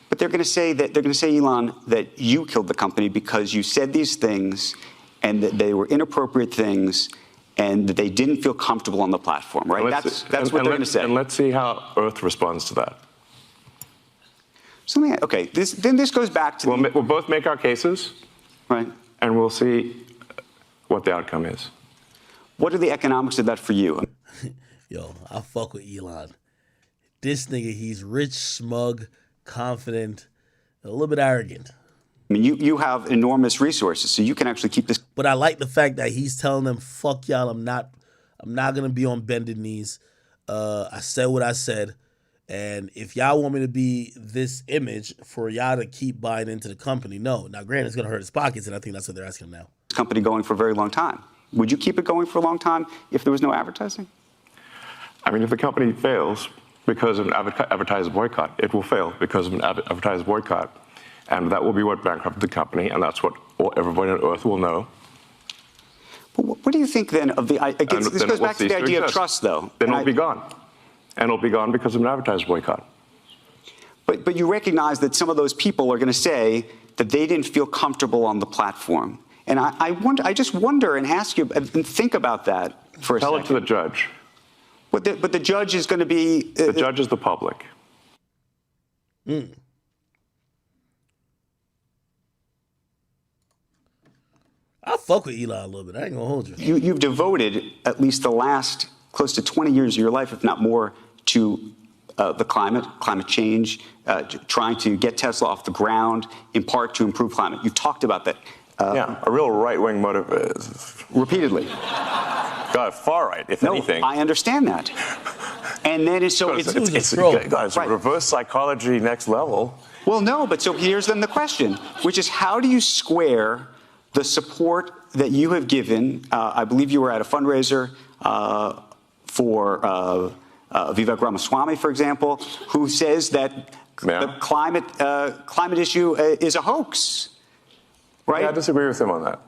But they're going to say, Elon, that you killed the company because you said these things, and that they were inappropriate things, and that they didn't feel comfortable on the platform, right? That's what they're going to say. And let's see how Earth responds to that. This goes back to we'll both make our cases, right? And we'll see what the outcome is. What are the economics of that for you? Yo, I fuck with Elon. This nigga, he's rich, smug, confident, a little bit arrogant. I mean, you have enormous resources, so you can actually keep this. But I like the fact that he's telling them, "Fuck y'all, I'm not gonna be on bended knees. I said what I said, and if y'all want me to be this image for y'all to keep buying into the company, no. Now, granted, it's gonna hurt his pockets, and I think that's what they're asking him now. Company going for a very long time. Would you keep it going for a long time if there was no advertising? I mean, if the company fails because of an advertiser boycott, it will fail because of an advertiser boycott. And that will be what bankrupted the company, and that's what everybody on Earth will know. But what do you think then of the, this goes back to the idea of trust, though. Then it'll be gone. And it'll be gone because of an advertiser boycott. But you recognize that some of those people are going to say that they didn't feel comfortable on the platform. And I just wonder and ask you and think about that for a second. Tell it to the judge. But the judge is going to be... the judge is the public. I'll fuck with Elon a little bit. I ain't gonna hold you. You've devoted at least the last close to 20 years of your life, if not more, to the climate change, trying to get Tesla off the ground, in part to improve climate. You've talked about that. Yeah, a real right-wing motive is... Repeatedly. God, far right, if anything. I understand that. And then it's a reverse psychology next level. Well, no, but so here's then the question, which is how do you square the support that you have given? I believe you were at a fundraiser for Vivek Ramaswamy, for example, who says that the climate issue is a hoax, right? Yeah, I disagree with him on that.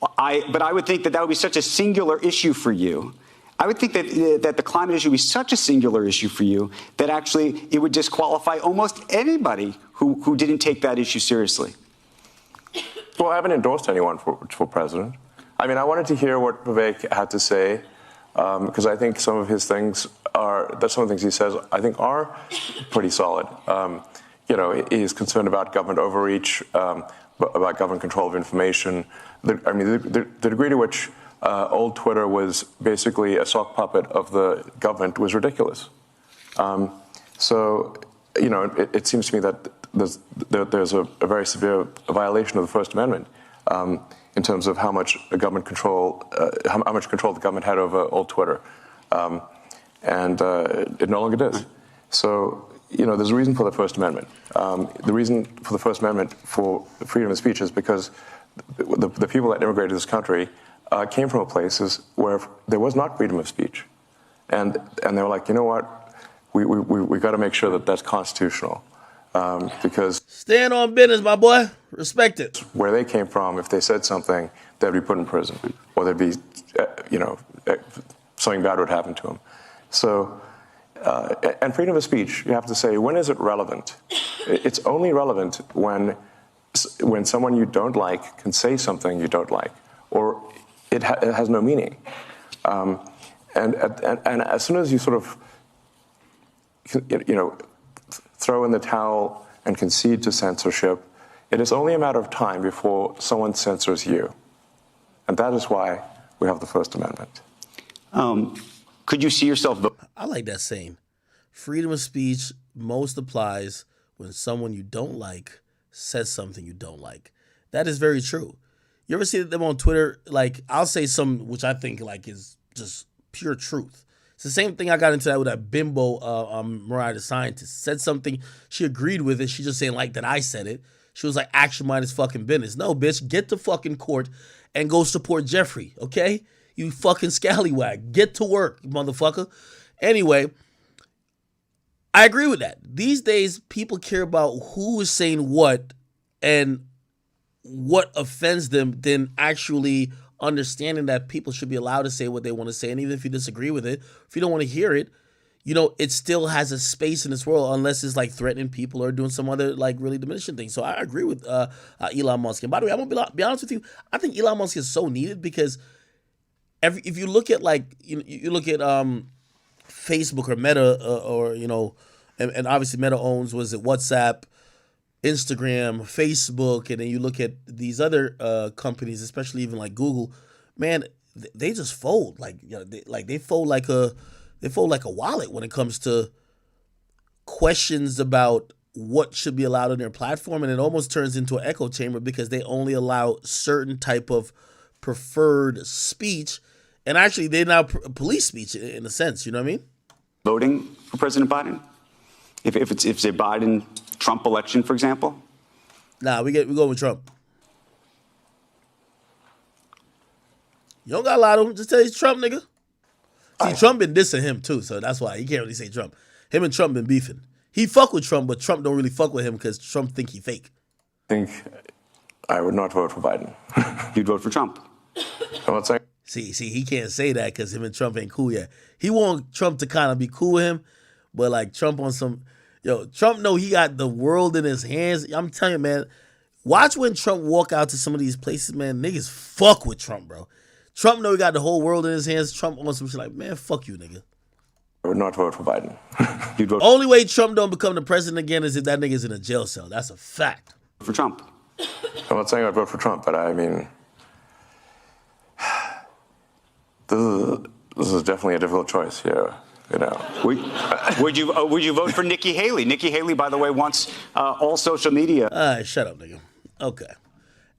But I would think that would be such a singular issue for you. I would think that the climate issue is such a singular issue for you that actually it would disqualify almost anybody who didn't take that issue seriously. Well, I haven't endorsed anyone for president. I mean, I wanted to hear what Vivek had to say because I think some of his things some of the things he says I think are pretty solid. You know, he's concerned about government overreach, about government control of information. The degree to which old Twitter was basically a sock puppet of the government was ridiculous. So, you know, it seems to me that there's a very severe violation of the First Amendment in terms of how much government control, how much control the government had over old Twitter, and it no longer does. So, you know, there's a reason for the First Amendment. The reason for the First Amendment for freedom of speech is because the people that immigrated to this country came from places where there was not freedom of speech, and they were like, you know what, we got to make sure that that's constitutional. Because stand on business, my boy. Respect it. Where they came from, if they said something, they'd be put in prison, or they'd be, you know, something bad would happen to them. So, and freedom of speech, you have to say, when is it relevant? It's only relevant when someone you don't like can say something you don't like, or it has no meaning. And as soon as you sort of, you know, throw in the towel and concede to censorship, it is only a matter of time before someone censors you. And that is why we have the First Amendment. Could you see yourself... I like that saying. Freedom of speech most applies when someone you don't like says something you don't like. That is very true. You ever see them on Twitter? Like, I'll say something which I think like is just pure truth. It's the same thing I got into that with that bimbo, Mariah the Scientist. Said something, she agreed with it. She just didn't like that I said it. She was like, action minus fucking business. No, bitch, get to fucking court and go support Jeffrey, okay? You fucking scallywag. Get to work, motherfucker. Anyway, I agree with that. These days, people care about who is saying what, and what offends them than actually understanding that people should be allowed to say what they want to say. And even if you disagree with it, if you don't want to hear it, it still has a space in this world unless it's like threatening people or doing some other like really diminishing thing. So I agree with Elon Musk. And by the way, I'm going to be honest with you. I think Elon Musk is so needed because if you look at like, you look at Facebook or Meta or and obviously Meta owns, WhatsApp, Instagram, Facebook, and then you look at these other companies, especially even like Google, man, they just fold they fold like a wallet when it comes to questions about what should be allowed on their platform, and it almost turns into an echo chamber because they only allow certain type of preferred speech, and actually they now police speech in a sense. You know what I mean? Voting for President Biden, if it's a Biden-Trump election, for example. Nah, we go with Trump. You don't got a lot of them. Just tell you Trump, nigga. See, Trump been dissing him too, so that's why he can't really say Trump. Him and Trump been beefing. He fuck with Trump, but Trump don't really fuck with him because Trump think he fake. I think I would not vote for Biden. You'd vote for Trump. I'm not saying. See, he can't say that because him and Trump ain't cool yet. He want Trump to kind of be cool with him, but like Trump on some, Trump know he got the world in his hands. I'm telling you, man, watch when Trump walk out to some of these places, man. Niggas fuck with Trump, bro. Trump know he got the whole world in his hands. Trump on some shit like, man, fuck you, nigga. I would not vote for Biden. You'd vote Only way Trump don't become the president again is if that nigga's in a jail cell. That's a fact. for Trump. I'm not saying I'd vote for Trump, but I mean, this is definitely a difficult choice. Yeah. Would you vote for Nikki Haley? Nikki Haley, by the way, wants all social media. All right, shut up, nigga. Okay.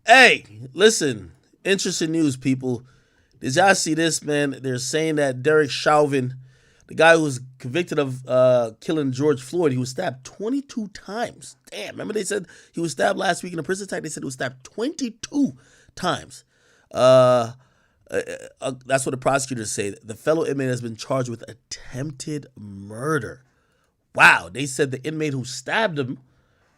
Hey, listen. Interesting news, people. Did y'all see this, man? They're saying that Derek Chauvin, the guy who was convicted of killing George Floyd, he was stabbed 22 times. Damn, remember they said he was stabbed last week in a prison attack? They said he was stabbed 22 times. That's what the prosecutors say. The fellow inmate has been charged with attempted murder. Wow. They said the inmate who stabbed him,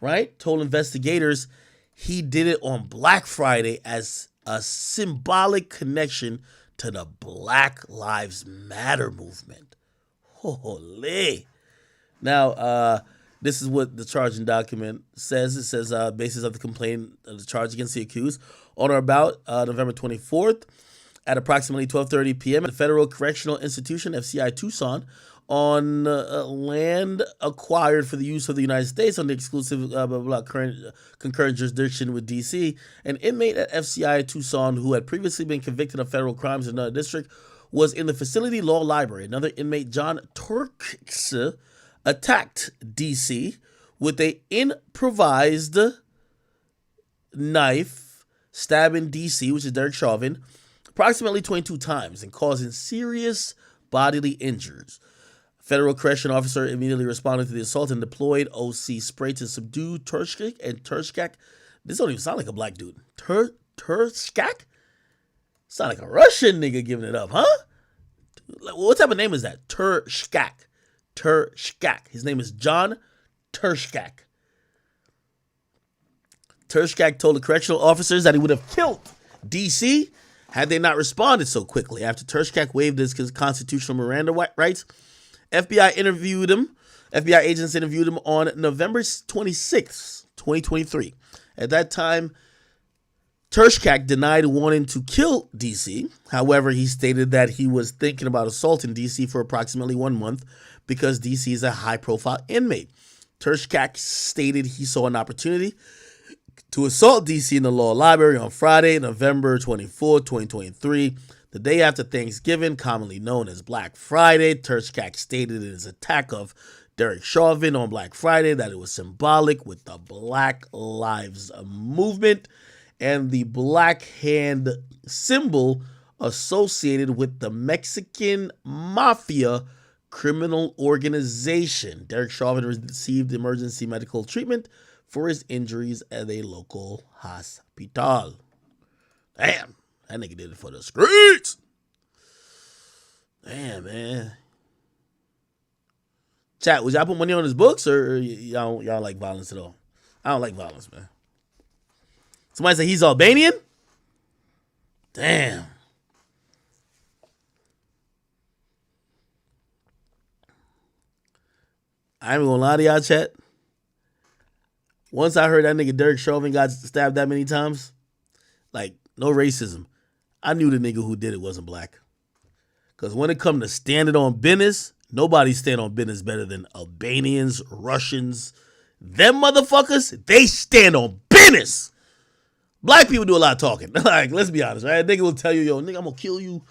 right, told investigators he did it on Black Friday as a symbolic connection to the Black Lives Matter movement. Holy. Now, this is what the charging document says. It says, basis of the complaint of the charge against the accused, on or about November 24th, at approximately 12:30 p.m. at the Federal Correctional Institution, FCI Tucson, on land acquired for the use of the United States under exclusive concurrent jurisdiction with D.C. An inmate at FCI Tucson who had previously been convicted of federal crimes in another district was in the facility law library. Another inmate, John Turks, attacked D.C. with an improvised knife, stabbing D.C., which is Derek Chauvin, approximately 22 times and causing serious bodily injuries. Federal correction officer immediately responded to the assault and deployed OC spray to subdue Turskak and Turskak. This don't even sound like a black dude. Turskak? Sound like a Russian nigga giving it up, huh? What type of name is that? Turskak. Turskak. His name is John Turskak. Turskak told the correctional officers that he would have killed DC had they not responded so quickly. After Turskak waived his constitutional Miranda rights, FBI agents interviewed him on November 26, 2023. At that time, Turskak denied wanting to kill DC. However, he stated that he was thinking about assaulting DC for approximately 1 month because DC is a high-profile inmate. Turskak stated he saw an opportunity to assault DC in the law library on Friday, November 24, 2023. The day after Thanksgiving, commonly known as Black Friday, Turskak stated in his attack of Derek Chauvin on Black Friday that it was symbolic with the Black Lives Movement and the black hand symbol associated with the Mexican Mafia criminal organization. Derek Chauvin received emergency medical treatment for his injuries at a local hospital. Damn. That nigga did it for the streets. Damn, man. Chat, would y'all put money on his books or y'all like violence at all? I don't like violence, man. Somebody said he's Albanian? Damn. I ain't gonna lie to y'all, chat. Once I heard that nigga Derek Chauvin got stabbed that many times, like, no racism, I knew the nigga who did it wasn't black. Because when it come to standing on business, nobody stand on business better than Albanians, Russians. Them motherfuckers, they stand on business. Black people do a lot of talking. Like, let's be honest, right? A nigga will tell you, yo, nigga, I'm gonna kill you.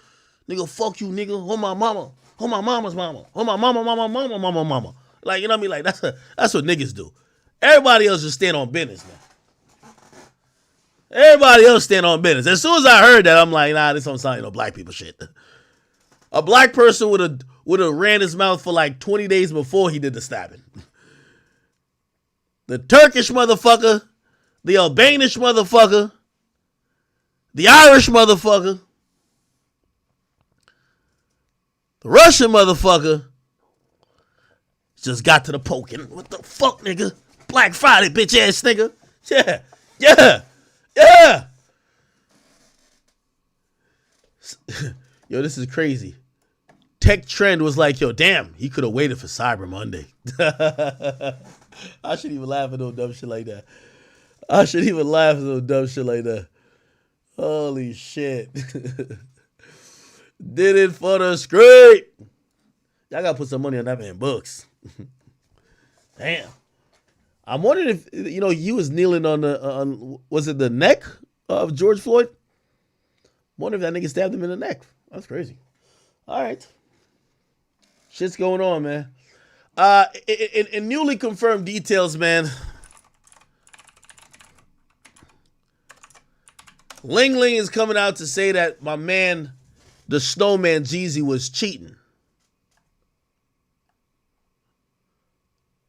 Nigga, fuck you, nigga. On my mama. On my mama's mama. On my mama. Like, you know what I mean? Like, that's what niggas do. Everybody else just stand on business, man. Everybody else stand on business. As soon as I heard that, I'm like, nah, this don't sound like no black people shit. A black person would have ran his mouth for like 20 days before he did the stabbing. The Turkish motherfucker, the Albanish motherfucker, the Irish motherfucker, the Russian motherfucker just got to the poking. What the fuck, nigga? Black Friday, bitch ass nigga. Yeah. Yo, this is crazy. Tech Trend was like, yo, damn, he could have waited for Cyber Monday. I shouldn't even laugh at no dumb shit like that. Holy shit. Did it for the scrape. Y'all gotta put some money on that man books. Damn. I'm wondering if, you know, he was kneeling on was it the neck of George Floyd? Wonder if that nigga stabbed him in the neck. That's crazy. All right. Shit's going on, man. In newly confirmed details, man, Ling Ling is coming out to say that my man, the snowman Jeezy, was cheating.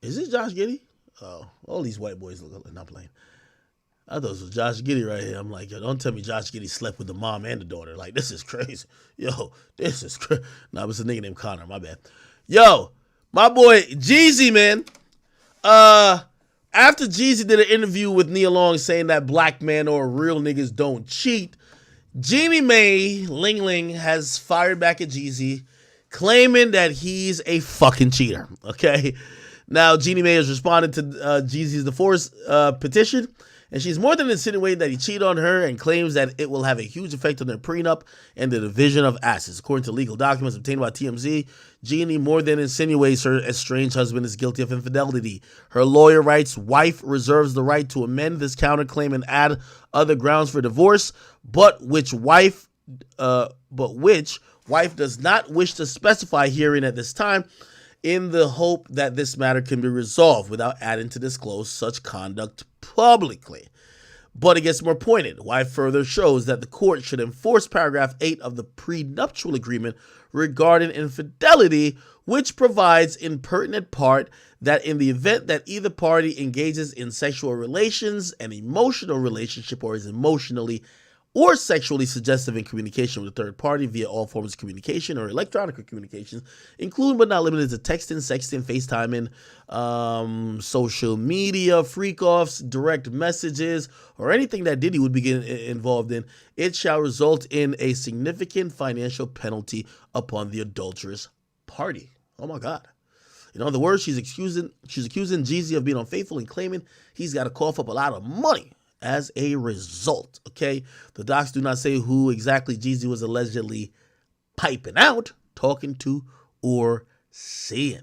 Is it Josh Giddey? Oh, all these white boys look not playing. I thought it was Josh Giddey right here. I'm like, yo, don't tell me Josh Giddey slept with the mom and the daughter. Like, this is crazy. Yo, this is crazy. Nah, it was a nigga named Connor. My bad. Yo, my boy Jeezy, man. After Jeezy did an interview with Nia Long saying that black men or real niggas don't cheat, Jeanie Mai, Ling Ling, has fired back at Jeezy, claiming that he's a fucking cheater. Okay? Now, Jeanie Mai has responded to Jeezy's divorce petition, and she's more than insinuating that he cheated on her and claims that it will have a huge effect on their prenup and the division of assets. According to legal documents obtained by TMZ, Jeanie more than insinuates her estranged husband is guilty of infidelity. Her lawyer writes, wife reserves the right to amend this counterclaim and add other grounds for divorce, but which wife does not wish to specify herein at this time, in the hope that this matter can be resolved without adding to disclose such conduct publicly. But it gets more pointed. Wife further shows that the court should enforce paragraph 8 of the prenuptial agreement regarding infidelity, which provides in pertinent part that in the event that either party engages in sexual relations, an emotional relationship, or is emotionally or sexually suggestive in communication with a third party via all forms of communication or electronic communications, including but not limited to texting, sexting, FaceTiming, social media, freak-offs, direct messages, or anything that Diddy would be involved in, it shall result in a significant financial penalty upon the adulterous party. Oh my God. In other words, she's accusing Jeezy of being unfaithful and claiming he's got to cough up a lot of money as a result. Okay, the docs do not say who exactly Jeezy was allegedly piping out, talking to, or seeing.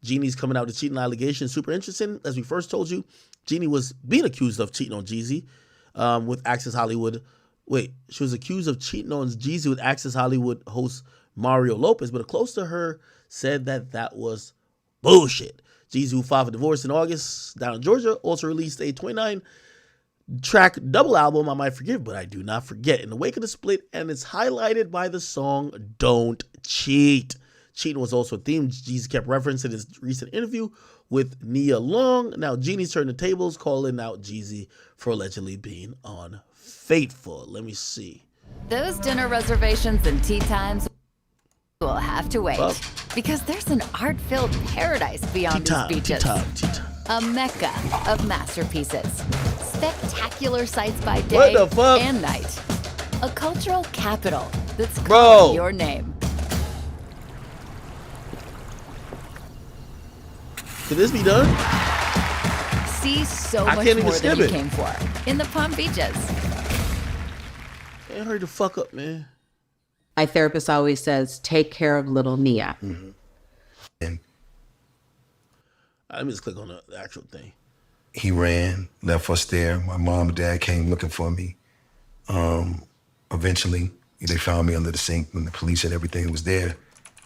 Jeannie's coming out with cheating allegations. Super interesting. As we first told you, Jeanie was being accused of cheating on Jeezy with Access Hollywood. Wait, she was accused of cheating on Jeezy with Access Hollywood host Mario Lopez, but a close to her said that was bullshit. Jeezy, who filed for divorce in August down in Georgia, also released a 29-track double album, I Might Forgive, But I Do Not Forget, in the wake of the split, and it's highlighted by the song Don't Cheat. Cheating was also a theme Jeezy kept referencing in his recent interview with Nia Long. Now, Jeannie's turned the tables, calling out Jeezy for allegedly being unfaithful. Let me see. Those dinner reservations and tea times will have to wait, because there's an art-filled paradise beyond these beaches. A mecca of masterpieces. spectacular sights by day What the fuck? and night. A cultural capital that's Bro. calling your name. Could this be done? See so I much can't even more than skip you it. came for in the Palm Beaches. Man, hurry the fuck up, man. My therapist always says, take care of little Nia. Let me just click on the actual thing. He ran, left us there. My mom and dad came looking for me. Eventually, they found me under the sink when the police and everything was there.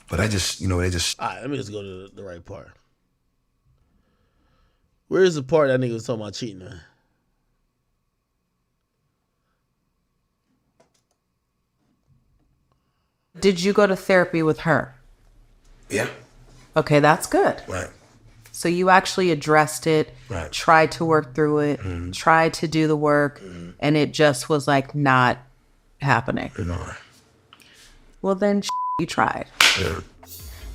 But I just, they just... All right, let me just go to the right part. Where's the part that nigga was talking about cheating, man? Did you go to therapy with her? Yeah. Okay, that's good. Right. So you actually addressed it, Right. tried to work through it, tried to do the work, and it just was like not happening. Well, then you tried.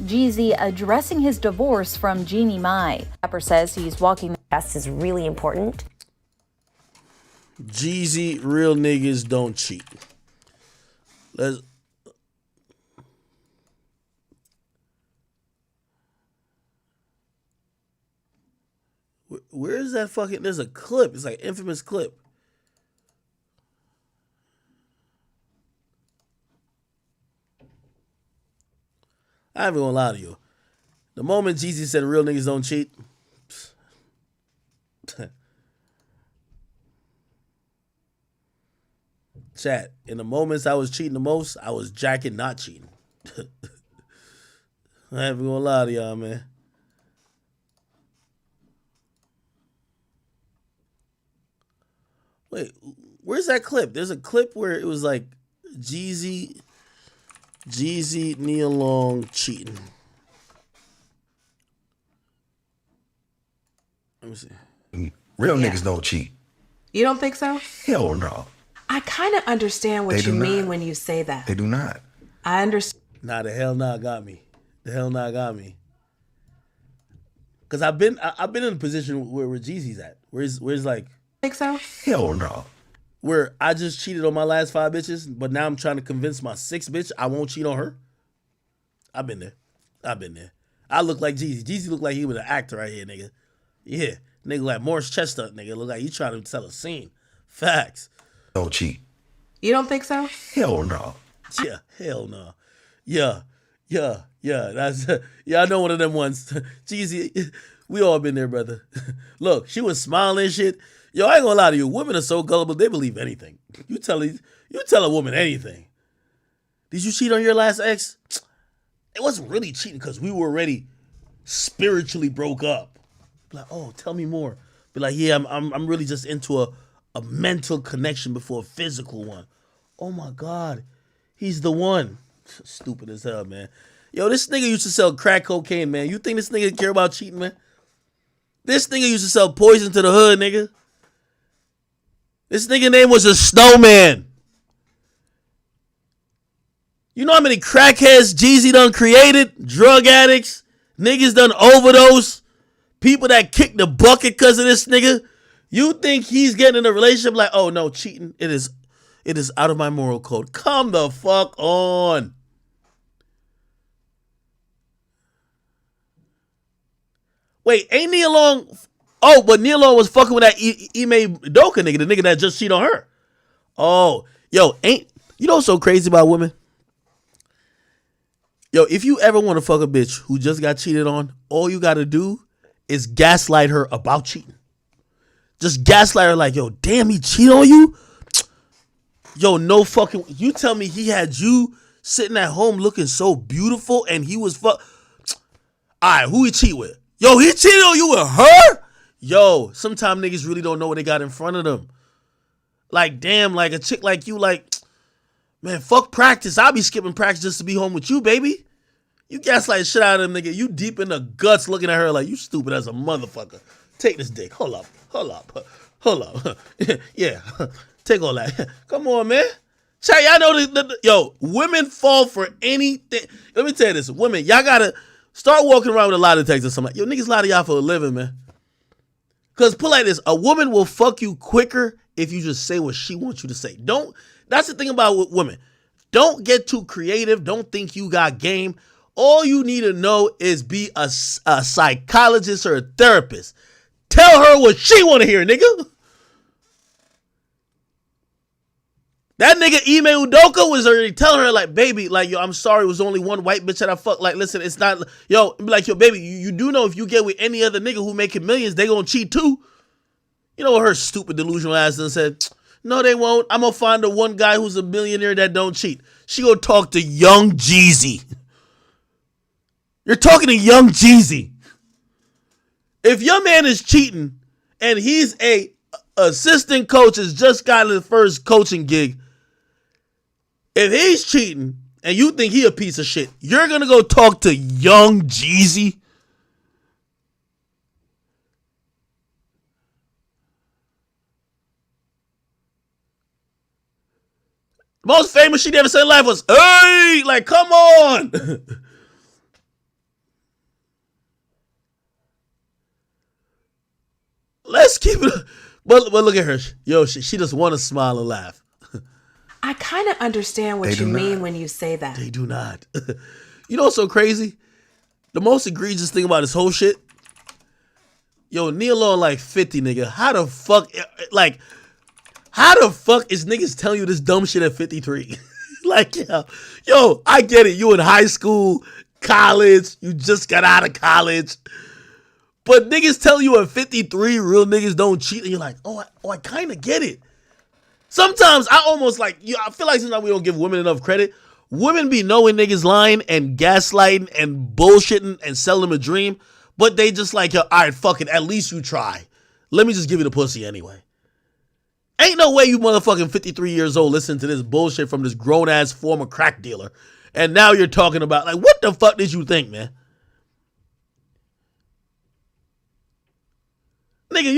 Jeezy addressing his divorce from Jeanie Mai. Rapper says he's walking the test is really important. Jeezy, real niggas don't cheat. Let's. Where is that fucking? There's a clip. It's like infamous clip. I ain't even gonna lie to you. The moment Jeezy said real niggas don't cheat, chat, in the moments I was cheating the most, I was jacking not cheating. I ain't even gonna lie to y'all, man. Wait, where's that clip? There's a clip where it was like Jeezy, Nia Long cheating. Let me see. Real niggas don't cheat. You don't think so? Hell no. I kind of understand what They you do mean not. when you say that. They do not. I understand. Nah, the hell nah got me. The hell nah got me. Cause I've been in a position where Jeezy's at. Where's like. Think so? Hell no. Where I just cheated on my last 5 bitches, but now I'm trying to convince my 6th bitch I won't cheat on her. I've been there. I look like Jeezy. Jeezy look like he was an actor right here, nigga. Yeah. Nigga like Morris Chestnut, nigga. Look like he trying to tell a scene. Facts. Don't cheat. You don't think so? Hell no. Yeah, hell no. Yeah. That's I know one of them ones. Jeezy, we all been there, brother. Look, she was smiling and shit. Yo, I ain't gonna lie to you. Women are so gullible, they believe anything. You tell a woman anything. Did you cheat on your last ex? It wasn't really cheating because we were already spiritually broke up. Be like, oh, tell me more. Be like, yeah, I'm really just into a mental connection before a physical one. Oh my God, he's the one. Stupid as hell, man. Yo, this nigga used to sell crack cocaine, man. You think this nigga care about cheating, man? This nigga used to sell poison to the hood, nigga. This nigga name was a snowman. You know how many crackheads Jeezy done created? Drug addicts, niggas done overdose, people that kicked the bucket because of this nigga. You think he's getting in a relationship like, oh no, cheating, it is out of my moral code. Come the fuck on. Wait, ain't Nia Long? Oh, but Nia Long was fucking with that Inmate Doka nigga, the nigga that just cheated on her. Oh, yo, you know what's so crazy about women? Yo, if you ever want to fuck a bitch who just got cheated on, all you got to do is gaslight her about cheating. Just gaslight her like, yo, damn, he cheated on you? Yo, no fucking, you tell me he had you sitting at home looking so beautiful and he was All right, who he cheat with? Yo, he cheated on you with her? Yo, sometimes niggas really don't know what they got in front of them. Like, damn, like a chick like you, like, man, fuck practice. I'll be skipping practice just to be home with you, baby. You gaslight shit out of them, nigga. You deep in the guts looking at her like, you stupid as a motherfucker. Take this dick. Hold up. Yeah, take all that. Come on, man. Chat, y'all know yo, women fall for anything. Let me tell you this. Women, y'all gotta start walking around with a lie detector. Something like, yo, niggas lie to y'all for a living, man. Because put it like this, a woman will fuck you quicker if you just say what she wants you to say. That's the thing about women. Don't get too creative. Don't think you got game. All you need to know is be a psychologist or a therapist. Tell her what she want to hear, nigga. That nigga Ime Udoka was already telling her, like, baby, like, yo, I'm sorry, it was only one white bitch that I fucked. Like, listen, it's not, yo, be like, yo, baby, you do know if you get with any other nigga who making millions, they gonna cheat too. You know what her stupid delusional ass and said, no, they won't. I'm gonna find the one guy who's a millionaire that don't cheat. She gonna talk to young Jeezy. You're talking to young Jeezy. If your man is cheating and he's a assistant coach, has just gotten his first coaching gig, if he's cheating and you think he a piece of shit, you're going to go talk to young Jeezy? The most famous shit he ever said in life was, hey, like, come on. Let's keep it. But look at her. Yo, she just want to smile and laugh. I kind of understand what you mean when you say that. They do not. You know what's so crazy? The most egregious thing about this whole shit, yo, Neil on like 50, nigga. How the fuck is niggas telling you this dumb shit at 53? Like, yo, I get it. You in high school, college, you just got out of college. But niggas tell you at 53, real niggas don't cheat. And you're like, I kind of get it. Sometimes I almost like, I feel like sometimes we don't give women enough credit. Women be knowing niggas lying and gaslighting and bullshitting and selling them a dream. But they just like, yo, all right, fuck it. At least you try. Let me just give you the pussy anyway. Ain't no way you motherfucking 53 years old listening to this bullshit from this grown-ass former crack dealer. And now you're talking about, like, what the fuck did you think, man? Nigga,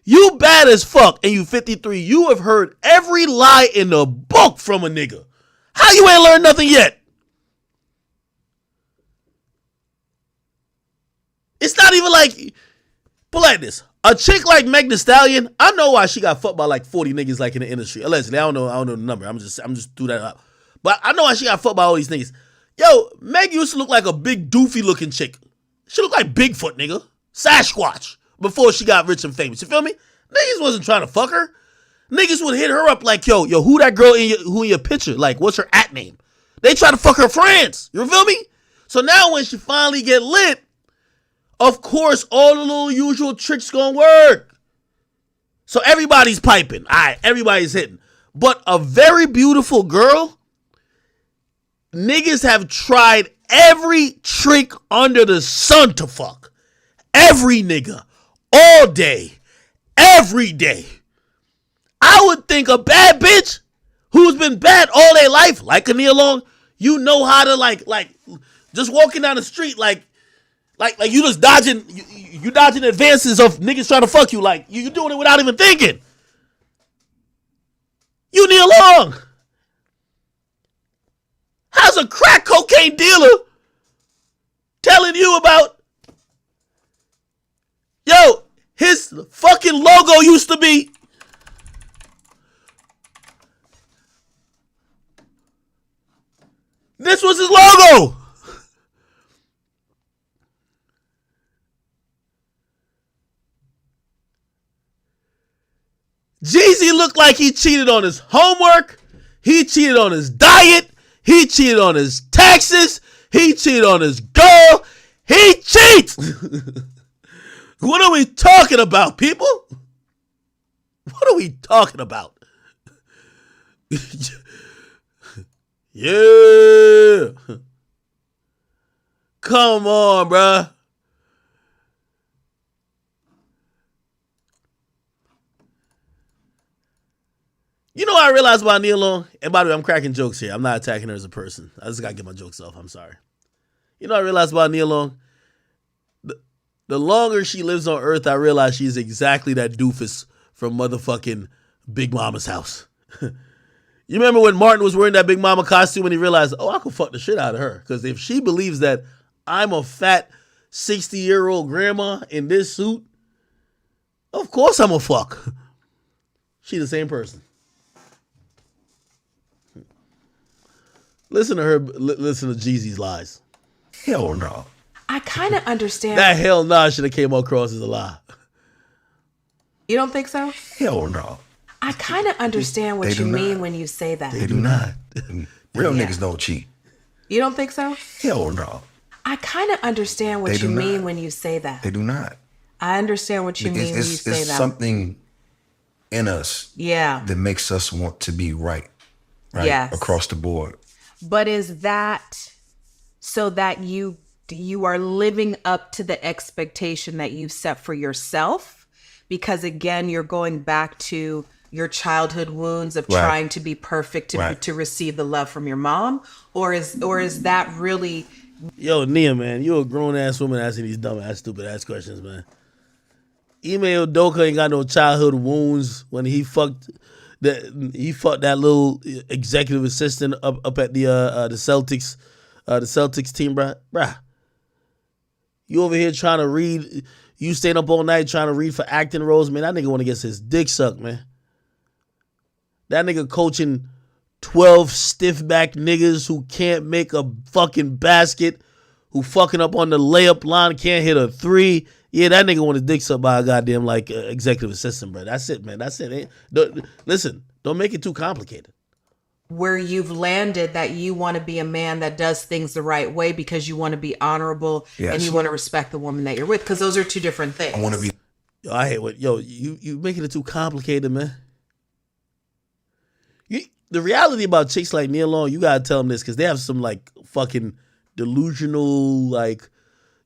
you bad as fuck and you 53. You have heard every lie in the book from a nigga. How you ain't learned nothing yet? It's not even like, put like this. A chick like Meg Thee Stallion, I know why she got fucked by like 40 niggas like in the industry. Allegedly, I don't know the number. I'm just threw that up. But I know why she got fucked by all these niggas. Yo, Meg used to look like a big doofy looking chick. She looked like Bigfoot, nigga. Sasquatch. Before she got rich and famous. You feel me? Niggas wasn't trying to fuck her. Niggas would hit her up like, yo, who that girl in your picture? Like, what's her at name? They try to fuck her friends. You feel me? So now when she finally get lit, of course, all the little usual tricks gonna work. So everybody's piping. All right, everybody's hitting. But a very beautiful girl, niggas have tried every trick under the sun to fuck. Every nigga. All day, every day. I would think a bad bitch who's been bad all their life, like a Nia Long, you know how to like just walking down the street, like you just dodging, you dodging advances of niggas trying to fuck you, like you doing it without even thinking. You Nia Long. How's a crack cocaine dealer telling you about, yo, his fucking logo used to be, this was his logo. Jeezy looked like he cheated on his homework. He cheated on his diet. He cheated on his taxes. He cheated on his girl. He cheats. What are we talking about, people? What are we talking about? Yeah. Come on, bruh. You know what I realized about Nia Long? And by the way, I'm cracking jokes here. I'm not attacking her as a person. I just got to get my jokes off. I'm sorry. You know what I realized about Nia Long? The longer she lives on Earth, I realize she's exactly that doofus from motherfucking Big Mama's house. You remember when Martin was wearing that Big Mama costume and he realized, oh, I could fuck the shit out of her. Because if she believes that I'm a fat 60-year-old grandma in this suit, Of course I'm a fuck. She the same person. Listen to her. Listen to Jeezy's lies. Hell no. I kind of understand. That hell no should have came across as a lie. You don't think so? Hell no. I kind of understand what They you do mean not. when you say that. They do not. Real niggas don't cheat. You don't think so? Hell no. I kind of understand what They you do mean not. when you say that. They do not. I understand what you mean when you say it's that. something in us Yeah. that makes us want to be right. Right? Yes. Across the board. But is that so that you are living up to the expectation that you've set for yourself? Because again, you're going back to your childhood wounds of Right. trying to be perfect to receive the love from your mom, or is that really? Yo, Nia, man, you a grown ass woman asking these dumb ass, stupid ass questions, man. Email Doka ain't got no childhood wounds when he fucked that little executive assistant up at the Celtics team, bruh. You over here trying to read, you staying up all night trying to read for acting roles, man. That nigga want to get his dick sucked, man. That nigga coaching 12 stiff back niggas who can't make a fucking basket, who fucking up on the layup line, can't hit a three. Yeah, that nigga want his dick sucked by a goddamn executive assistant, bro. That's it, man. That's it. Listen, don't make it too complicated. Where you've landed that you want to be a man that does things the right way because you want to be honorable and you want to respect the woman that you're with, because those are two different things. I want to be. Yo, I hate what you making it too complicated, man. The reality about chicks like Nia Long, you gotta tell them this because they have some like fucking delusional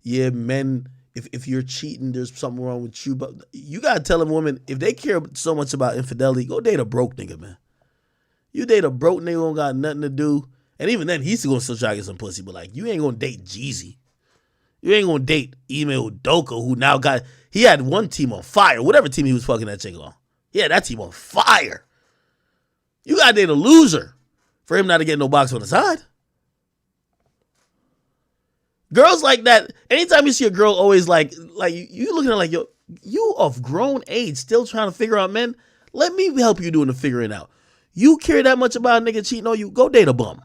men. If you're cheating, there's something wrong with you. But you gotta tell them women if they care so much about infidelity, go date a broke nigga, man. You date a broke nigga who don't got nothing to do. And even then, he's gonna still try to get some pussy. But like, you ain't gonna date Jeezy. You ain't gonna date Email Doka, who now he had one team on fire. Whatever team he was fucking that chick on. He had that team on fire. You gotta date a loser for him not to get no box on the side. Girls like that, anytime you see a girl always like you looking at her like, yo, you of grown age still trying to figure out men, let me help you doing the figuring out. You care that much about a nigga cheating on you, go date a bum.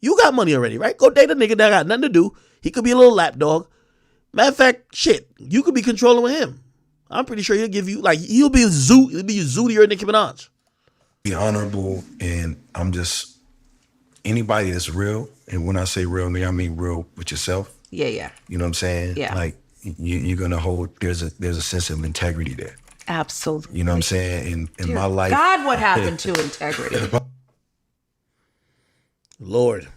You got money already, right? Go date a nigga that got nothing to do. He could be a little lapdog. Matter of fact, shit, you could be controlling with him. I'm pretty sure he'll give you, he'll be Zooty or Nicki Minaj. Be honorable, and I'm just anybody that's real. And when I say real, I mean real with yourself. Yeah. You know what I'm saying? Yeah. Like you're gonna hold. There's a sense of integrity there. Absolutely. You know what I'm saying? In Dear my life, God, what happened to integrity? Lord.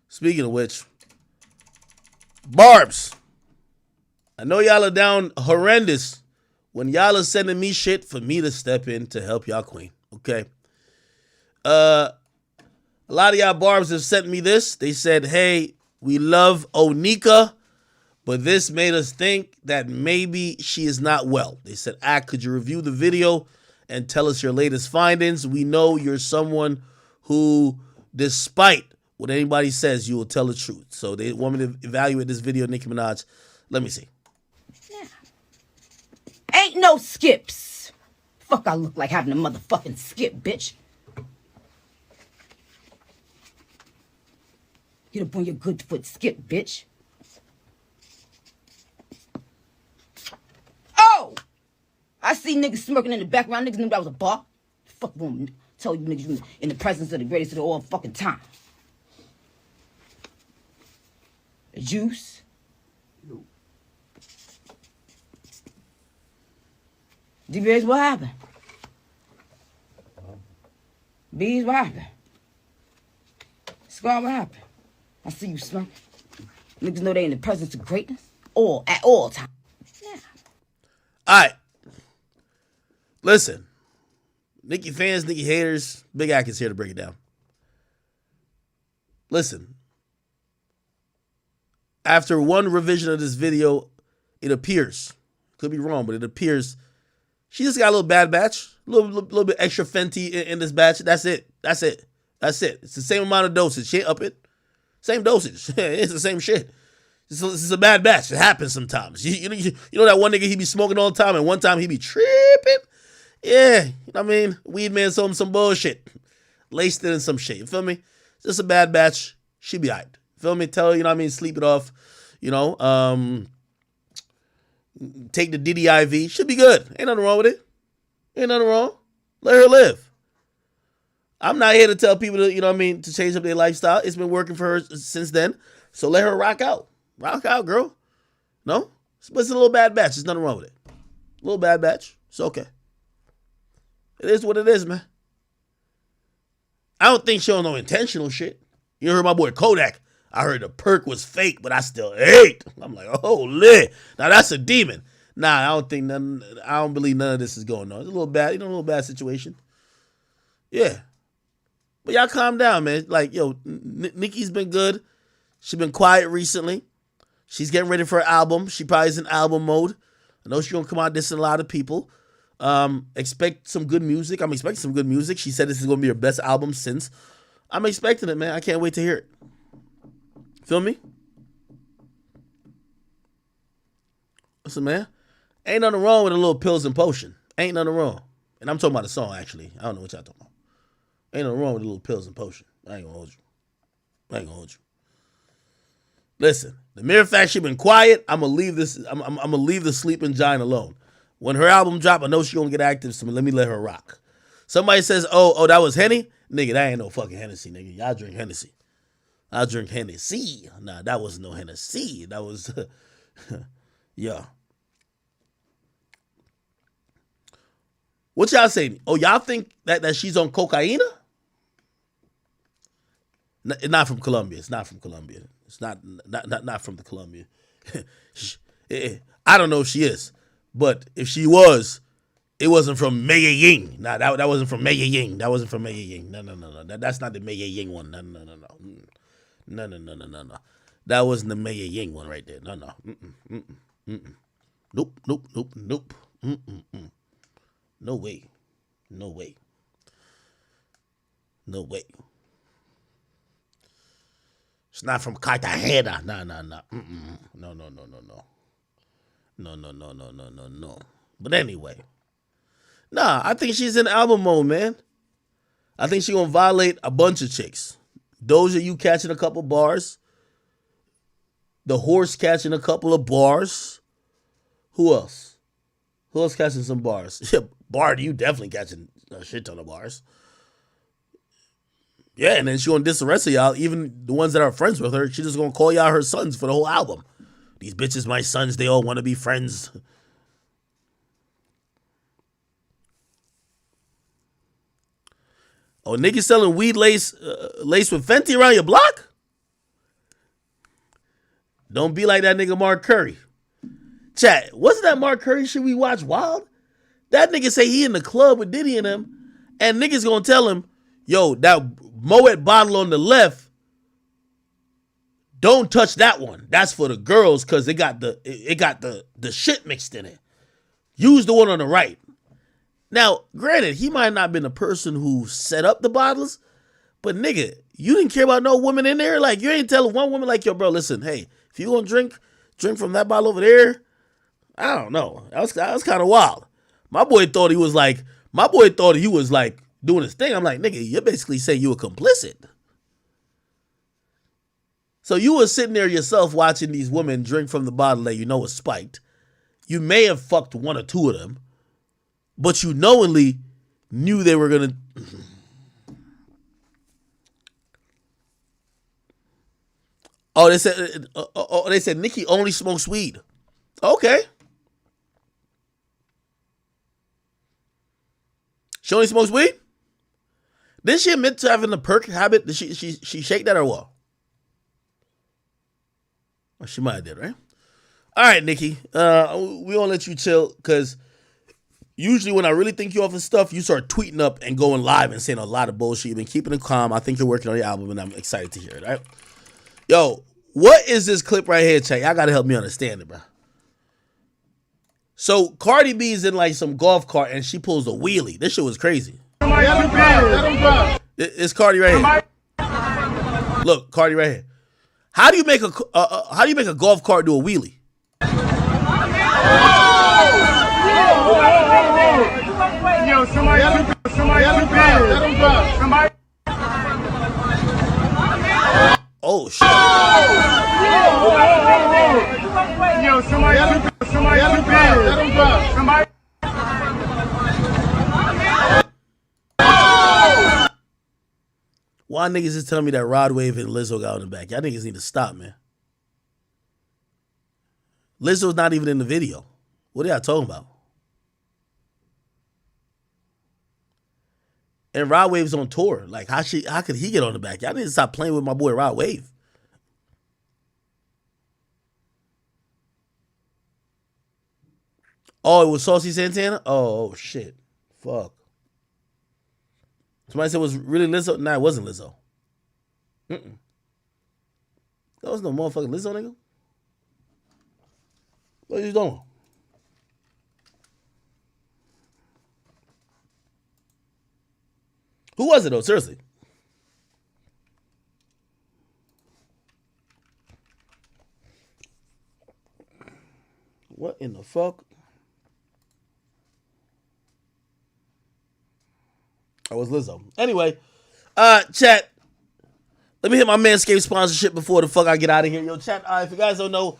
Speaking of which, Barbs, I know y'all are down horrendous when y'all are sending me shit for me to step in to help y'all queen, okay? A lot of y'all Barbs have sent me this. They said, hey, we love Onika, but this made us think that maybe she is not well. They said, could you review the video and tell us your latest findings? We know you're someone who, despite what anybody says, you will tell the truth. So they want me to evaluate this video, Nicki Minaj. Let me see. Ain't no skips. Fuck, I look like having a motherfucking skip, bitch. Get up on your good foot, skip, bitch. Oh! I see niggas smirking in the background. Niggas knew that was a bar. Fuck woman. Tell you niggas you in the presence of the greatest of all fucking time. The juice. DBS, what happened? Bees, what happened? Scar, what happened? I see you smirking. Niggas know they in the presence of greatness. All, at all times. Yeah. All right. Listen. Nicki fans, Nicki haters, Big Ack is here to break it down. Listen. After one revision of this video, it appears, could be wrong, but it appears she just got a little bad batch. little bit extra Fenty in this batch. That's it. It's the same amount of dosage. She ain't up it. Same dosage. It's the same shit. This is a bad batch. It happens sometimes. You know that one nigga, he be smoking all the time, and one time he be tripping? Yeah. You know what I mean? Weed man sold him some bullshit. Laced it in some shit. You feel me? Just a bad batch. She be alright. Feel me? Tell her, you know what I mean? Sleep it off. You know? Take the Diddy IV. Should be good. Ain't nothing wrong with it. Ain't nothing wrong. Let her live. I'm not here to tell people to, you know what I mean, to change up their lifestyle. It's been working for her since then. So let her rock out. Rock out, girl. No? But it's a little bad batch. There's nothing wrong with it. A little bad batch. It's okay. It is what it is, man. I don't think she don't know intentional shit. You heard my boy Kodak. I heard the perk was fake, but I still ate. I'm like, holy. Now that's a demon. Nah, I don't believe none of this is going on. It's a little bad, a little bad situation. Yeah. But y'all calm down, man. Like, yo, Nicki's been good. She's been quiet recently. She's getting ready for her album. She probably is in album mode. I know she's going to come out dissing a lot of people. Expect some good music. I'm expecting some good music. She said this is going to be her best album since. I'm expecting it, man. I can't wait to hear it. Feel me? Listen, man. Ain't nothing wrong with a little pills and potion. Ain't nothing wrong. And I'm talking about the song, actually. I don't know what y'all talking about. Ain't nothing wrong with a little pills and potion. I ain't gonna hold you. Listen, the mere fact she been quiet, I'm gonna leave the sleeping giant alone. When her album drop, I know she gonna get active, so let me let her rock. Somebody says, oh, that was Henny? Nigga, that ain't no fucking Hennessy, nigga. Y'all drink Hennessy. I drink Hennessy. Nah, that was no Hennessy. That was, yeah. What y'all saying? Oh, y'all think that she's on cocaine? Not from Colombia. It's not from Colombia. It's not from the Colombia. I don't know if she is, but if she was, it wasn't from Medellin. Nah, that wasn't from Medellin. That wasn't from Medellin. No. That's not the Medellin one. No. That wasn't the Medellin one right there. No. Nope. No way. It's not from Cartagena. No. No. But anyway. Nah, I think she's in album mode, man. I think she's gonna violate a bunch of chicks. Doja, you catching a couple bars. The Horse catching a couple of bars. Who else? Who else catching some bars? Yeah, Bard, you definitely catching a shit ton of bars. Yeah, and then she gonna diss the rest of y'all, even the ones that are friends with her. She just gonna call y'all her sons for the whole album. These bitches, my sons, they all want to be friends. Oh, niggas selling weed lace with Fenty around your block? Don't be like that nigga Mark Curry. Chat, wasn't that Mark Curry shit we watched Wild? That nigga say he in the club with Diddy and them, and niggas gonna tell him, yo, that Moet bottle on the left, don't touch that one. That's for the girls because it got the shit mixed in it. Use the one on the right. Now, granted, he might not have been the person who set up the bottles, but nigga, you didn't care about no woman in there. Like, you ain't telling one woman like, yo, bro, listen, hey, if you gonna drink from that bottle over there, I don't know. That was kind of wild. My boy thought he was like doing his thing. I'm like, nigga, you're basically saying you were complicit. So you were sitting there yourself watching these women drink from the bottle that you know was spiked. You may have fucked one or two of them, but you knowingly knew they were gonna. They said Nicki only smokes weed. Okay. She only smokes weed? Didn't she admit to having the perk habit? Did she shake that or what? Well, she might have did, right? All right, Nicki. We gonna let you chill because usually when I really think you off of stuff, you start tweeting up and going live and saying a lot of bullshit. You've been keeping it calm. I think you're working on your album, and I'm excited to hear it, right? Yo, what is this clip right here, chat? Y'all gotta help me understand it, bro. So Cardi B is in like some golf cart and she pulls a wheelie. This shit was crazy. It's Cardi right here. Look, Cardi right here. How do you make a golf cart do a wheelie? Yo, somebody. Oh shit. Yo, somebody. Why niggas is telling me that Rod Wave and Lizzo got on the back? Y'all niggas need to stop, man. Lizzo's not even in the video. What are y'all talking about? And Rod Wave's on tour. Like, how could he get on the back? Y'all need to stop playing with my boy Rod Wave. Oh, it was Saucy Santana? Oh shit. Fuck. Somebody said it was really Lizzo? Nah, it wasn't Lizzo. That was no motherfucking Lizzo, nigga. What are you doing? Who was it though? Seriously. What in the fuck? I was Lizzo. Anyway, chat. Let me hit my Manscaped sponsorship before the fuck I get out of here. Yo, chat, if you guys don't know,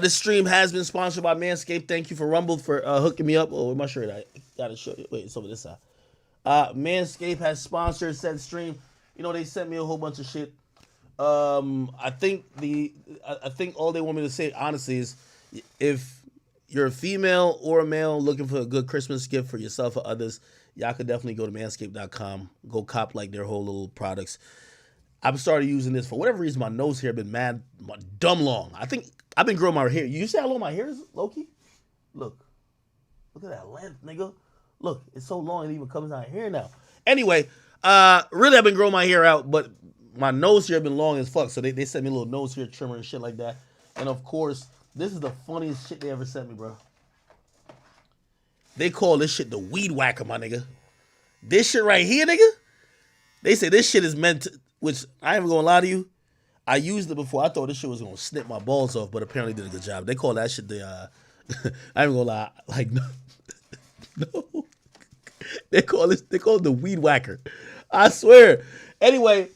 this stream has been sponsored by Manscaped. Thank you for Rumble for hooking me up. Oh, where my shirt? I gotta show you. Wait, it's over this side. Manscaped has sponsored said stream. You know, they sent me a whole bunch of shit. I think all they want me to say, honestly, is if you're a female or a male looking for a good Christmas gift for yourself or others, y'all could definitely go to manscaped.com. Go cop like their whole little products. I've started using this for whatever reason. My nose hair been dumb long. I think I've been growing my hair. You see how long my hair is, Loki? Look at that length, nigga. Look, it's so long it even comes out here now. Anyway, really I've been growing my hair out, but my nose hair been long as fuck. So they sent me a little nose hair trimmer and shit like that. And of course, this is the funniest shit they ever sent me, bro. They call this shit the weed whacker, my nigga. This shit right here, nigga. They say this shit is meant to, which I ain't even gonna lie to you. I used it before. I thought this shit was gonna snip my balls off, but apparently did a good job. They call that shit the I ain't gonna lie, like no. They call it the weed whacker. I swear. Anyway,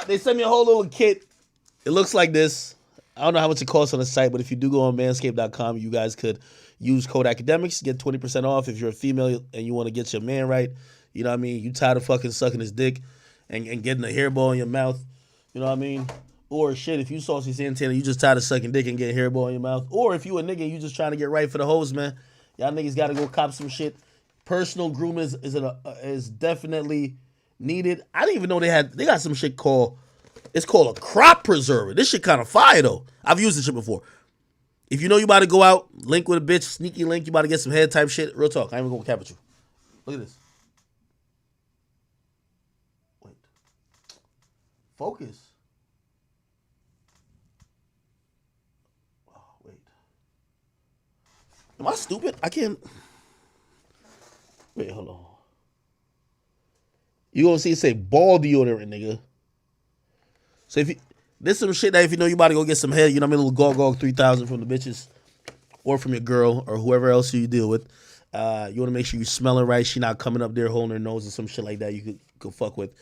they sent me a whole little kit. It looks like this. I don't know how much it costs on the site, but if you do go on manscaped.com, you guys could use code academics, get 20% off. If you're a female and you want to get your man right, you know what I mean? You tired of fucking sucking his dick and getting a hairball in your mouth, you know what I mean? Or shit, if you Saucy Santana, you just tired of sucking dick and getting a hairball in your mouth. Or if you a nigga and you just trying to get right for the hoes, man, y'all niggas got to go cop some shit. Personal grooming is definitely needed. I didn't even know they got some shit called a crop preserver. This shit kind of fire though. I've used this shit before. If you know you about to go out, link with a bitch, sneaky link, you about to get some head type shit. Real talk. I ain't even gonna cap with you. Look at this. Wait. Focus. Oh, wait. Am I stupid? I can't. Wait, hold on. You gonna see it say ball deodorant, nigga. So this some shit that if you know you about to go get some head, you know what I mean, a little Gog 3000 from the bitches or from your girl or whoever else you deal with. You want to make sure you smelling right. She not coming up there holding her nose or some shit like that you could fuck with.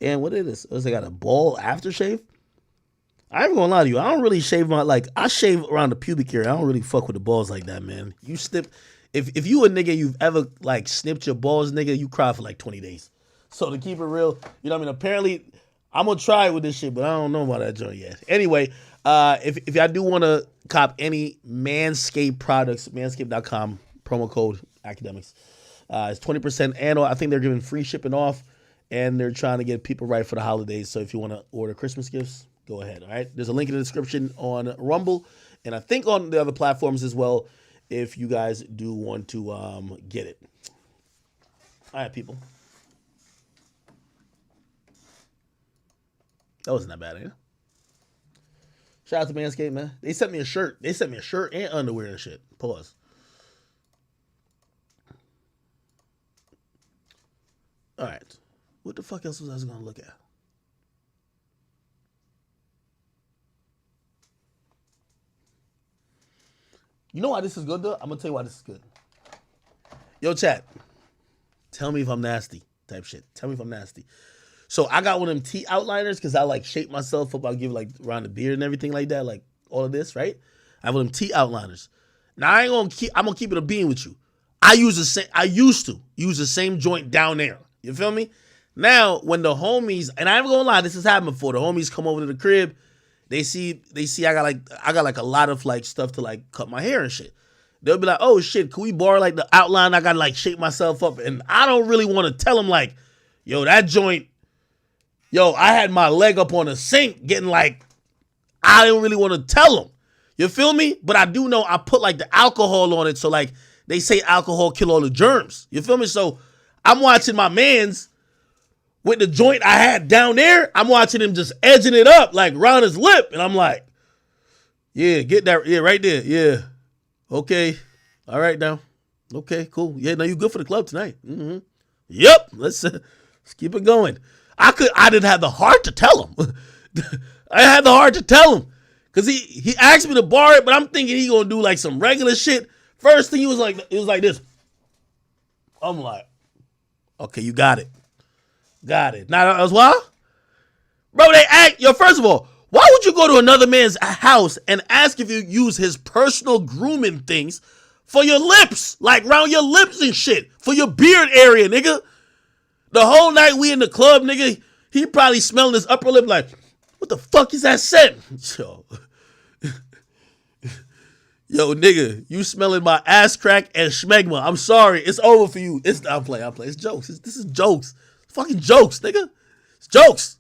And what is this? They got a ball aftershave? I ain't gonna lie to you. I don't really shave I shave around the pubic area. I don't really fuck with the balls like that, man. You snip. If you a nigga, you've ever like snipped your balls, nigga, you cry for like 20 days. So to keep it real, you know what I mean? Apparently, I'm gonna try it with this shit, but I don't know about that joint yet. Anyway, if y'all do want to cop any Manscaped products, manscaped.com, promo code academics. It's 20% and I think they're giving free shipping off, and they're trying to get people right for the holidays. So if you want to order Christmas gifts, go ahead. All right, there's a link in the description on Rumble, and I think on the other platforms as well. If you guys do want to get it. All right, people. That wasn't that bad, ain't it? Shout out to Manscaped, man. They sent me a shirt. They sent me a shirt and underwear and shit. Pause. All right. What the fuck else was I going to look at? You know why this is good, though? I'm going to tell you why this is good. Yo, chat. Tell me if I'm nasty type shit. Tell me if I'm nasty. So I got one of them T outliners because I like shape myself up. I'll give like around the beard and everything like that. Like all of this, right? I have one of them T outliners. Now I'm going to keep it a bean with you. I used to use the same joint down there. You feel me? Now, when the homies, and I ain't gonna lie, this has happened before. The homies come over to the crib, they see I got like a lot of like stuff to like cut my hair and shit. They'll be like, oh shit, can we borrow like the outline? I gotta like shape myself up. And I don't really want to tell them like, yo, that joint, yo, I had my leg up on the sink getting like, I didn't really want to tell them. You feel me? But I do know I put like the alcohol on it. So like they say alcohol kill all the germs. You feel me? So I'm watching my mans with the joint I had down there. I'm watching him just edging it up like around his lip. And I'm like, yeah, get that. Yeah, right there. Yeah. Okay. All right now. Okay, cool. Yeah, no, you good for the club tonight. Mm-hmm. Yep. Let's keep it going. I didn't have the heart to tell him. I had the heart to tell him. Cause he asked me to borrow it, but I'm thinking he gonna do like some regular shit. First thing it was like this. I'm like, okay, you got it. Got it. Now as well? Bro, first of all, why would you go to another man's house and ask if you use his personal grooming things for your lips? Like around your lips and shit. For your beard area, nigga. The whole night we in the club, nigga, he probably smelling his upper lip like, what the fuck is that scent? Yo, nigga, you smelling my ass crack and schmegma. I'm sorry. It's over for you. I'm playing. It's jokes. This is jokes. It's fucking jokes, nigga. It's jokes.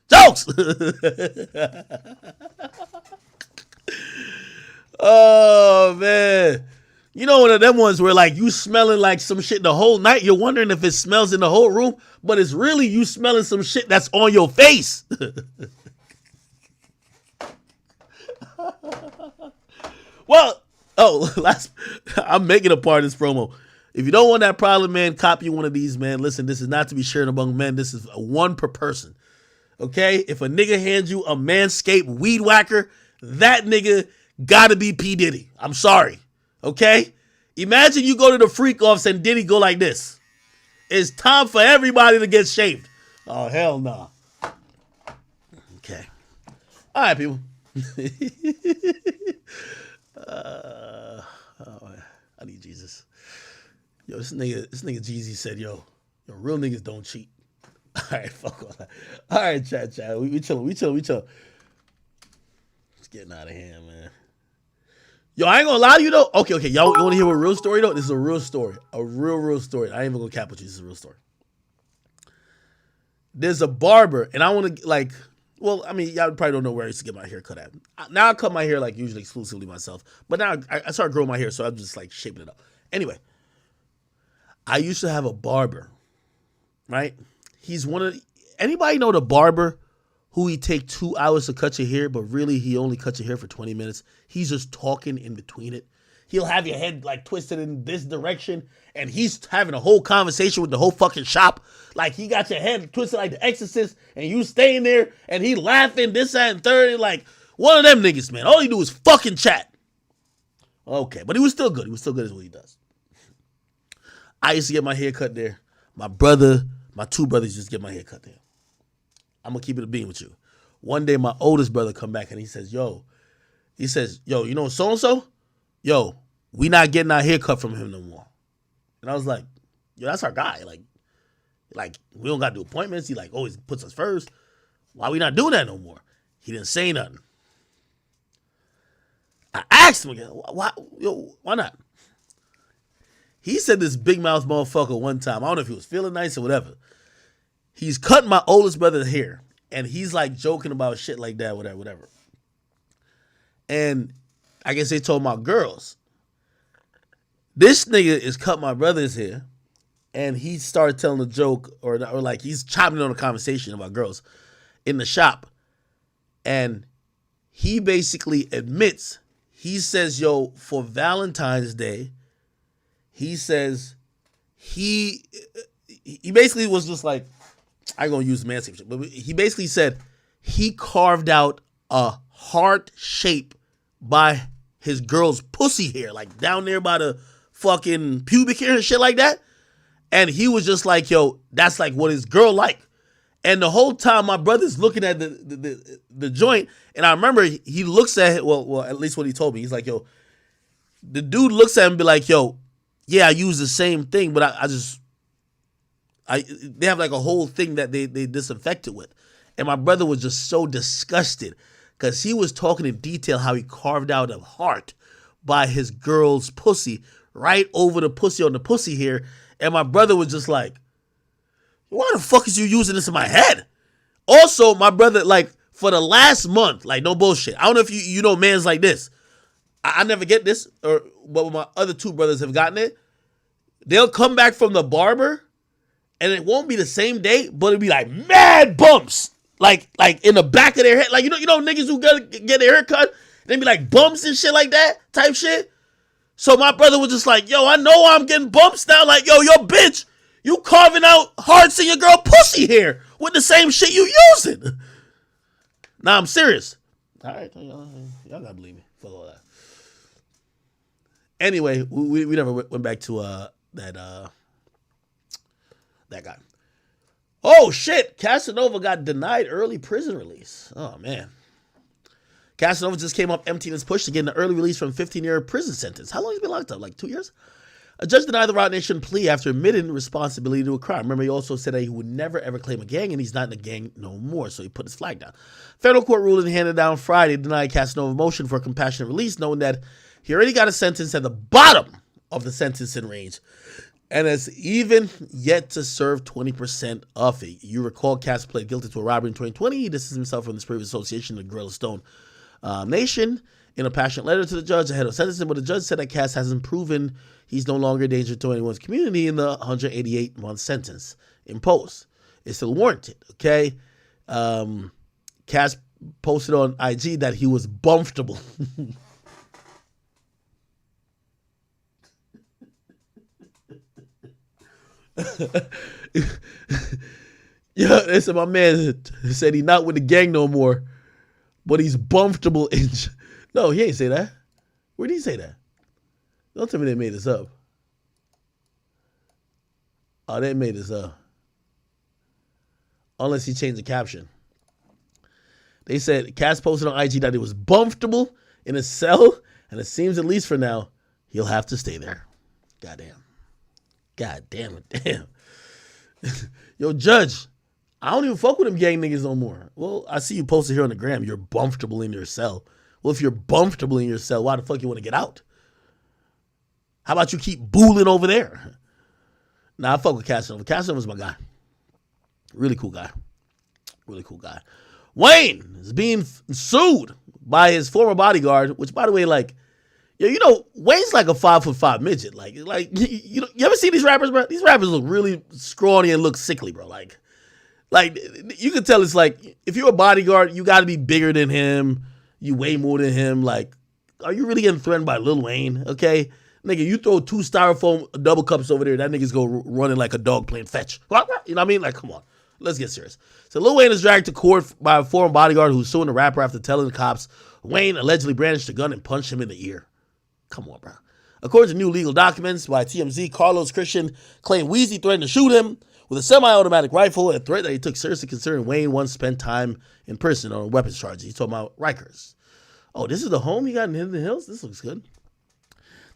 Jokes. Oh, man. You know one of them ones where like you smelling like some shit the whole night. You're wondering if it smells in the whole room, but it's really you smelling some shit that's on your face. Well, I'm making a part of this promo. If you don't want that problem, man, copy one of these, man. Listen, this is not to be shared among men. This is one per person. Okay? If a nigga hands you a Manscaped weed whacker, that nigga gotta be P. Diddy. I'm sorry. Okay? Imagine you go to the freak offs and Diddy go like this. It's time for everybody to get shaved. Oh, hell no. Okay. All right, people. I need Jesus. Yo, this nigga Jeezy said, yo, real niggas don't cheat. All right, fuck all that. All right, chat. We chilling. Let's getting out of here, man. Yo, I ain't gonna lie to you though. Okay. Y'all want to hear a real story though? This is a real story. A real story. I ain't even gonna cap with you. This is a real story. There's a barber, and I want to like. Well, I mean, y'all probably don't know where I used to get my hair cut at. Now I cut my hair like usually exclusively myself. But now I started growing my hair, so I'm just like shaping it up. Anyway, I used to have a barber, right? He's anybody know the barber who he take 2 hours to cut your hair, but really he only cuts your hair for 20 minutes. He's just talking in between it. He'll have your head like twisted in this direction, and he's having a whole conversation with the whole fucking shop. Like he got your head twisted like the Exorcist, and you staying there, and he laughing this, that, and third. And like one of them niggas, man. All he do is fucking chat. Okay, but he was still good. He was still good at what he does. I used to get my hair cut there. My two brothers used to get my hair cut there. I'm gonna keep it a bean with you. One day, my oldest brother come back and he says, yo, you know so-and-so? Yo, we not getting our hair cut from him no more. And I was like, yo, that's our guy. Like we don't got to do appointments. He like always puts us first. Why we not doing that no more? He didn't say nothing. I asked him again, why not? He said this big mouth motherfucker one time. I don't know if he was feeling nice or whatever. He's cutting my oldest brother's hair. And he's like joking about shit like that, whatever. And I guess they told my girls, this nigga is cut my brother's hair. And he started telling a joke or like he's chopping on a conversation about girls in the shop. And he basically admits, he says, yo, for Valentine's Day, he says he basically was just like, I ain't gonna use manscaped shit, but he basically said he carved out a heart shape by his girl's pussy hair, like down there by the fucking pubic hair and shit like that. And he was just like, yo, that's like what his girl like. And the whole time my brother's looking at the joint, and I remember he looks at it, well, at least what he told me. He's like, yo, the dude looks at him and be like, yo, yeah, I use the same thing, but they have like a whole thing that they disinfect it with. And my brother was just so disgusted because he was talking in detail how he carved out a heart by his girl's pussy right over the pussy on the pussy here. And my brother was just like, why the fuck is you using this in my head? Also, my brother, like, for the last month, like, no bullshit. I don't know if you know mans like this. I never get this, but my other two brothers have gotten it. They'll come back from the barber, and it won't be the same day, but it'll be like mad bumps, like in the back of their head. Like, you know niggas who get their hair cut, they be like bumps and shit like that type shit. So my brother was just like, yo, I know I'm getting bumps now. Like, yo, bitch, you carving out hearts in your girl pussy hair with the same shit you using. Nah, I'm serious. All right, y'all gotta believe me. Fuck all that. Anyway, we never went back to that guy. Oh shit, Casanova got denied early prison release. Oh man. Casanova just came up emptying his push to get an early release from a 15-year prison sentence. How long has he been locked up? Like 2 years? A judge denied the Roc Nation plea after admitting responsibility to a crime. Remember, he also said that he would never, ever claim a gang, and he's not in a gang no more, so he put his flag down. Federal court ruling handed down Friday denied Casanova motion for a compassionate release, knowing that he already got a sentence at the bottom of the sentencing range and has even yet to serve 20% of it. You recall Cass pled guilty to a robbery in 2020. He distanced himself from the previous association of the Gorilla Stone Nation in a passionate letter to the judge ahead of sentencing, but the judge said that Cass hasn't proven he's no longer a danger to anyone's community in the 188-month sentence imposed. It's still warranted, okay? Cass posted on IG that he was bumptable. Yeah, they said my man said he not with the gang no more, but he's bumptable. No, he ain't say that. Where did he say that? Don't tell me they made this up. Oh, they made this up. Unless he changed the caption. They said Cass posted on IG that he was bumptable in a cell, and it seems, at least for now, he'll have to stay there. Goddamn. God damn it. Damn. Yo, Judge, I don't even fuck with them gang niggas no more. Well, I see you posted here on the gram. You're bumptable in your cell. Well, if you're bumptable in your cell, why the fuck you want to get out? How about you keep booling over there? Nah, I fuck with Casanova. Casanova's my guy. Really cool guy. Really cool guy. Wayne is being sued by his former bodyguard, which, by the way, like, you know, Wayne's like a 5'5" midget. Like you ever see these rappers, bro? These rappers look really scrawny and look sickly, bro. Like you can tell it's like, if you're a bodyguard, you got to be bigger than him. You weigh more than him. Like, are you really getting threatened by Lil Wayne? Okay, nigga, you throw 2 styrofoam double cups over there, that nigga's go running like a dog playing fetch. You know what I mean? Like, come on, let's get serious. So Lil Wayne is dragged to court by a former bodyguard who's suing the rapper after telling the cops Wayne allegedly brandished a gun and punched him in the ear. Come on, bro. According to new legal documents by TMZ, Carlos Christian claimed Weezy threatened to shoot him with a semi-automatic rifle, a threat that he took seriously considering Wayne once spent time in prison on weapons charges. He's talking about Rikers. Oh, this is the home he got in Hidden Hills? This looks good.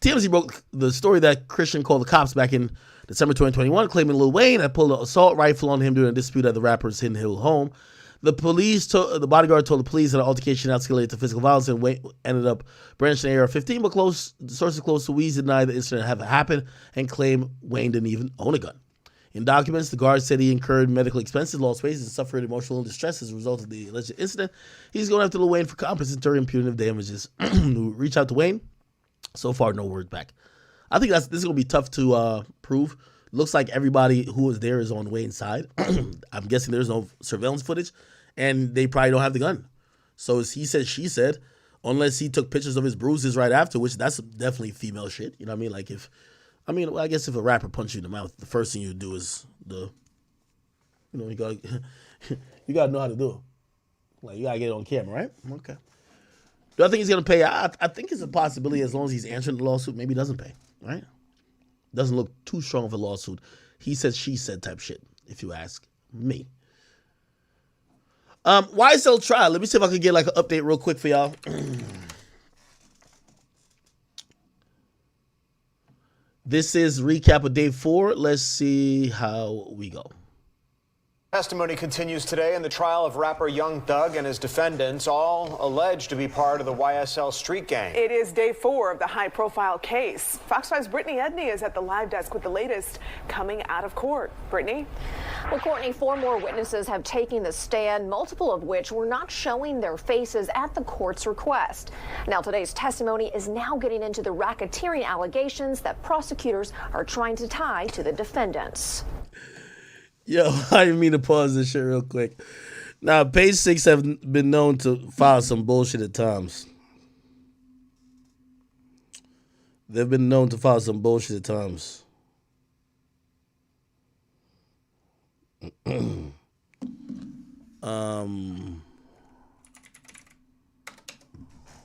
TMZ broke the story that Christian called the cops back in December 2021, claiming Lil Wayne had pulled an assault rifle on him during a dispute at the rapper's Hidden Hill home. The bodyguard told the police that an altercation escalated to physical violence and Wayne ended up brandishing an AR-15, but sources close to Weezy denied the incident having happened and claimed Wayne didn't even own a gun. In documents, the guard said he incurred medical expenses, lost wages, and suffered emotional distress as a result of the alleged incident. He's going after Lil Wayne for compensatory and punitive damages. Reach out to Wayne. So far, no word back. I think this is going to be tough to prove. Looks like everybody who was there is on Wayne's side. I'm guessing there's no surveillance footage, and they probably don't have the gun. So it's he said, she said, unless he took pictures of his bruises right after, which that's definitely female shit. You know what I mean? Like, if I mean, well, I guess if a rapper punches you in the mouth, the first thing you do is you gotta you gotta know how to do it. Like, you gotta get it on camera, right? Okay. Do I think he's gonna pay? I think it's a possibility as long as he's answering the lawsuit. Maybe he doesn't pay, right? Doesn't look too strong of a lawsuit. He said, she said type shit, if you ask me. YSL trial. Let me see if I can get like an update real quick for y'all. This is recap of day 4. Let's see how we go. Testimony continues today in the trial of rapper Young Thug and his defendants, all alleged to be part of the YSL street gang. It is day 4 of the high-profile case. Fox 5's Brittany Edney is at the live desk with the latest coming out of court. Brittany? Well, Courtney, 4 more witnesses have taken the stand, multiple of which were not showing their faces at the court's request. Now, today's testimony is now getting into the racketeering allegations that prosecutors are trying to tie to the defendants. Yo, I didn't mean to pause this shit real quick. Now, Page 6 have been known to file some bullshit at times. They've been known to file some bullshit at times.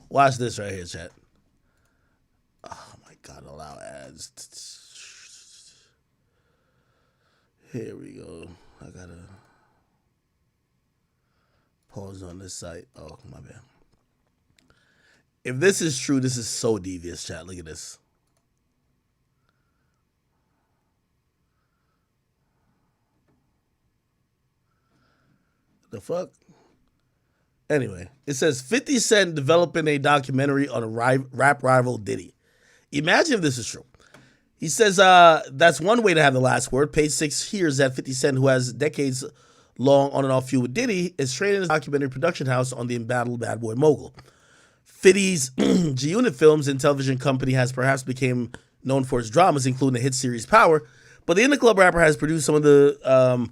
Watch this right here, chat. Oh my God, allow ads. Here we go. I gotta pause on this site. Oh, my bad. If this is true, this is so devious, chat. Look at this. The fuck? Anyway, it says 50 Cent developing a documentary on a rap rival Diddy. Imagine if this is true. He says that's one way to have the last word. Page 6 hears that 50 Cent, who has decades-long on and off feud with Diddy, is training his documentary production house on the embattled bad boy mogul. 50's G-Unit Films and television company has perhaps become known for its dramas, including the hit series Power, but the In the Club rapper has produced some of the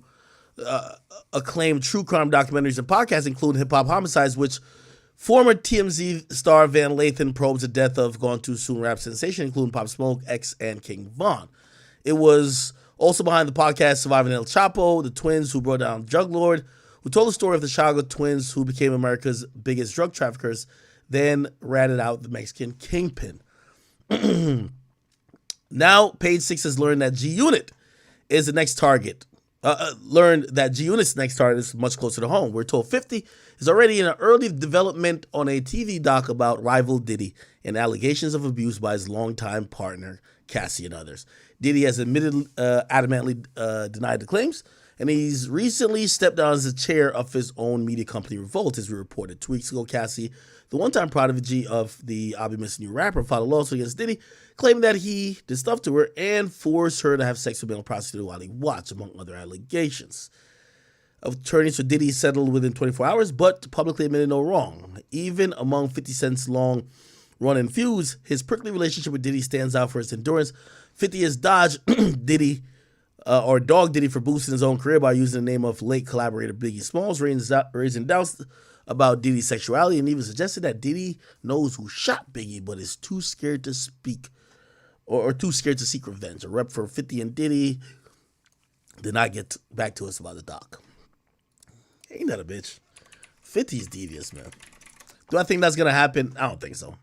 acclaimed true crime documentaries and podcasts, including Hip Hop Homicides, which former TMZ star Van Lathan probes the death of Gone Too Soon rap sensation, including Pop Smoke, X, and King Von. It was also behind the podcast Surviving El Chapo, the twins who brought down Drug Lord, who told the story of the Chicago twins who became America's biggest drug traffickers, then ratted out the Mexican kingpin. Now, Page 6 has learned that G-Unit is the next target. Learned that G-Unit's next target is much closer to home. We're told 50 is already in an early development on a TV doc about rival Diddy and allegations of abuse by his longtime partner, Cassie, and others. Diddy has adamantly denied the claims, and he's recently stepped down as the chair of his own media company, Revolt, as we reported. 2 weeks ago, Cassie, the one-time prodigy of the I'll Be Missing You rapper, filed a lawsuit against Diddy, claiming that he did stuff to her and forced her to have sex with a male prostitute while he watched, among other allegations. Attorneys for Diddy settled within 24 hours, but publicly admitted no wrong. Even among 50 Cent's long-running feuds, his prickly relationship with Diddy stands out for its endurance. 50 has dodged Diddy, or dogged Diddy for boosting his own career by using the name of late collaborator Biggie Smalls, raising doubts about Diddy's sexuality, and even suggested that Diddy knows who shot Biggie, but is too scared to speak, or too scared to seek revenge. A rep for 50 and Diddy did not get back to us about the doc. Ain't that a bitch? 50's devious, man. Do I think that's going to happen? I don't think so.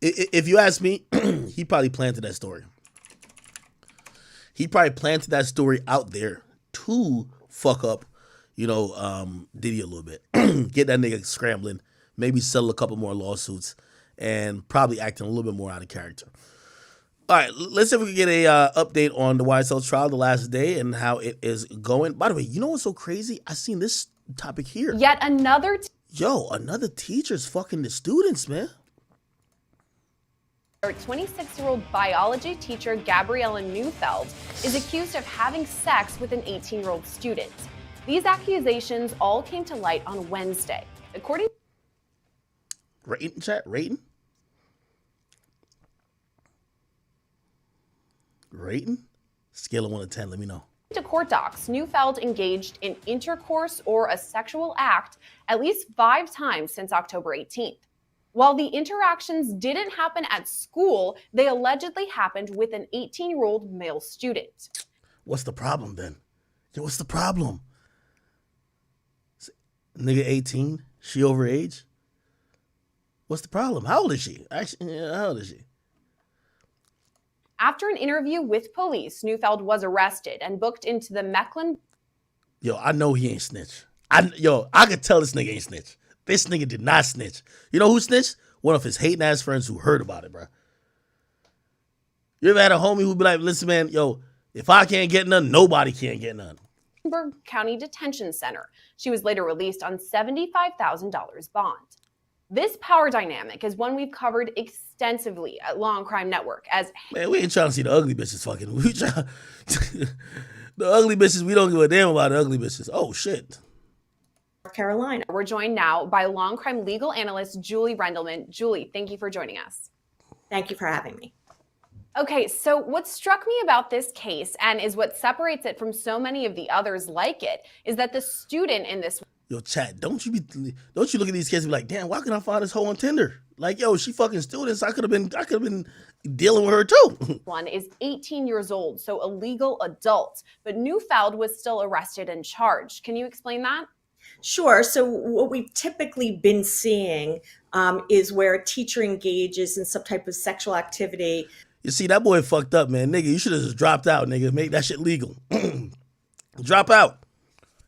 If you ask me, he probably planted that story. He probably planted that story out there to fuck up, Diddy a little bit. Get that nigga scrambling, maybe settle a couple more lawsuits, and probably acting a little bit more out of character. All right, let's see if we can get a update on the YSL trial, the last day, and how it is going. By the way, you know what's so crazy? I seen this topic here. Yet another... another teacher's fucking the students, man. 26-year-old biology teacher Gabriella Neufeld is accused of having sex with an 18-year-old student. These accusations all came to light on Wednesday. According... Rating, chat? Rating? Rating? Scale of 1 to 10, let me know. To court docs, Neufeld engaged in intercourse or a sexual act at least 5 times since October 18th. While the interactions didn't happen at school, they allegedly happened with an 18-year-old male student. What's the problem then? Yo, what's the problem? Nigga 18? She overage? What's the problem? How old is she? Actually, how old is she? After an interview with police, Neufeld was arrested and booked into the Mecklenburg. Yo, I know he ain't snitch. I could tell this nigga ain't snitch. This nigga did not snitch. You know who snitched? One of his hating ass friends who heard about it, bro. You ever had a homie who be like, listen, man, yo, if I can't get none, nobody can get none. County Detention Center. She was later released on $75,000 bond. This power dynamic is one we've covered extensively at Law and Crime Network. As man, we ain't trying to see the ugly bitches fucking. We try the ugly bitches. We don't give a damn about the ugly bitches. Oh shit. North Carolina. We're joined now by Law and Crime legal analyst Julie Rendelman. Julie, thank you for joining us. Thank you for having me. Okay, so what struck me about this case, and is what separates it from so many of the others like it, is that the student in this. Yo, chat, don't you look at these kids and be like, damn, why couldn't I find this hoe on Tinder? Like, yo, she fucking students. I could have been dealing with her too. One is 18 years old, so a legal adult, but Neufeld was still arrested and charged. Can you explain that? Sure. So what we've typically been seeing is where a teacher engages in some type of sexual activity. You see, that boy fucked up, man. Nigga, you should have just dropped out, nigga. Make that shit legal. Drop out.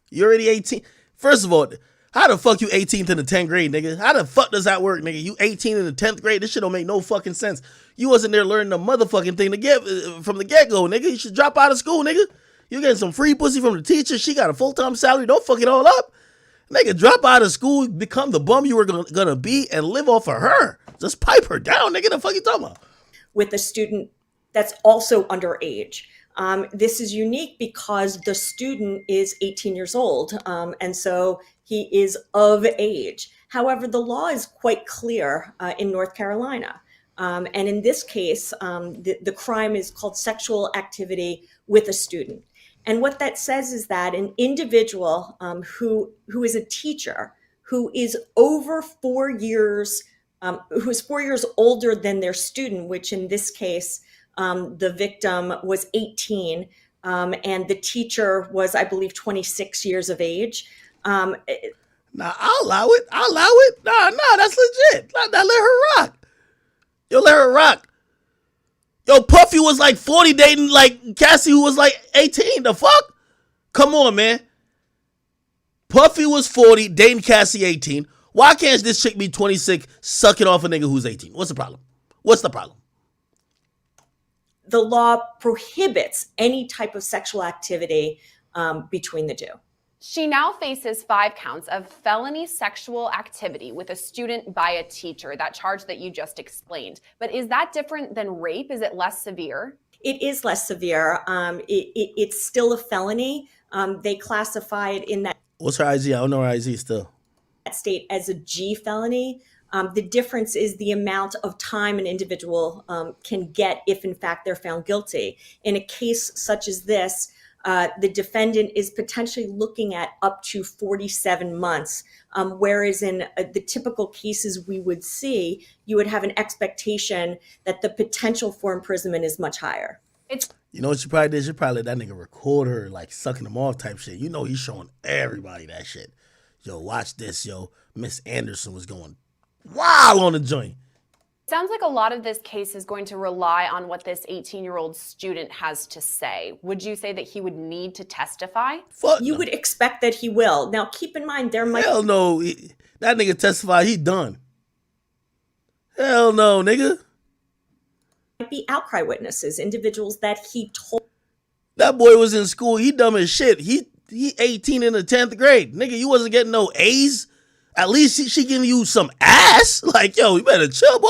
You're already 18. First of all, how the fuck you 18th in the 10th grade, nigga? How the fuck does that work, nigga? You 18 in the 10th grade? This shit don't make no fucking sense. You wasn't there learning the motherfucking thing to get from the get-go, nigga. You should drop out of school, nigga. You getting some free pussy from the teacher. She got a full-time salary. Don't fuck it all up. Nigga, drop out of school, become the bum you were gonna be, and live off of her. Just pipe her down, nigga. The fuck you talking about? With a student that's also underage. This is unique because the student is 18 years old, and so he is of age. However, the law is quite clear in North Carolina. And in this case, the crime is called sexual activity with a student. And what that says is that an individual who is a teacher, who is over 4 years, who is 4 years older than their student, which in this case, the victim was 18, and the teacher was, I believe, 26 years of age. Nah, I'll allow it. Nah, that's legit. Let her rock. Yo, let her rock. Yo, Puffy was like 40 dating like Cassie, who was like 18. The fuck? Come on, man. Puffy was 40 dating Cassie 18. Why can't this chick be 26 sucking off a nigga who's 18? What's the problem? The law prohibits any type of sexual activity between the two. She now faces 5 counts of felony sexual activity with a student by a teacher, that charge that you just explained. But is that different than rape? Is it less severe? It is less severe. It's still a felony. They classify it in that. What's her IZ? I don't know her IZ still. That state as a G felony. The difference is the amount of time an individual can get if, in fact, they're found guilty. In a case such as this, the defendant is potentially looking at up to 47 months, whereas in the typical cases we would see, you would have an expectation that the potential for imprisonment is much higher. You know what she probably did? She probably let that nigga record her, like, sucking him off type shit. You know he's showing everybody that shit. Yo, watch this, yo. Miss Anderson was going wild on the joint. Sounds like a lot of this case is going to rely on what this 18-year-old student has to say. Would you say that he would need to testify? You would expect that he will. Now, keep in mind, there might... Hell no. That nigga testified, he done. Hell no, nigga. Might be outcry witnesses, individuals that he told. That boy was in school. He dumb as shit. He 18 in the 10th grade. Nigga, you wasn't getting no A's. At least she giving you some ass. Like, yo, you better chill, boy.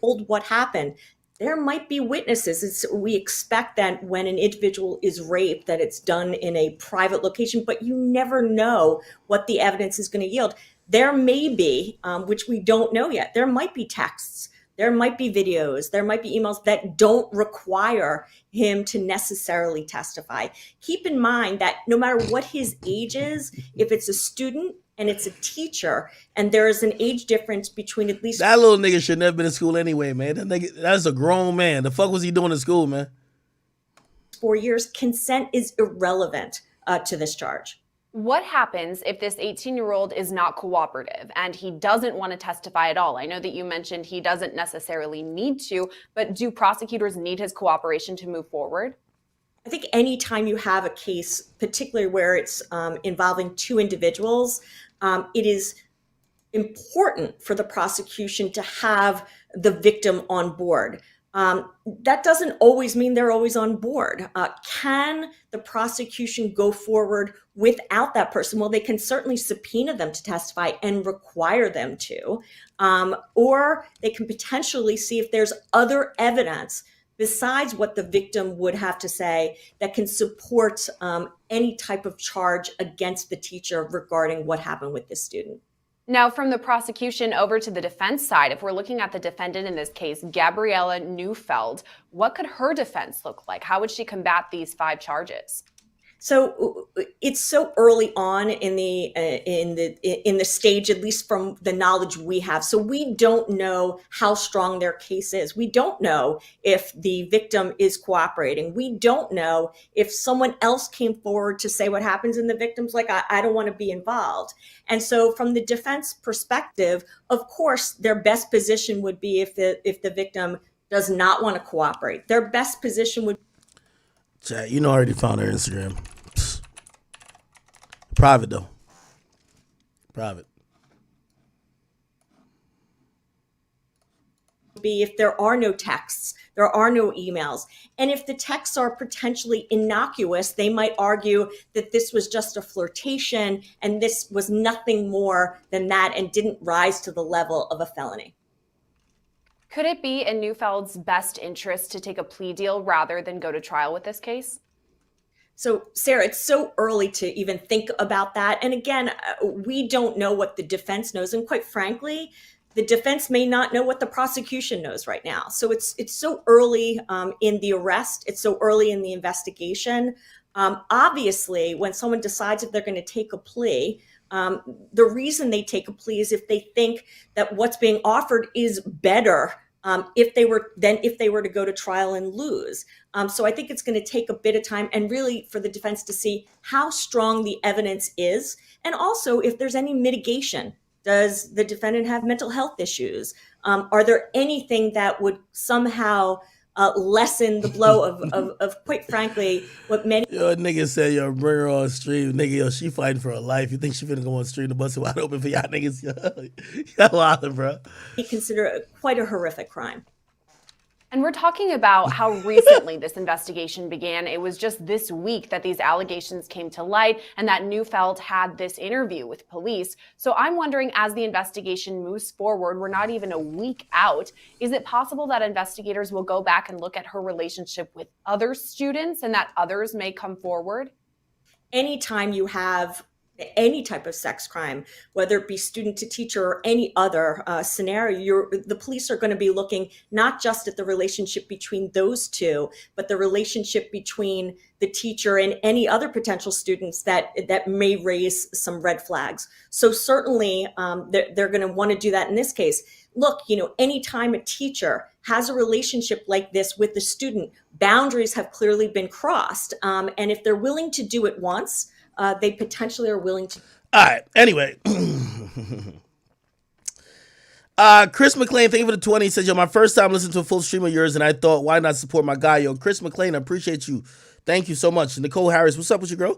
Told what happened. There might be witnesses. We expect that when an individual is raped, that it's done in a private location, but you never know what the evidence is going to yield. There may be, which we don't know yet, there might be texts, there might be videos, there might be emails that don't require him to necessarily testify. Keep in mind that no matter what his age is, if it's a student and it's a teacher, and there is an age difference between at least that little nigga should never been in school anyway, man. That's a grown man. The fuck was he doing in school, man? 4 years, consent is irrelevant to this charge. What happens if this 18-year-old is not cooperative and he doesn't want to testify at all? I know that you mentioned he doesn't necessarily need to, but do prosecutors need his cooperation to move forward? I think anytime you have a case, particularly where it's involving two individuals, it is important for the prosecution to have the victim on board. That doesn't always mean they're always on board. Can the prosecution go forward without that person? Well, they can certainly subpoena them to testify and require them to, or they can potentially see if there's other evidence besides what the victim would have to say that can support any type of charge against the teacher regarding what happened with this student. Now, from the prosecution over to the defense side, if we're looking at the defendant in this case, Gabriella Neufeld, what could her defense look like? How would she combat these 5 charges? So it's so early on in the stage, at least from the knowledge we have. So we don't know how strong their case is. We don't know if the victim is cooperating. We don't know if someone else came forward to say what happens and the victim's like, I don't want to be involved. And so from the defense perspective, of course, their best position would be if the victim does not want to cooperate. Their best position would Chat, you know I already found her Instagram. Psst. Private though. Private. Be if there are no texts, there are no emails. And if the texts are potentially innocuous, they might argue that this was just a flirtation and this was nothing more than that and didn't rise to the level of a felony. Could it be in Neufeld's best interest to take a plea deal rather than go to trial with this case? So, Sarah, it's so early to even think about that. And again, we don't know what the defense knows. And quite frankly, the defense may not know what the prosecution knows right now. So it's so early in the arrest. It's so early in the investigation. Obviously, when someone decides if they're going to take a plea, the reason they take a plea is if they think that what's being offered is better if they were to go to trial and lose. So I think it's going to take a bit of time and really for the defense to see how strong the evidence is. And also if there's any mitigation. Does the defendant have mental health issues? Are there anything that would somehow lessen the blow of quite fraly, what many... Yo, nigga said, yo, bring her on stream. Nigga, yo, she fighting for her life. You think she finna go on stream to bust it wide open for y'all niggas? Y'all wildin', bro. Consider quite a horrific crime. And we're talking about how recently this investigation began. It was just this week that these allegations came to light and that Neufeld had this interview with police. So I'm wondering, as the investigation moves forward, we're not even a week out, is it possible that investigators will go back and look at her relationship with other students and that others may come forward? Anytime you have any type of sex crime, whether it be student to teacher or any other scenario, the police are going to be looking not just at the relationship between those two, but the relationship between the teacher and any other potential students that may raise some red flags. So certainly they're going to want to do that in this case. Look, anytime a teacher has a relationship like this with the student, boundaries have clearly been crossed. And if they're willing to do it once, they potentially are willing to. All right. Anyway. Chris McLean, thank you for the 20. He says, yo, my first time listening to a full stream of yours, and I thought, why not support my guy? Yo, Chris McLean, I appreciate you. Thank you so much. Nicole Harris, what's up with you, girl?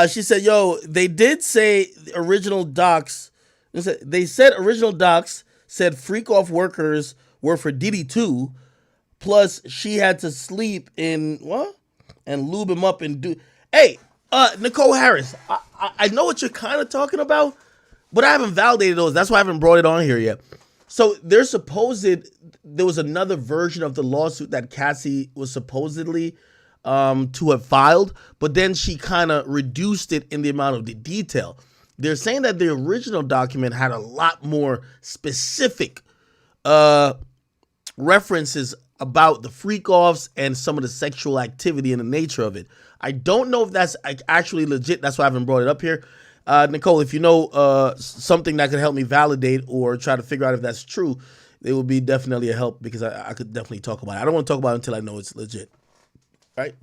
She said, yo, they did say original docs. They said original docs said freak off workers were for Diddy too. Plus, she had to sleep in, what? And lube him up and do. Hey, Nicole Harris, I know what you're kind of talking about, but I haven't validated those. That's why I haven't brought it on here yet. So there was another version of the lawsuit that Cassie was supposedly to have filed, but then she kind of reduced it in the amount of the detail. They're saying that the original document had a lot more specific references about the freak-offs and some of the sexual activity and the nature of it. I don't know if that's actually legit. That's why I haven't brought it up here. Nicole, if you know something that could help me validate or try to figure out if that's true, it would be definitely a help because I could definitely talk about it. I don't want to talk about it until I know it's legit. Right?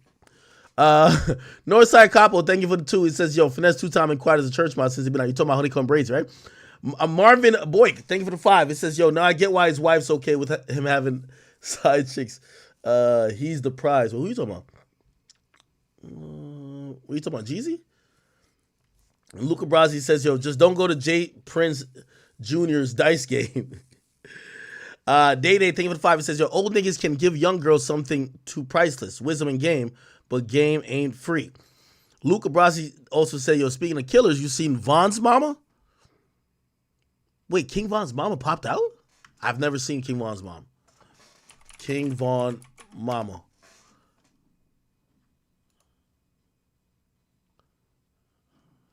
Northside Capo, thank you for the 2. It says, yo, Finesse 2-time and quiet as a church mouse since he been out. You talking about honeycomb braids, right? Marvin Boyk, thank you for the 5. It says, yo, now I get why his wife's okay with him having side chicks. He's the prize. Well, who you talking about? What are you talking about, Jeezy? Luca Brasi says, yo, just don't go to Jay Prince Jr.'s dice game. Day, thank you for the 5. It says, yo, old niggas can give young girls something too priceless, wisdom and game, but game ain't free. Luca Brasi also said, yo, speaking of killers, you seen Von's mama? Wait, King Von's mama popped out? I've never seen King Von's mom. King Von mama.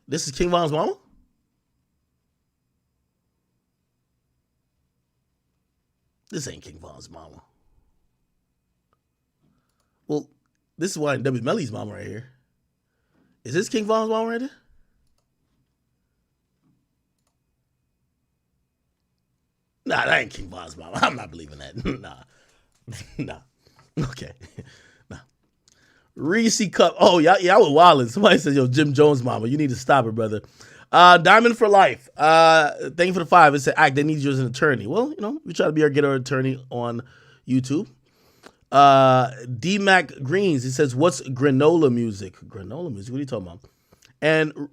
This is King Von's mama? This ain't King Von's mama. Well, this is YNW Melly's mama right here. Is this King Von's mama right here? Nah, that ain't King Von's mama. I'm not believing that. Nah. Okay. Nah. Reese Cup. Oh, y'all with wildin'. Somebody says, yo, Jim Jones mama. You need to stop it, brother. Diamond for Life. Thank you for the 5. It said, they need you as an attorney. Well, we try to get our attorney on YouTube. D-Mac Greens. He says, what's granola music? Granola music? What are you talking about? And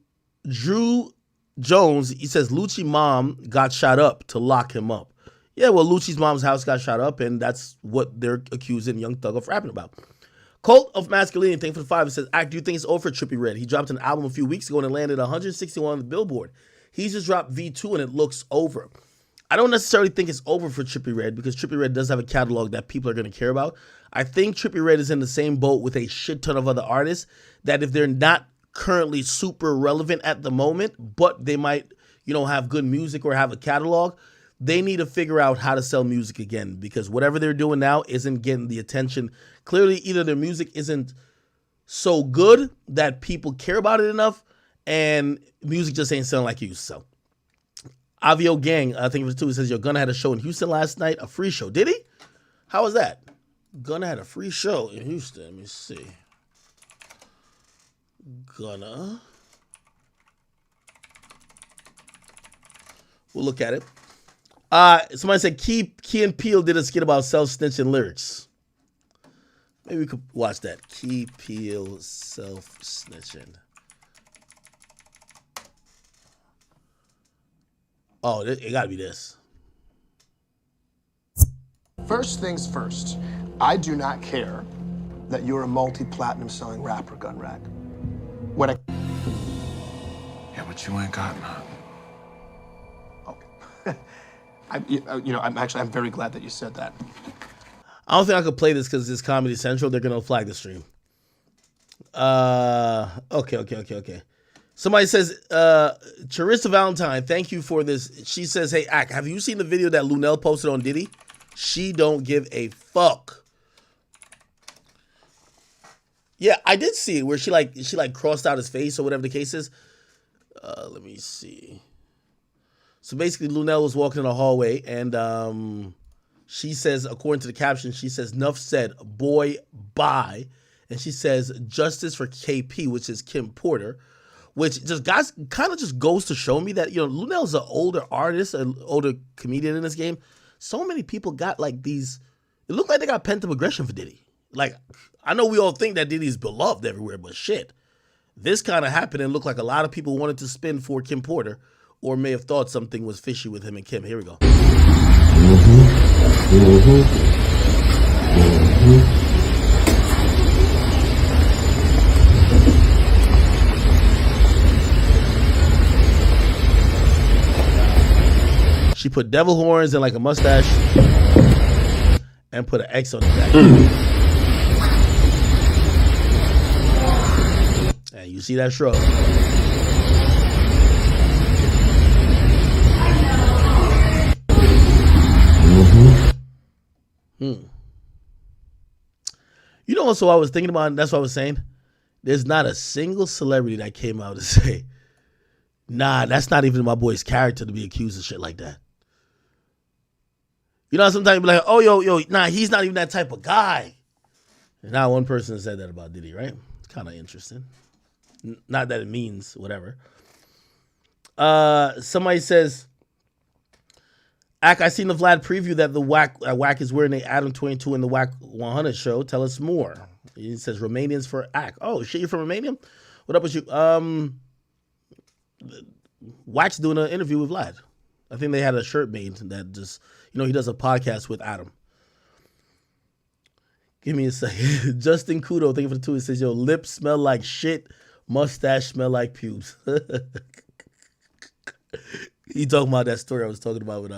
Drew Jones, he says, Lucci mom got shot up to lock him up. Yeah, well, Lucci's mom's house got shot up, and that's what they're accusing Young Thug of rapping about. Cult of Masculinity, thank you for the 5. It says, do you think it's over for Trippie Redd? He dropped an album a few weeks ago and it landed 161 on the Billboard. He's just dropped V2 and it looks over. I don't necessarily think it's over for Trippie Redd because Trippie Redd does have a catalog that people are going to care about. I think Trippie Redd is in the same boat with a shit ton of other artists that if they're not currently super relevant at the moment, but they might, have good music or have a catalog, they need to figure out how to sell music again because whatever they're doing now isn't getting the attention. Clearly, either their music isn't so good that people care about it enough and music just ain't selling like it used to sell. Avio Gang, I think it was 2, it says, yo, Gunna had a show in Houston last night, a free show. Did he? How was that? Gunna had a free show in Houston. Let me see. Gunna. We'll look at it. Somebody said Key and Peele did a skit about self-snitching lyrics. Maybe we could watch that. Key Peele self-snitching. Oh, it gotta be this. First things first, I do not care that you're a multi-platinum selling rapper, Gunrag. Yeah, but you ain't got none. Okay. I'm very glad that you said that. I don't think I could play this because it's Comedy Central. They're gonna flag the stream. Okay. Somebody says, Charissa Valentine, thank you for this. She says, hey, Ak, have you seen the video that Lunel posted on Diddy? She don't give a fuck. Yeah, I did see it where she crossed out his face or whatever the case is. Let me see. So basically, Lunel was walking in the hallway and she says, according to the caption, she says, "Nuff said, boy, bye." And she says, "Justice for KP," which is Kim Porter, which just kind of just goes to show me that, Lunel's an older artist, an older comedian in this game. So many people got these, it looked like they got pent up aggression for Diddy. I know we all think that Diddy's beloved everywhere, but shit. This kind of happened and looked like a lot of people wanted to spin for Kim Porter or may have thought something was fishy with him and Kim. Here we go. She put devil horns and a mustache and put an X on the back. And you see that shrug. Also, I was thinking about, that's what I was saying. There's not a single celebrity that came out to say, Nah, that's not even my boy's character to be accused of shit like that. You know, sometimes you be like, oh, yo, nah, he's not even that type of guy. And now one person said that about Diddy, right? It's kind of interesting. Not that it means whatever. Somebody says, I seen the Vlad preview that the Whack is wearing a Adam 22 in the Whack 100 show. Tell us more. He says Romanians for Ak. Oh, shit, you're from Romania? What up with you? Whack's doing an interview with Vlad. I think they had a shirt made that just, he does a podcast with Adam. Give me a second. Justin Kudo, thank you for the 2. It says, yo, lips smell like shit, mustache smell like pubes. He talking about that story I was talking about with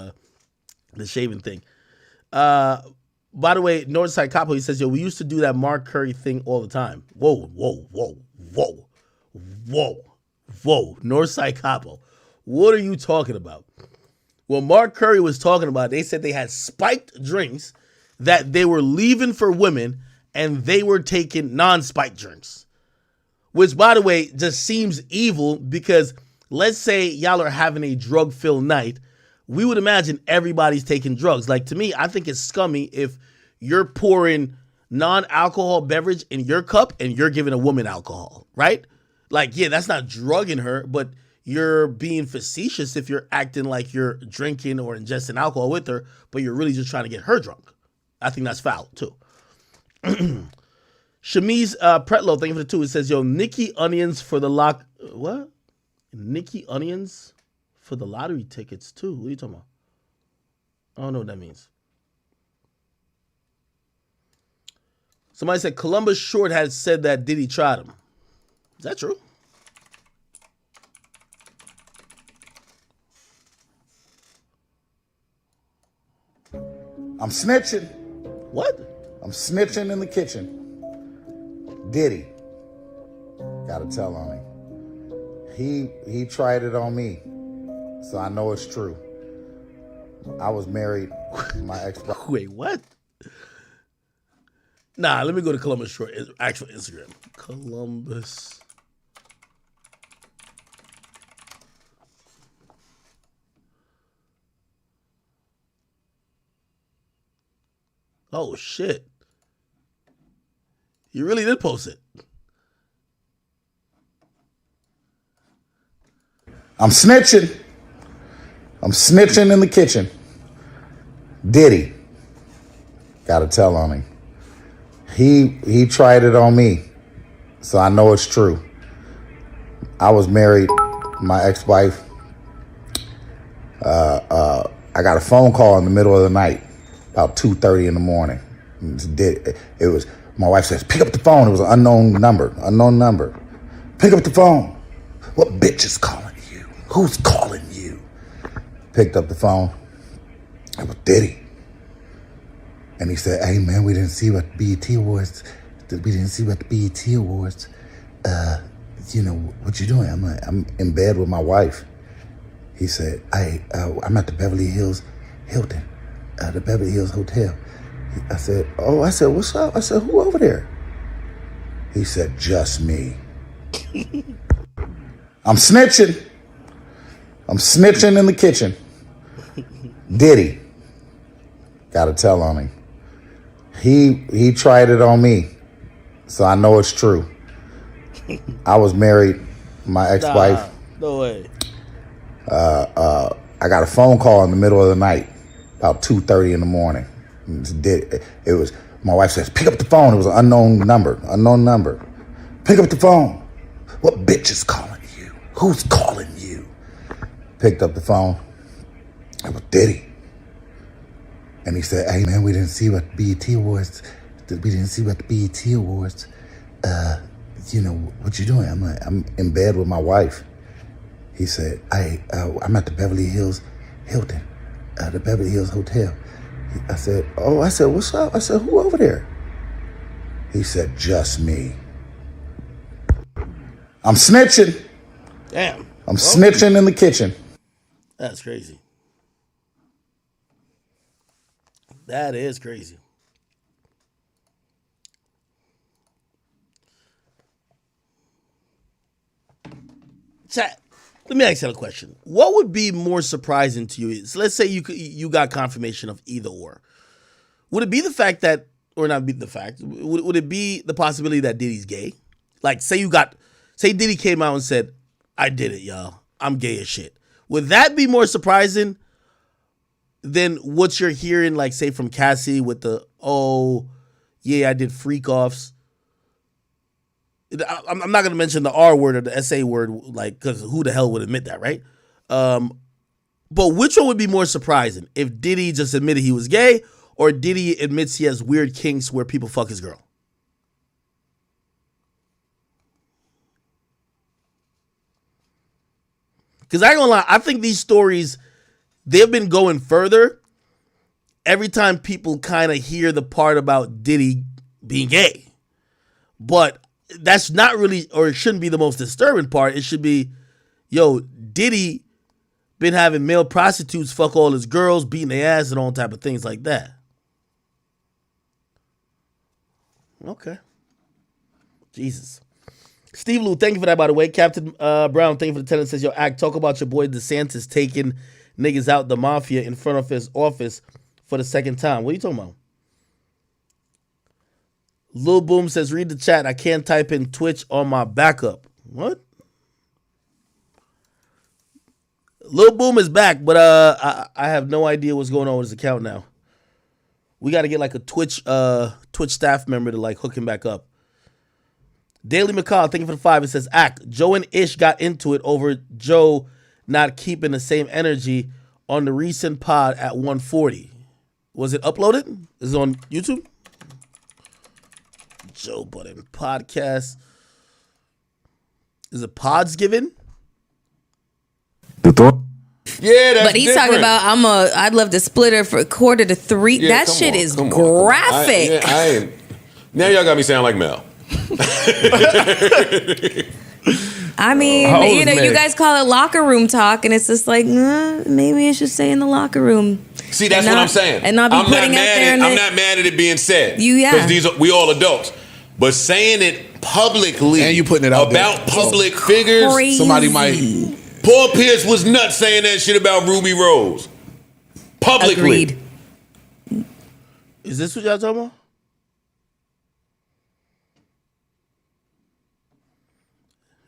the shaving thing. By the way, Northside Capo, he says, yo, we used to do that Mark Curry thing all the time. Whoa. Northside Capo. What are you talking about? Well, Mark Curry was talking about, they said they had spiked drinks that they were leaving for women and they were taking non-spiked drinks. Which, by the way, just seems evil because let's say y'all are having a drug-filled night. We would imagine everybody's taking drugs. Like, to me, I think it's scummy if you're pouring non-alcohol beverage in your cup and you're giving a woman alcohol, right? Like, yeah, that's not drugging her, but you're being facetious if you're acting like you're drinking or ingesting alcohol with her, but you're really just trying to get her drunk. I think that's foul, too. Shamiz Pretlow, thank you for the 2. It says, yo, Nikki Onions for the what? Nikki Onions for the lottery tickets, too. What are you talking about? I don't know what that means. Somebody said Columbus Short had said that Diddy tried him. Is that true? I'm snitching. What? I'm snitching in the kitchen. Diddy. Gotta tell on him. He tried it on me, so I know it's true. I was married to my ex-wife. Wait, what? Nah, let me go to Columbus Short, actual Instagram. Columbus. Oh, shit. You really did post it. I'm snitching. I'm snitching in the kitchen. Diddy. Gotta tell on him. He tried it on me, so I know it's true. I was married to my ex-wife. I got a phone call in the middle of the night, about 2:30 in the morning. It was, my wife says, pick up the phone. It was an unknown number. Pick up the phone. What bitch is calling you? Who's calling you? Picked up the phone. It was Diddy. And he said, hey man, we didn't see what the BET Awards. What you doing? I'm in bed with my wife. He said, I'm at the Beverly Hills Hilton, the Beverly Hills Hotel. I said, what's up? I said, who over there? He said, just me. I'm snitching. I'm snitching in the kitchen. Diddy. Gotta tell on him. He tried it on me, so I know it's true. I was married to my ex-wife. No way. I got a phone call in the middle of the night, about 2:30 in the morning. It was, my wife says, pick up the phone. It was an unknown number. Pick up the phone. What bitch is calling you? Who's calling you? Picked up the phone. It was Diddy. And he said, hey man, we didn't see what the BET Awards. What you doing? I'm in bed with my wife. He said, I'm at the Beverly Hills Hilton, the Beverly Hills Hotel. I said, what's up? I said, who over there? He said, just me. I'm snitching. Damn. I'm snitching in the kitchen. That's crazy. That is crazy. Chat. Let me ask you a question. What would be more surprising to you? So let's say you got confirmation of either or. Would it be the fact that, or not be the fact, would it be the possibility that Diddy's gay? Like, say Diddy came out and said, I did it, y'all. I'm gay as shit. Would that be more surprising than what you're hearing, like, say, from Cassie with the, oh, yeah, I did freak offs? I'm not going to mention the R word or the SA word, like, because who the hell would admit that, right? But which one would be more surprising? If Diddy just admitted he was gay, or Diddy admits he has weird kinks where people fuck his girl? Because I ain't gonna lie, I think these stories, they've been going further every time people kind of hear the part about Diddy being gay. But that's not really, or it shouldn't be the most disturbing part. It should be, yo, Diddy been having male prostitutes fuck all his girls, beating their ass and all type of things like that. Okay. Jesus. Steve Lou, thank you for that, by the way. Captain Brown, thank you for the tenant. Says, yo, Act, talk about your boy DeSantis taking niggas out the mafia in front of his office for the second time. What are you talking about? Lil Boom says, read the chat. I can't type in Twitch on my backup. What? Lil Boom is back, but I have no idea what's going on with his account now. We got to get like a Twitch staff member to like hook him back up. Daily McCall, thank you for the 5. It says, Act, Joe and Ish got into it over Joe not keeping the same energy on the recent pod at 140. Was it uploaded? Is it on YouTube? Joe Budden podcast. Is it pods given? Yeah, that's but he's different. talking about I'd love to split her for 1/4 to 3. Yeah, that come shit on, is come on. graphic. I ain't. Now y'all got me sound like Mel. I mean, you know, you guys call it locker room talk, and it's just like, maybe I should stay in the locker room. See, that's what I'm saying. And not be putting out there. I'm not mad at it being said. Yeah. Because we all adults. But saying it publicly and you putting it out about there. public figures, Crazy. Somebody might. Paul Pierce was nuts saying that shit about Ruby Rose. Publicly. Agreed. Is this what y'all talking about?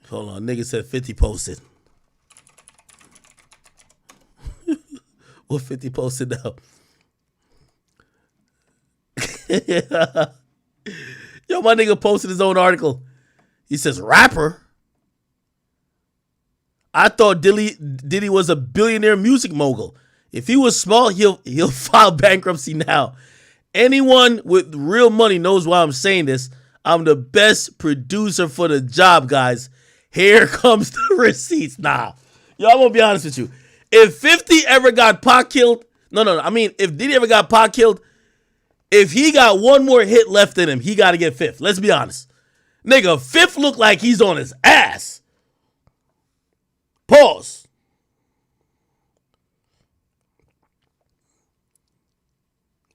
Hold on, nigga said 50 posted. What 50 posted now? Yo, my nigga posted his own article. He says, rapper? I thought Diddy was a billionaire music mogul. If he was small, he'll file bankruptcy now. Anyone with real money knows why I'm saying this. I'm the best producer for the job, guys. Here comes the receipts. Nah. Yo, I'm gonna be honest with you. If 50 ever got Pac killed, I mean, if Diddy ever got Pac killed, if he got one more hit left in him, he got to get Fifth. Let's be honest. Nigga, Fifth look like he's on his ass. Pause.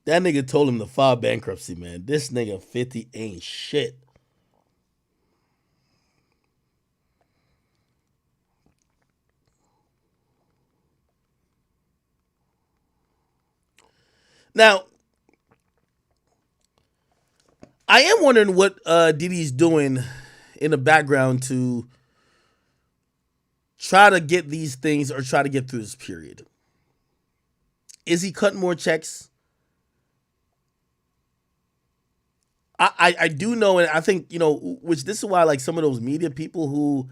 That nigga told him to file bankruptcy, man. This nigga 50 ain't shit. Now, I am wondering what Diddy's doing in the background to try to get these things or try to get through this period. Is he cutting more checks? I do know, and I think, you know, which this is why, like, some of those media people who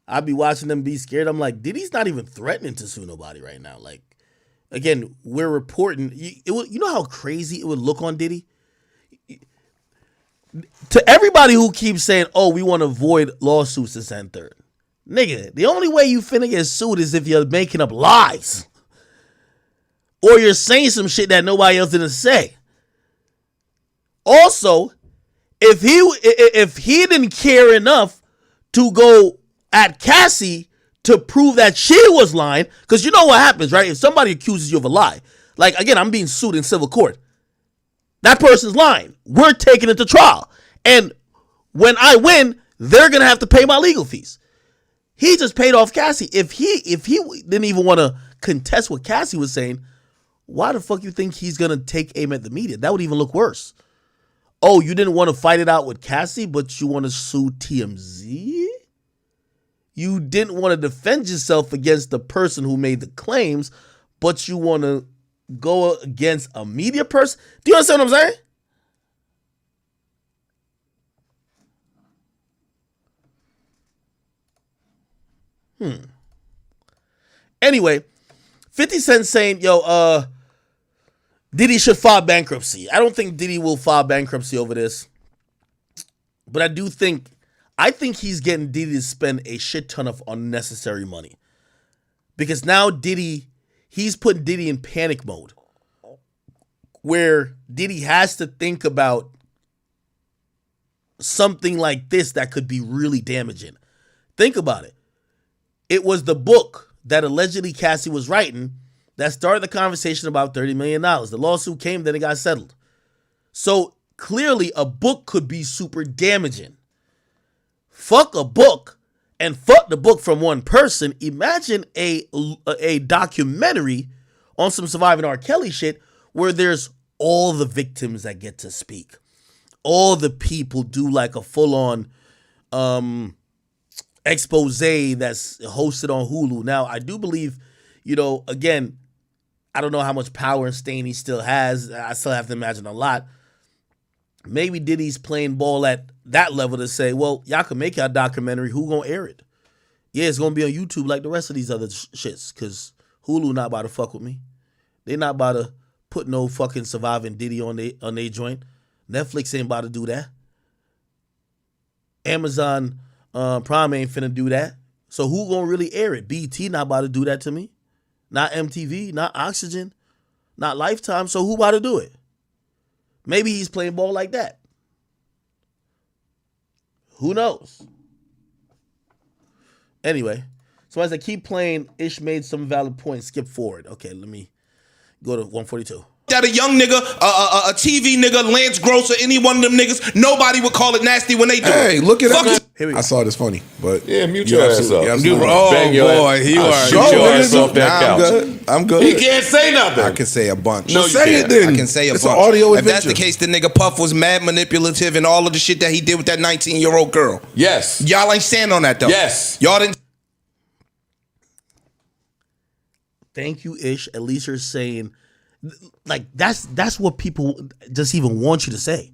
I be watching them be scared, I'm like, Diddy's not even threatening to sue nobody right now. Like, again, we're reporting. You know how crazy it would look on Diddy? To everybody who keeps saying, oh, we want to avoid lawsuits this and third. Nigga, the only way you finna get sued is if you're making up lies. Or you're saying some shit that nobody else didn't say. Also, if he didn't care enough to go at Cassie to prove that she was lying, because you know what happens, right? If somebody accuses you of a lie, like, again, I'm being sued in civil court. That person's lying. We're taking it to trial. And when I win, they're going to have to pay my legal fees. He just paid off Cassie. If he didn't even want to contest what Cassie was saying, why the fuck you think he's gonna take aim at the media? That would even look worse. Oh, you didn't want to fight it out with Cassie, but you want to sue TMZ? You didn't want to defend yourself against the person who made the claims, but you want to go against a media person? Do you understand what I'm saying? Anyway, 50 Cent saying, yo, Diddy should file bankruptcy. I don't think Diddy will file bankruptcy over this. But I think he's getting Diddy to spend a shit ton of unnecessary money. Because now he's putting Diddy in panic mode. Where Diddy has to think about something like this that could be really damaging. Think about it. It was the book that allegedly Cassie was writing that started the conversation about $30 million. The lawsuit came, then it got settled. So clearly a book could be super damaging. Fuck a book and fuck the book from one person. Imagine a documentary on some Surviving R. Kelly shit where there's all the victims that get to speak. All the people do like a full-on expose that's hosted on Hulu. Now, I do believe, again, I don't know how much power and stain he still has. I still have to imagine a lot. Maybe Diddy's playing ball at that level to say, well, y'all can make y'all documentary. Who gonna air it? Yeah, it's gonna be on YouTube like the rest of these other shits, because Hulu not about to fuck with me. They not about to put no fucking Surviving Diddy on they joint. Netflix ain't about to do that. Amazon Prime ain't finna do that. So who gonna really air it? BT not about to do that to me. Not MTV, not Oxygen, not Lifetime. So who about to do it? Maybe he's playing ball like that. Who knows? Anyway, so as I keep playing, Ish made some valid points. Skip forward. Okay, let me go to 142. That a young nigga, a TV nigga, Lance Gross, or any one of them niggas, nobody would call it nasty when they do it. Hey, look at that. Here we go. I saw this funny, but yeah, mute your ass up. Oh Bang your boy, ass. you are. Mute your ass off that couch. I'm good. He can't say nothing. I can say a bunch. No, say it then. I can say a it's bunch. An audio if adventure. that's the case, the nigga Puff was mad manipulative and all of the shit that he did with that 19-year-old girl. Yes. Y'all ain't stand on that though. Yes. Y'all didn't. Thank you, Ish. At least you're saying, like, that's what people just even want you to say.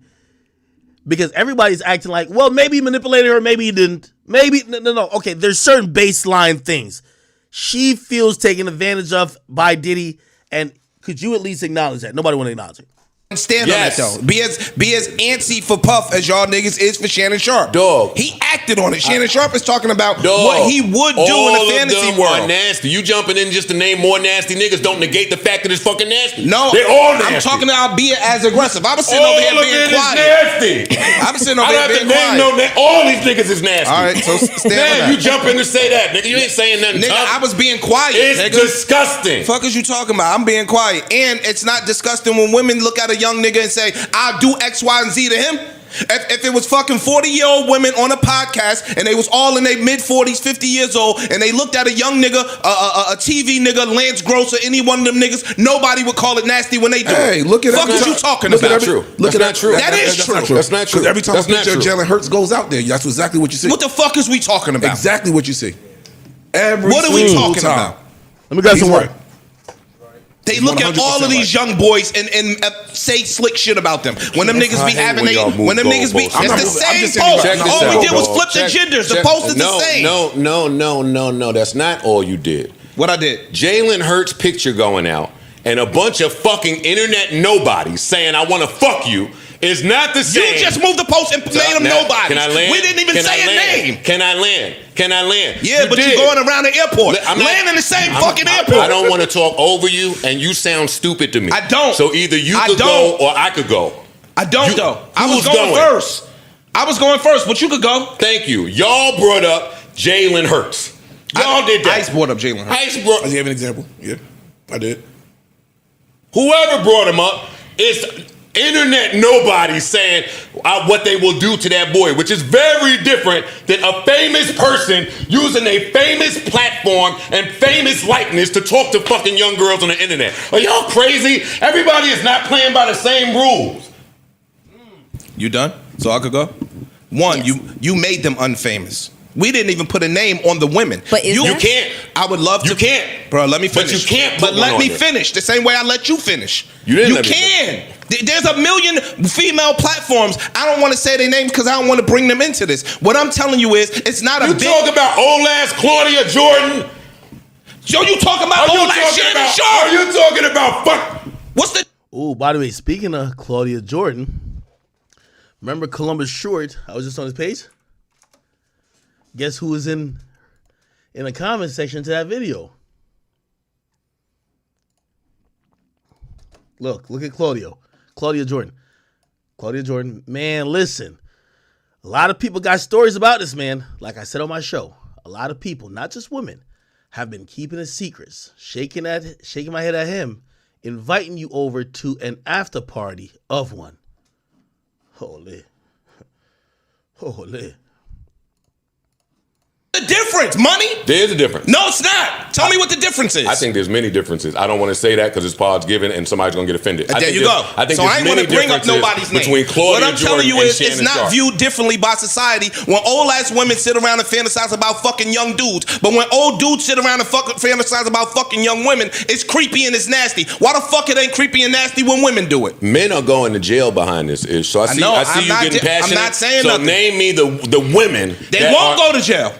Because everybody's acting like, well, maybe he manipulated her, maybe he didn't. Maybe, no. Okay, there's certain baseline things. She feels taken advantage of by Diddy, and could you at least acknowledge that? Nobody want to acknowledge it. Stand on that though. Be as antsy for Puff as y'all niggas is for Shannon Sharp. Dog. He acted on it. Shannon Sharp is talking about what he would do in a fantasy them world. Are nasty. You jumping in just to name more nasty niggas don't negate the fact that it's fucking nasty. No, they all nasty. I'm talking about being as aggressive. I was sitting over here being quiet. Nasty. I was sitting over here being quiet. All these niggas is nasty. All right, so stand on that. You jump in to say that, nigga. You ain't saying nothing. Nigga, tough. I was being quiet. It's nigga. disgusting. Fuck is you talking about? I'm being quiet, and it's not disgusting when women look at a young nigga and say, I'll do X, Y, and Z to him. If it was fucking 40-year-old women on a podcast and they was all in their mid-40s, 50 years old, and they looked at a young nigga, a TV nigga, Lance Gross, or any one of them niggas, nobody would call it nasty when they do it. Hey, look at fuck is you talking about? That's true. Look at not true. That is true. That's not true. Because every time that's a picture of not true. Jalen Hurts goes out there, that's exactly what you see. What the fuck is we talking about? Exactly what you see. Every what are we single talking time. about? Let me grab some right. more. They look at all of these young boys and say slick shit about them. When them niggas be having when them niggas be, it's the same post. All we did was flip the genders. The post is the same. No. That's not all you did. What I did? Jalen Hurts picture going out and a bunch of fucking internet nobodies saying I want to fuck you is not the same. You just moved the post and made them nobodies. Can I land? We didn't even say a name. Can I land? Yeah, but you're going around the airport. Land in the same fucking airport. I don't want to talk over you, and you sound stupid to me. I don't. So either you could go or I could go. I don't though. I was going first. I was going first, but you could go. Thank you. Y'all brought up Jalen Hurts. Y'all did that. Ice brought up Jalen Hurts. Ice brought. I gave an example. Yeah, I did. Whoever brought him up is internet nobody saying what they will do to that boy, which is very different than a famous person using a famous platform and famous likeness to talk to fucking young girls on the internet. Are y'all crazy? Everybody is not playing by the same rules. You done? So I could go? One, you made them unfamous. We didn't even put a name on the women. But you can't. I would love to. You can't. Bro, let me finish. But you can't. But let me finish. The same way I let you finish. You didn't. You let me can. There's a million female platforms. I don't want to say their names because I don't want to bring them into this. What I'm telling you is, it's not a You big... talk about old ass Claudia Jordan. Yo, you talking about old ass Shannon Sharp. Are you talking about fuck? What's the... Oh, by the way, speaking of Claudia Jordan, remember Columbus Short? I was just on his page. Guess who was in the comment section to that video? Look at Claudia Jordan. Claudia Jordan, man, listen. A lot of people got stories about this, man. Like I said on my show, a lot of people, not just women, have been keeping it secrets, shaking my head at him, inviting you over to an after party of one. Holy. The difference? Money? There's a difference. No, it's not. Tell me what the difference is. I think there's many differences. I don't want to say that because it's Pod's given and somebody's going to get offended. There you go. I think so I ain't going to bring up nobody's name. Between Claudia what I'm telling you Jordan is, and it's Shannon not Sharp. viewed differently by society when old ass women sit around and fantasize about fucking young dudes. But when old dudes sit around and fantasize about fucking young women, it's creepy and it's nasty. Why the fuck it ain't creepy and nasty when women do it? Men are going to jail behind this issue. So I see you getting passionate. I'm not saying so nothing. Name me the women. They won't go to jail.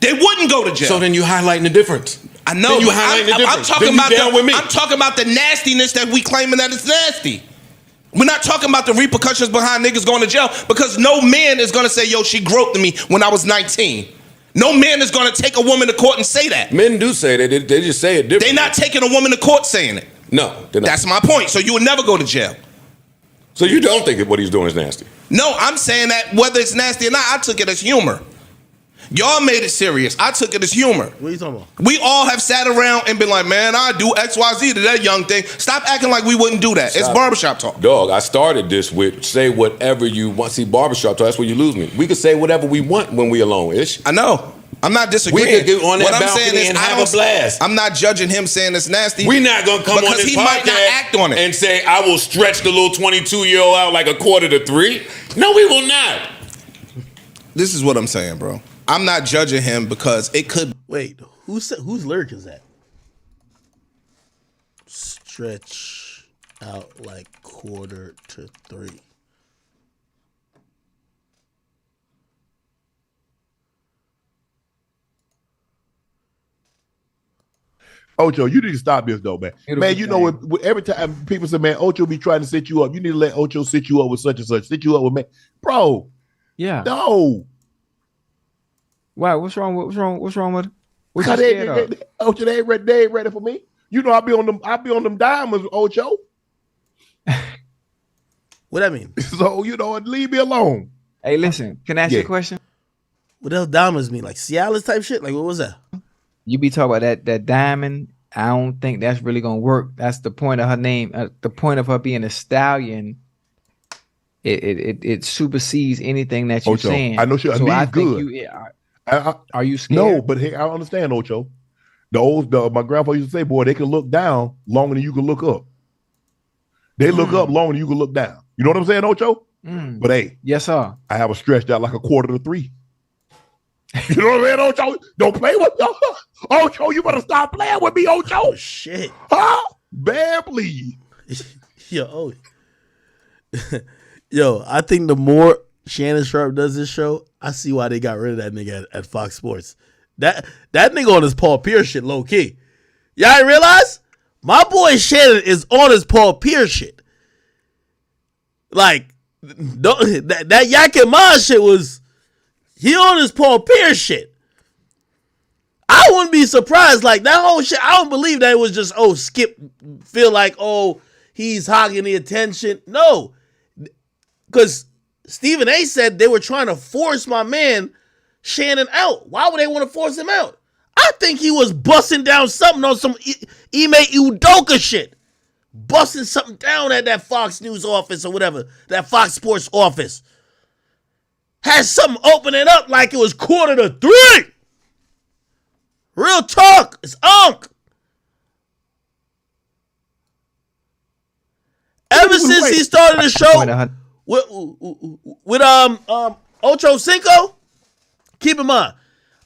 They wouldn't go to jail. So then you highlighting the difference. I know. Then you highlighting the difference. I'm talking about the nastiness that we claiming that it's nasty. We're not talking about the repercussions behind niggas going to jail because no man is going to say, yo, she groped me when I was 19. No man is going to take a woman to court and say that. Men do say that. They just say it differently. They're not taking a woman to court saying it. No, they're not. That's my point. So you would never go to jail. So you don't think that what he's doing is nasty? No, I'm saying that whether it's nasty or not, I took it as humor. Y'all made it serious. I took it as humor. What are you talking about? We all have sat around and been like, man, I do XYZ to that young thing. Stop acting like we wouldn't do that. It's barbershop talk. Dog, I started this with say whatever you want. See, barbershop talk, that's where you lose me. We can say whatever we want when we alone, Ish. I know. I'm not disagreeing. We could get on that what I'm saying balcony is, and have a blast. I'm not judging him saying it's nasty. We're not going to come on this he podcast might not act on it and say, I will stretch the little 22-year-old out like a 2:45. No, we will not. This is what I'm saying, bro. I'm not judging him because it could. Wait, whose lyric is that? Stretch out like 2:45. Ocho, you need to stop this though, man. Man, you know, every time people say, man, Ocho be trying to set you up, you need to let Ocho set you up with such and such, set you up with me. Bro. Yeah. No. Why? What's wrong with it? What you They scared of? Ocho, they ain't ready for me. You know, I'll be on them diamonds, Ocho. What that mean? So, you know, leave me alone. Hey, listen, can I ask you a question? What else diamonds mean? Like Cialis type shit? Like what was that? You be talking about that diamond. I don't think that's really gonna work. That's the point of her name. The point of her being a stallion. It supersedes anything that you're Ocho, saying. I know she I good. Think are you scared? No, but hey, I understand, Ocho. My grandpa used to say, boy, they can look down longer than you can look up. They look up longer than you can look down. You know what I'm saying, Ocho? But hey, yes, sir. I have a stretched out like a 2:45. You know what I'm saying, Ocho? Don't play with me. Ocho, you better stop playing with me, Ocho. Oh, shit. Huh? Man, please. Yo, I think the more Shannon Sharp does this show, I see why they got rid of that nigga at Fox Sports. That nigga on his Paul Pierce shit, low key. Y'all ain't realize? My boy Shannon is on his Paul Pierce shit. Like, that Yak and Ma shit was, he on his Paul Pierce shit. I wouldn't be surprised. Like, that whole shit, I don't believe that it was just, Skip feel like, he's hogging the attention. No. Because Stephen A said they were trying to force my man Shannon out. Why would they want to force him out? I think he was busting down something on some Ime Udoka shit. busting something down at that Fox News office or whatever, that Fox Sports office. Had something opening up like it was 2:45. Real talk. It's Unc. Ever since he started the show with Ocho Cinco, keep in mind,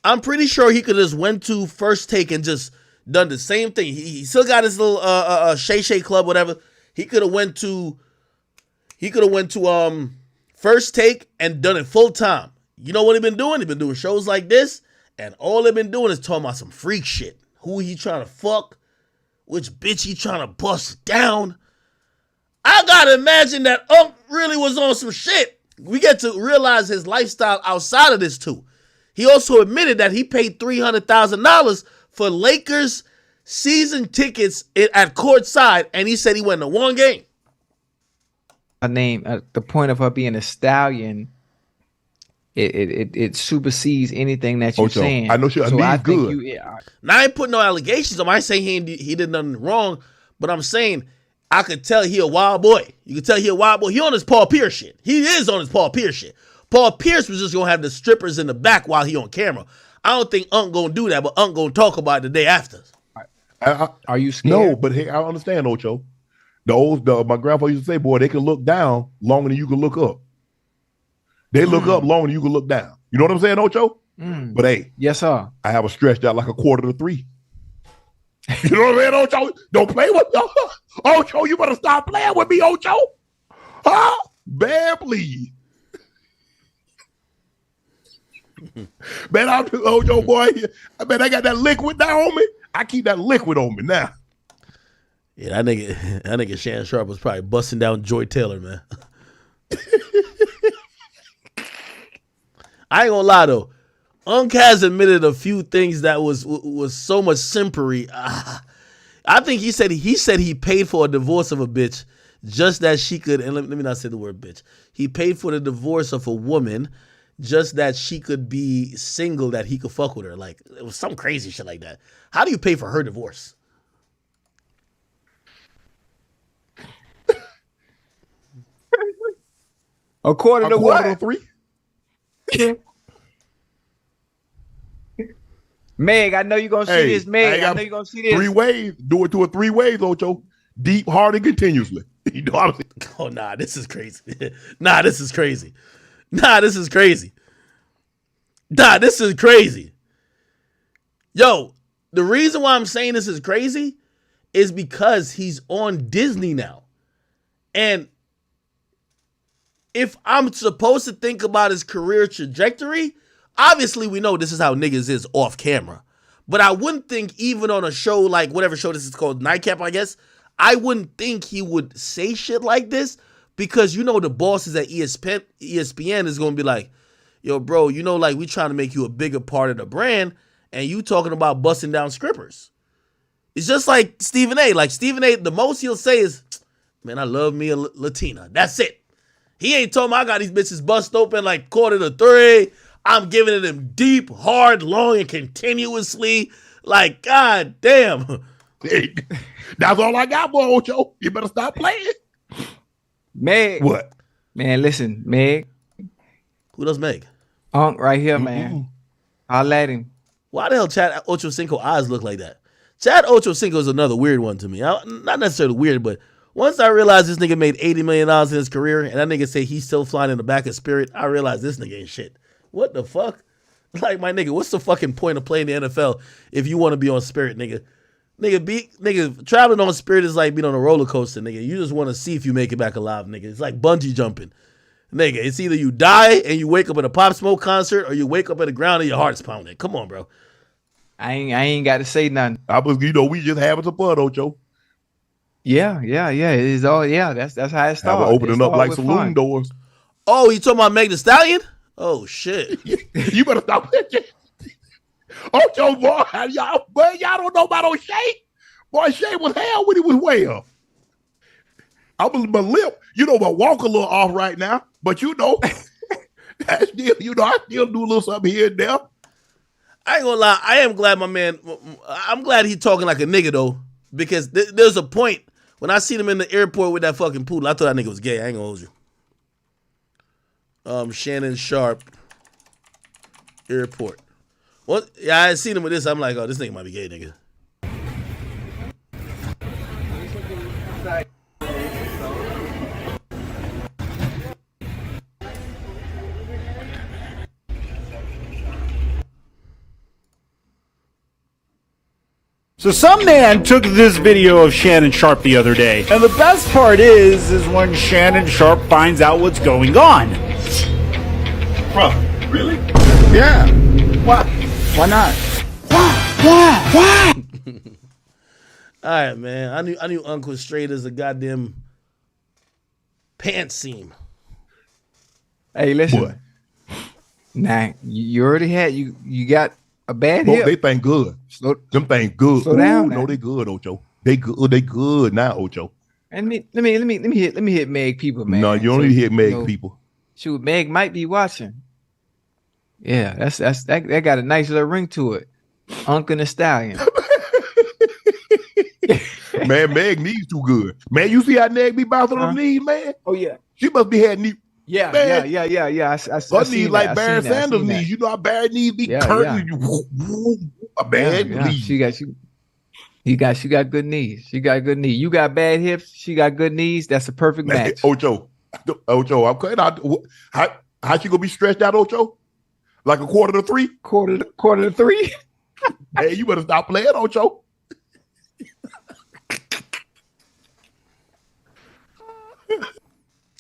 I'm pretty sure he could just went to First Take and just done the same thing. He still got his little Shay Shay Club, whatever. He could have went to First Take and done it full time. You know what he been doing? He been doing shows like this, and all they been doing is talking about some freak shit. Who he trying to fuck, which bitch he trying to bust down. I gotta imagine that really was on some shit. We get to realize his lifestyle outside of this too. He also admitted that he paid $300,000 for Lakers season tickets at courtside, and he said he went to one game. Her name, the point of her being a stallion, it supersedes anything that you're saying. I know she good. Now I ain't putting no allegations on him. I ain't saying he did nothing wrong, but I'm saying I could tell he a wild boy. You can tell he a wild boy. He on his Paul Pierce shit. He is on his Paul Pierce shit. Paul Pierce was just gonna have the strippers in the back while he on camera. I don't think Unc gonna do that, but Unc gonna talk about it the day after. Are you scared? No, but hey, I understand, Ocho. My grandpa used to say, boy, they can look down longer than you can look up. They look up longer than you can look down. You know what I'm saying, Ocho? But hey, yes, sir. I have a stretched out like 2:45. You know what I'm saying, Ocho? Don't play with me. Ocho, you better stop playing with me, Ocho. Huh? Bad, please. Man, Ocho, boy, man, I got that liquid down on me. I keep that liquid on me now. Yeah, that nigga Shannon Sharp was probably busting down Joy Taylor, man. I ain't gonna lie though. Unc has admitted a few things that was so much simpery. I think he said he paid for a divorce of a bitch just that she could, and let me not say the word bitch. He paid for the divorce of a woman just that she could be single, that he could fuck with her. Like, it was some crazy shit like that. How do you pay for her divorce? A quarter to what? 3? Meg, I know you're gonna see this. Meg, I know you're gonna see this. 3 ways. Do it to a 3 ways, Ocho. Deep, hard, and continuously. You know what I'm saying? Oh, nah, this is crazy. Nah, this is crazy. Nah, this is crazy. Nah, this is crazy. Yo, the reason why I'm saying this is crazy is because he's on Disney now. And if I'm supposed to think about his career trajectory, obviously we know this is how niggas is off camera. But I wouldn't think even on a show like whatever show this is called, Nightcap, I guess, I wouldn't think he would say shit like this because you know the bosses at ESPN is going to be like, yo, bro, you know, like we trying to make you a bigger part of the brand and you talking about busting down strippers. It's just like Stephen A. Like Stephen A., the most he'll say is, man, I love me a Latina. That's it. He ain't talking about I got these bitches bust open like 2:45. I'm giving it them deep, hard, long, and continuously. Like, god damn. Hey, that's all I got, boy, Ocho. You better stop playing. Meg. What? Man, listen, Meg. Who does Meg? Unc right here, man. I'll let him. Why the hell Chad Ochocinco eyes look like that? Chad Ochocinco is another weird one to me. Not necessarily weird, but once I realized this nigga made $80 million in his career and that nigga say he's still flying in the back of Spirit, I realized this nigga ain't shit. What the fuck? Like, my nigga, what's the fucking point of playing the NFL if you want to be on Spirit, nigga? Nigga, traveling on Spirit is like being on a roller coaster, nigga. You just want to see if you make it back alive, nigga. It's like bungee jumping. Nigga, it's either you die and you wake up at a Pop Smoke concert or you wake up at the ground and your heart's pounding. Come on, bro. I ain't got to say nothing. We just having some fun, Ocho. Yeah. It is all, that's how it starts. Opening up like saloon doors. Oh, you talking about Meg Thee Stallion? Oh, shit. You better stop that. Ocho, boy, y'all don't know about O'Shea. Boy, Shay was hell when he was well. My lip, my walk a little off right now, but I still do a little something here and there. I ain't gonna lie, I am glad my man, I'm glad he talking like a nigga though, because there's a point When I seen him in the airport with that fucking poodle, I thought that nigga was gay. I ain't gonna hold you. Shannon Sharp, airport. What? Yeah, I had seen him with this. I'm like, oh, this nigga might be gay, nigga. So some man took this video of Shannon Sharp the other day, and the best part is when Shannon Sharp finds out what's going on. Bro, really? Yeah. Why? Why not? Why? All right, man. I knew Uncle straight as a goddamn pants seam. Hey, listen. Nah, you already had you got a bad Boy, hip. they think good. Them things good. Slow down Ooh, now. no, they good, Ocho. They good. They good now, Ocho. And let me hit Meg people, man. No, you don't need to hit Meg people. Shoot, Meg might be watching. Yeah, that got a nice little ring to it. Uncle and the Stallion. Man, Meg knees too good. Man, you see how Meg be bouncing on the knees, man? Oh yeah. She must be had knee. Yeah, man. yeah. I Her seen knees like that. Barry Sanders' knees. You know how Barry knees be curving. A bad knee. She got good knees. She got good knees. You got bad hips. She got good knees. That's a perfect match. Ocho, I'm cutting out. How she gonna be stretched out, Ocho? Like a quarter to three? Quarter to three? Hey, you better stop playing, Ocho.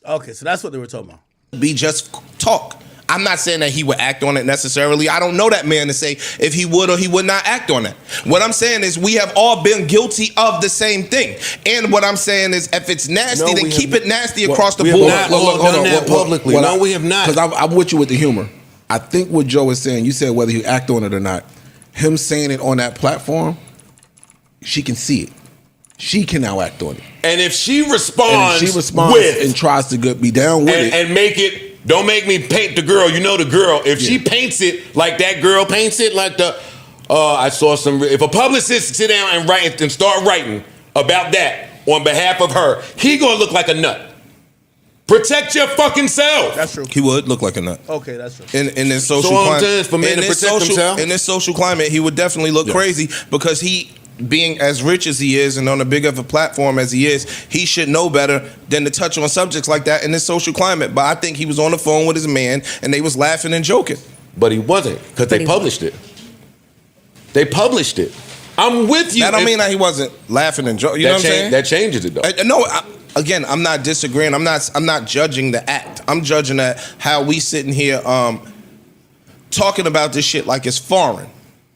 Okay, so that's what they were talking about. Be just talk. I'm not saying that he would act on it necessarily. I don't know that man to say if he would or he would not act on it. What I'm saying is we have all been guilty of the same thing. And what I'm saying is if it's nasty, then keep it nasty across the board. We have not done that publicly. No, we have not. Because I'm with you with the humor. I think what Joe is saying, you said whether he act on it or not, him saying it on that platform, she can see it. She can now act on it. And if she responds, with and tries to be down with it and make it, don't make me paint the girl. You know the girl. If she paints it like that girl paints it, like the I saw some. If a publicist sit down and write and start writing about that on behalf of her, he gonna look like a nut. Protect your fucking self. That's true. He would look like a nut. Okay, that's true. In this social climate, in this social climate, he would definitely look crazy because he, being as rich as he is and on a big of a platform as he is, he should know better than to touch on subjects like that in this social climate. But I think he was on the phone with his man and they was laughing and joking. But he wasn't because they published it. They published it. I'm with you. That don't mean that he wasn't laughing and joking. You know what I'm saying? That changes it though. No. Again, I'm not disagreeing. I'm not judging the act. I'm judging that how we sitting here talking about this shit like it's foreign.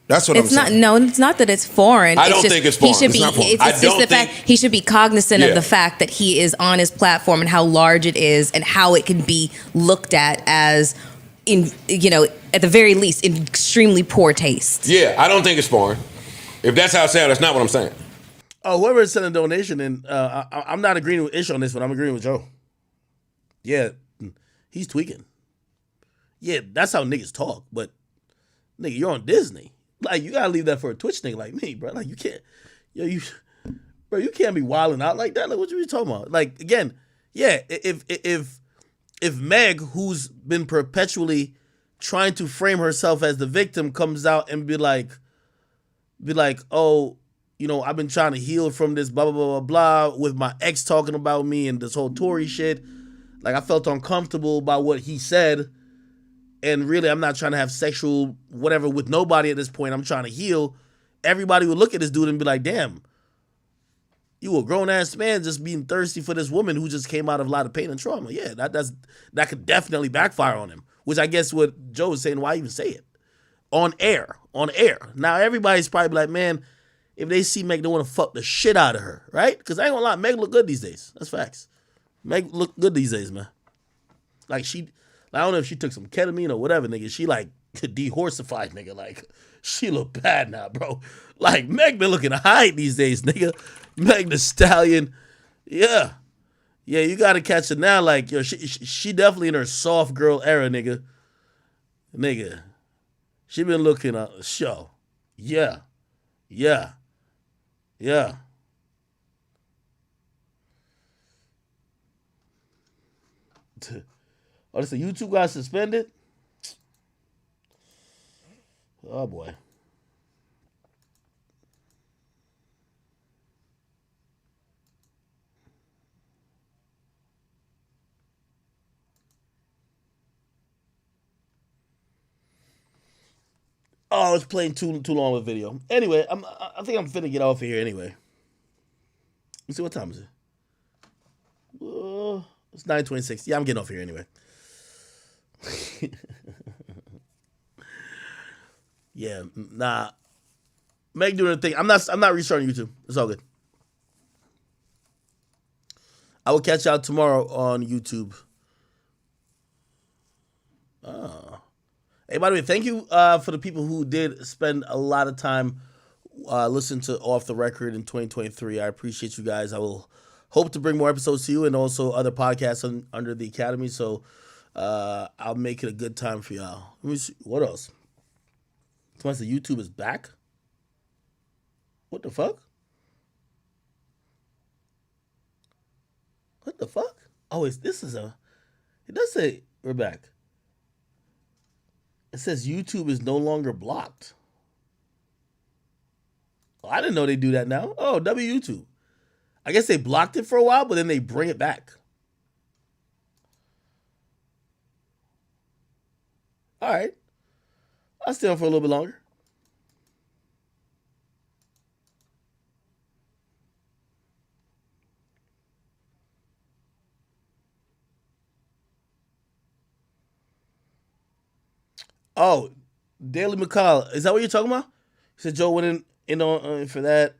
That's what I'm saying. No, it's not that it's foreign. I don't think it's foreign. He should it's just the fact he should be cognizant of the fact that he is on his platform and how large it is and how it can be looked at as, at the very least, in extremely poor taste. Yeah, I don't think it's foreign. If that's how it sounds, that's not what I'm saying. Oh, whoever sent a donation, and I'm not agreeing with Ish on this one. I'm agreeing with Joe. Yeah, he's tweaking. Yeah, that's how niggas talk. But nigga, you're on Disney. Like you gotta leave that for a Twitch nigga like me, bro. Like you can't, you can't be wilding out like that. Like what you talking about? Like again, yeah. If Meg, who's been perpetually trying to frame herself as the victim, comes out and be like, oh. I've been trying to heal from this blah, blah, blah, blah, blah, with my ex talking about me and this whole Tory shit. Like, I felt uncomfortable about what he said. And really, I'm not trying to have sexual whatever with nobody at this point. I'm trying to heal. Everybody would look at this dude and be like, damn, you a grown-ass man just being thirsty for this woman who just came out of a lot of pain and trauma. Yeah, that could definitely backfire on him. Which I guess what Joe was saying, why even say it? On air. Now, everybody's probably like, man, if they see Meg, they want to fuck the shit out of her, right? Because I ain't gonna lie, Meg look good these days. That's facts. Meg look good these days, man. Like I don't know if she took some ketamine or whatever, nigga. She like dehorsified, nigga. Like she look bad now, bro. Like Meg been looking high these days, nigga. Meg the Stallion, yeah, you gotta catch her now. Like yo, she definitely in her soft girl era, nigga. She been looking show, yeah. Oh, this a YouTube got suspended? Oh boy. Oh, it's playing too long of a video. Anyway, I think I'm finna get off of here anyway. Let's see, what time is it? It's 9:26. Yeah, I'm getting off here anyway. Yeah, nah. Meg doing the thing. I'm not restarting YouTube. It's all good. I will catch y'all tomorrow on YouTube. Oh. Hey, by the way, thank you for the people who did spend a lot of time listening to Off the Record in 2023. I appreciate you guys. I will hope to bring more episodes to you and also other podcasts under the Academy. So I'll make it a good time for y'all. Let me see. What else? Someone said YouTube is back? What the fuck? What the fuck? Oh, it does say we're back. It says YouTube is no longer blocked. Oh, I didn't know they do that now. Oh, YouTube. I guess they blocked it for a while, but then they bring it back. All right. I'll stay on for a little bit longer. Oh, Daily McCall. Is that what you're talking about? He said Joe went in on for that.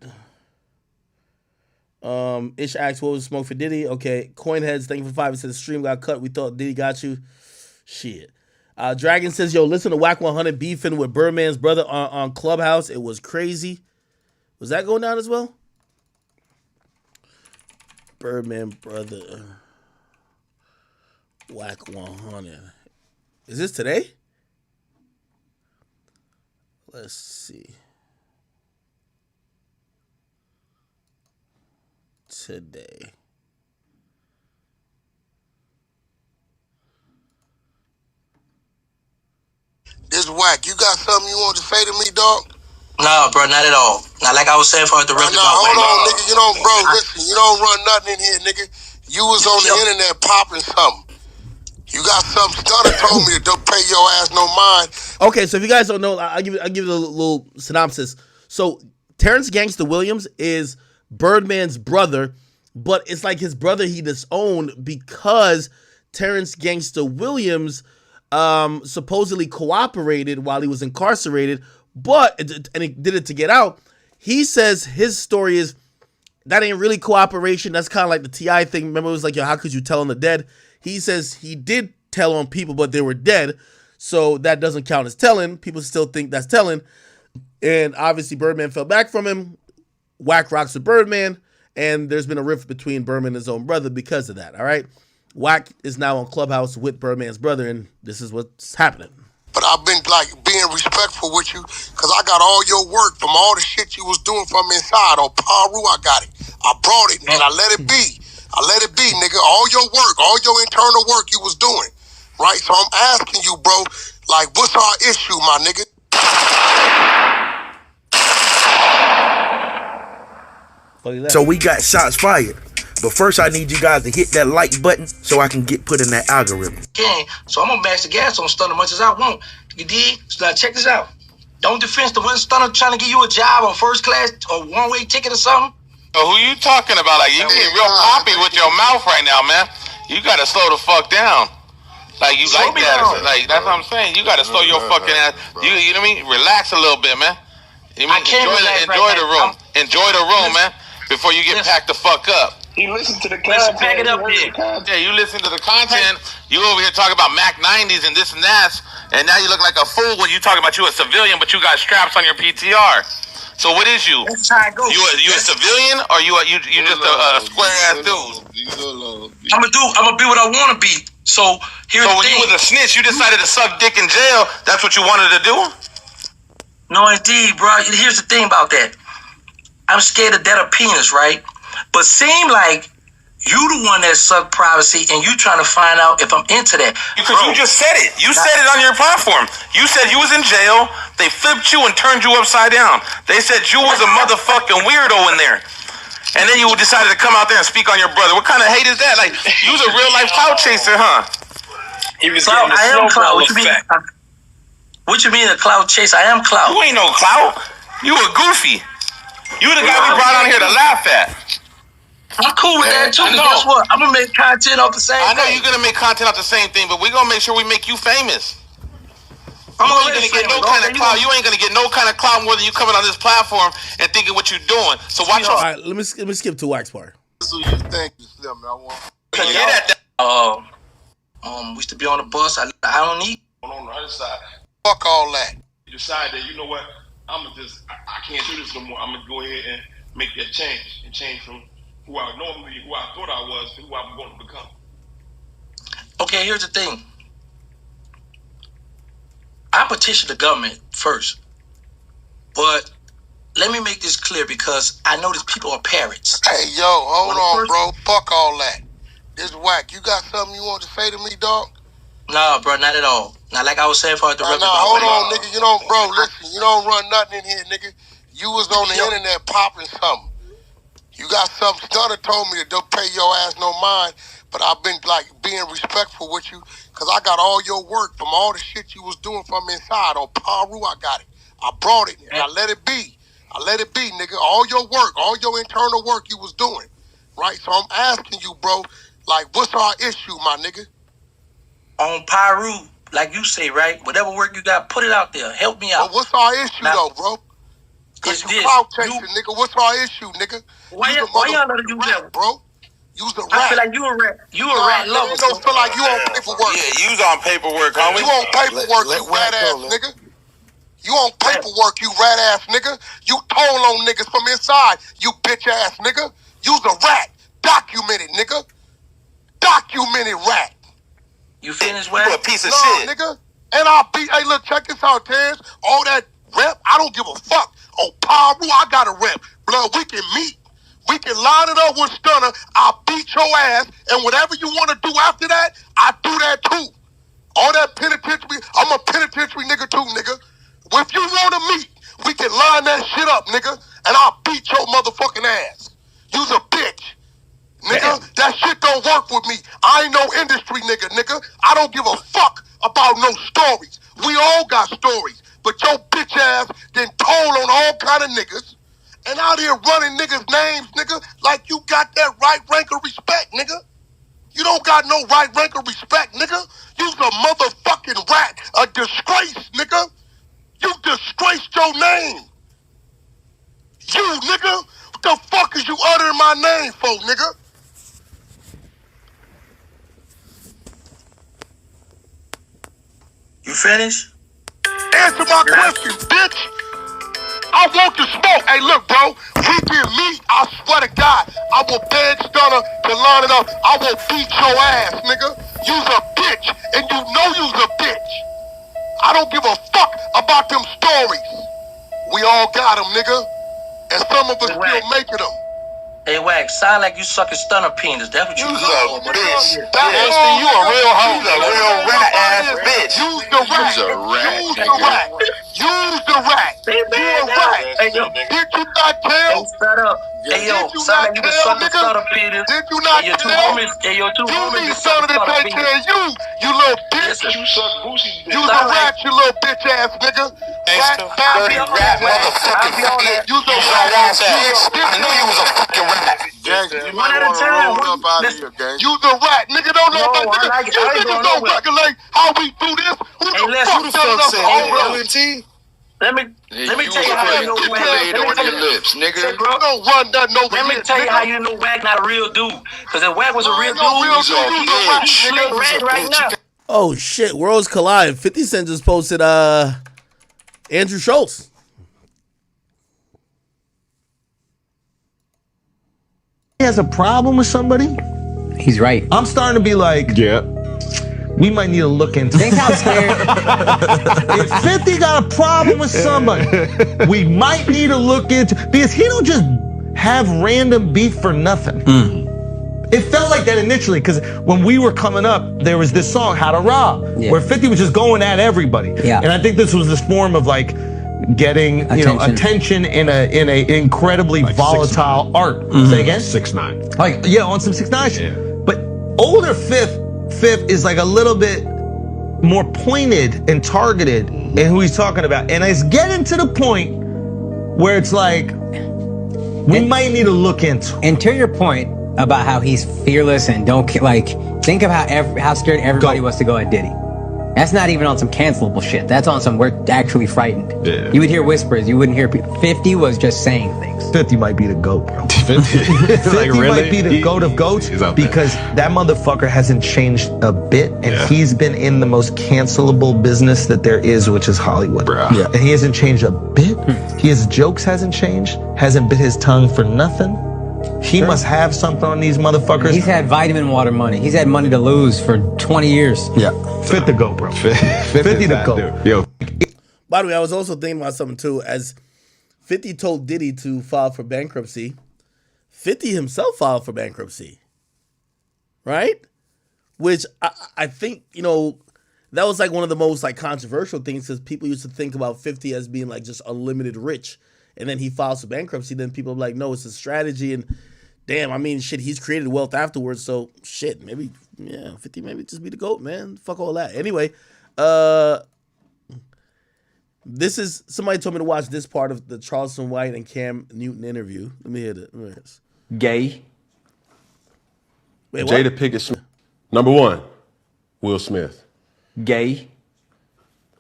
Ish asks, what was the smoke for Diddy? Okay. Coinheads, thank you for 5. It says the stream got cut. We thought Diddy got you. Shit. Dragon says, yo, listen to Whack 100 beefing with Birdman's brother on Clubhouse. It was crazy. Was that going down as well? Birdman brother. Whack 100. Is this today? Let's see. Today. This Whack, you got something you want to say to me, dog? Nah, bro, not at all. Now, like I was saying for the record, hold on, nigga. You don't, bro. Listen, you don't run nothing in here, nigga. You was on the internet popping something. You got something. Stunner told me to don't pay your ass no mind. Okay, so if you guys don't know, I'll give it a little synopsis. So Terrence Gangsta Williams is Birdman's brother, but it's like his brother he disowned because Terrence Gangsta Williams supposedly cooperated while he was incarcerated, and he did it to get out. He says his story is that ain't really cooperation. That's kind of like the T.I. thing. Remember, it was like, yo, how could you tell on the dead? He says he did tell on people, but they were dead. So that doesn't count as telling. People still think that's telling. And obviously Birdman fell back from him. Whack rocks with Birdman. And there's been a rift between Birdman and his own brother because of that. All right. Whack is now on Clubhouse with Birdman's brother. And this is what's happening. But I've been like being respectful with you because I got all your work from all the shit you was doing from inside. On Paru, I got it. I brought it and I let it be. I let it be, nigga. All your work, all your internal work you was doing. Right? So I'm asking you, bro, like, what's our issue, my nigga? So we got shots fired. But first I need you guys to hit that like button so I can get put in that algorithm. Okay, so I'm gonna mash the gas on Stunner as much as I want. You dig? So now check this out. Don't defense the one Stunner trying to give you a job on first class or one-way ticket or something. Oh, who you talking about? Like, you being real poppy with your mouth right now, man. You gotta slow the fuck down. Like, you slow like that. Down. Like, that's what I'm saying. You gotta slow your fucking ass. You know what I mean? Relax a little bit, man. You know, I can't enjoy the room. Enjoy the room, man, before you get packed the fuck up. He listened to the content. Pack it up here. Yeah, you listen to the content. You over here talking about Mac 90s and this and that, and now you look like a fool when you talking about you a civilian, but you got straps on your PTR. So what is you? That's how it goes. You a civilian or you just a square ass dude? I'm gonna be what I want to be. So here's the thing. So when you was a snitch, you decided to suck dick in jail. That's what you wanted to do? No, indeed, bro. Here's the thing about that. I'm scared of that penis, right? But seem like You the one that sucked privacy, and you trying to find out if I'm into that. Because you just said it. You said it on your platform. You said you was in jail. They flipped you and turned you upside down. They said you was a motherfucking weirdo in there. And then you decided to come out there and speak on your brother. What kind of hate is that? Like, you was a real life clout chaser, huh? He was getting the snowball effect. What you mean a clout chaser? I am clout. You ain't no clout. You a goofy. You the guy we brought on here to laugh at. I'm cool with that too. Guess what? I'm gonna make content off the same thing. I know you're gonna make content off the same thing, but we're gonna make sure we make you famous. You ain't gonna get no kind of clout. You ain't gonna get no kind of clout more than you coming on this platform and thinking what you're doing. So watch your. All right, let me skip to Wax part. So you think you Slim? I want. We used to be on the bus. I don't need. On the other side. Fuck all that. You decide that, you know what, I can't do this no more. I'm gonna go ahead and make that change and change from who I thought I was to who I'm going to become. Okay, here's the thing. I petitioned the government first, but let me make this clear because I know these people are parrots. Hey, yo, hold on, bro. Fuck all that. This whack. You got something you want to say to me, dog? Nah, bro, not at all. Now, like I was saying for the record. Nah, hold on, nigga. You don't, bro. Listen, you don't run nothing in here, nigga. You was on the internet popping something. You got something. Stunner told me to don't pay your ass no mind, but I've been like being respectful with you because I got all your work from all the shit you was doing from inside. On Paru, I got it. I brought it and I let it be. I let it be, nigga. All your work, all your internal work you was doing, right? So I'm asking you, bro, like, what's our issue, my nigga? On Paru, like you say, right? Whatever work you got, put it out there. Help me out. But what's our issue, though, bro? Because you clout chasing, nigga. What's our issue, nigga? Why y'all let you rat, bro? You's a rat. I feel like you a rat. You a rat lover. You don't feel like you on paperwork. Yeah, you's on paperwork, homie. You on paperwork, you rat ass nigga. You on paperwork, you rat ass nigga. You toll on niggas from inside, you bitch ass nigga. You's a rat. Documented, nigga. Documented rat. You finished, Wag? You a piece of shit. Nigga. And I'll be, hey, look, check this out, Terrence. All that rep, I don't give a fuck. On Paru, I got a rep. Blood, we can meet. We can line it up with Stunner. I'll beat your ass. And whatever you want to do after that, I do that too. All that penitentiary, I'm a penitentiary nigga too, nigga. If you want to meet, we can line that shit up, nigga. And I'll beat your motherfucking ass. You's a bitch. Nigga, that shit don't work with me. I ain't no industry nigga. I don't give a fuck about no stories. We all got stories. But your bitch ass then told on all kind of niggas and out here running niggas' names, nigga, like you got that right rank of respect, nigga. You don't got no right rank of respect, nigga. You's a motherfucking rat, a disgrace, nigga. You disgraced your name. You, nigga, what the fuck is you uttering my name for, nigga? You finished? Answer my question, bitch. I want to smoke. Hey, look, bro. We can meet. I swear to God, I will beg Stunner to line it up. I will beat your ass, nigga. You's a bitch, and you know you's a bitch. I don't give a fuck about them stories. We all got them, nigga. And some of us still making them. Hey, Wax, sound like you sucking Stunner penis. That's what you You's do. a bitch. You a real hoe. You a real rat ass bitch. Use the rat. You's a rat. Use the rat. Use the rat. You a rat. Hey, yo. Did you not tell? Hey, shut up. Hey, yo, sound like you been sucking Stunner penis. Did you not tell? Hey, your two You homies need been Stunner sucking to Stunner take penis. care of you, you little bitch. You suck Boosie. You's a rat, you little bitch ass nigga. Rat, dirty rat, motherfucking bitch. You's a rat ass. bitch. I knew you was a fucking rat. Jackson, you One might at a want to time. roll up out of here, gang. You's a rat, nigga. Don't know about nigga. I ain't You niggas going don't nowhere. regulate how we do this. Who the fuck telling us to Let me tell you how you know Wag. nigga? Don't run nothing over Let me here, tell you nigga. how you know Wag not a real dude. Because if Wag was a real no real dude, dude, he's you a rat, slick nigga. rat right now. Oh shit, worlds collide. 50 Cent just posted Andrew Schultz. He has a problem with somebody. He's right. I'm starting to be like, yeah, we might need to look into it. If 50 got a problem with somebody, we might need to look into, because he don't just have random beef for nothing. It felt like that initially, because when we were coming up, there was this song, How to Rob, where 50 was just going at everybody. Yeah. And I think this was this form of like getting attention in a incredibly like volatile art. Say again? 6ix9ine. Like, yeah, on some 6ix9ine shit. But older Fifth is like a little bit more pointed and targeted in who he's talking about. And it's getting to the point where it's like, we might need to look into. And to your point about how he's fearless and think of how scared everybody was to go at Diddy. That's not even on some cancelable shit. That's on some we're actually frightened. Yeah. You would hear whispers. You wouldn't hear people. 50 was just saying things. 50 might be the GOAT, bro. 50 like, really? Might be the GOAT of GOATs because that motherfucker hasn't changed a bit, and he's been in the most cancelable business that there is, which is Hollywood. Yeah. And he hasn't changed a bit. His jokes hasn't changed. Hasn't bit his tongue for nothing. He must have something on these motherfuckers. He's had vitamin water money. He's had money to lose for 20 years. Yeah. 50 to go, bro. 50 to go. Yo. By the way, I was also thinking about something too. As 50 told Diddy to file for bankruptcy, 50 himself filed for bankruptcy. Right? Which I think, that was like one of the most like controversial things because people used to think about 50 as being like just unlimited rich. And then he files for bankruptcy. Then people are like, no, it's a strategy. And damn, I mean, shit, he's created wealth afterwards. So shit, maybe, 50 maybe just be the GOAT, man. Fuck all that. Anyway, this is, somebody told me to watch this part of the Charleston White and Cam Newton interview. Let me hear this. Gay. Wait, Jada Pinkett Smith. Number 1, Will Smith. Gay.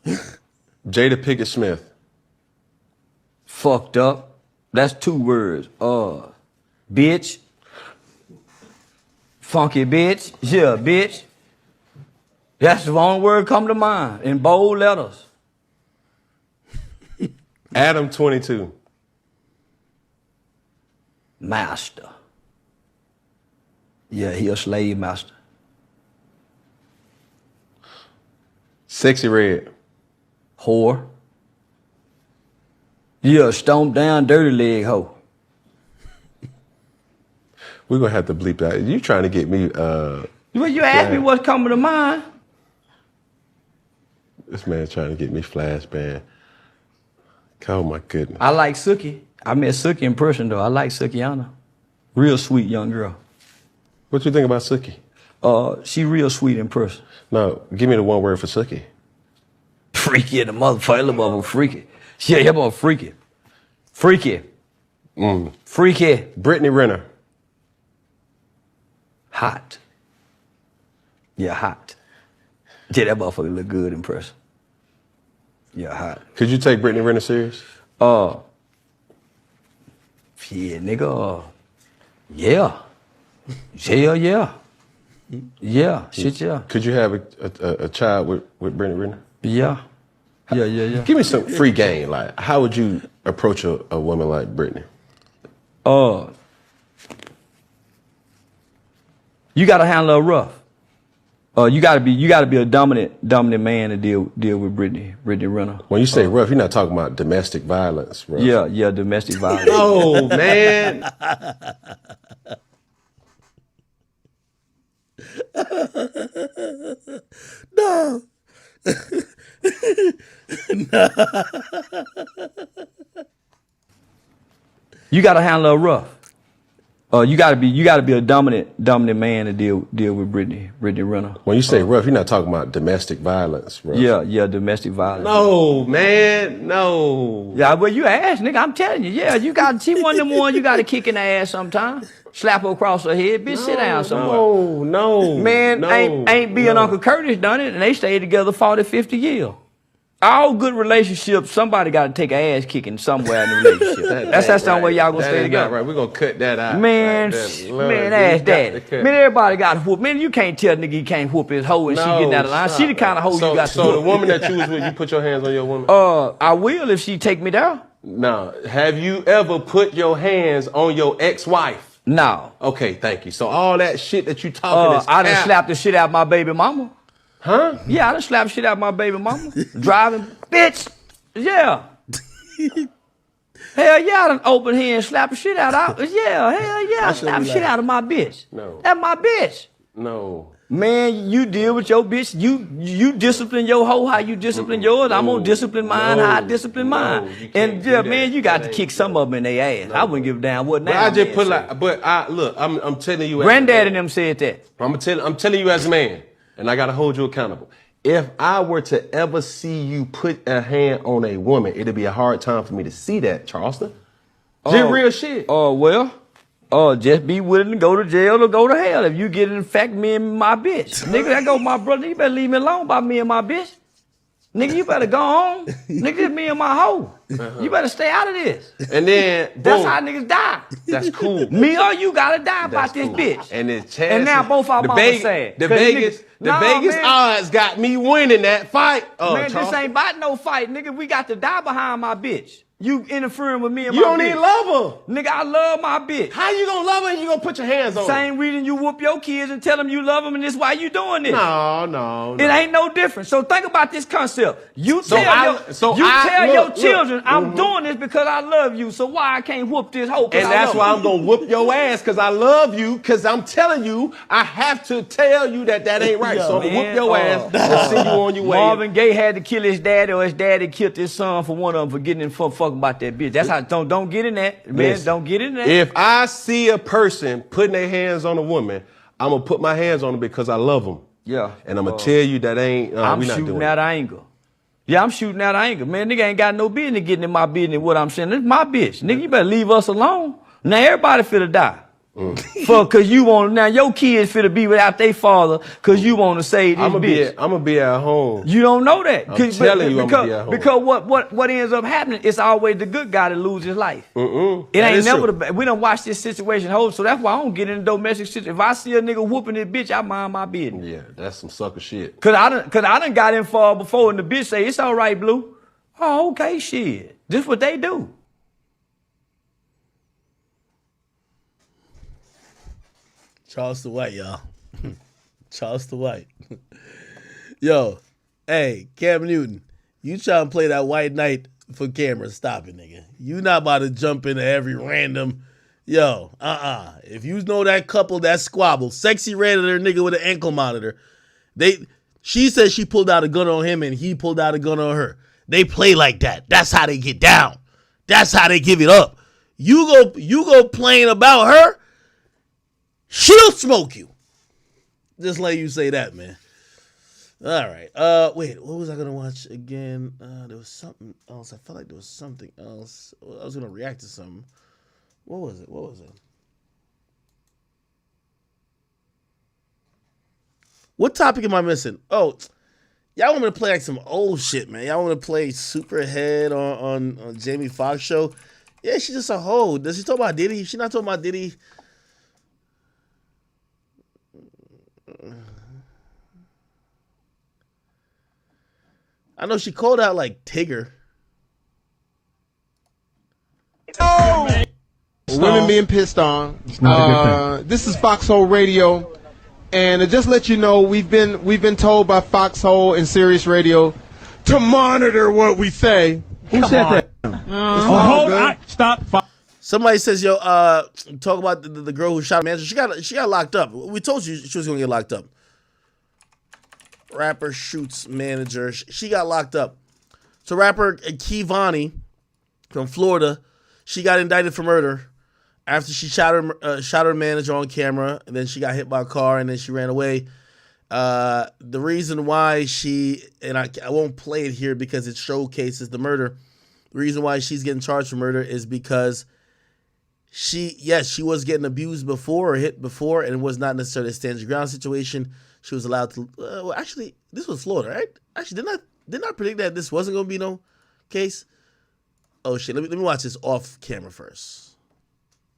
Jada Pinkett Smith. Fucked up. That's 2 words. Bitch. Funky bitch. Yeah, bitch. That's the wrong word come to mind in bold letters. Adam 22. Master. Yeah, he a slave master. Sexy Red. Whore. Yeah, stomp down dirty leg hoe. We're gonna have to bleep that. You trying to get me Well, you asked me what's coming to mind. This man trying to get me flashbang. Oh my goodness. I like Suki. I met Suki in person though. I like Sukiana. Real sweet young girl. What you think about Suki? She real sweet in person. No, give me the one word for Suki. Freaky, the motherfucker, little motherfucker, freaky. Yeah, that boy freaky. Freaky. Freaky. Brittany Renner. Hot. Yeah, hot. Yeah, that motherfucker look good in person. Yeah, hot. Could you take Brittany Renner serious? Yeah, nigga. Yeah. Hell yeah. Yeah, shit yeah. Could you have a child with Brittany Renner? Yeah. Yeah. Give me some free game. Like, how would you approach a woman like Brittany? You gotta handle her rough. You gotta be a dominant man to deal with Brittany Renner. When you say rough, you're not talking about domestic violence, rough. Yeah, domestic violence. Oh man. No. No. You gotta handle her rough. You gotta be a dominant man to deal with Brittany Renner. When you say rough, you're not talking about domestic violence, rough. Yeah, domestic violence. No, man, no. Yeah, well, you asked, nigga. I'm telling you, yeah, she one of them ones you gotta kick in the ass sometime. Slap her across her head, bitch, sit down somewhere. No. Man, ain't Bill and Uncle Curtis done it, and they stayed together 40, 50 years. All good relationships, somebody got to take an ass kicking somewhere in the relationship. That's the only way y'all gonna stay together. Right, we're gonna cut that out. Man, ass daddy. Man, everybody got to whoop. Man, you can't tell nigga he can't whoop his hoe and she getting out of line. She the kind of hoe you got to whoop. So the woman that you was with, you put your hands on your woman? I will if she take me down. No. Have you ever put your hands on your ex-wife? No. Okay, thank you. So all that shit that you talking is I done slapped the shit out of my baby mama. Huh? Yeah, I done slapped shit out of my baby mama. Driving, bitch. Yeah. Hell yeah, I done open hand and slap the shit out of yeah, hell yeah, I slap the shit out of my bitch. No. That's my bitch. No. Man, you deal with your bitch. You discipline your hoe how you discipline yours. I'm gonna discipline mine how I discipline mine. And yeah, man, you got to kick some of them in their ass. I wouldn't give a damn what now. I just put like, but I look. I'm telling you. Granddad and them said that. I'm telling you as a man, and I gotta hold you accountable. If I were to ever see you put a hand on a woman, it'd be a hard time for me to see that, Charleston. Just real shit. Oh well. Oh, just be willing to go to jail or go to hell if you get in fact me and my bitch. Nigga, that go my brother. You better leave me alone about me and my bitch. Nigga, you better go home. Nigga, it's me and my hoe. You better stay out of this. And then, boom. That's how niggas die. That's cool. Me or you gotta die about this bitch. And it's and now both our mamas sad. The Vegas odds got me winning that fight. Man, this ain't about no fight, nigga. We got to die behind my bitch. You interfering with me and you my bitch. You don't even love her. Nigga, I love my bitch. How you gonna love her and you gonna put your hands on her? Same reason you whoop your kids and tell them you love them and this why you doing this. No. It ain't no different. So think about this concept. You tell your children, I'm doing this because I love you. So why I can't whoop this hoe? And that's why I'm gonna whoop your ass because I love you. Because I'm telling you, I have to tell you that ain't right. So I'm gonna whoop your ass and send you on your way. Marvin Gaye had to kill his daddy, or his daddy killed his son for one of them for getting in fucking about that bitch. That's how don't get in that. Man, listen, don't get in that. If I see a person putting their hands on a woman, I'm gonna put my hands on them because I love them. Yeah. And I'm gonna tell you that ain't I'm we not shooting doing out anger. Yeah, I'm shooting out anger. Man, nigga ain't got no business getting in my business. What I'm saying, it's my bitch. Nigga, you better leave us alone. Now everybody finna die. Cause you want now your kids finna be without their father cause you want to save this bitch. I'm gonna be at home. You don't know that. I'm telling you, I'm gonna be at home. Because what ends up happening, it's always the good guy that loses his life. It ain't never the bad. We done watch this situation hold, so that's why I don't get into domestic shit. If I see a nigga whooping this bitch, I mind my business. Yeah, that's some sucker shit. Cause I done got in far before and the bitch say it's all right, Blue. Oh, okay, shit. This what they do. Charleston White, y'all. Charleston White. Yo, hey, Cam Newton, you trying to play that white knight for camera. Stop it, nigga. You not about to jump into every random. Yo, If you know that couple that squabble, sexy redditor nigga with an ankle monitor, she said she pulled out a gun on him and he pulled out a gun on her. They play like that. That's how they get down. That's how they give it up. You go playing about her, she'll smoke you. Just let you say that, man. All right. Wait, what was I gonna watch again? There was something else. I felt like there was something else. I was gonna react to something. What was it? What topic am I missing? Oh, y'all want me to play like some old shit, man. Y'all want to play Superhead on Jamie Foxx show? Yeah, she's just a hoe. Does she talk about Diddy? She not talking about Diddy. I know she called out like Tigger. Women being pissed on. This is Foxhole Radio, and to just let you know, we've been told by Foxhole and Sirius Radio to monitor what we say. Who said that? Hold on, stop. Somebody says, "Yo, talk about the girl who shot a manager. She got locked up. We told you she was gonna get locked up. Rapper shoots manager. She got locked up. So rapper Keef from Florida, she got indicted for murder after she shot her manager on camera, and then she got hit by a car, and then she ran away. The reason why I won't play it here because it showcases the murder. The reason why she's getting charged for murder is because she was getting abused before or hit before, and it was not necessarily a stand your ground situation. She was allowed to. Actually, this was Florida, right? Actually, didn't I predict that this wasn't gonna be no case? Oh shit! Let me watch this off camera first.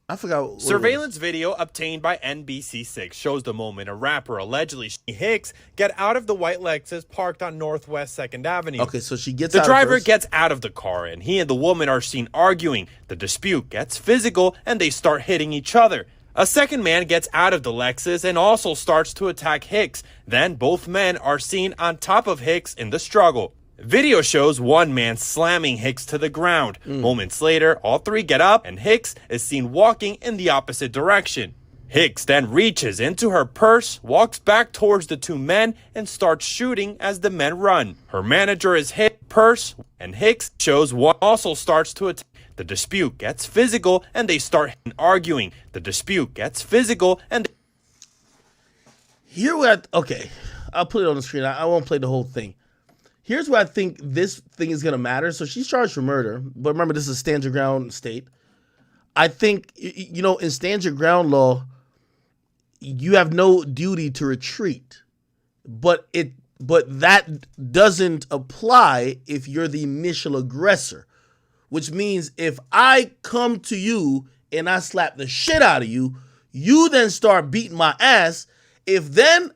I forgot. Surveillance video obtained by NBC6 shows the moment a rapper, allegedly Hicks, get out of the white Lexus parked on Northwest 2nd Avenue. Okay, so she gets the out driver first. gets out of the car, and he and the woman are seen arguing. The dispute gets physical, and they start hitting each other. A second man gets out of the Lexus and also starts to attack Hicks. Then both men are seen on top of Hicks in the struggle. Video shows one man slamming Hicks to the ground. Moments later, all three get up and Hicks is seen walking in the opposite direction. Hicks then reaches into her purse, walks back towards the two men, and starts shooting as the men run. Her manager is hit, purse, and Hicks shows one also starts to attack. The dispute gets physical and they start arguing. The dispute gets physical and here we're okay, I'll put it on the screen. I won't play the whole thing. Here's where I think this thing is going to matter. So she's charged for murder, but remember, this is a stand your ground state. I think, you know, in stand your ground law, you have no duty to retreat, but that doesn't apply if you're the initial aggressor, which means if I come to you and I slap the shit out of you, you then start beating my ass. If then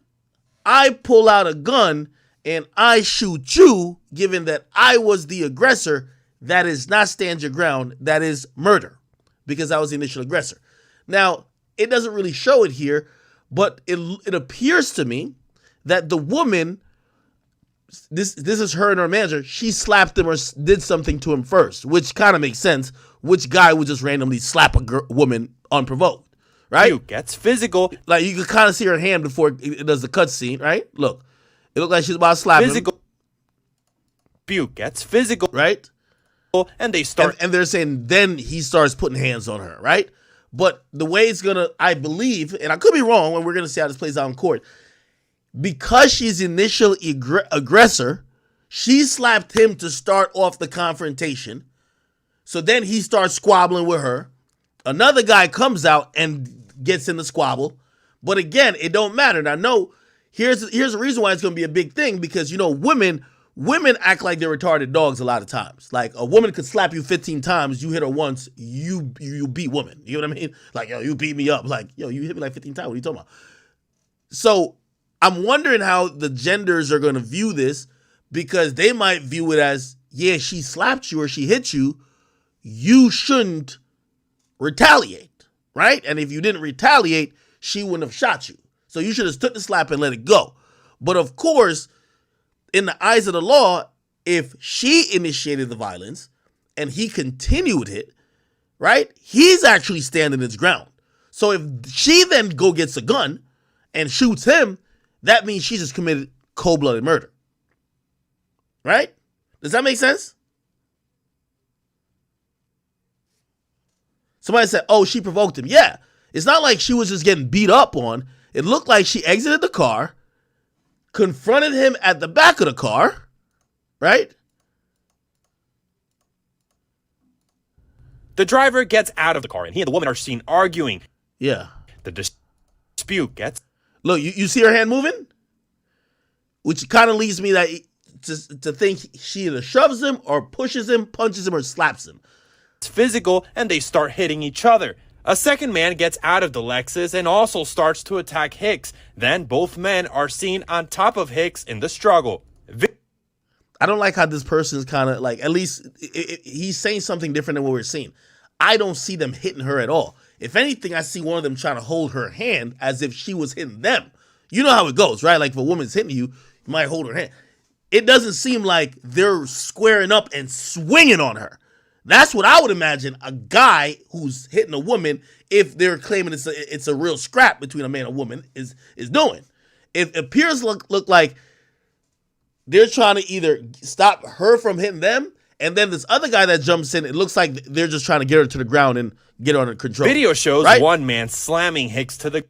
I pull out a gun and I shoot you, given that I was the aggressor, that is not stand your ground, that is murder, because I was the initial aggressor. Now, it doesn't really show it here, but it appears to me that the woman, this is her and her manager, she slapped him or did something to him first, which kind of makes sense. Which guy would just randomly slap a woman unprovoked, right? It gets physical. Like, you could kind of see her hand before it does the cutscene, right? Look. It looked like she's about to slap him. Dispute gets physical, right? And they start, and they're saying then he starts putting hands on her, right? But the way it's gonna, I believe, and I could be wrong, and we're gonna see how this plays out in court, because she's the initial aggressor, she slapped him to start off the confrontation. So then he starts squabbling with her. Another guy comes out and gets in the squabble. But again, it don't matter. Now, no. Here's a reason why it's going to be a big thing, because, you know, women act like they're retarded dogs a lot of times. Like, a woman could slap you 15 times, you hit her once, you beat woman. You know what I mean? Like, yo, you beat me up. Like, yo, you hit me like 15 times. What are you talking about? So I'm wondering how the genders are going to view this, because they might view it as, yeah, she slapped you or she hit you, you shouldn't retaliate, right? And if you didn't retaliate, she wouldn't have shot you. So you should have took the slap and let it go. But of course, in the eyes of the law, if she initiated the violence and he continued it, right, he's actually standing his ground. So if she then gets a gun and shoots him, that means she just committed cold-blooded murder. Right? Does that make sense? Somebody said, oh, she provoked him. Yeah. It's not like she was just getting beat up on. It looked like she exited the car, confronted him at the back of the car, right? The driver gets out of the car and he and the woman are seen arguing. Yeah. The dispute gets... Look, you see her hand moving? Which kind of leads me to think she either shoves him or pushes him, punches him, or slaps him. It's physical and they start hitting each other. A second man gets out of the Lexus and also starts to attack Hicks. Then both men are seen on top of Hicks in the struggle. I don't like how this person is kind of like, at least he's saying something different than what we're seeing. I don't see them hitting her at all. If anything, I see one of them trying to hold her hand as if she was hitting them. You know how it goes, right? Like if a woman's hitting you, you might hold her hand. It doesn't seem like they're squaring up and swinging on her. That's what I would imagine a guy who's hitting a woman, if they're claiming it's a real scrap between a man and a woman, is doing. It appears look like they're trying to either stop her from hitting them, and then this other guy that jumps in, it looks like they're just trying to get her to the ground and get her under control. Video shows right? one man slamming Hicks to the...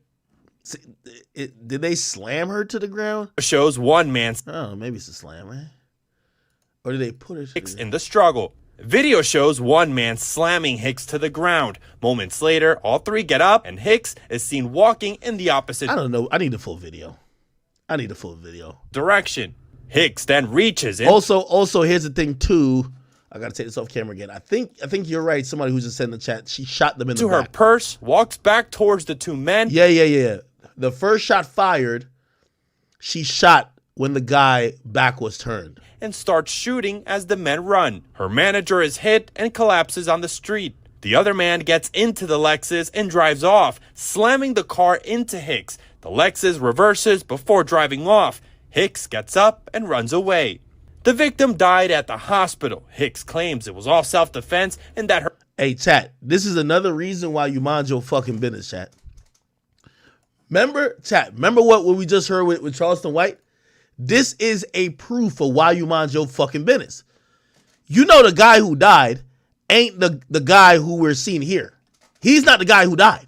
Did they slam her to the ground? Shows one man... Oh, maybe it's a slam, right? Or did they put her... Hicks in the struggle. Video shows one man slamming Hicks to the ground. Moments later, all three get up and Hicks is seen walking in the opposite... I don't know. I need the full video. Direction. Hicks then reaches in... Also, here's the thing, too. I got to take this off camera again. I think you're right. Somebody who's just said in the chat, she shot them in the back. To her purse, walks back towards the two men. Yeah. The first shot fired, she shot when the guy back was turned. And starts shooting as the men run. Her manager is hit and collapses on the street. The other man gets into the Lexus and drives off, slamming the car into Hicks. The Lexus reverses before driving off. Hicks gets up and runs away. The victim died at the hospital. Hicks claims it was all self-defense and that her... Hey, chat, this is another reason why you mind your fucking business, chat. Remember what we just heard with Charleston White? This is a proof of why you mind your fucking business. You know the guy who died ain't the guy who we're seeing here. He's not the guy who died.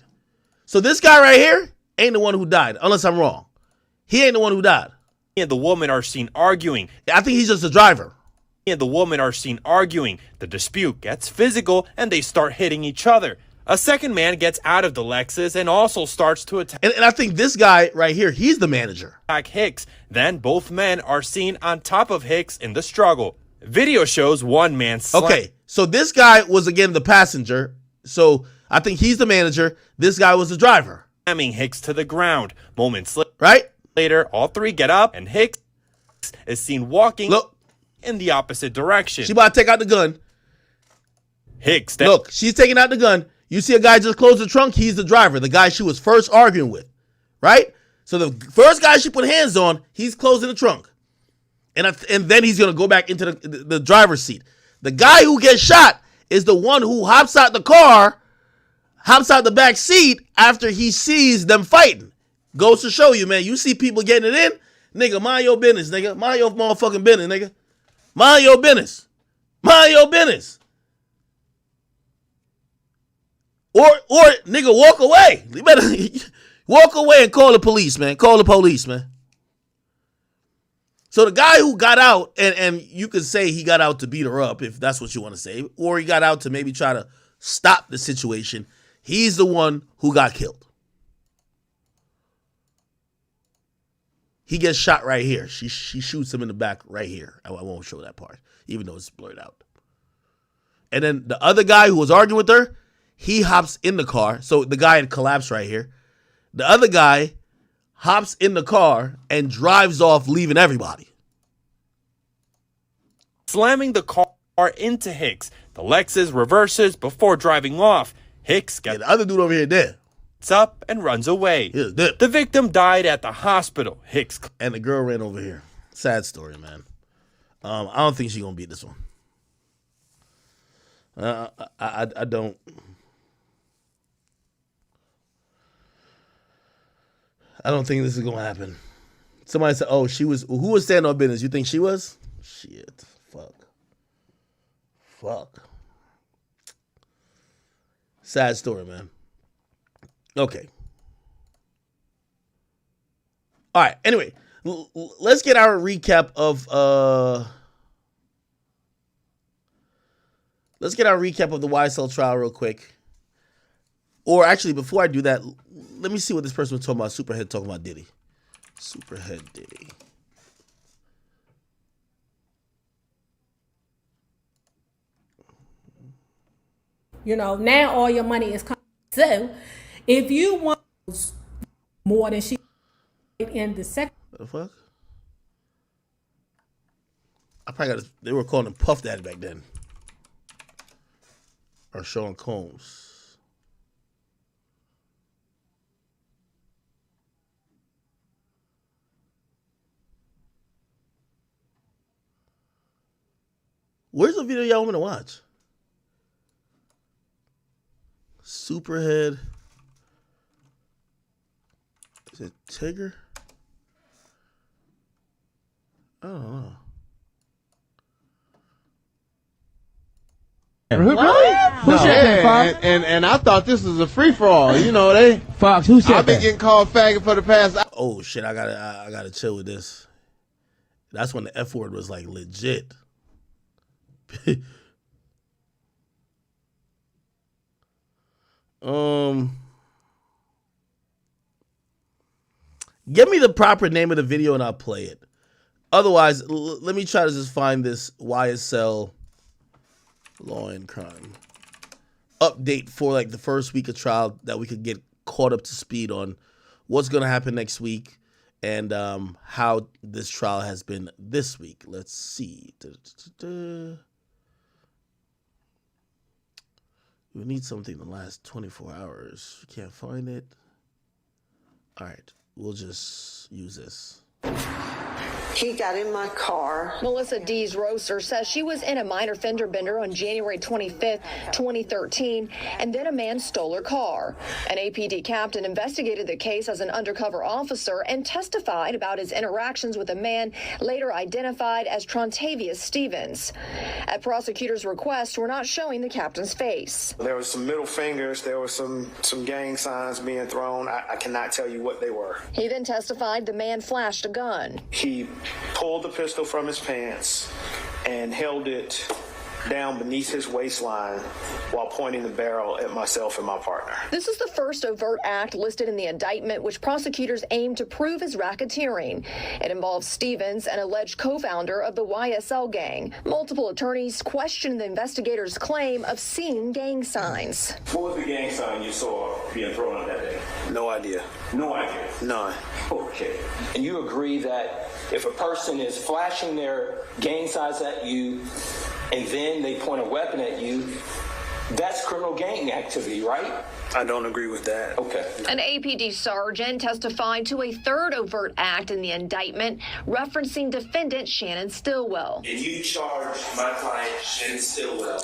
So this guy right here ain't the one who died, unless I'm wrong. He ain't the one who died. And the woman are seen arguing. I think he's just a driver. And the woman are seen arguing. The dispute gets physical and they start hitting each other. A second man gets out of the Lexus and also starts to attack. And I think this guy right here, he's the manager. Hicks. Then both men are seen on top of Hicks in the struggle. Video shows one man Okay, so this guy was again the passenger. So I think he's the manager. This guy was the driver. Slamming Hicks to the ground. Moments right? Later, all three get up and Hicks is seen walking in the opposite direction. She about to take out the gun. Hicks. Look, she's taking out the gun. You see a guy just close the trunk. He's the driver, the guy she was first arguing with, right? So the first guy she put hands on, he's closing the trunk. And then he's going to go back into the driver's seat. The guy who gets shot is the one who hops out the car, hops out the back seat after he sees them fighting. Goes to show you, man, you see people getting it in, nigga, mind your business, nigga. Mind your motherfucking business, nigga. Mind your business. Mind your business. Or nigga, walk away. You better walk away and call the police, man. Call the police, man. So the guy who got out, and you could say he got out to beat her up, if that's what you want to say, or he got out to maybe try to stop the situation, he's the one who got killed. He gets shot right here. She shoots him in the back right here. I won't show that part, even though it's blurred out. And then the other guy who was arguing with her, he hops in the car. So the guy had collapsed right here. The other guy hops in the car and drives off, leaving everybody. Slamming the car into Hicks. The Lexus reverses before driving off. Hicks gets the other dude over here dead. Up and runs away. The victim died at the hospital. Hicks and the girl ran over here. Sad story, man. I don't think she's gonna beat this one. I don't. I don't think this is gonna happen. Somebody said, "Oh, she was." Who was standing on business? You think she was? Shit. Fuck. Sad story, man. Okay. All right. Anyway, let's get our recap of the YSL trial real quick. Or actually, before I do that, let me see what this person was talking about. Superhead talking about Diddy. Superhead Diddy. You know, now all your money is coming. So, if you want more than she in the second. The fuck? I probably got. They were calling him Puff Daddy back then. Or Sean Combs. Where's the video y'all want me to watch? Superhead. Is it Tigger? I don't know. Really? Who said that, Fox? And I thought this was a free for all. You know they. Fox, who said I've been that? getting called faggot for the past. Oh shit! I gotta chill with this. That's when the F word was like legit. Give me the proper name of the video and I'll play it. Otherwise, let me try to just find this YSL law and crime update for like the first week of trial that we could get caught up to speed on what's going to happen next week and how this trial has been this week. Let's see. We need something in the last 24 hours. We can't find it. All right. We'll just use this. He got in my car. Melissa Dees Roser says she was in a minor fender bender on January 25th, 2013, and then a man stole her car. An APD captain investigated the case as an undercover officer and testified about his interactions with a man later identified as Trontavious Stevens. At prosecutors' request, we're not showing the captain's face. There was some middle fingers. There were some gang signs being thrown. I cannot tell you what they were. He then testified the man flashed a gun. He pulled the pistol from his pants and held it down beneath his waistline while pointing the barrel at myself and my partner. This is the first overt act listed in the indictment, which prosecutors aim to prove as racketeering. It involves Stevens, an alleged co-founder of the YSL gang. Multiple attorneys questioned the investigators' claim of seeing gang signs. What was the gang sign you saw being thrown on that day? No idea. No idea? None. Okay. And you agree that if a person is flashing their gang signs at you and then they point a weapon at you, that's criminal gang activity, right? I don't agree with that. Okay. An APD sergeant testified to a third overt act in the indictment, referencing defendant Shannon Stillwell. And you charged my client, Shannon Stillwell,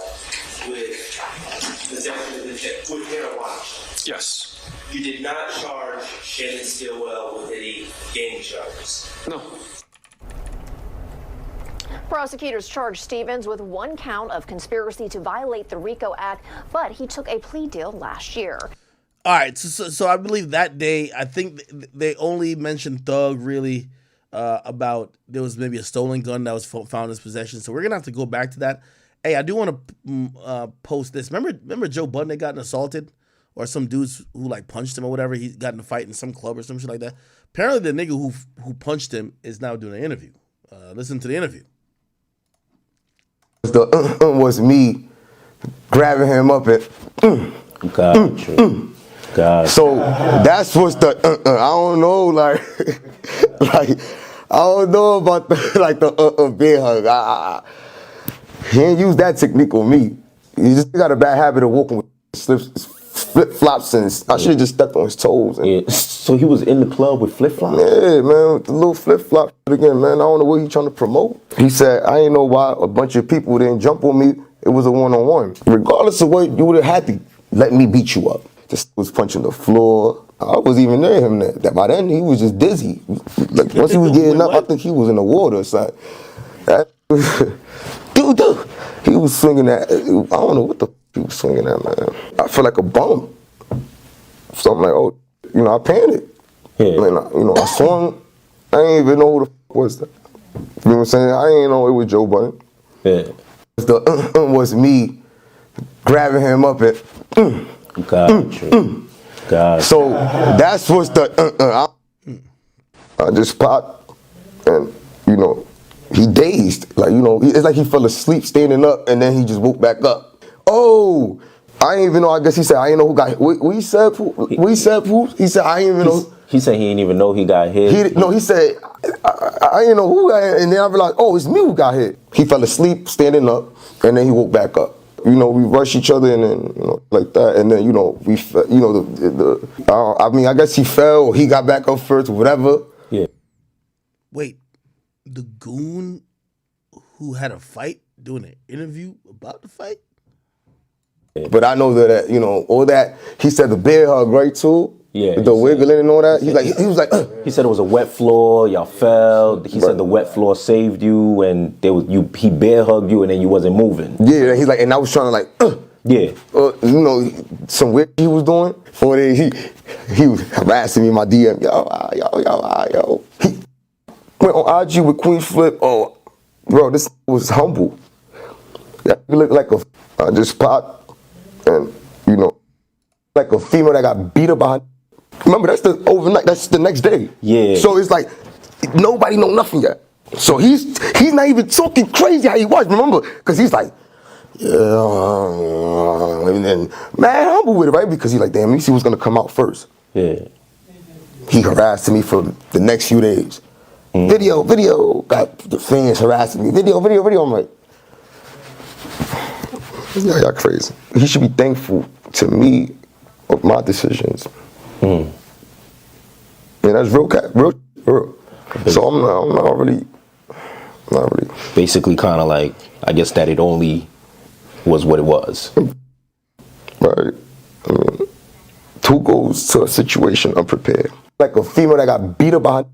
with marijuana. Yes. You did not charge Shannon Stillwell with any gang charges. No. Prosecutors charged Stevens with one count of conspiracy to violate the RICO Act, but he took a plea deal last year. All right, so I believe that day, I think they only mentioned Thug really about there was maybe a stolen gun that was found in his possession. So we're gonna have to go back to that. Hey, I do want to post this. Remember Joe Budden that gotten assaulted, or some dudes who like punched him or whatever. He got in a fight in some club or some shit like that. Apparently, the nigga who punched him is now doing an interview. Listen to the interview. Was me grabbing him up and God. So that's what's the I don't know, like like I don't know about the bear hug. He ain't use that technique on me. He just got a bad habit of walking with flip flops, and I should have just stepped on his toes. And, yeah. So he was in the club with flip flops? Yeah, man, with the little flip flop again, man. I don't know what he trying to promote. He said, I ain't know why a bunch of people didn't jump on me. It was a one-on-one. Regardless of what, you would have had to let me beat you up. Just was punching the floor. I wasn't even near him. That by then he was just dizzy. Like once he was getting up, I think he was in the water or something. Dude, he was swinging at. I don't know what the he was swinging at, man. I feel like a bum. So I'm like, oh, I panicked. Yeah. And I swung. I ain't even know who the fuck was that. You know what I'm saying? I ain't know it was Joe Budden. Yeah. Was me grabbing him up and God. So that's what's the I just popped, and he dazed, like it's like he fell asleep standing up, and then he just woke back up. Oh, I didn't even know. I guess he said I didn't know who got. What he said? He said I didn't even know. He said he didn't even know he got hit. He said I didn't know who got hit, and then I realized, oh, it's me who got hit. He fell asleep standing up, and then he woke back up. We rushed each other, and then like that, and then I mean, I guess he fell, or he got back up first, or whatever. Yeah. Wait, the goon who had a fight doing an interview about the fight? But I know that all that he said the bear hug, right, too. Yeah, the wiggling and all that. He was like. He said it was a wet floor. Y'all fell. He said the wet floor saved you, and he bear hugged you, and then you wasn't moving. Yeah, he's like, and I was trying to yeah, some weird he was doing. Or he was harassing me in my DM. Yo. He went on IG with Queen Flip. Oh, bro, this was humble. That looked like I just popped, and like a female that got beat up behind. Remember, that's the overnight. That's the next day. Yeah. So it's like nobody know nothing yet. So he's not even talking crazy how he was. Remember, because he's like, yeah, and then mad humble with it, right? Because he's like, damn, let me see what's gonna come out first. Yeah. He harassed me for the next few days. Video. Got the fans harassing me. Video. I'm like, y'all crazy. He should be thankful to me of my decisions. And that's real. So I'm not really Not really. Basically, kind of like, I guess that it only was what it was. Right. I mean, who goes to a situation unprepared? Like a female that got beat up by her.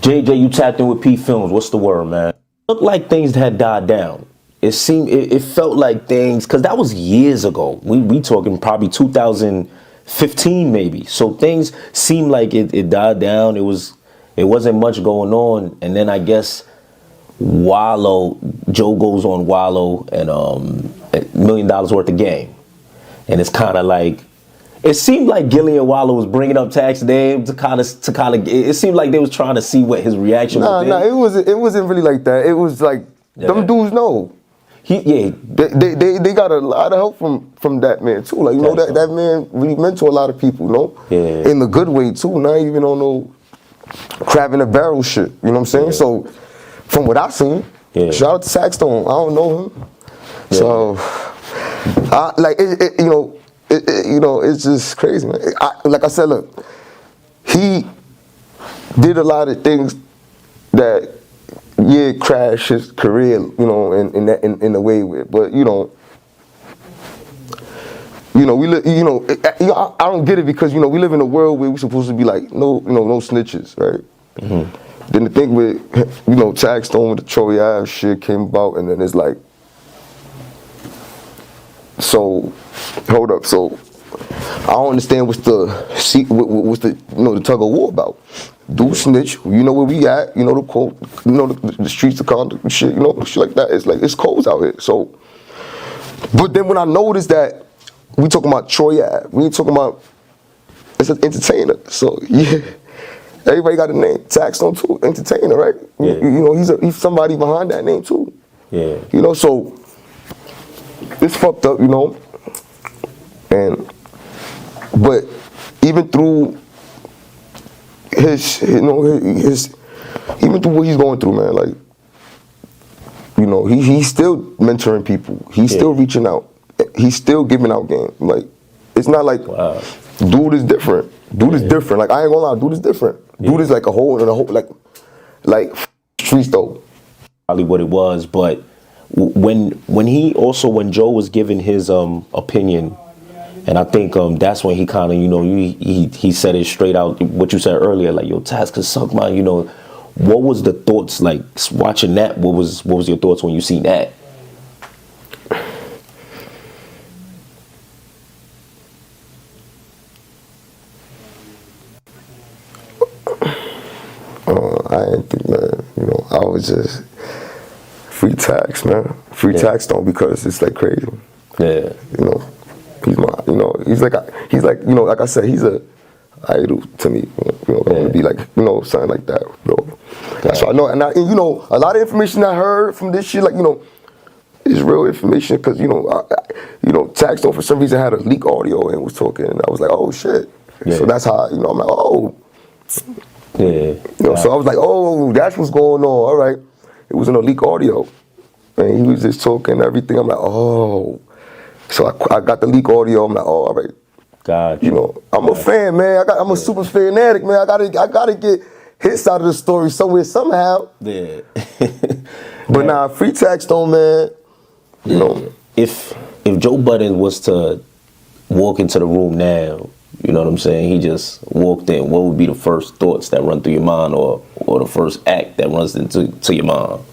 JJ, you tapped in with P Films. What's the word, man? Looked like things had died down. It seemed, it felt like things, because that was years ago. We talking probably 2015 maybe. So things seemed like it died down. It wasn't much going on. And then I guess Joe goes on Wallow and $1 million worth of game. And it's kind of like, it seemed like Gillian Wallow was bringing up Tax's name to kind of. It seemed like they was trying to see what his reaction was. Nah, it wasn't really like that. It was like them dudes know. They got a lot of help from that man too. Like that man really mentor a lot of people. In the good way too. Not even on no crab in a barrel shit. You know what I'm saying? So from what I've seen, shout out to Saxstone. I don't know him, so it's just crazy, man. Like I said, look, he did a lot of things that crashed his career, in a way with. But I don't get it because we live in a world where we're supposed to be like no snitches, right? Mm-hmm. Then the thing with Taxstone with the Troy Ave shit came about, and then it's like, so hold up, so I don't understand what's the tug of war about. Do snitch, you know where we at, the quote, the streets, the conduct, shit, shit like that. It's like, it's cold out here. So, but then when I noticed that we talking about Troy Ave, we ain't talking about, it's an entertainer. So yeah, everybody got a name. Taxstone too, entertainer, right? Yeah. He's somebody behind that name too. Yeah. So it's fucked up, but even through his even through what he's going through, man, like, he's still mentoring people. He's still reaching out. He's still giving out game. Like, it's not like, dude is different. Dude is different. Like, I ain't gonna lie, dude is different. Dude is like a whole like streets though. Probably what it was, but when Joe was giving his opinion, and I think that's when he kind of, he said it straight out, what you said earlier, like, yo, Taz could suck my, what was the thoughts, like, watching that, what was your thoughts when you seen that? I didn't think, man, I was just free tax, man. Free tax don't, because it's like crazy. Yeah. He's my, he's like, like I said, he's a idol to me. To be like, something like that, bro. That's what I know. And a lot of information I heard from this shit, like, is real information, because Taxstone for some reason had a leak audio and was talking, and I was like, oh shit. Yeah. So that's how, I'm like, oh. Yeah. So I was like, oh, that's what's going on. All right. It was in a leak audio, and he was just talking everything. I'm like, oh. So I got the leak audio. I'm like, oh, all right. God, I'm a fan, man. I'm a super fanatic, man. I gotta get his side of the story somewhere, somehow. Yeah. But nah, free Taxstone, man. If Joe Budden was to walk into the room now, you know what I'm saying? He just walked in. What would be the first thoughts that run through your mind, or the first act that runs into your mind?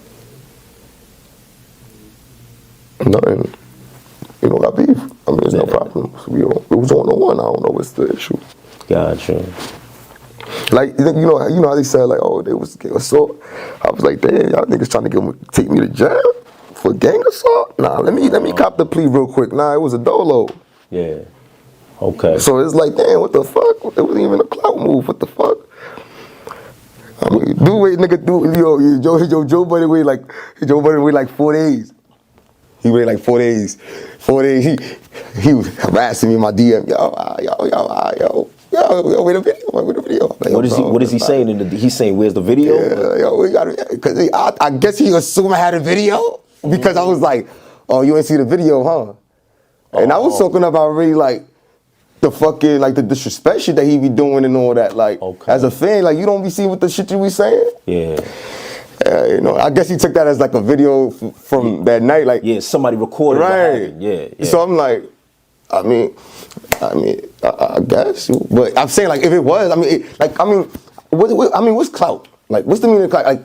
Nothing. You don't got beef. I mean, there's no problem. It was on the one. I don't know what's the issue. Gotcha. Like, you know how they said, like, oh, they was gang assault. I was like, damn, y'all niggas trying to take me to jail for gang assault? Nah, let me cop the plea real quick. Nah, it was a dolo. Yeah. Okay. So it's like, damn, what the fuck? It wasn't even a clout move. What the fuck? I mean, Joe Budden waited like 4 days. He waited like 4 days. 4 days. He was harassing me in my DM. Yo, yo, where the video? Where the video? Like, What is he saying? He's saying, where's the video? Yeah, yo, we got it. Because I guess he assumed I had a video because I was like, oh, you ain't see the video, huh? And I was talking about really like the fucking, like the disrespect shit that he be doing and all that. Like, as a fan, like, you don't be seeing what the shit you be saying? Yeah. You know, I guess he took that as like a video from that night. Like, yeah, somebody recorded right. Yeah. So I'm like, I guess, but I'm saying like if it was, what's clout? Like, what's the meaning of clout?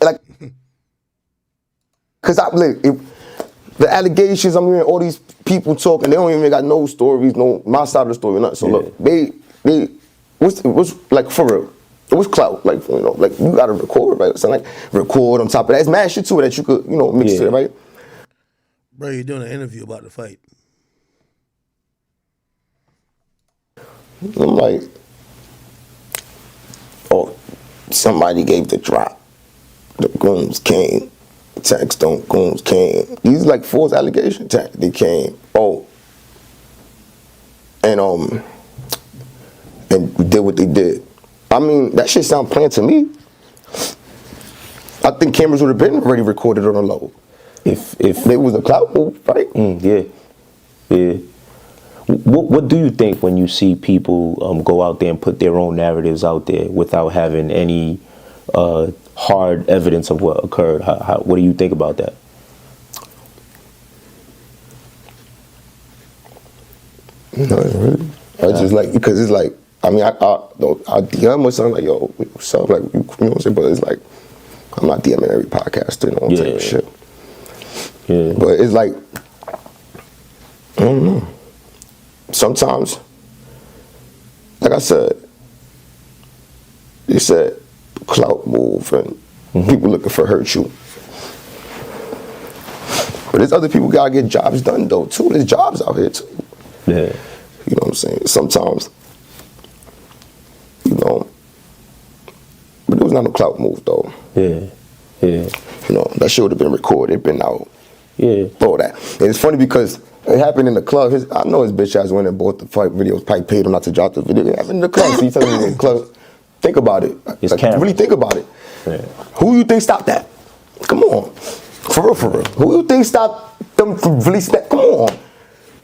Like, because the allegations, I'm hearing all these people talking, they don't even got no stories, no my side of the story, nothing. So look, they, what's like for real? What's clout? Like, you know, like you gotta record, right? So like record on top of that. It's mad shit too that you could, you know, mix it, right? Bro, you're doing an interview about the fight. I'm like, oh, somebody gave the drop. The goons came. Text don't goons came. These like false allegations. They came. Oh. And did what they did. I mean, that shit sound plain to me. I think cameras would have been already recorded on the low. If it was a clout move, right? Yeah. What do you think when you see people go out there and put their own narratives out there without having any hard evidence of what occurred? What do you think about that? No, really. I just like, because it's like, I mean, I DM or something like, yo, what's up? Like, you know what I'm saying? But it's like, I'm not DMing every podcaster and all that type of shit. Yeah. But it's like, I don't know. Sometimes, like I said, you said clout move and people looking for hurt you. But there's other people gotta get jobs done though too. There's jobs out here too. Yeah. You know what I'm saying? Sometimes, you know, but it was not a clout move though. Yeah. You know, that shit would have been recorded, been out. Yeah. All that. And it's funny because it happened in the club. I know his bitch ass went and bought the fight videos, probably paid him not to drop the video. It happened in the club. So he's telling me in the club. Think about it. Like, really think about it. Yeah. Who you think stopped that? Come on. For real. Who you think stopped them from releasing that? Come on.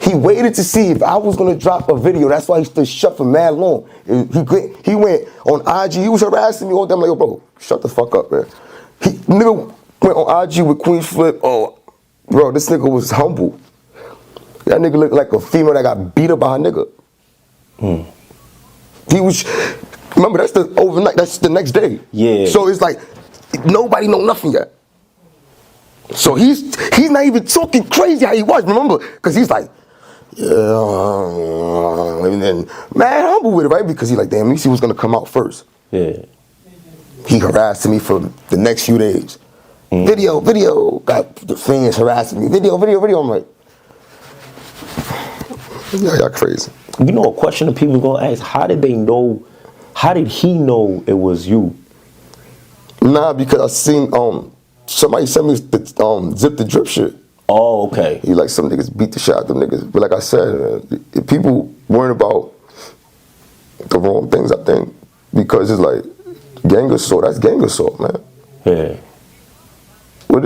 He waited to see if I was gonna drop a video. That's why he stood shut for mad long. He went on IG. He was harassing me all day. I'm like, yo, bro, shut the fuck up, man. Nigga went on IG with Queen Flip. Oh, bro, this nigga was humble. That nigga looked like a female that got beat up by her nigga. He was, remember, that's the overnight, that's the next day. Yeah. So it's like, nobody know nothing yet. So he's not even talking crazy how he was, remember? Because he's like, yeah, and then mad humble with it, right? Because he's like, damn, let me see what's gonna come out first. Yeah. He harassed me for the next few days. Video, got the fans harassing me. Video. I'm like, y'all crazy. You know, a question that people gonna ask: how did he know it was you? Nah, because I seen somebody sent me the zip the drip shit. Oh, okay. He like some niggas beat the shit out of them niggas. But like I said, if people weren't about the wrong things, I think, because it's like gang assault. That's gang assault, man. Yeah. What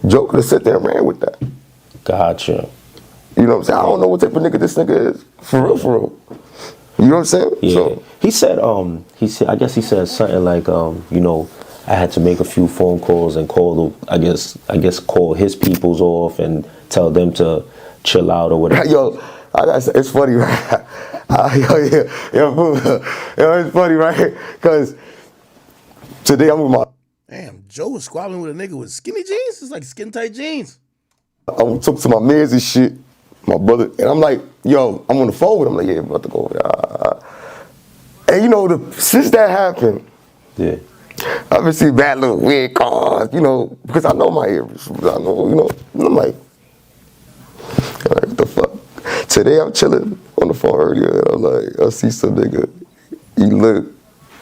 Joe could have sat there and ran with that. Gotcha. You know what I'm saying? I don't know what type of nigga this nigga is. For real. You know what I'm saying? Yeah. So, he said I guess he said something like, I had to make a few phone calls and call call his peoples off and tell them to chill out or whatever. Yo, it's funny, right? It's funny, right? Because today I'm with my. Damn, Joe was squabbling with a nigga with skinny jeans? It's like skin tight jeans. I'm talking to my mans and shit, my brother, and I'm like, yo, I'm on the phone with him. I'm like, yeah, I'm about to go over there. And since that happened, yeah, I've been seeing bad little weird cars, because I know my ears. I know, and I'm like, what the fuck? Today I'm chilling on the phone earlier, and I'm like, I see some nigga,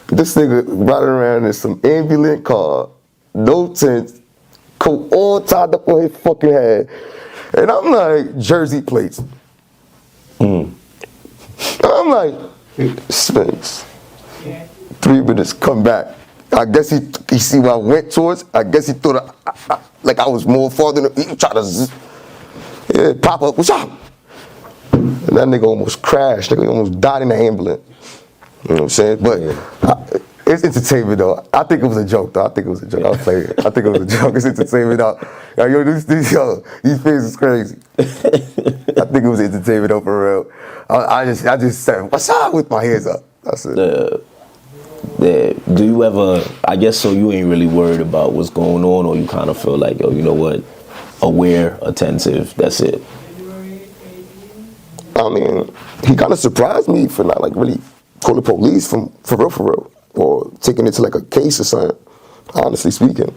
this nigga riding around in some ambulance car, no tents, coat all tied up on his fucking head. And I'm like, Jersey plates. I'm like, Spins. 3 minutes, come back. I guess he see what I went towards. I guess he thought like I was more farther than he tried to pop up. What's up? And that nigga almost crashed. Nigga almost died in the ambulance. You know what I'm saying? But it's entertainment though. I think it was a joke though. I think it was a joke. I was playing. I think it was a joke. It's entertainment though. Yo, these fans is crazy. I think it was entertainment though for real. I just said, what's up with my hands up? That's it. Do you ever, I guess so you ain't really worried about what's going on, or you kind of feel like, yo, you know what, aware, attentive, that's it? I mean, he kind of surprised me for not like really calling the police for real, or taking it to like a case or something, honestly speaking.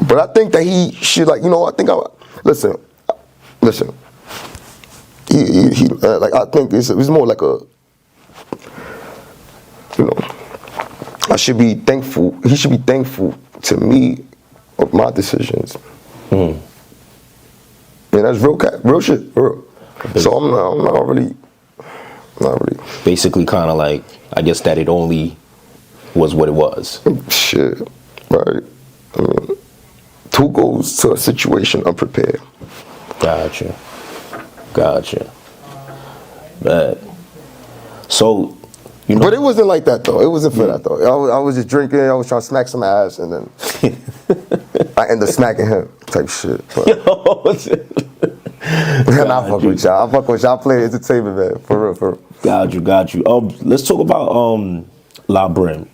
But I think that he should like, listen. He like, I think it's more like a, I should be thankful. He should be thankful to me of my decisions. And that's real shit. Real. So I'm not really. Basically, kind of like, I guess that it only was what it was. Shit, right? I mean, who goes to a situation unprepared? Gotcha. But so. But it wasn't like that though. It wasn't for that though. I was just drinking. I was trying to smack some ass, and then I ended up smacking him. Type shit. And I fuck with y'all. I fuck with y'all. Play entertainment, man. For real. Got you. Let's talk about La Brim.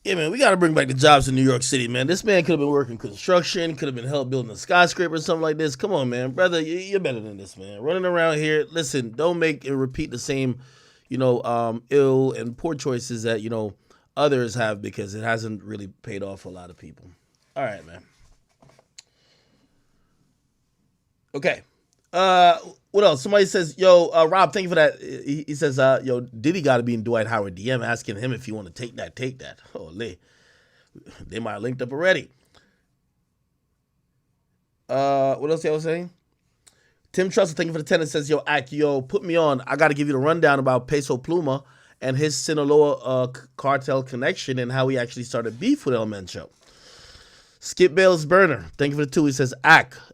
Yeah, man, we got to bring back the jobs in New York City, man. This man could have been working construction, could have been help building a skyscraper or something like this. Come on, man. Brother, you're better than this, man. Running around here, listen, don't make and repeat the same, ill and poor choices that, others have, because it hasn't really paid off for a lot of people. All right, man. Okay. What else? Somebody says, yo, Rob, thank you for that. He says, yo, Diddy got to be in Dwight Howard DM asking him if you want to take that. Holy. They might have linked up already. What else y'all was saying? Tim Trussell, thank you for the 10. It says, yo, put me on. I got to give you the rundown about Peso Pluma and his Sinaloa cartel connection and how he actually started beef with El Mencho. Skip Bayless Burner, thank you for the 2. He says,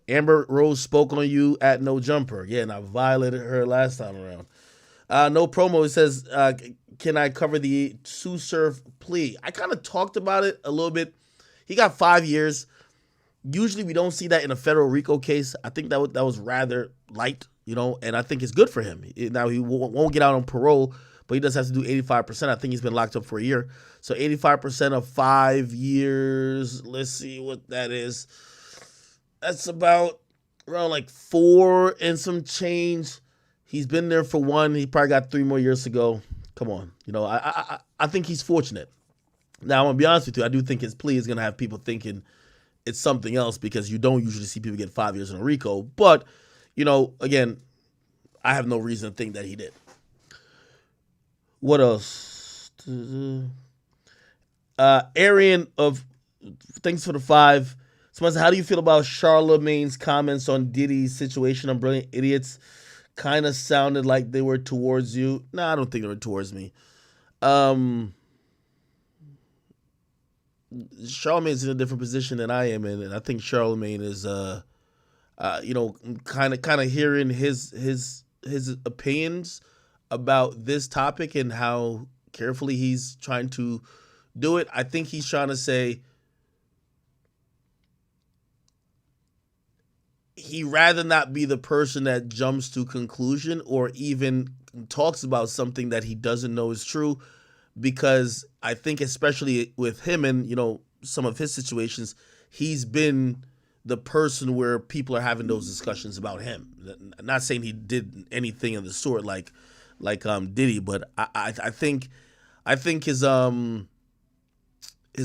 Amber Rose spoke on you at No Jumper. Yeah, and I violated her last time around. No Promo, he says, can I cover the Suge Surf plea? I kind of talked about it a little bit. He got 5 years. Usually we don't see that in a federal RICO case. I think that was rather light, and I think it's good for him. Now, he won't get out on parole, but he does have to do 85%. I think he's been locked up for a year. So 85% of 5 years, let's see what that is. That's about around like 4 and some change. He's been there for 1. He probably got 3 more years to go. Come on. I think he's fortunate. Now, I'm going to be honest with you. I do think his plea is going to have people thinking it's something else, because you don't usually see people get 5 years in a RICO. But, again, I have no reason to think that he did. What else? Arian of thanks for the 5. Someone said, how do you feel about Charlemagne's comments on Diddy's situation on Brilliant Idiots? Kind of sounded like they were towards you. No, I don't think they were towards me. Charlemagne's in a different position than I am in, and I think Charlemagne is kind of hearing his opinions about this topic and how carefully he's trying to do it. I think he's trying to say he rather not be the person that jumps to conclusion or even talks about something that he doesn't know is true, because I think especially with him and, some of his situations, he's been the person where people are having those discussions about him. I'm not saying he did anything of the sort like Diddy, but I think his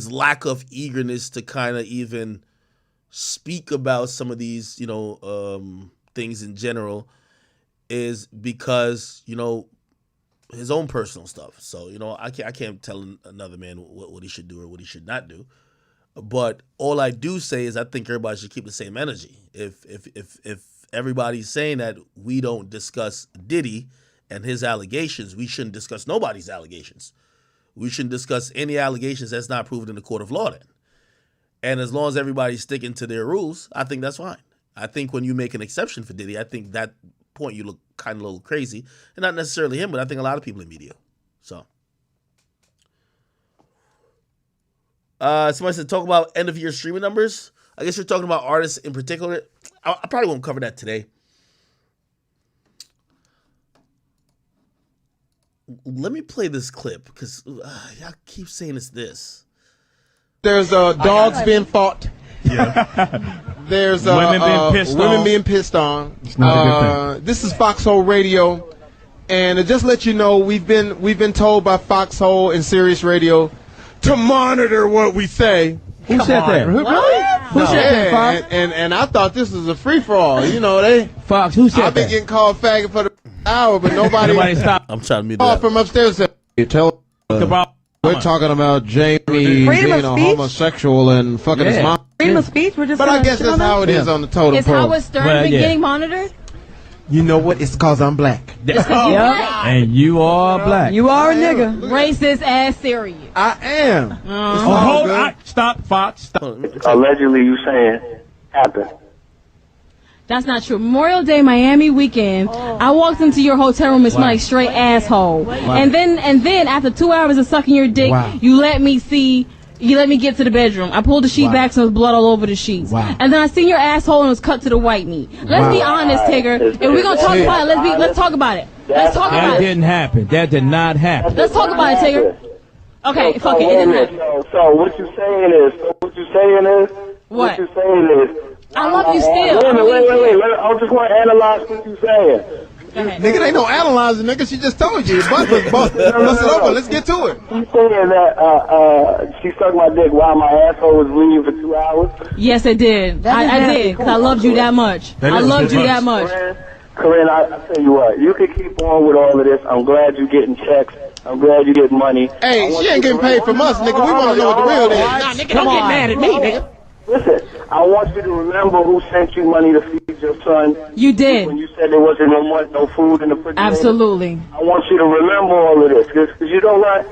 lack of eagerness to kind of even speak about some of these, things in general is because, his own personal stuff. So, I can't tell another man what he should do or what he should not do. But all I do say is I think everybody should keep the same energy. If everybody's saying that we don't discuss Diddy and his allegations, we shouldn't discuss nobody's allegations. We shouldn't discuss any allegations that's not proven in the court of law then. And as long as everybody's sticking to their rules, I think that's fine. I think when you make an exception for Diddy, I think that point you look kind of a little crazy. And not necessarily him, but I think a lot of people in media. So. Somebody said, talk about end of year streaming numbers. I guess you're talking about artists in particular. I probably won't cover that today. Let me play this clip because y'all keep saying it's this. There's dogs being fought. Yeah. There's women being pissed on. It's not a good thing. This is Foxhole Radio, and just let you know, we've been told by Foxhole and Sirius Radio to monitor what we say. Who said that? Really? Who said that, Fox? And I thought this was a free for all. You know, Fox. Who said I've been that? getting called faggot for the hour, but nobody stopped. I'm trying to mute called that. from upstairs. Said, we're talking about Jamie being a homosexual and fucking his mom. Freedom of speech. We're just. But I guess that's how it is on the totem Is pole. Howard Stern been getting monitored? You know what? It's because I'm black. And you are black. You are a nigga. Racist ass serious. I am. Hold on. Stop, Fox. Stop. Allegedly, you saying happened. That's not true. Memorial Day, Miami weekend. I walked into your hotel room and smelled like straight asshole. Wow. And then after 2 hours of sucking your dick, you let me get to the bedroom. I pulled the sheet back so there was blood all over the sheets. Wow. And then I seen your asshole and it was cut to the white meat. Let's be honest, Tigger. If we're gonna talk about it, let's talk about it. Let's talk about That it. didn't happen. That did not happen. Let's talk about it, Tigger. Okay, fuck it. It didn't happen. So what you saying is? What? What you saying is? I love you still. Wait. I just want to analyze what you saying. Nigga, they ain't no analyzing, nigga. She just told you. Bust it over. Let's get to it. You saying that she sucked my dick while my asshole was bleeding for 2 hours? Yes, I did. I did, because I loved you that much. I loved you that much. Corinne, I tell you what, you can keep on with all of this. I'm glad you're getting checks. I'm glad you're getting money. Hey, she ain't getting paid from us, nigga. We want to know what the real is. Nah, nigga, don't get mad at me, nigga. Listen, I want you to remember who sent you money to feed your son. You did. When you said there wasn't no food in the refrigerator. Absolutely. I want you to remember all of this. Because you know what?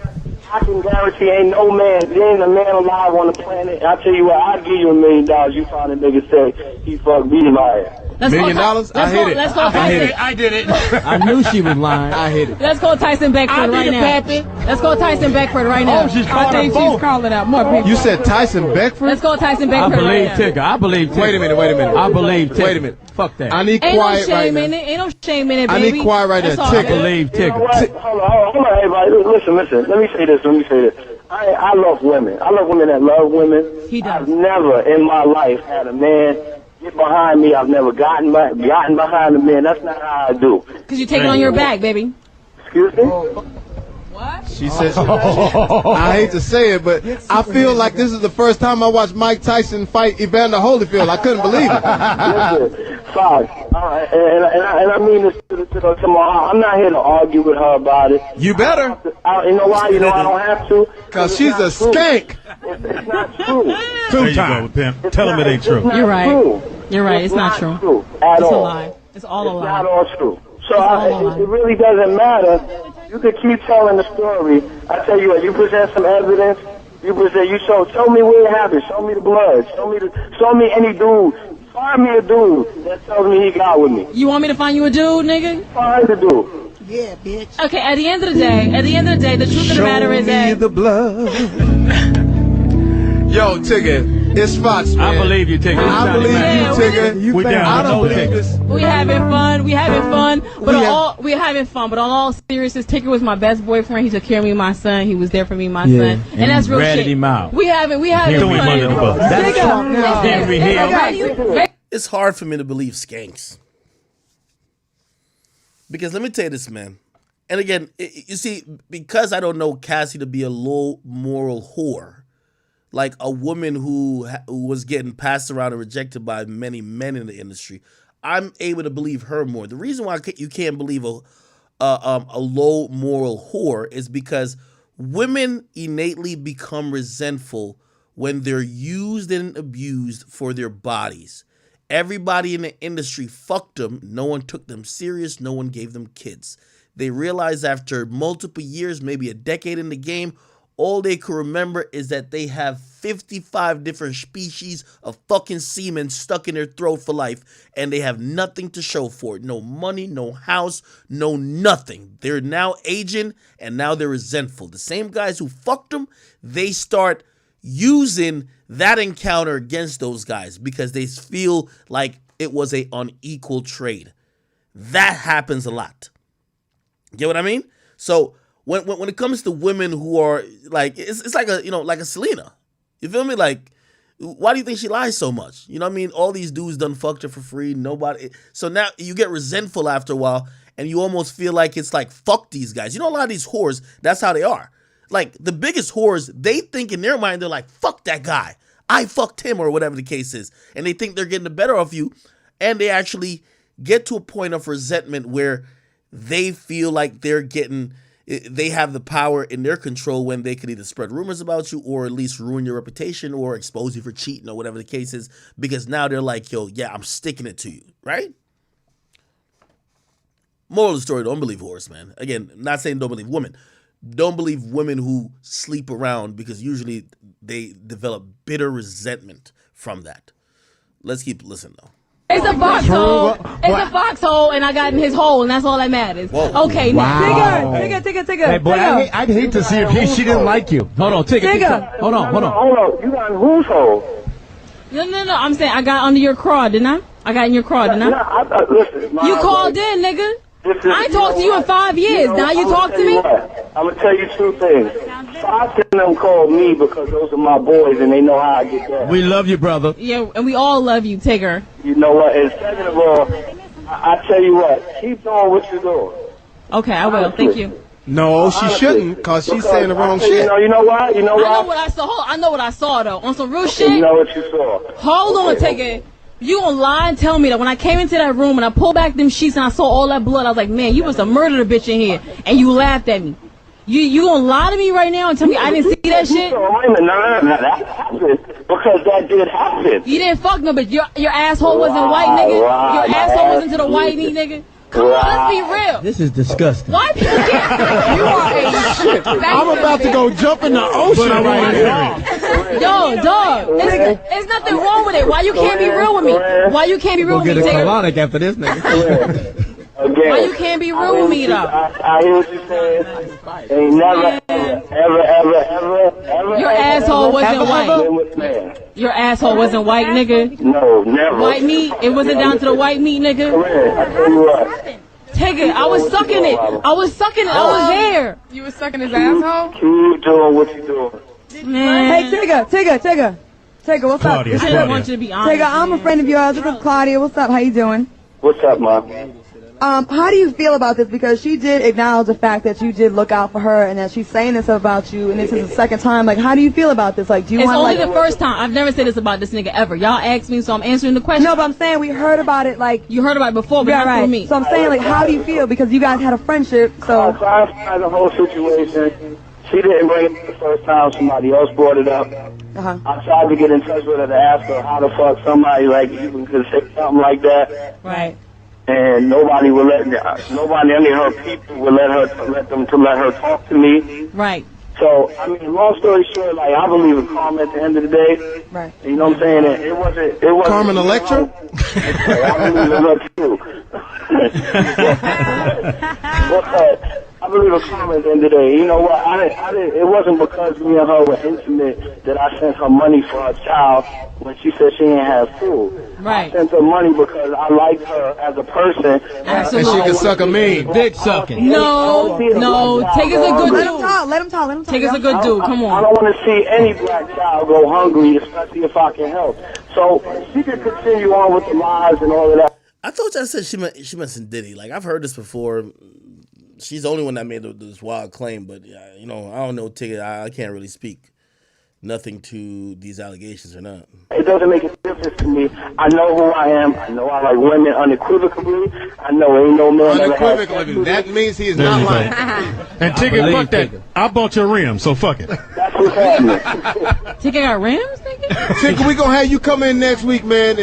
I can guarantee ain't no man, there ain't a man alive on the planet. I tell you what, I'd give you $1 million. You find a nigga say he fucked Jeanie Mai. $1 million? I hit it. Let's go Tyson. I did it. I knew she was lying. I hit it. Let's go Tyson Beckford right now. Let's go Tyson Beckford right now. I think she's calling out more people. You said Tyson Beckford? Let's go Tyson I Beckford believe right now. Tigger. I believe Tigger. Wait a minute. I believe Tigger. Wait a minute. Fuck that. I need Ain't no quiet right shame now. in it. Ain't no shame in it, I baby. need quiet right That's now. all Tigger. good. Believe You know Tigger. what? Hold on, everybody. Listen. Let me say this. I love women. I love women that love women. He does. I've never in my life had a man get behind me. I've never gotten behind a man. That's not how I do. Because you take it on your back, baby. Excuse me? What? She says, I hate to say it, but I feel like this is the first time I watched Mike Tyson fight Evander Holyfield. I couldn't believe it. Listen, fine. And I mean this to my heart. I'm not here to argue with her about it. You better. You know why? You know I don't have to. Because she's a skank. It's not true. Two times, pimp. Tell him it ain't true. You're right. You're right. It's not true. At It's all. a lie. It's all a It's lie. not all true. So it really doesn't matter. You could keep telling the story. I tell you what, you present some evidence. Show me where it happened. Show me the blood. Show me any dude. Find me a dude that tells me he got with me. You want me to find you a dude, nigga? Find the dude. Yeah, bitch. Okay, at the end of the day, the truth of the matter is that the blood. Yo, Tigger, it's Fox, man. I believe you, Tigger. I believe you, Tigger. We down. I don't believe Tigger. this. we having fun. We're having fun. But on all seriousness, Tigger was my best boyfriend. He took care of me and my son. He was there for me and my son. And that's real shit. Him out. We having fun. Henry Hill. It's hard for me to believe skanks. Because let me tell you this, man. And again, you see, because I don't know Cassie to be a low moral whore, like a woman who was getting passed around and rejected by many men in the industry, I'm able to believe her more. The reason why you can't believe a low moral whore is because women innately become resentful when they're used and abused for their bodies. Everybody in the industry fucked them. No one took them serious. No one gave them kids. They realized after multiple years, maybe a decade in the game, all they could remember is that they have 55 different species of fucking semen stuck in their throat for life, and they have nothing to show for it. No money, no house, no nothing. They're now aging, and now they're resentful. The same guys who fucked them, they start using that encounter against those guys because they feel like it was a unequal trade. That happens a lot. Get what I mean? So when it comes to women who are like, it's like a, like a Selena. You feel me? Like, why do you think she lies so much? You know what I mean? All these dudes done fucked her for free. Nobody. So now you get resentful after a while, and you almost feel like it's like, fuck these guys. You know, a lot of these whores, that's how they are. Like, the biggest whores, they think in their mind, they're like, fuck that guy. I fucked him, or whatever the case is. And they think they're getting the better of you. And they actually get to a point of resentment where they feel like they have the power in their control when they could either spread rumors about you or at least ruin your reputation or expose you for cheating or whatever the case is. Because now they're like, yo, yeah, I'm sticking it to you, right? Moral of the story, don't believe whores, man. Again, not saying don't believe women. Don't believe women who sleep around because usually they develop bitter resentment from that. Let's keep listening, though. It's a foxhole. It's a foxhole, and I got in his hole, and that's all that matters. Whoa. Okay, Wow. Tigger. Hey, boy, I'd hate to see if she didn't like you. Hold on, Tigger. Hold on. Hold on. You got in whose hole? No. I'm saying I got under your craw, didn't I? I got in your craw, didn't I? Listen. You called in, nigga. I ain't talked to you in 5 years. Now you talk to me? I'm going to tell you two things. Fox and them called me because those are my boys and they know how I get down. We love you, brother. Yeah, and we all love you, Tigger. You know what? And second of all, I tell you what, keep doing what you're doing. Okay, I will. Thank you. No, she shouldn't, because she's saying the wrong shit. You know what? I know what I saw. Hold on, I know what I saw, though. On some real shit. You know what you saw. Hold on, Tigger. You gonna lie and tell me that when I came into that room and I pulled back them sheets and I saw all that blood, I was like, man, you must have murdered a bitch in here, and you laughed at me. You gonna lie to me right now and tell me I didn't see that shit? No, that happened because that did happen. You didn't fuck no bitch. Your asshole wasn't white, nigga. Your asshole wasn't to the white meat, nigga. Come on, let's be real. This is disgusting. Why people get? You are a shit. I'm about to go jump in the ocean right now. Yo, dog, there's nothing wrong with it. Why you can't be real with me? Why you can't be real with me, We'll get a Tigger? colonic after this nigga. Again, why you can't be real with me, though? I hear what you're saying. Ain't never, ever. Your asshole wasn't white. Your asshole wasn't white, nigga. No, never. White meat? It wasn't down to the white meat, nigga? I tell you what. Tigger, I was sucking it. I was there. You was sucking his asshole? Keep doing what you're doing. Man. Hey, Tigger, what's up? Claudia. I just want you to be honest. Tigger, I'm a friend of yours. This is Claudia. What's up? How you doing? What's up, Ma? How do you feel about this? Because she did acknowledge the fact that you did look out for her and that she's saying this about you, and this is the second time. Like, how do you feel about this? Like, do you want It's only the first time. I've never said this about this nigga ever. Y'all asked me, so I'm answering the question. No, but I'm saying we heard about it, like... You heard about it before, but yeah, not right. through me. So I'm saying, like, how do you feel? Because you guys had a friendship, so... I clarified the whole situation. She didn't bring it the first time. Somebody else brought it up. I tried to get in touch with her to ask her how the fuck somebody like you could say something like that. Right. And nobody would any of her people would let her talk to me. Right. So, I mean, long story short, like, I believe in karma at the end of the day. Right. You know what I'm saying? It wasn't Carmen Electra? I believe in her too. I believe in karma at the end of the day. You know what? It wasn't because me and her were intimate that I sent her money for her child when she said she didn't have food. Right. I sent her money because I liked her as a person. Absolutely. And she can suck a mean. Dick sucking. No. Tigger's a good dude. Let him talk. Tigger's a good dude. Come I on. don't want to see any black child go hungry, especially if I can help. So she can continue on with the lies and all of that. I told you I said she mentioned Diddy. Like, I've heard this before. She's the only one that made this wild claim, but you know, I don't know, Tigger. I can't really speak nothing to these allegations or not. It doesn't make a difference to me. I know who I am. I know I like women unequivocally. I know ain't no man unequivocally. That means he is not lying. And Tigger, fuck that. I bought your rim, so fuck it. That's What's happening? Tigger got rims, nigga? Tigger, we gonna have you come in next week, man.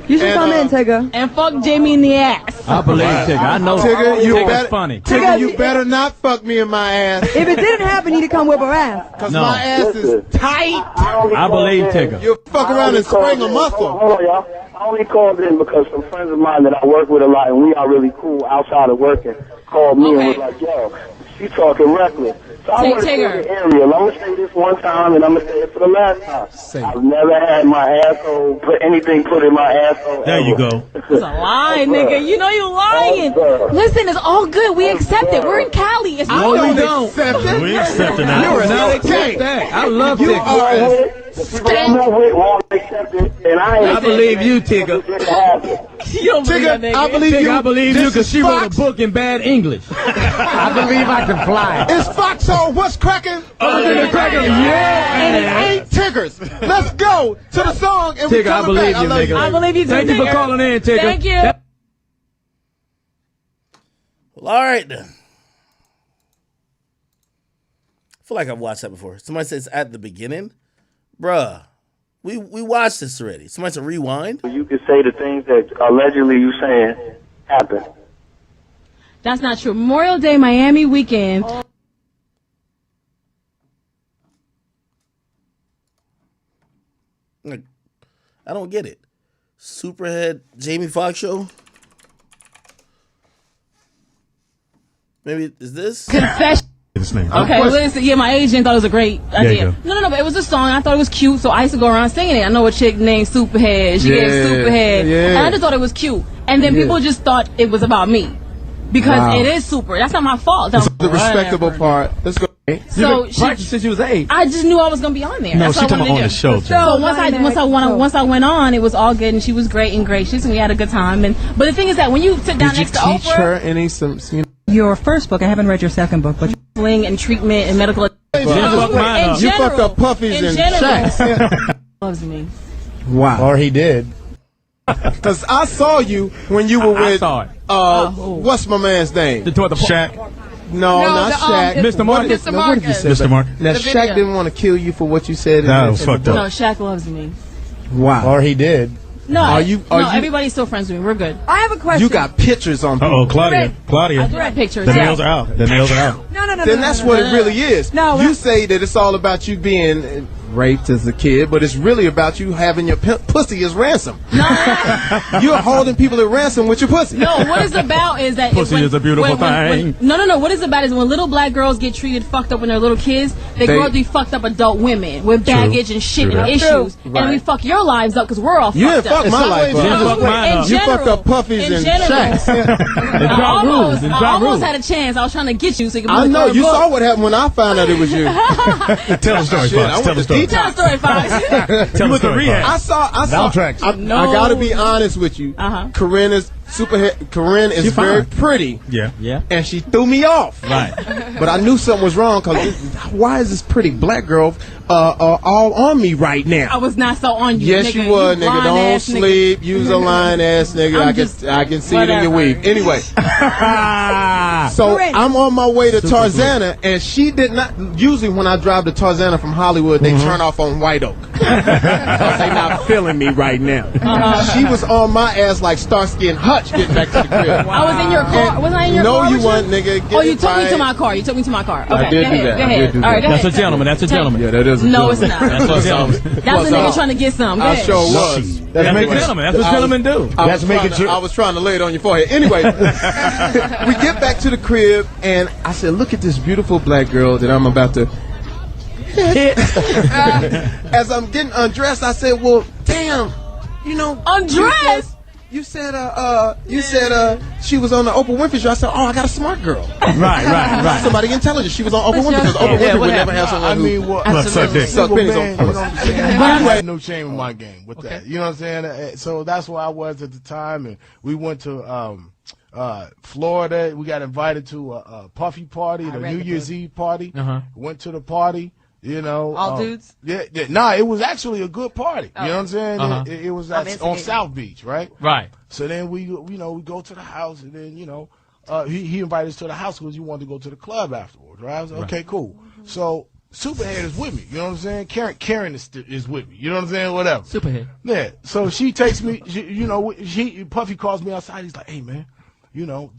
You should come in, Tigger. And fuck Jamie in the ass. I believe Tigger. I know Tigger, you Tigger's better, funny. Tigger, you better not fuck me in my ass. If it didn't happen, you need to come whip her ass. Cause No. my ass is tight. I believe Tigger. You fuck around and spring a muscle. Hold on, y'all. I only called in because some friends of mine that I work with a lot, and we are really cool outside of working, called me and was like, yo, she talking reckless. So I want to say the area. I'm going to say this one time, and I'm going to say it for the last time. I've never had my asshole put in my asshole. There you go. It's a lie, nigga. You know you lying. Listen, it's all good. We accept it. We're in Cali. It's No, all we good. don't accept it. We accept it now. You're No, a accept that. I love You Tigger. are The people I'm not with won't accept it, and I believe you, Tigger. You don't believe that, nigga. I believe Tigger, you. I believe you This because is she wrote a Fox. book in bad English. I believe I can fly. It's Foxhole. What's cracking? Yeah. And it ain't Tiggers. Let's go to the song and we Tigger, I coming believe back. you, love nigga. I believe you too, Thank you for Tigger. calling in, Tigger. Thank you. Well, all right then. I feel like I've watched that before. Somebody says at the beginning. Bruh, we watched this already. Somebody said rewind. You could say the things that allegedly you saying happened. That's not true. Memorial Day, Miami weekend. Like, I don't get it. Superhead Jamie Foxx show? Maybe is this? Confession. Okay, listen. Yeah, my agent thought it was a great idea. No, but it was a song. I thought it was cute, so I used to go around singing it. I know a chick named Superhead. She gave Superhead, and I just thought it was cute. And then people just thought it was about me because it is super. That's not my fault. That's the respectable part. Let's go. So since you was 8. I just knew I was gonna be on there. No, That's she what I talking wanted on to the do. show. So once I went on, it was all good, and she was great and gracious, and we had a good time. But the thing is that when you sit down next to Teach Oprah, her any Your first book. I haven't read your second book, but sling and treatment and medical. You fucked up puppies and shacks. Loves me. Wow. Or he did. Because I saw you when you were with what's my man's name? The Shaq. No, not Shaq. Mr. Marcus. No, what did you say? Mr. Marcus. Now Shaq didn't want to kill you for what you said. That was fucked up. No, Shaq loves me. Wow. Or he did. No, Are you- everybody's still friends with me. We're good. I have a question. You got pictures on. Oh, Claudia. I do have pictures. The nails are out. The nails are out. No. Then that's what it really is. No, you say that it's all about you being raped as a kid, but it's really about you having your pussy as ransom. You're holding people at ransom with your pussy. No, what it's about is that Pussy is a beautiful thing. No. What it's about is when little black girls get treated fucked up when they're little kids, they grow up to be fucked up adult women with baggage and shit and issues, and we fuck your lives up because we're all You fucked didn't up. fuck my life up. In You fucked up puppies in and general. shacks. I almost had a chance. I was trying to get you so you could I move know. the You book. saw what happened when I found out it was you. Tell the story, Shit, Fox. Tell the story. Tell the story, Fox. Tell the story. I saw. I gotta be honest with you. Corinne is Corinne is very pretty. Yeah. And she threw me off. Right. But I knew something was wrong because why is this pretty black girl all on me right now? I was not so on you. Yes, nigga. you was, nigga. lying Don't ass sleep. Nigga. Use a lying ass nigga. I can see it in your weave. Anyway. So I'm on my way to Tarzana, and she did not. Usually, when I drive to Tarzana from Hollywood, they turn off on White Oak because they not feeling me right now. She was on my ass like Starsky and Hutch getting back to the crib. I was in your car. Wasn't I in your car? No, you with weren't, nigga. Get you took me right. to my car. You took me to my car. Okay, I did go do ahead. that. Go I ahead. did do All right, that. go That's a ahead. gentleman. That's a gentleman. Yeah, that is. No, it's not. That's a gentleman. That's a nigga trying to get some. Go I ahead. sure was. That's a gentleman. That's what gentlemen do. I was trying to lay it on your forehead. Anyway, we get back to the crib, and I said, "Look at this beautiful black girl that I'm about to hit." As I'm getting undressed, I said, "Well, damn, you know, undressed." You said she was on the Oprah Winfrey show. I said, "Oh, I got a smart girl." Right. Somebody intelligent. She was on Oprah Winfrey. Oprah Winfrey would never have someone suck pennies on. I had no shame in my game with that. You know what I'm saying? So that's where I was at the time, and we went to Florida. We got invited to a Puffy party, the New Year's Eve party. Went to the party. You know, all dudes. Yeah. Nah, it was actually a good party. You know what I'm saying? It was on South Beach, right? Right. So then we go to the house, and then he invited us to the house because he wanted to go to the club afterwards, right? I was like, okay, cool. So Superhead is with me. You know what I'm saying? Karen is with me. You know what I'm saying? Whatever. Superhead. Yeah. So she takes me. Puffy calls me outside. He's like, "Hey man, you know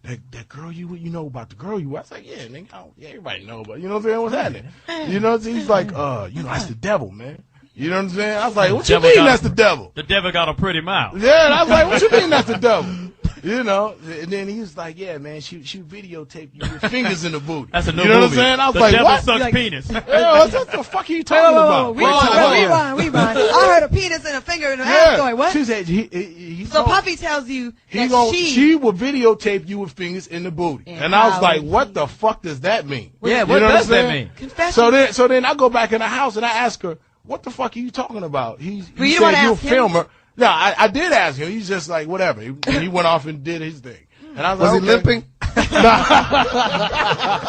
that girl you know about the girl you with?" I was like, "Yeah, nigga. Yeah, everybody know, but you know what I'm saying? What's happening?" You know, he's like, that's the devil, man. You know what I'm saying? I was like, "What you mean that's the devil?" The devil got a pretty mouth. Yeah, and I was like, "What you mean that's the devil?" You know, and then he was like, "Yeah, man, she videotaped you with fingers in the booty." That's a new You know movie. what I'm saying? I was The like, devil "What?" sucks penis. Yeah, what the fuck are you talking about? Rewind. I heard a penis and a finger in the ass going, what? She said he So Puffy tells you that she will videotape you with fingers in the booty. And I was like, what the fuck does that mean? Yeah, You what know does I'm that saying? mean? Confession. So then I go back in the house and I ask her, what the fuck are you talking about? He Well, you said wanna you're a ask him? filmer. No, I did ask him. He's just like, whatever. He went off and did his thing. And I was Was like, he okay. limping?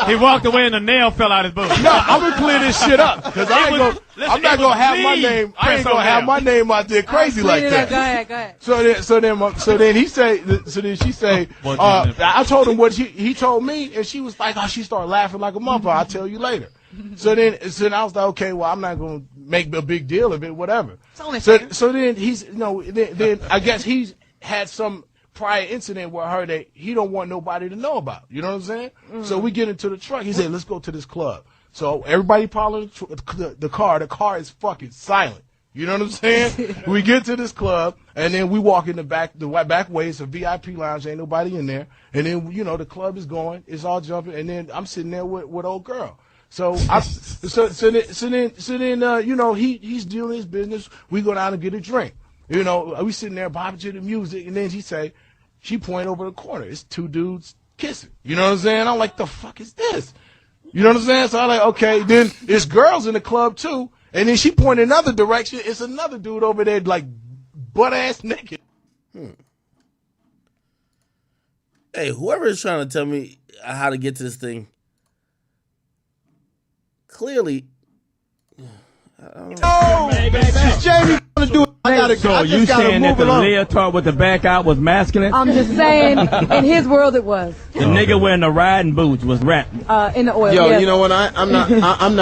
He walked away and the nail fell out his boot. No, I'm gonna clear this shit up because I'm not gonna have my name. I ain't gonna have my name out there crazy like that. Go ahead. So then she say, I told him what he told me, and she was like, oh, she started laughing like a motherfucker. I'll tell you later. So then I was like, okay, well, I'm not gonna make a big deal of it, whatever. So then then I guess he's had some prior incident with her that he don't want nobody to know about. You know what I'm saying? So we get into the truck. He said, let's go to this club. So everybody follow the car. The car is fucking silent. You know what I'm saying? We get to this club, and then we walk in the back way. It's a VIP lounge. Ain't nobody in there. And then, the club is going. It's all jumping. And then I'm sitting there with old girl. So he's doing his business. We go down and get a drink. We sitting there bopping to the music, and then she point over the corner. It's two dudes kissing. You know what I'm saying? I'm like, the fuck is this? You know what I'm saying? So I'm like, okay. Then there's girls in the club too, and then she point another direction. It's another dude over there, like butt ass naked. Hey, whoever is trying to tell me how to get to this thing, clearly. Jamie gonna do it. So you saying that the leotard with the back out was masculine? I'm just saying, in his world it was. The nigga wearing the riding boots was rapping. In the oil. Yo, yes. you know what? I'm not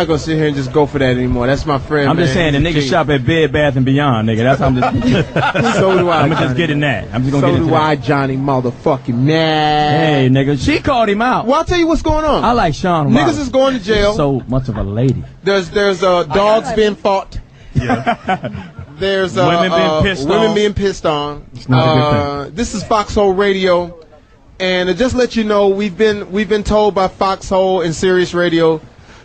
gonna sit here and just go for that anymore. That's my friend. I'm just saying the nigga shop at Bed Bath and Beyond, nigga. That's how I'm just. So do I. I'm just getting that. I'm just gonna So get into do that. I, Johnny motherfucking Nah. Hey, nigga, she called him out. Well, I'll tell you what's going on. I like Sean. Niggas is going to jail. So much of a lady. There's dogs being fought. Yeah. There's women being pissed on. It's not a good thing. This is Foxhole Radio, and just let you know, we've been told by Foxhole and Sirius Radio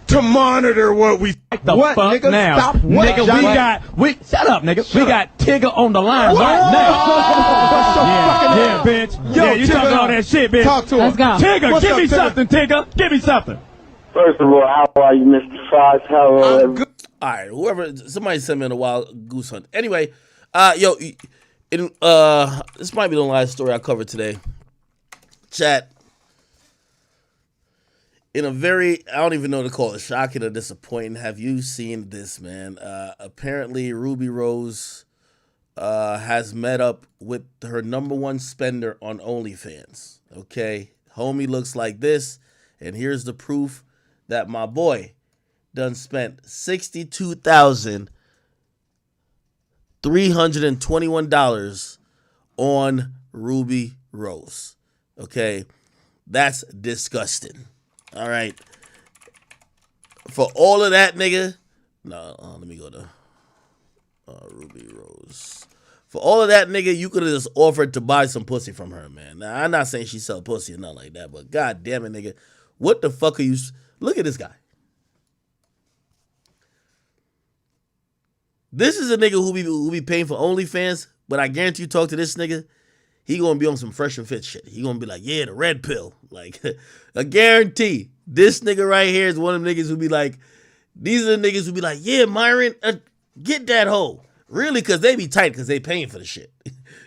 to monitor what we. What, fuck nigga? now? Stop. What, nigga, Johnny? shut up, nigga. We got Tigger on the line What? right now. Yeah, bitch. Yo, Yeah, you Tigger, talking all that shit, bitch. Talk to him. Let's go. Tigger, What's give up, me Tigger? something, Tigger. Give me something. First of all, how are you, Mr. Fox? How are you? All right, somebody sent me in a wild goose hunt. Anyway, this might be the last story I covered today. Chat. In a very, I don't even know what to call it, shocking or disappointing. Have you seen this, man? Apparently, Ruby Rose has met up with her #1 spender on OnlyFans. Okay, homie looks like this, and here's the proof that my boy done spent $62,321 on Ruby Rose. Okay, that's disgusting. All right, for all of that, nigga. No, let me go to Ruby Rose. For all of that, nigga, you could have just offered to buy some pussy from her, man. Now, I'm not saying she sell pussy or nothing like that, but god damn it, nigga, what the fuck are you? Look at this guy. This is a nigga who be paying for OnlyFans, but I guarantee you talk to this nigga, he gonna be on some fresh and fit shit. He gonna be like, yeah, the red pill. Like, I guarantee this nigga right here is one of them niggas who be like, these are the niggas who be like, yeah, Myron, get that hoe. Really, because they be tight because they paying for the shit.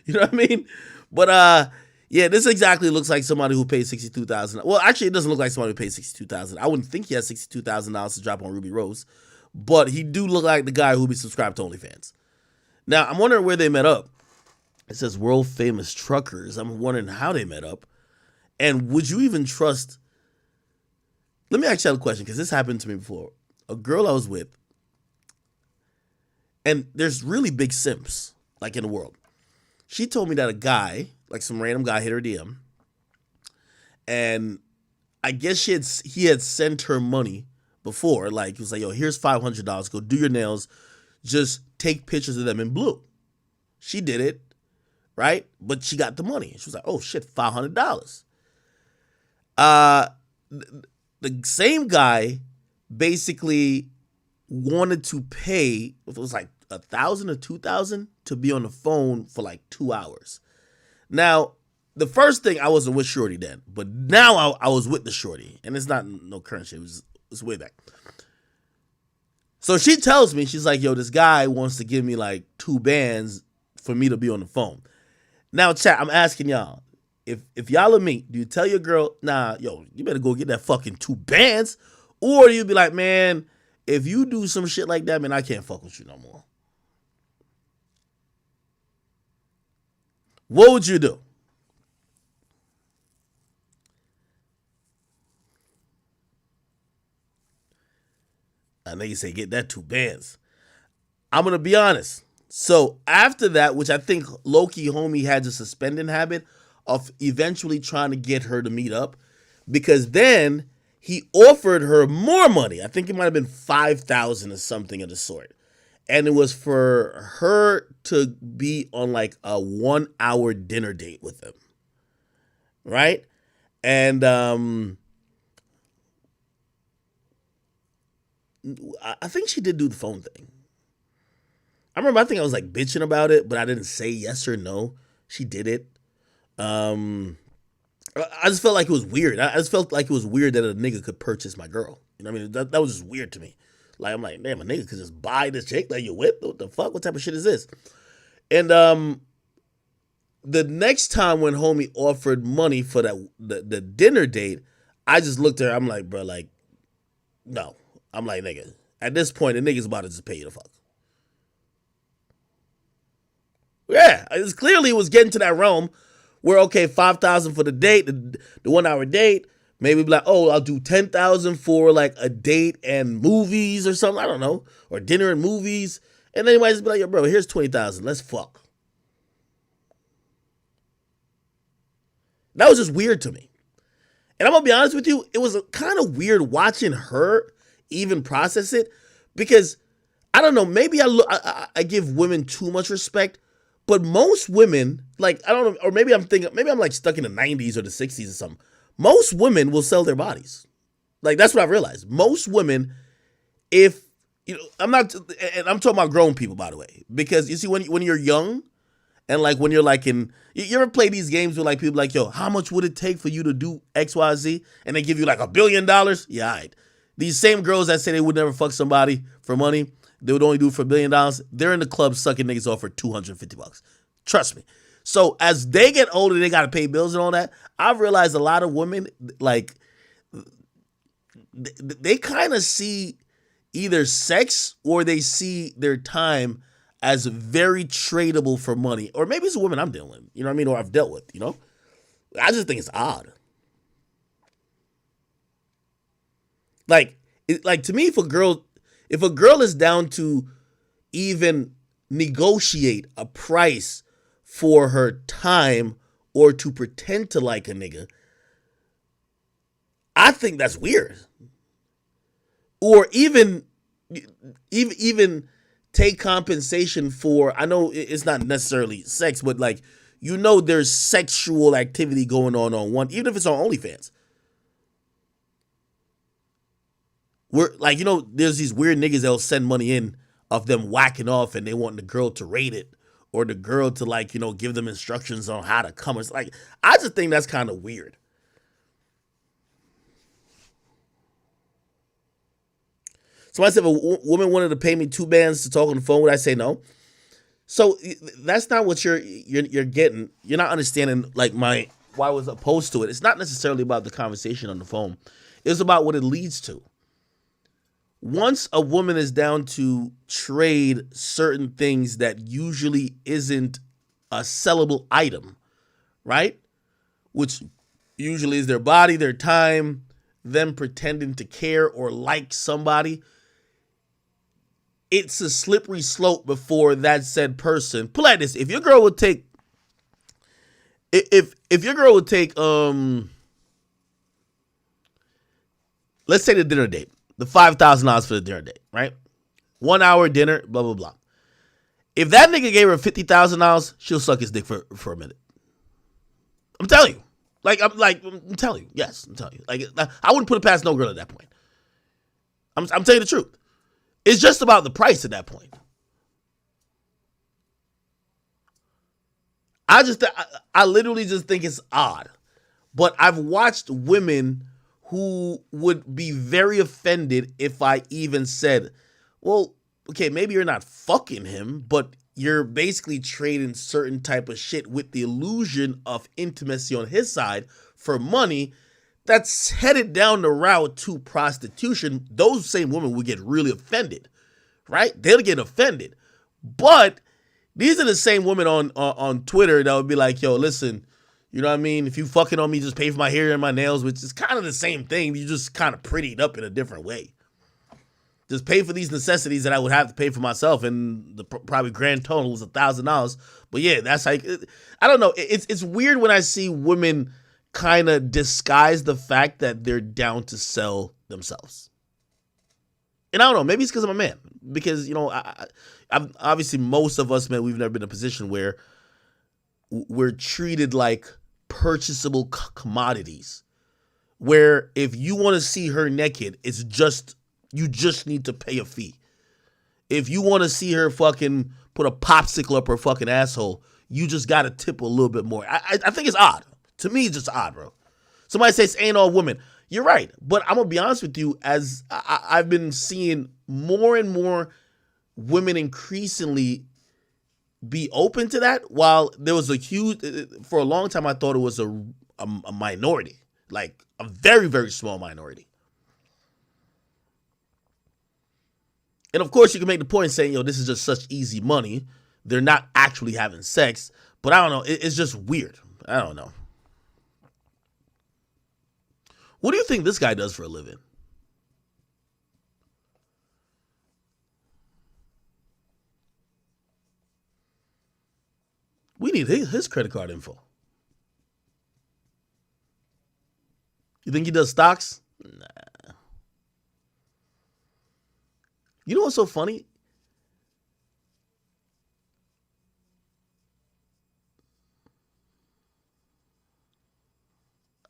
You know what I mean? But, yeah, this exactly looks like somebody who paid $62,000. Well, actually, it doesn't look like somebody who paid $62,000. I wouldn't think he has $62,000 to drop on Ruby Rose. But he do look like the guy who be subscribed to OnlyFans. Now, I'm wondering where they met up. It says world famous truckers. I'm wondering how they met up. And would you even trust Let me ask you a question, because this happened to me before. A girl I was with, and there's really big simps, like, in the world. She told me that a guy, like some random guy, hit her DM, and I guess he had sent her money before. Like, he was like, yo, here's $500, go do your nails, just take pictures of them in blue. She did it, right? But she got the money. She was like, oh shit, $500. The same guy basically wanted to pay, it was like $1,000 or $2,000 to be on the phone for like 2 hours. Now, the first thing, I wasn't with Shorty then, but now I was with the Shorty, and it's not no current shit. It's way back. So she tells me, she's like, yo, this guy wants to give me like 2 bands for me to be on the phone. Now, chat, I'm asking y'all, if y'all are me, do you tell your girl, nah, yo, you better go get that fucking 2 bands? Or do you be like, man, if you do some shit like that, man, I can't fuck with you no more? What would you do? I know you say get that 2 bands. I'm going to be honest. So after that, which I think low-key homie had a suspending habit of eventually trying to get her to meet up, because then he offered her more money. I think it might have been $5,000 or something of the sort. And it was for her to be on like a 1-hour dinner date with him. Right? And I think she did do the phone thing. I remember, I think I was like bitching about it, but I didn't say yes or no. She did it. I just felt like it was weird. I just felt like it was weird that a nigga could purchase my girl. You know what I mean? That was just weird to me. Like, I'm like, damn, a nigga could just buy this chick that you with? What the fuck? What type of shit is this? And the next time when homie offered money for the dinner date, I just looked at her. I'm like, bro, like, no. I'm like, nigga, at this point, the nigga's about to just pay you the fuck. Yeah, it's clearly it was getting to that realm where, okay, $5,000 for the date, the 1-hour date. Maybe be like, oh, I'll do $10,000 for like a date and movies or something. I don't know, or dinner and movies. And then he might just be like, yo, bro, here's $20,000. Let's fuck. That was just weird to me. And I'm gonna be honest with you, it was kind of weird watching her even process it, because I don't know, maybe I give women too much respect. But most women, like, I don't know, or maybe I'm like stuck in the 90s or the 60s or something. Most women will sell their bodies. Like, that's what I've realized. Most women, if, you know, I'm talking about grown people, by the way. Because, you see, when you're young, and, like, when you're, like, you ever play these games with, like, people like, yo, how much would it take for you to do X, Y, Z? And they give you, like, $1 billion? Yeah, all right. These same girls that say they would never fuck somebody for money, they would only do it for $1 billion. They're in the club sucking niggas off for $250. Trust me. So as they get older, they got to pay bills and all that. I've realized a lot of women, like, they kind of see either sex or they see their time as very tradable for money. Or maybe it's a woman I'm dealing with, you know what I mean? Or I've dealt with, you know? I just think it's odd. Like to me, if a girl is down to even negotiate a price for her time or to pretend to like a nigga, I think that's weird. Or even take compensation for, I know it's not necessarily sex, but like, you know, there's sexual activity going on one, even if it's on OnlyFans. We're like, you know, there's these weird niggas that'll send money in of them whacking off and they want the girl to rate it or the girl to, like, you know, give them instructions on how to come. It's like, I just think that's kind of weird. Somebody said if a woman wanted to pay me 2 bands to talk on the phone, would I say no? So that's not what you're getting. You're not understanding, like, why I was opposed to it. It's not necessarily about the conversation on the phone. It's about what it leads to. Once a woman is down to trade certain things that usually isn't a sellable item, right? Which usually is their body, their time, them pretending to care or like somebody, it's a slippery slope before that said person. Put it like this: if your girl would take, if your girl would take, let's say the dinner date, the $5,000 for the dinner date, right? 1 hour dinner, blah blah blah. If that nigga gave her $50,000, she'll suck his dick for a minute. I'm telling you. I'm telling you. Yes, I'm telling you. Like, I wouldn't put it past no girl at that point. I'm telling you the truth. It's just about the price at that point. I literally just think it's odd. But I've watched women who would be very offended if I even said, well, okay, maybe you're not fucking him, but you're basically trading certain type of shit with the illusion of intimacy on his side for money that's headed down the route to prostitution. Those same women would get really offended, right? They'll get offended. But these are the same women on Twitter that would be like, yo, listen, you know what I mean? If you fucking on me, just pay for my hair and my nails, which is kind of the same thing. You just kind of prettied up in a different way. Just pay for these necessities that I would have to pay for myself, and the probably grand total was $1,000. But yeah, that's like, I don't know. It's weird when I see women kind of disguise the fact that they're down to sell themselves. And I don't know, maybe it's because I'm a man. Because, you know, I've obviously most of us men, we've never been in a position where we're treated like purchasable commodities. Where if you want to see her naked, it's just, you just need to pay a fee. If you want to see her fucking put a popsicle up her fucking asshole, you just got to tip a little bit more. I think it's odd. To me, it's just odd, bro. Somebody says ain't all women. You're right. But I'm going to be honest with you, as I've been seeing more and more women increasingly be open to that, while there was a huge, for a long time, I thought it was a minority. Like a very, very small minority. And of course, you can make the point saying, yo, this is just such easy money. They're not actually having sex. But I don't know. It's just weird. I don't know. What do you think this guy does for a living? We need his credit card info. You think he does stocks? Nah. You know what's so funny?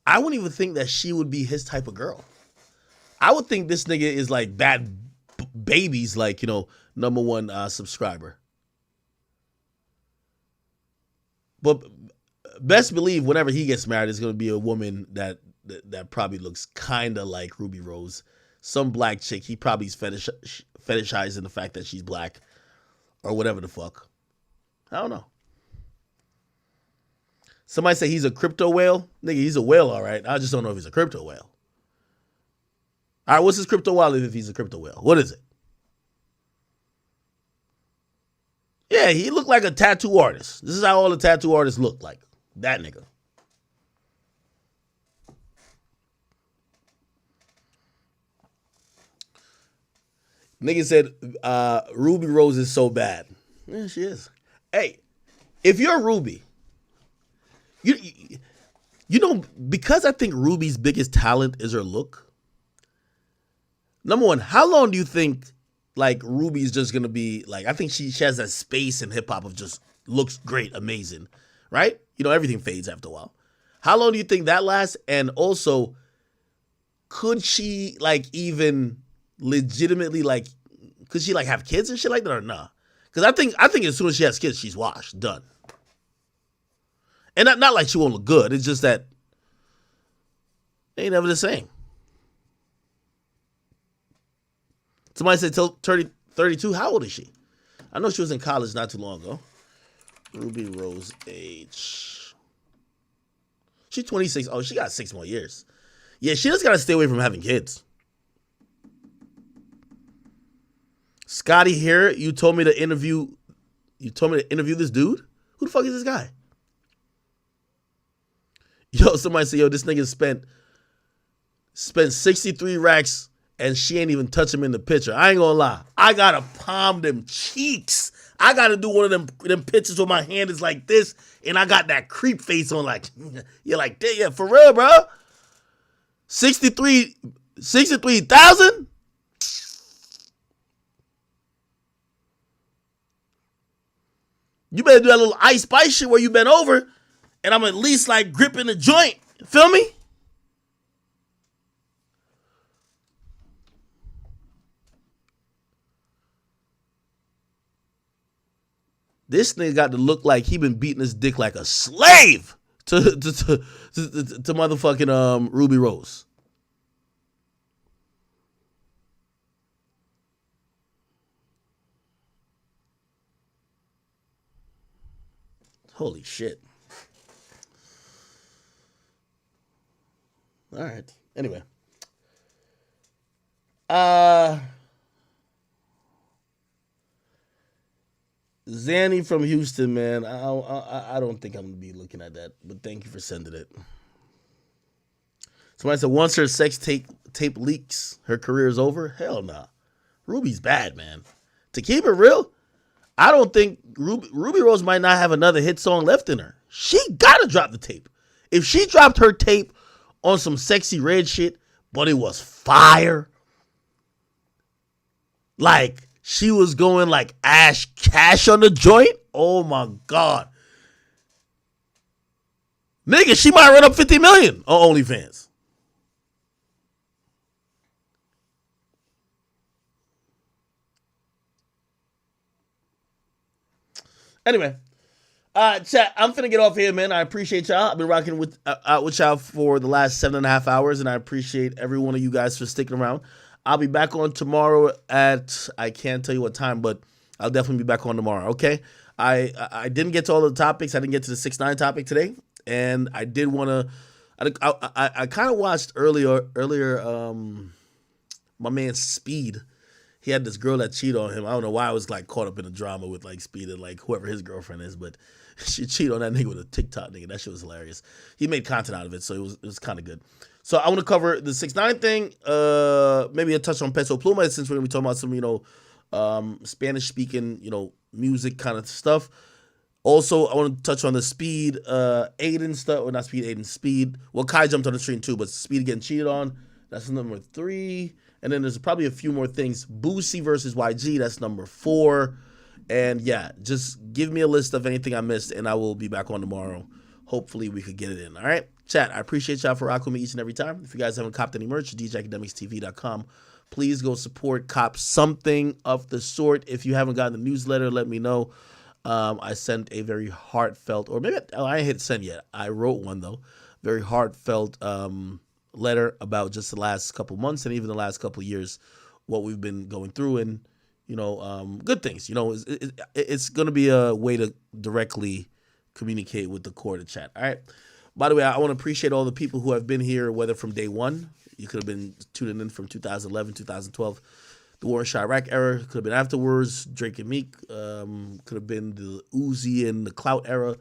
I wouldn't even think that she would be his type of girl. I would think this nigga is like Bad Baby's, like, you know, #1 subscriber. But best believe whenever he gets married, it's going to be a woman that probably looks kind of like Ruby Rose. Some black chick. He probably's fetishizing the fact that she's black or whatever the fuck. I don't know. Somebody say he's a crypto whale. Nigga, he's a whale, all right. I just don't know if he's a crypto whale. All right, what's his crypto wallet if he's a crypto whale? What is it? Yeah, he looked like a tattoo artist. This is how all the tattoo artists look like. That nigga. Nigga said Ruby Rose is so bad. Yeah, she is. Hey, if you're Ruby, you know, because I think Ruby's biggest talent is her look. #1, how long do you think like Ruby's just gonna be like? I think she has that space in hip hop of just looks great, amazing, right? You know, everything fades after a while. How long do you think that lasts? And also, could she like even legitimately like, could she like have kids and shit like that or nah? Because I think as soon as she has kids, she's washed, done. And not like she won't look good. It's just that they ain't never the same. Somebody said 32. How old is she? I know she was in college not too long ago. Ruby Rose age. She's 26. Oh, she got 6 more years. Yeah, she just got to stay away from having kids. Scotty here, you told me to interview this dude? Who the fuck is this guy? Yo, somebody say, yo, this nigga spent spent 63 racks and she ain't even touch him in the picture. I ain't gonna lie. I gotta palm them cheeks. I gotta do one of them pictures where my hand is like this and I got that creep face on like, you're like, yeah, for real, bro. 63,000? You better do that little Ice Spice shit where you bent over and I'm at least like gripping the joint. Feel me? This nigga got to look like he been beating his dick like a slave to motherfucking Ruby Rose. Holy shit. All right. Anyway. Zanny from Houston, man. I don't think I'm going to be looking at that, but thank you for sending it. Somebody said once her sex tape leaks, her career is over. Hell nah. Ruby's bad, man. To keep it real, I don't think Ruby Rose might not have another hit song left in her. She got to drop the tape. If she dropped her tape on some Sexy Red shit, but it was fire, like she was going like Ash Cash on the joint, oh my God. Nigga, she might run up 50 million on OnlyFans. Anyway, chat, I'm finna get off here, man. I appreciate y'all. I've been rocking out with y'all for the last 7.5 hours, and I appreciate every one of you guys for sticking around. I'll be back on tomorrow at, I can't tell you what time, but I'll definitely be back on tomorrow, okay? I didn't get to all the topics. I didn't get to the 6ix9ine topic today, and I did want to, I kind of watched earlier, my man Speed. He had this girl that cheated on him. I don't know why I was like caught up in the drama with like Speed and like whoever his girlfriend is, but she cheated on that nigga with a TikTok nigga. That shit was hilarious. He made content out of it, so it was kind of good. So I want to cover the 6ix9ine thing. Maybe a touch on Peso Pluma since we're gonna be talking about some Spanish speaking music kind of stuff. Also, I want to touch on the Speed Aiden stuff, or not Speed Aiden Speed. Well, Kai jumped on the stream too, but Speed getting cheated on. That's number 3. And then there's probably a few more things. Boosie versus YG, that's number 4. And yeah, just give me a list of anything I missed, and I will be back on tomorrow. Hopefully we could get it in. All right? Chat, I appreciate y'all for rocking with me each and every time. If you guys haven't copped any merch, djacademicstv.com. Please go support, cop something of the sort. If you haven't gotten the newsletter, let me know. I sent a very heartfelt, or maybe I ain't hit send yet. I wrote one, though. Very heartfelt letter about just the last couple months and even the last couple years, what we've been going through, and good things. It's going to be a way to directly communicate with the core to chat. All right. By the way, I want to appreciate all the people who have been here, whether from day one, you could have been tuning in from 2011, 2012, the War in Chirac era, could have been afterwards, Drake and Meek, could have been the Uzi and the Clout era.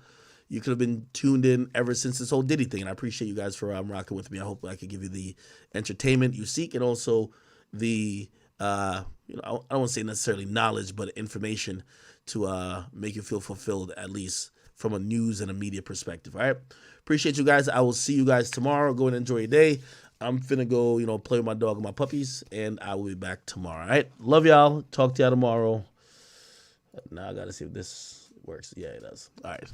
You could have been tuned in ever since this whole Diddy thing, and I appreciate you guys for rocking with me. I hope I could give you the entertainment you seek, and also the I don't want to say necessarily knowledge, but information to make you feel fulfilled, at least from a news and a media perspective. All right, appreciate you guys. I will see you guys tomorrow. Go and enjoy your day. I'm finna go, play with my dog and my puppies, and I will be back tomorrow. All right, love y'all. Talk to y'all tomorrow. Now I gotta see if this works. Yeah, it does. All right.